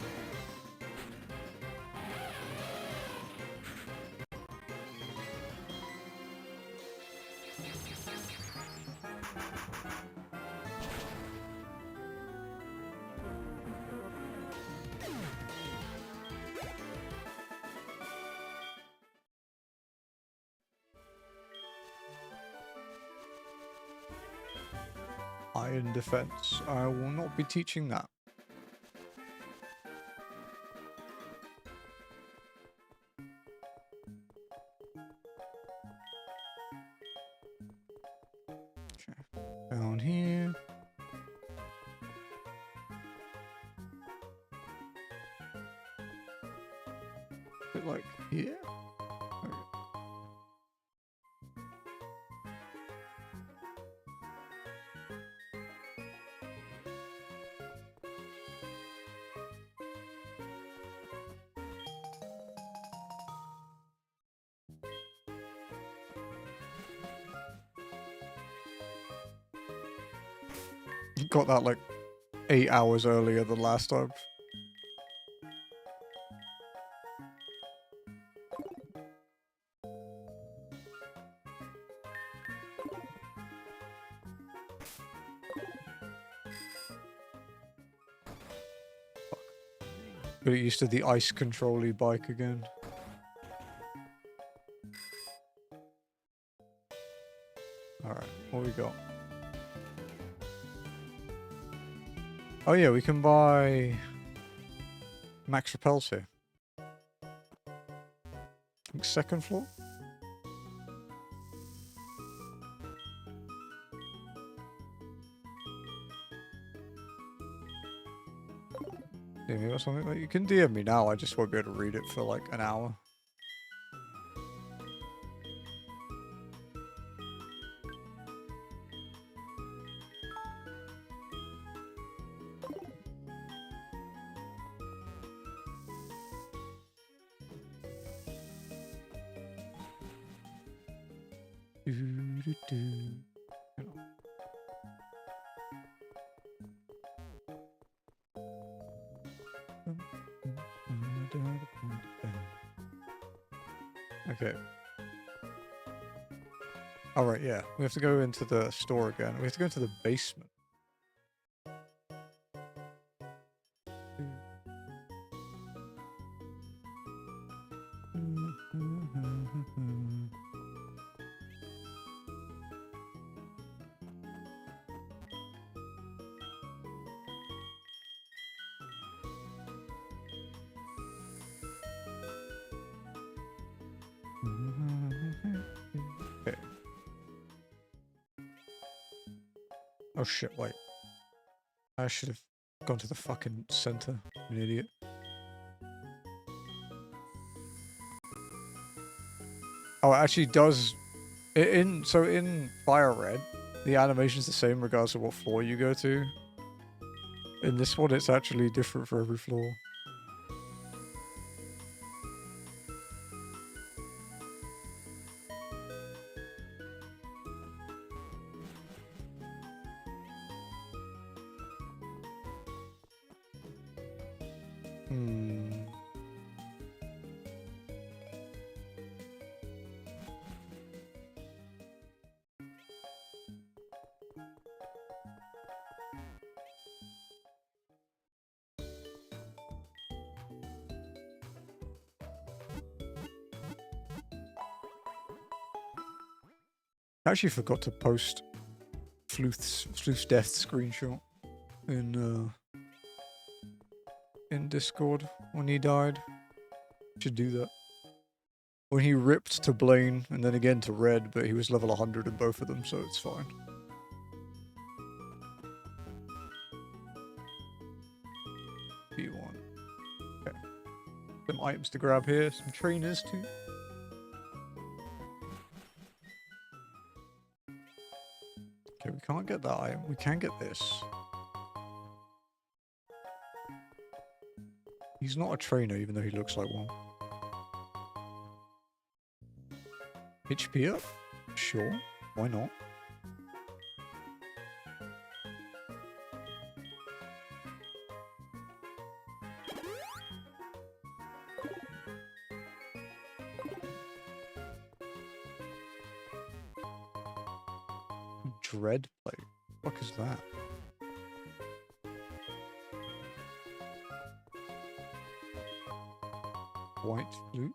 Iron defense. I will not be teaching that. Okay. Down here. Bit like here. Okay. Got that like 8 hours earlier than last time. Got used to the ice control-y bike again. Alright, what we got? Oh yeah, we can buy max repels here. I think second floor? Or something like you can DM me now, I just won't be able to read it for like an hour. Okay. Alright, yeah. We have to go into the store again. We have to go into the basement. Okay. Oh shit, wait. I should have gone to the fucking center. I'm an idiot. Oh, it actually does... So in Fire Red, the animation's the same regardless of what floor you go to. In this one, it's actually different for every floor. I actually forgot to post Flooth's death screenshot in Discord when he died. Should do that. When he ripped to Blaine and then again to Red, but he was level 100 in both of them, so it's fine. B1. Okay. Some items to grab here, some trainers too. Okay, we can't get that item. We can get this. He's not a trainer, even though he looks like one. HP up? Sure. Why not? Dread plate. What the fuck is that? White flute.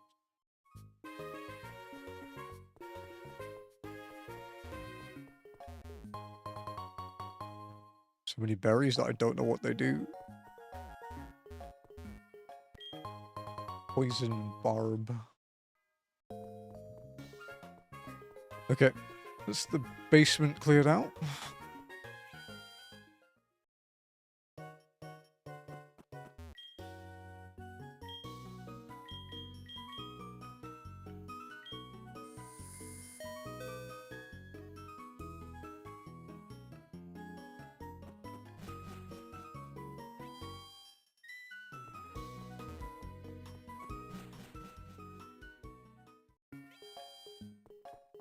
So many berries that I don't know what they do. Poison barb. Okay. That's the basement cleared out.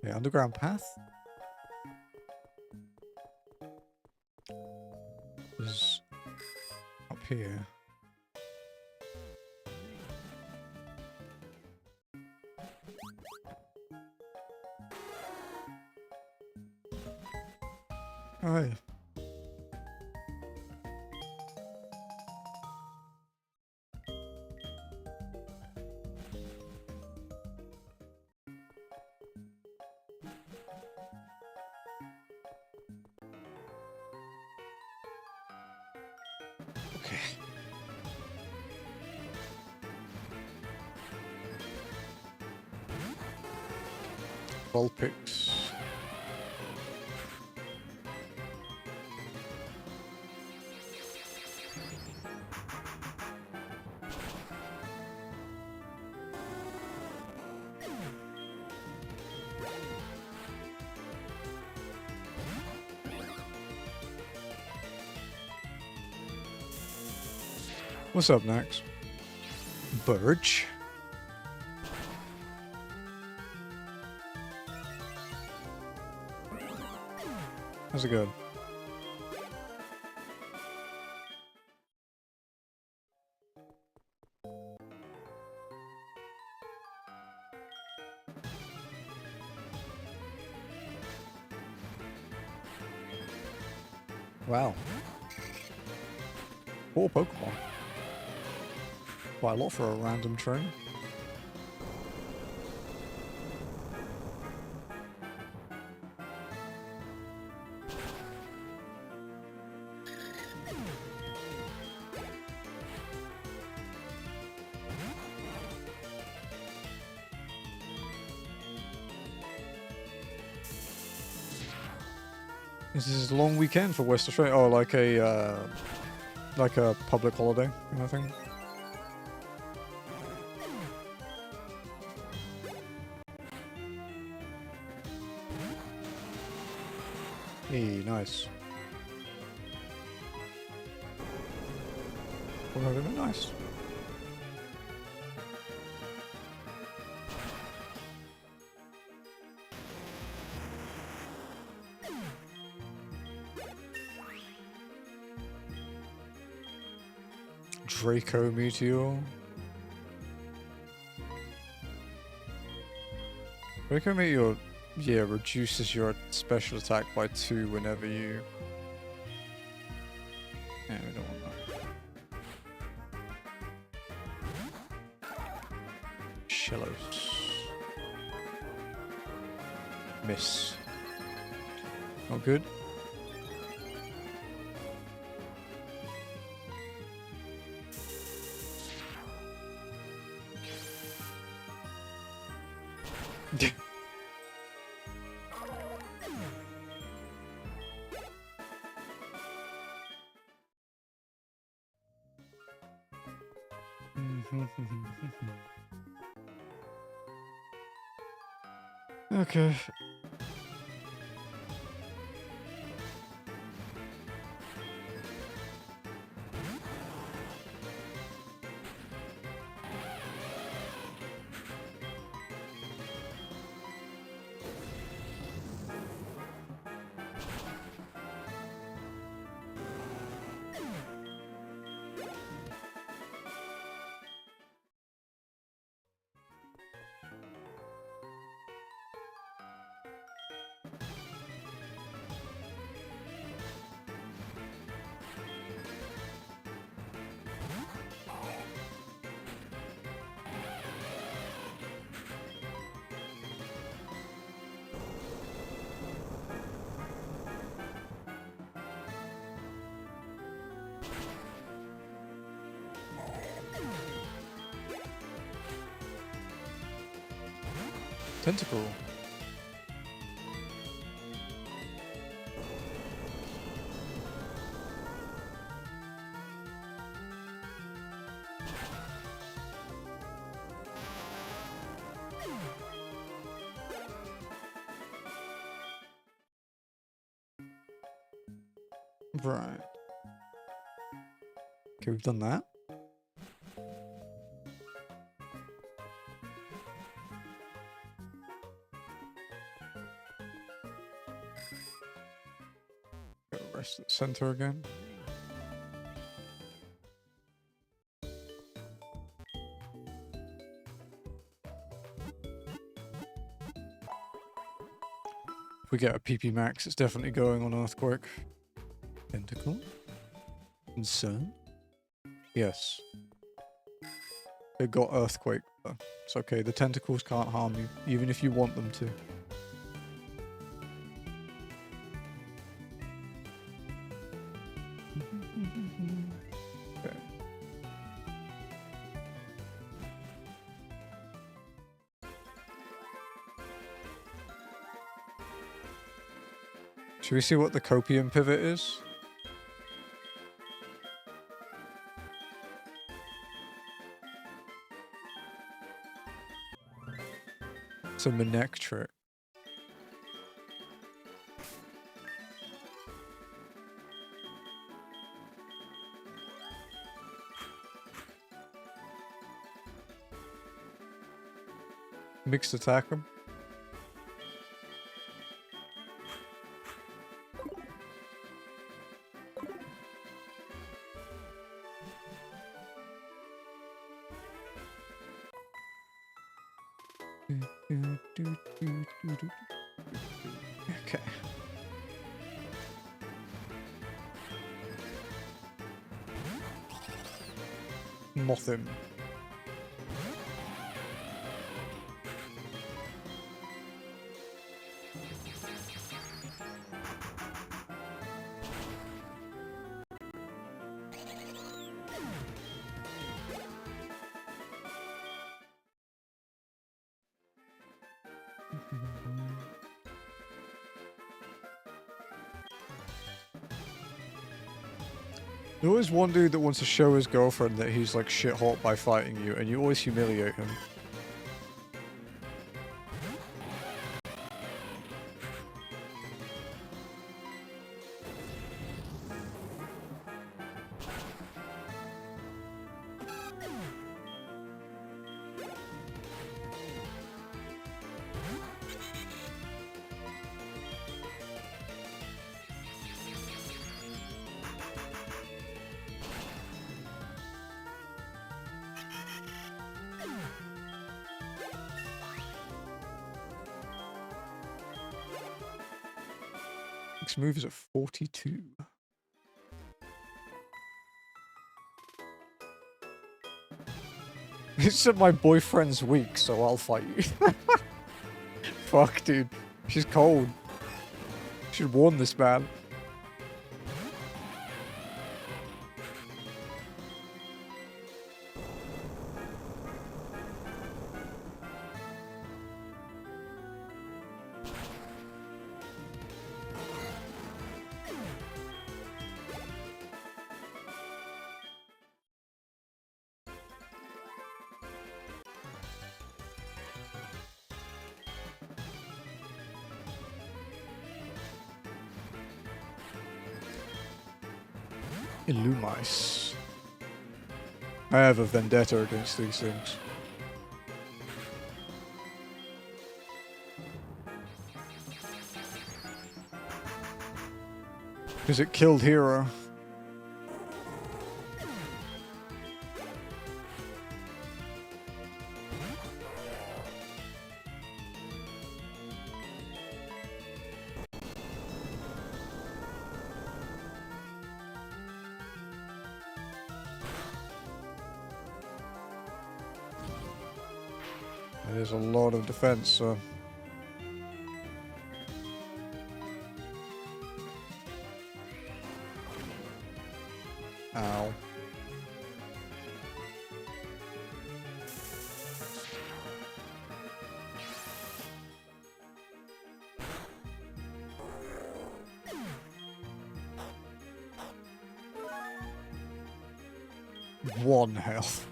Yeah, underground path. here? Oh, yeah. Okay. Vulpix. What's up next? Birch. How's it going? Wow. 4 Pokemon. Quite a lot for a random train. This is a long weekend for West Australia. Oh, like a public holiday kind of thing. Hey, nice. Well, really nice. Draco Meteor. Draco Meteor, yeah, reduces your special attack by 2 whenever you... Yeah, we don't want that. Shellos. Miss. Not good. Okay. Tentacle. Right. Okay, we've done that. Go rest at the center again. we get a PP max, it's definitely going on Earthquake. Tentacle? Concern? Yes. They got Earthquake, though. It's okay, the tentacles can't harm you, even if you want them to. Okay. Should we see what the copium pivot is? It's a Manectric. Mixed attack him. Okay. Moth him. There's always one dude that wants to show his girlfriend that he's like shit hot by fighting you, and you always humiliate him. Next move is at 42. It said my boyfriend's weak, so I'll fight you. Fuck, dude. She's cold. Should warn this man. Illumise. I have a vendetta against these things. Because it killed Hero. There's a lot of defense, so... Ow. One health.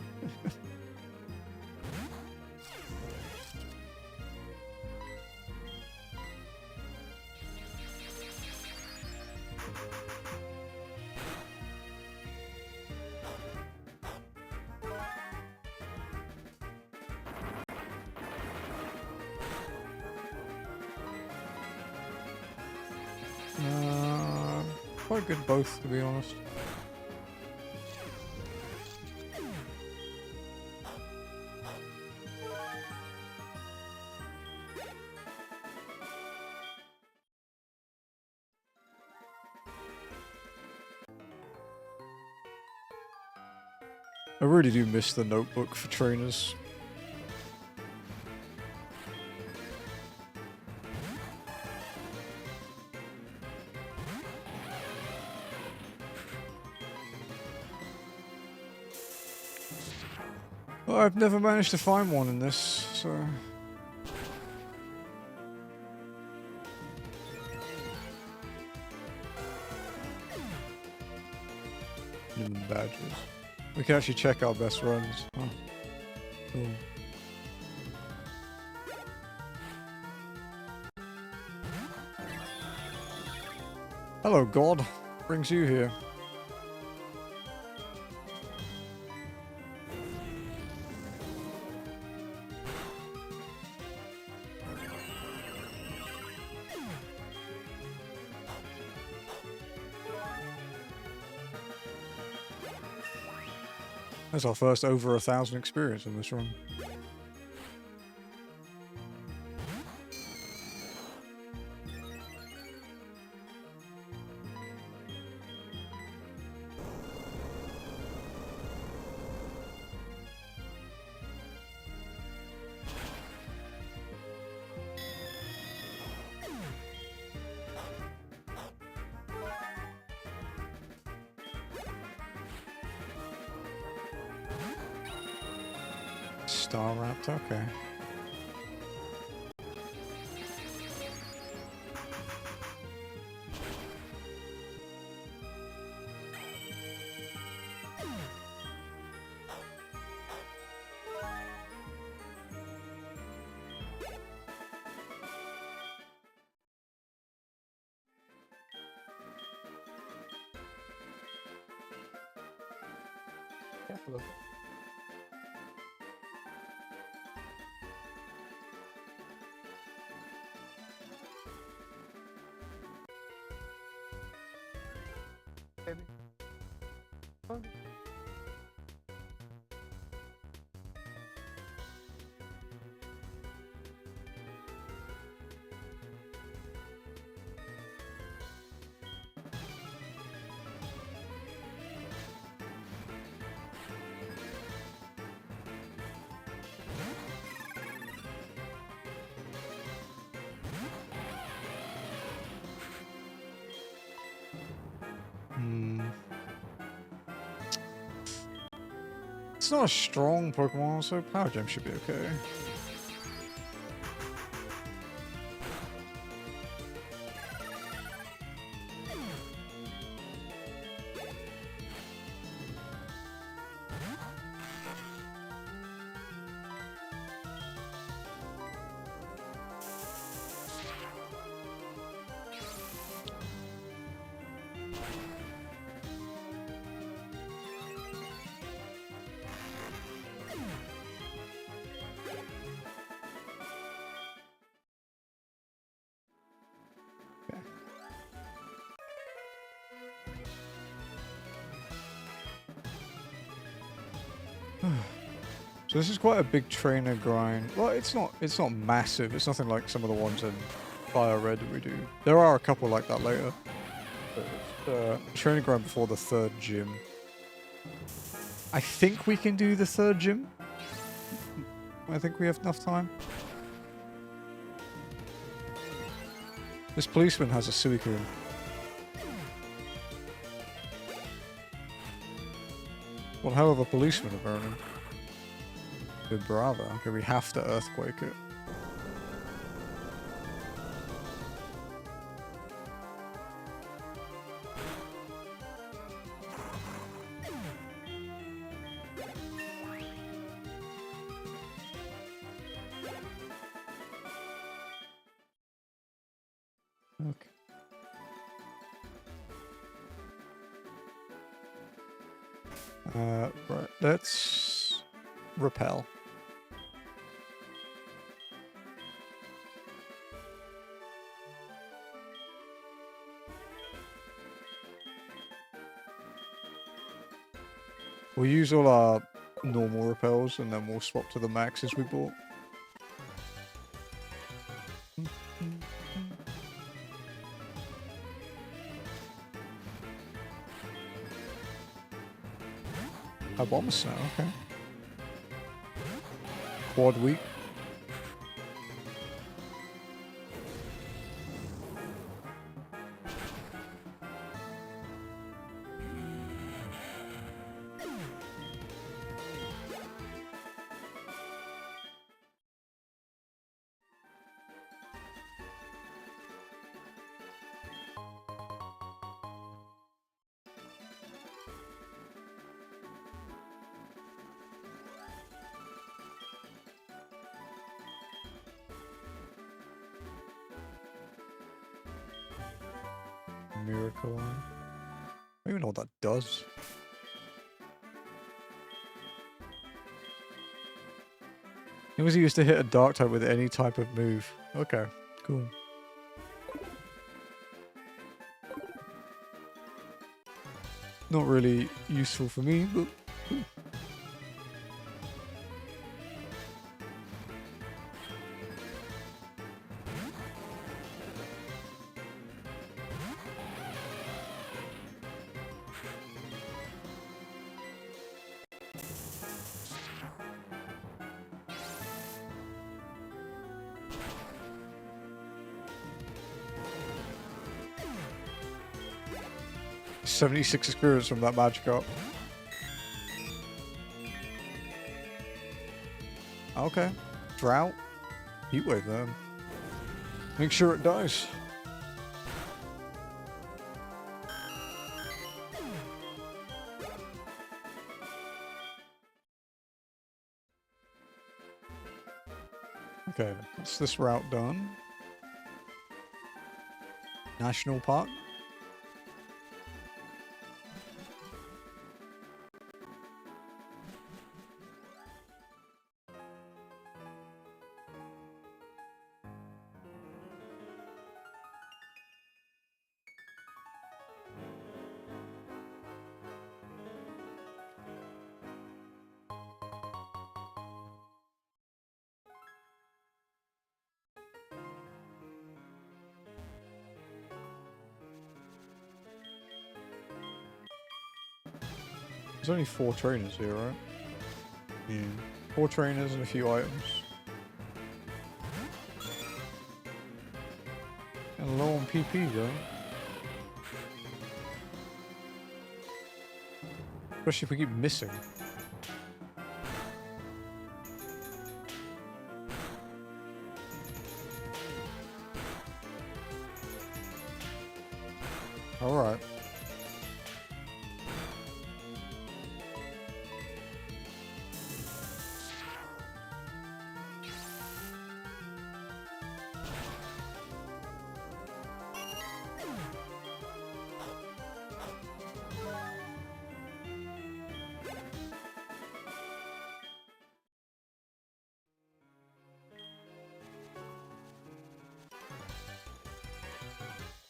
Quite good both, to be honest. I really do miss the notebook for trainers. Well, I've never managed to find one in this, so... Even badges. We can actually check our best runs. Huh. Cool. Hello, God. Brings you here. That's our first over 1,000 experience in this run. Star wrapped, okay. Careful. Baby. Oh. It's not a strong Pokemon, so Power Gem should be okay. So this is quite a big trainer grind. Well, it's not massive. It's nothing like some of the ones in Fire Red that we do. There are a couple like that later. But it's trainer grind before the 3rd gym. I think we can do the 3rd gym. I think we have enough time. This policeman has a Suicune. One hell of a policeman, apparently. Good bravo. Okay, we have to earthquake it. Okay. Right, let's repel. We'll use all our normal repels and then we'll swap to the maxes we bought. Abomasnow, okay. Quad weak. Miracle. I don't even know what that does. It was used to hit a dark type with any type of move. Okay, cool. Not really useful for me, but cool. $76 experience from that Magikarp. Okay. Drought. Heatwave then. Make sure it dies. Okay, that's this route done. National Park. There's only 4 trainers here, right? Yeah. 4 trainers and a few items. And low on PP though. Especially if we keep missing. Alright.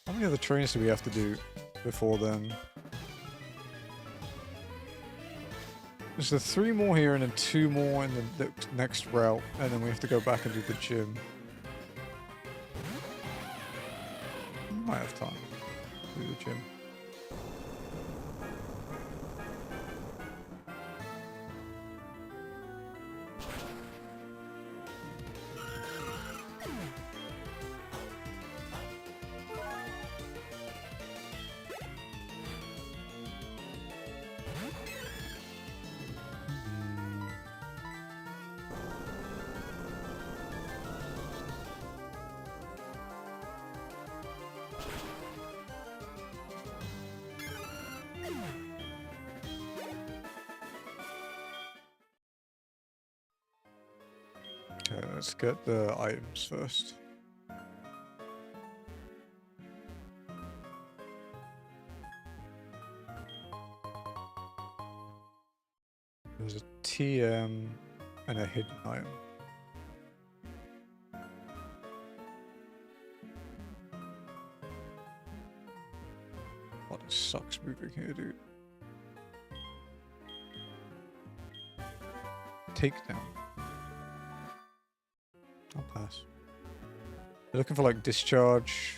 How many other trainers do we have to do before then? There's the 3 more here and then 2 more in the next route, and then we have to go back and do the gym. Might have time to do the gym. Okay, let's get the items first. There's a TM and a hidden item. Oh, this sucks moving here, dude. Takedown. I'll pass. They're looking for like discharge.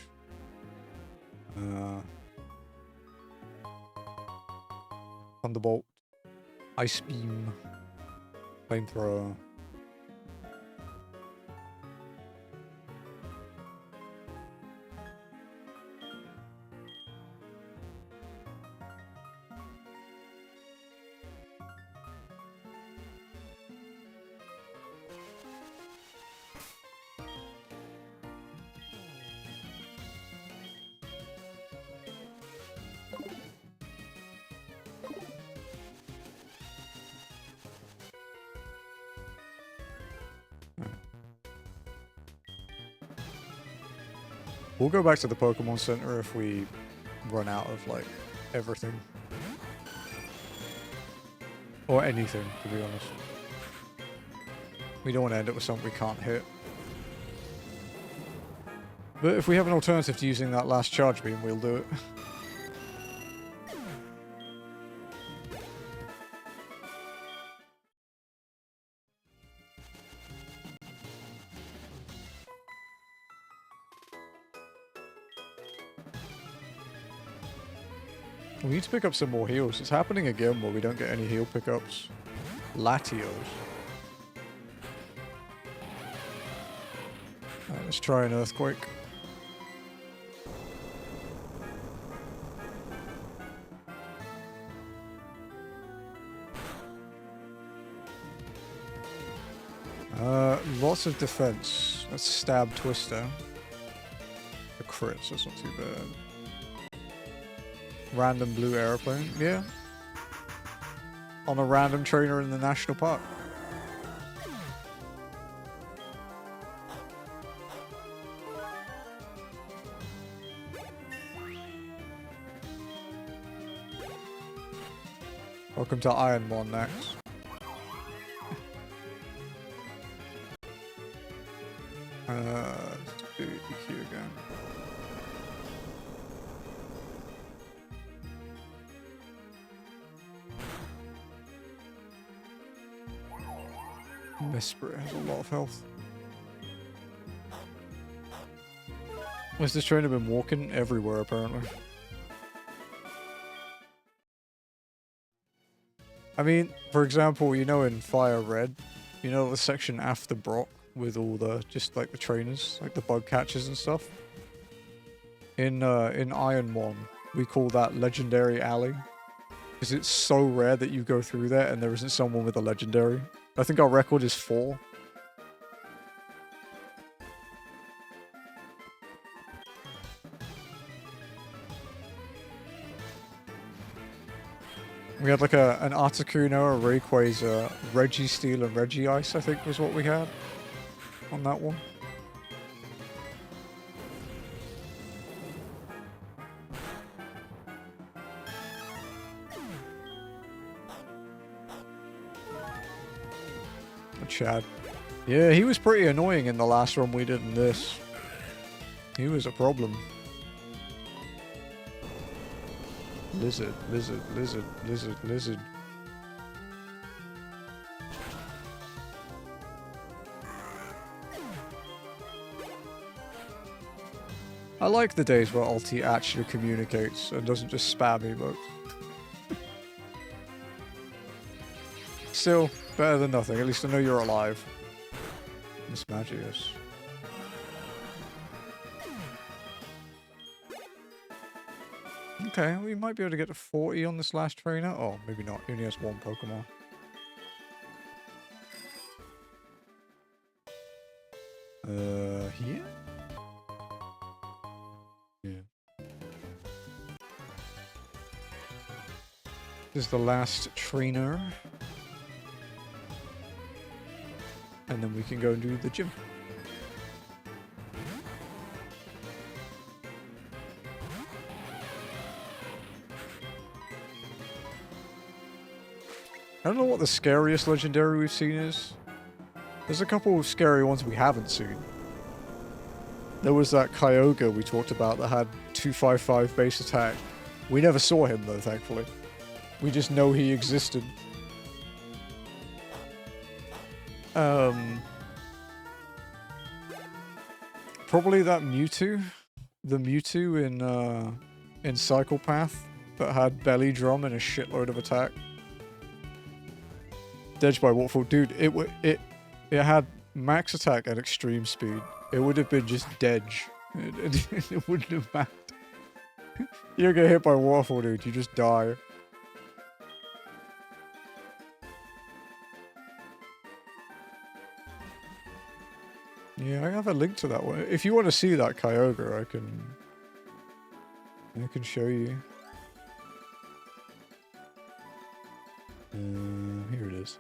Thunderbolt. Ice beam. Flamethrower. We'll go back to the Pokemon Center if we run out of, like, everything. Or anything, to be honest. We don't want to end up with something we can't hit. But if we have an alternative to using that last charge beam, we'll do it. We need to pick up some more heals. It's happening again where we don't get any heal pickups. Latios. Alright, let's try an Earthquake. Lots of defense. Let's stab Twister. A crit, so it's not too bad. Random blue aeroplane, yeah. On a random trainer in the national park. Welcome to IronMON next. Let's do EQ again. Mesprit has a lot of health. Has this trainer been walking everywhere, apparently? I mean, for example, you know in Fire Red, you know the section after Brock with all the, just like the trainers, like the bug catchers and stuff? In IronMON, we call that Legendary Alley. Because it's so rare that you go through there and there isn't someone with a Legendary. I think our record is 4. We had like an Articuno, a Rayquaza, Registeel, and Regice, I think was what we had on that one. Chad. Yeah, he was pretty annoying in the last run we did in this. He was a problem. Lizard, lizard, lizard, lizard, lizard. I like the days where Ulti actually communicates and doesn't just spam emotes. Still, better than nothing. At least I know you're alive. Miss Magius. Okay, we might be able to get to 40 on this last trainer. Oh, maybe not. He only has one Pokemon. Here? Yeah. This is the last trainer. And then we can go and do the gym. I don't know what the scariest legendary we've seen is. There's a couple of scary ones we haven't seen. There was that Kyogre we talked about that had 255 base attack. We never saw him though, thankfully. We just know he existed. Probably that Mewtwo. The Mewtwo in Cycle Path that had Belly Drum and a shitload of attack. Edged by waterfall. Dude, it had max attack and extreme speed. It would have been just Dedge. It wouldn't have mattered. You get hit by waterfall, dude. You just die. Yeah, I have a link to that one. If you want to see that Kyogre, I can show you. Here it is.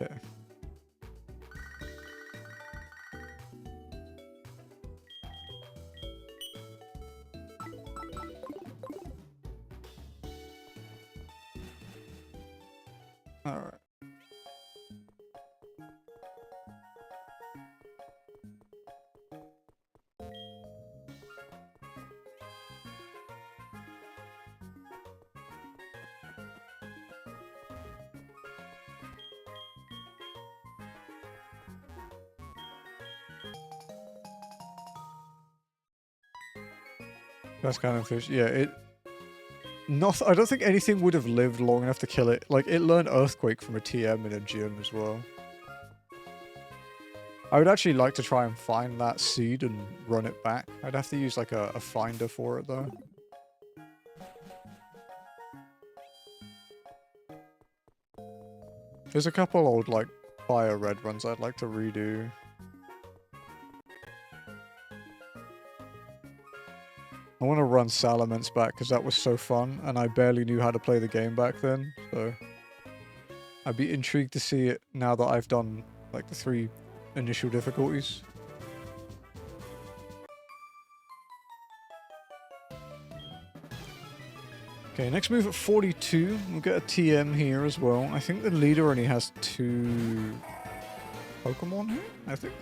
Okay. All right. That's kind of fish. Yeah, I don't think anything would have lived long enough to kill it. Like, it learned Earthquake from a TM in a gym as well. I would actually like to try and find that seed and run it back. I'd have to use, like, a finder for it, though. There's a couple old, like, Fire Red runs I'd like to redo. I want to run Salamence back because that was so fun, and I barely knew how to play the game back then, so I'd be intrigued to see it now that I've done, like, the 3 initial difficulties. Okay, next move at 42. We'll get a TM here as well. I think the leader only has 2 Pokémon here, I think.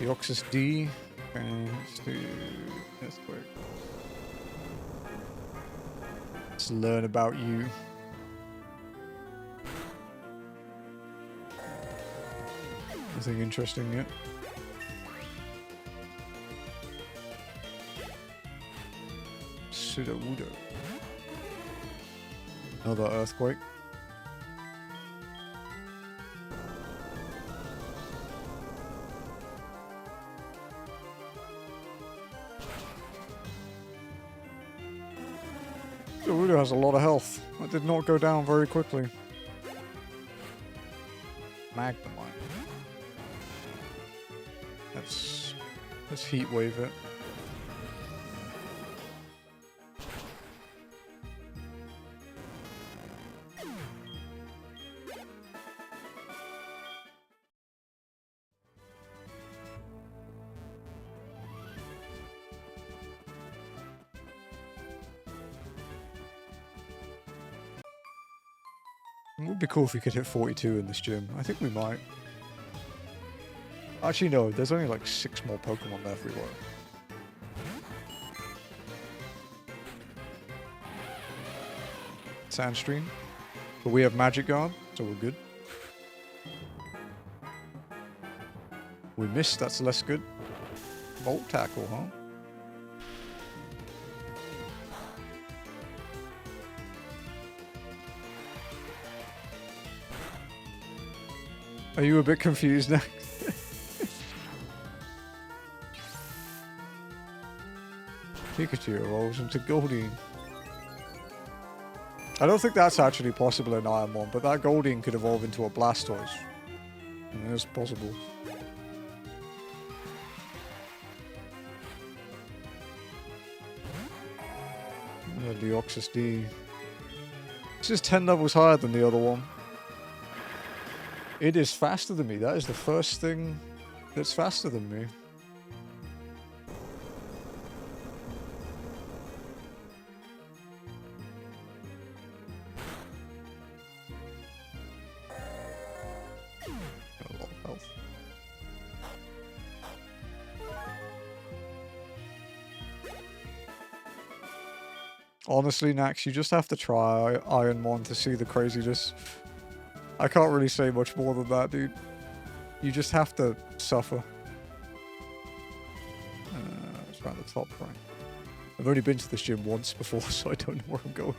The Oxus D. Okay, let's do this quick. Let's learn about you. Nothing interesting yet. Sudowoodo. Another Earthquake. Sudowoodo has a lot of health. That did not go down very quickly. Magnemite. Let's Heat Wave it. It would be cool if we could hit 42 in this gym. I think we might. Actually, no. There's only like 6 more Pokemon there everywhere. Sandstream. But we have Magic Guard, so we're good. We missed, that's less good. Volt Tackle, huh? Are you a bit confused now? Pikachu evolves into Goldeen. I don't think that's actually possible in IronMON, but that Goldeen could evolve into a Blastoise. It's possible. The Oxus D. This is 10 levels higher than the other one. It is faster than me. That is the first thing that's faster than me. A lot of health. Honestly, Nax, you just have to try IronMON to see the craziness. I can't really say much more than that, dude. You just have to suffer. It's around the top, right? I've only been to this gym once before, so I don't know where I'm going.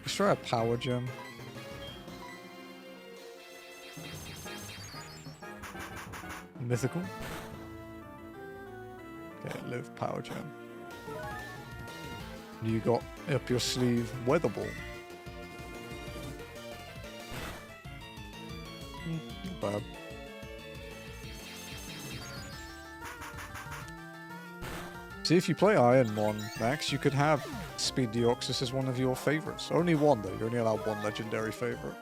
Let's try a power gem. Mythical. Okay, live power gem. You got up your sleeve weather ball. Not bad. See, if you play IronMON, Max, you could have Speed Deoxys as one of your favorites. Only one, though. You're only allowed one legendary favorite.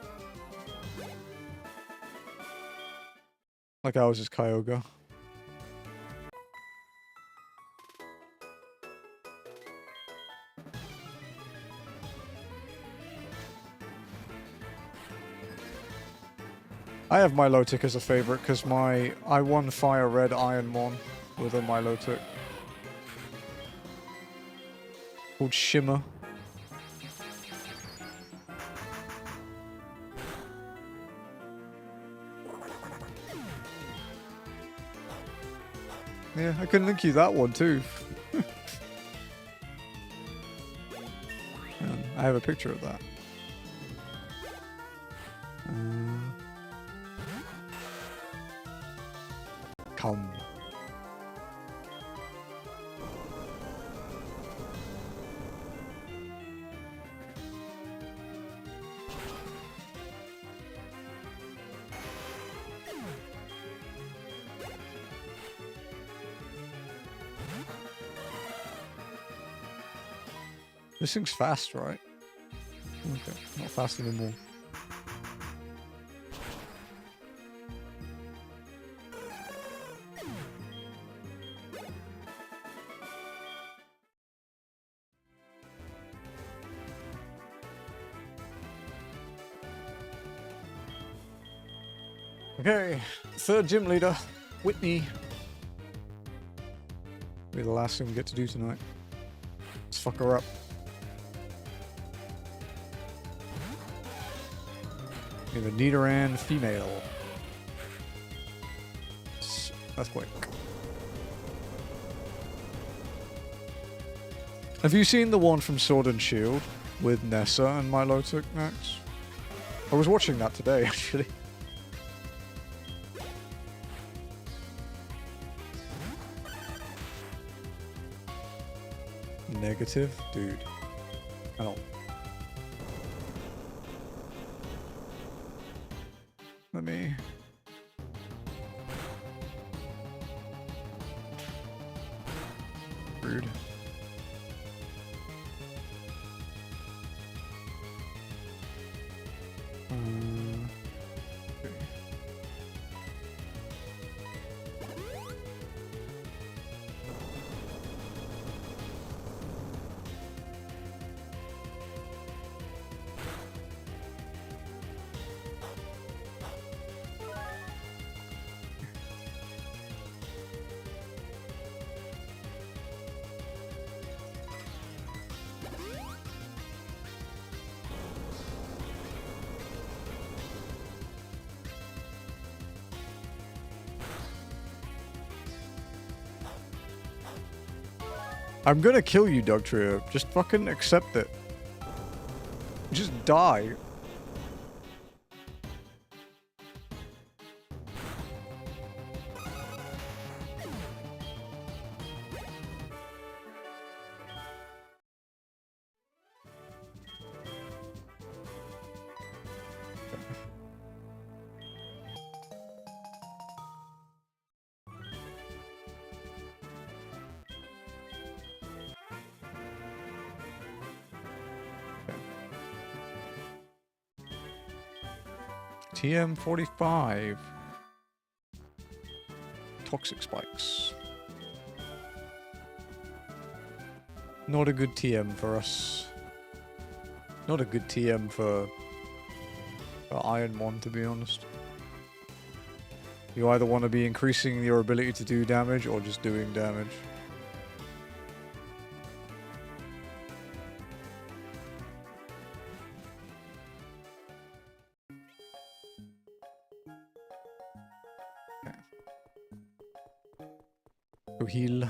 Like ours is Kyogre. I have Milotic as a favorite because I won Fire Red IronMON with a Milotic. Called Shimmer. Yeah, I can link you that one too. I have a picture of that. Come. This thing's fast, right? Okay, not fast anymore. Okay, third gym leader, Whitney. Be the last thing we get to do tonight. Let's fuck her up. We have a Nidoran female. That's quick. Have you seen the one from Sword and Shield with Nessa and Milotic, Max? I was watching that today, actually. Negative? Dude. I don't... Let me... Rude. Okay. I'm gonna kill you, Dugtrio. Just fucking accept it. Just die. TM45. Toxic spikes. Not a good TM for us. Not a good TM for IronMON, to be honest. You either want to be increasing your ability to do damage or just doing damage. Okay. Go heal.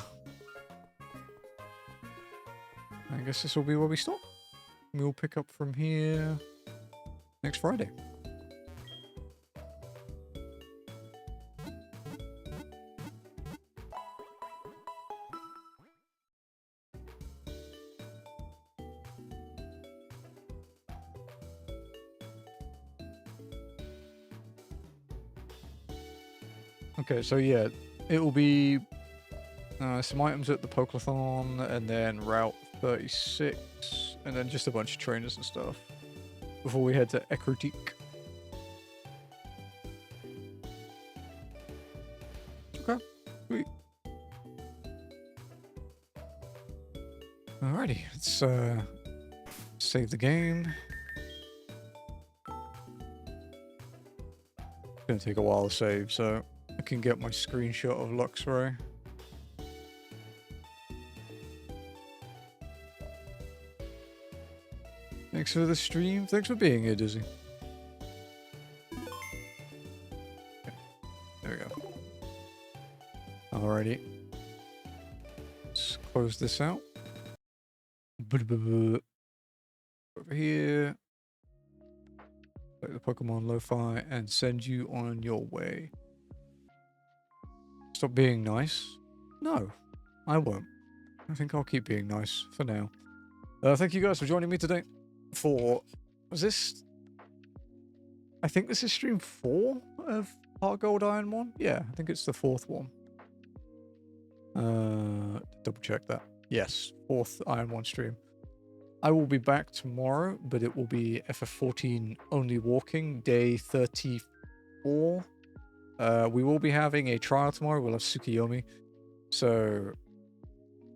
I guess this will be where we stop. We'll pick up from here next Friday. Okay, so yeah, it will be some items at the Pokéthon, and then Route 36, and then just a bunch of trainers and stuff before we head to Ecruteak. Okay, sweet. Alrighty, let's save the game. It's gonna take a while to save, so I can get my screenshot of Luxray. Thanks for the stream. Thanks for being here, Dizzy. Okay. There we go. Alrighty. Let's close this out. Over here. Play the Pokemon Lo-Fi and send you on your way. Stop being nice? No, I won't. I think I'll keep being nice for now. Thank you guys for joining me today for... Was this... I think this is stream 4 of HeartGold IronMON? Yeah, I think it's the 4th one. Double check that. Yes, 4th IronMON stream. I will be back tomorrow, but it will be FF14 only walking, day 34. We will be having a trial tomorrow. We'll have Tsukiyomi. So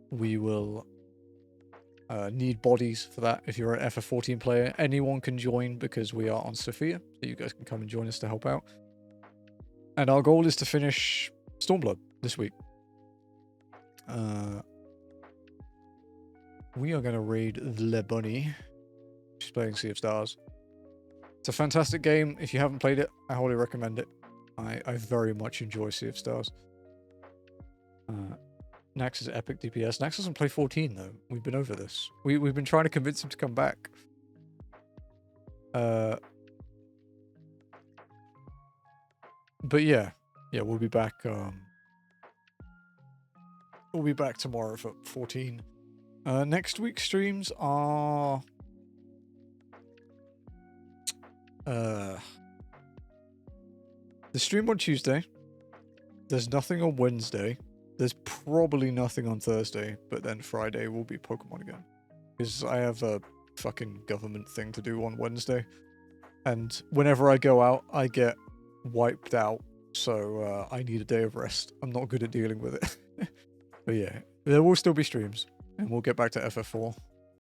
we will need bodies for that. If you're an FF14 player, anyone can join because we are on Sophia. So you guys can come and join us to help out. And our goal is to finish Stormblood this week. We are going to raid Le Bunny. She's playing Sea of Stars. It's a fantastic game. If you haven't played it, I highly recommend it. I very much enjoy Sea of Stars. Nax is epic DPS. Nax doesn't play 14 though. We've been over this. We've been trying to convince him to come back. But yeah, we'll be back. We'll be back tomorrow for 14. Next week's streams are the stream on Tuesday. There's nothing on Wednesday. There's probably nothing on Thursday, but then Friday will be Pokemon again. Because I have a fucking government thing to do on Wednesday. And whenever I go out, I get wiped out. So I need a day of rest. I'm not good at dealing with it. But yeah, there will still be streams. And we'll get back to FF4.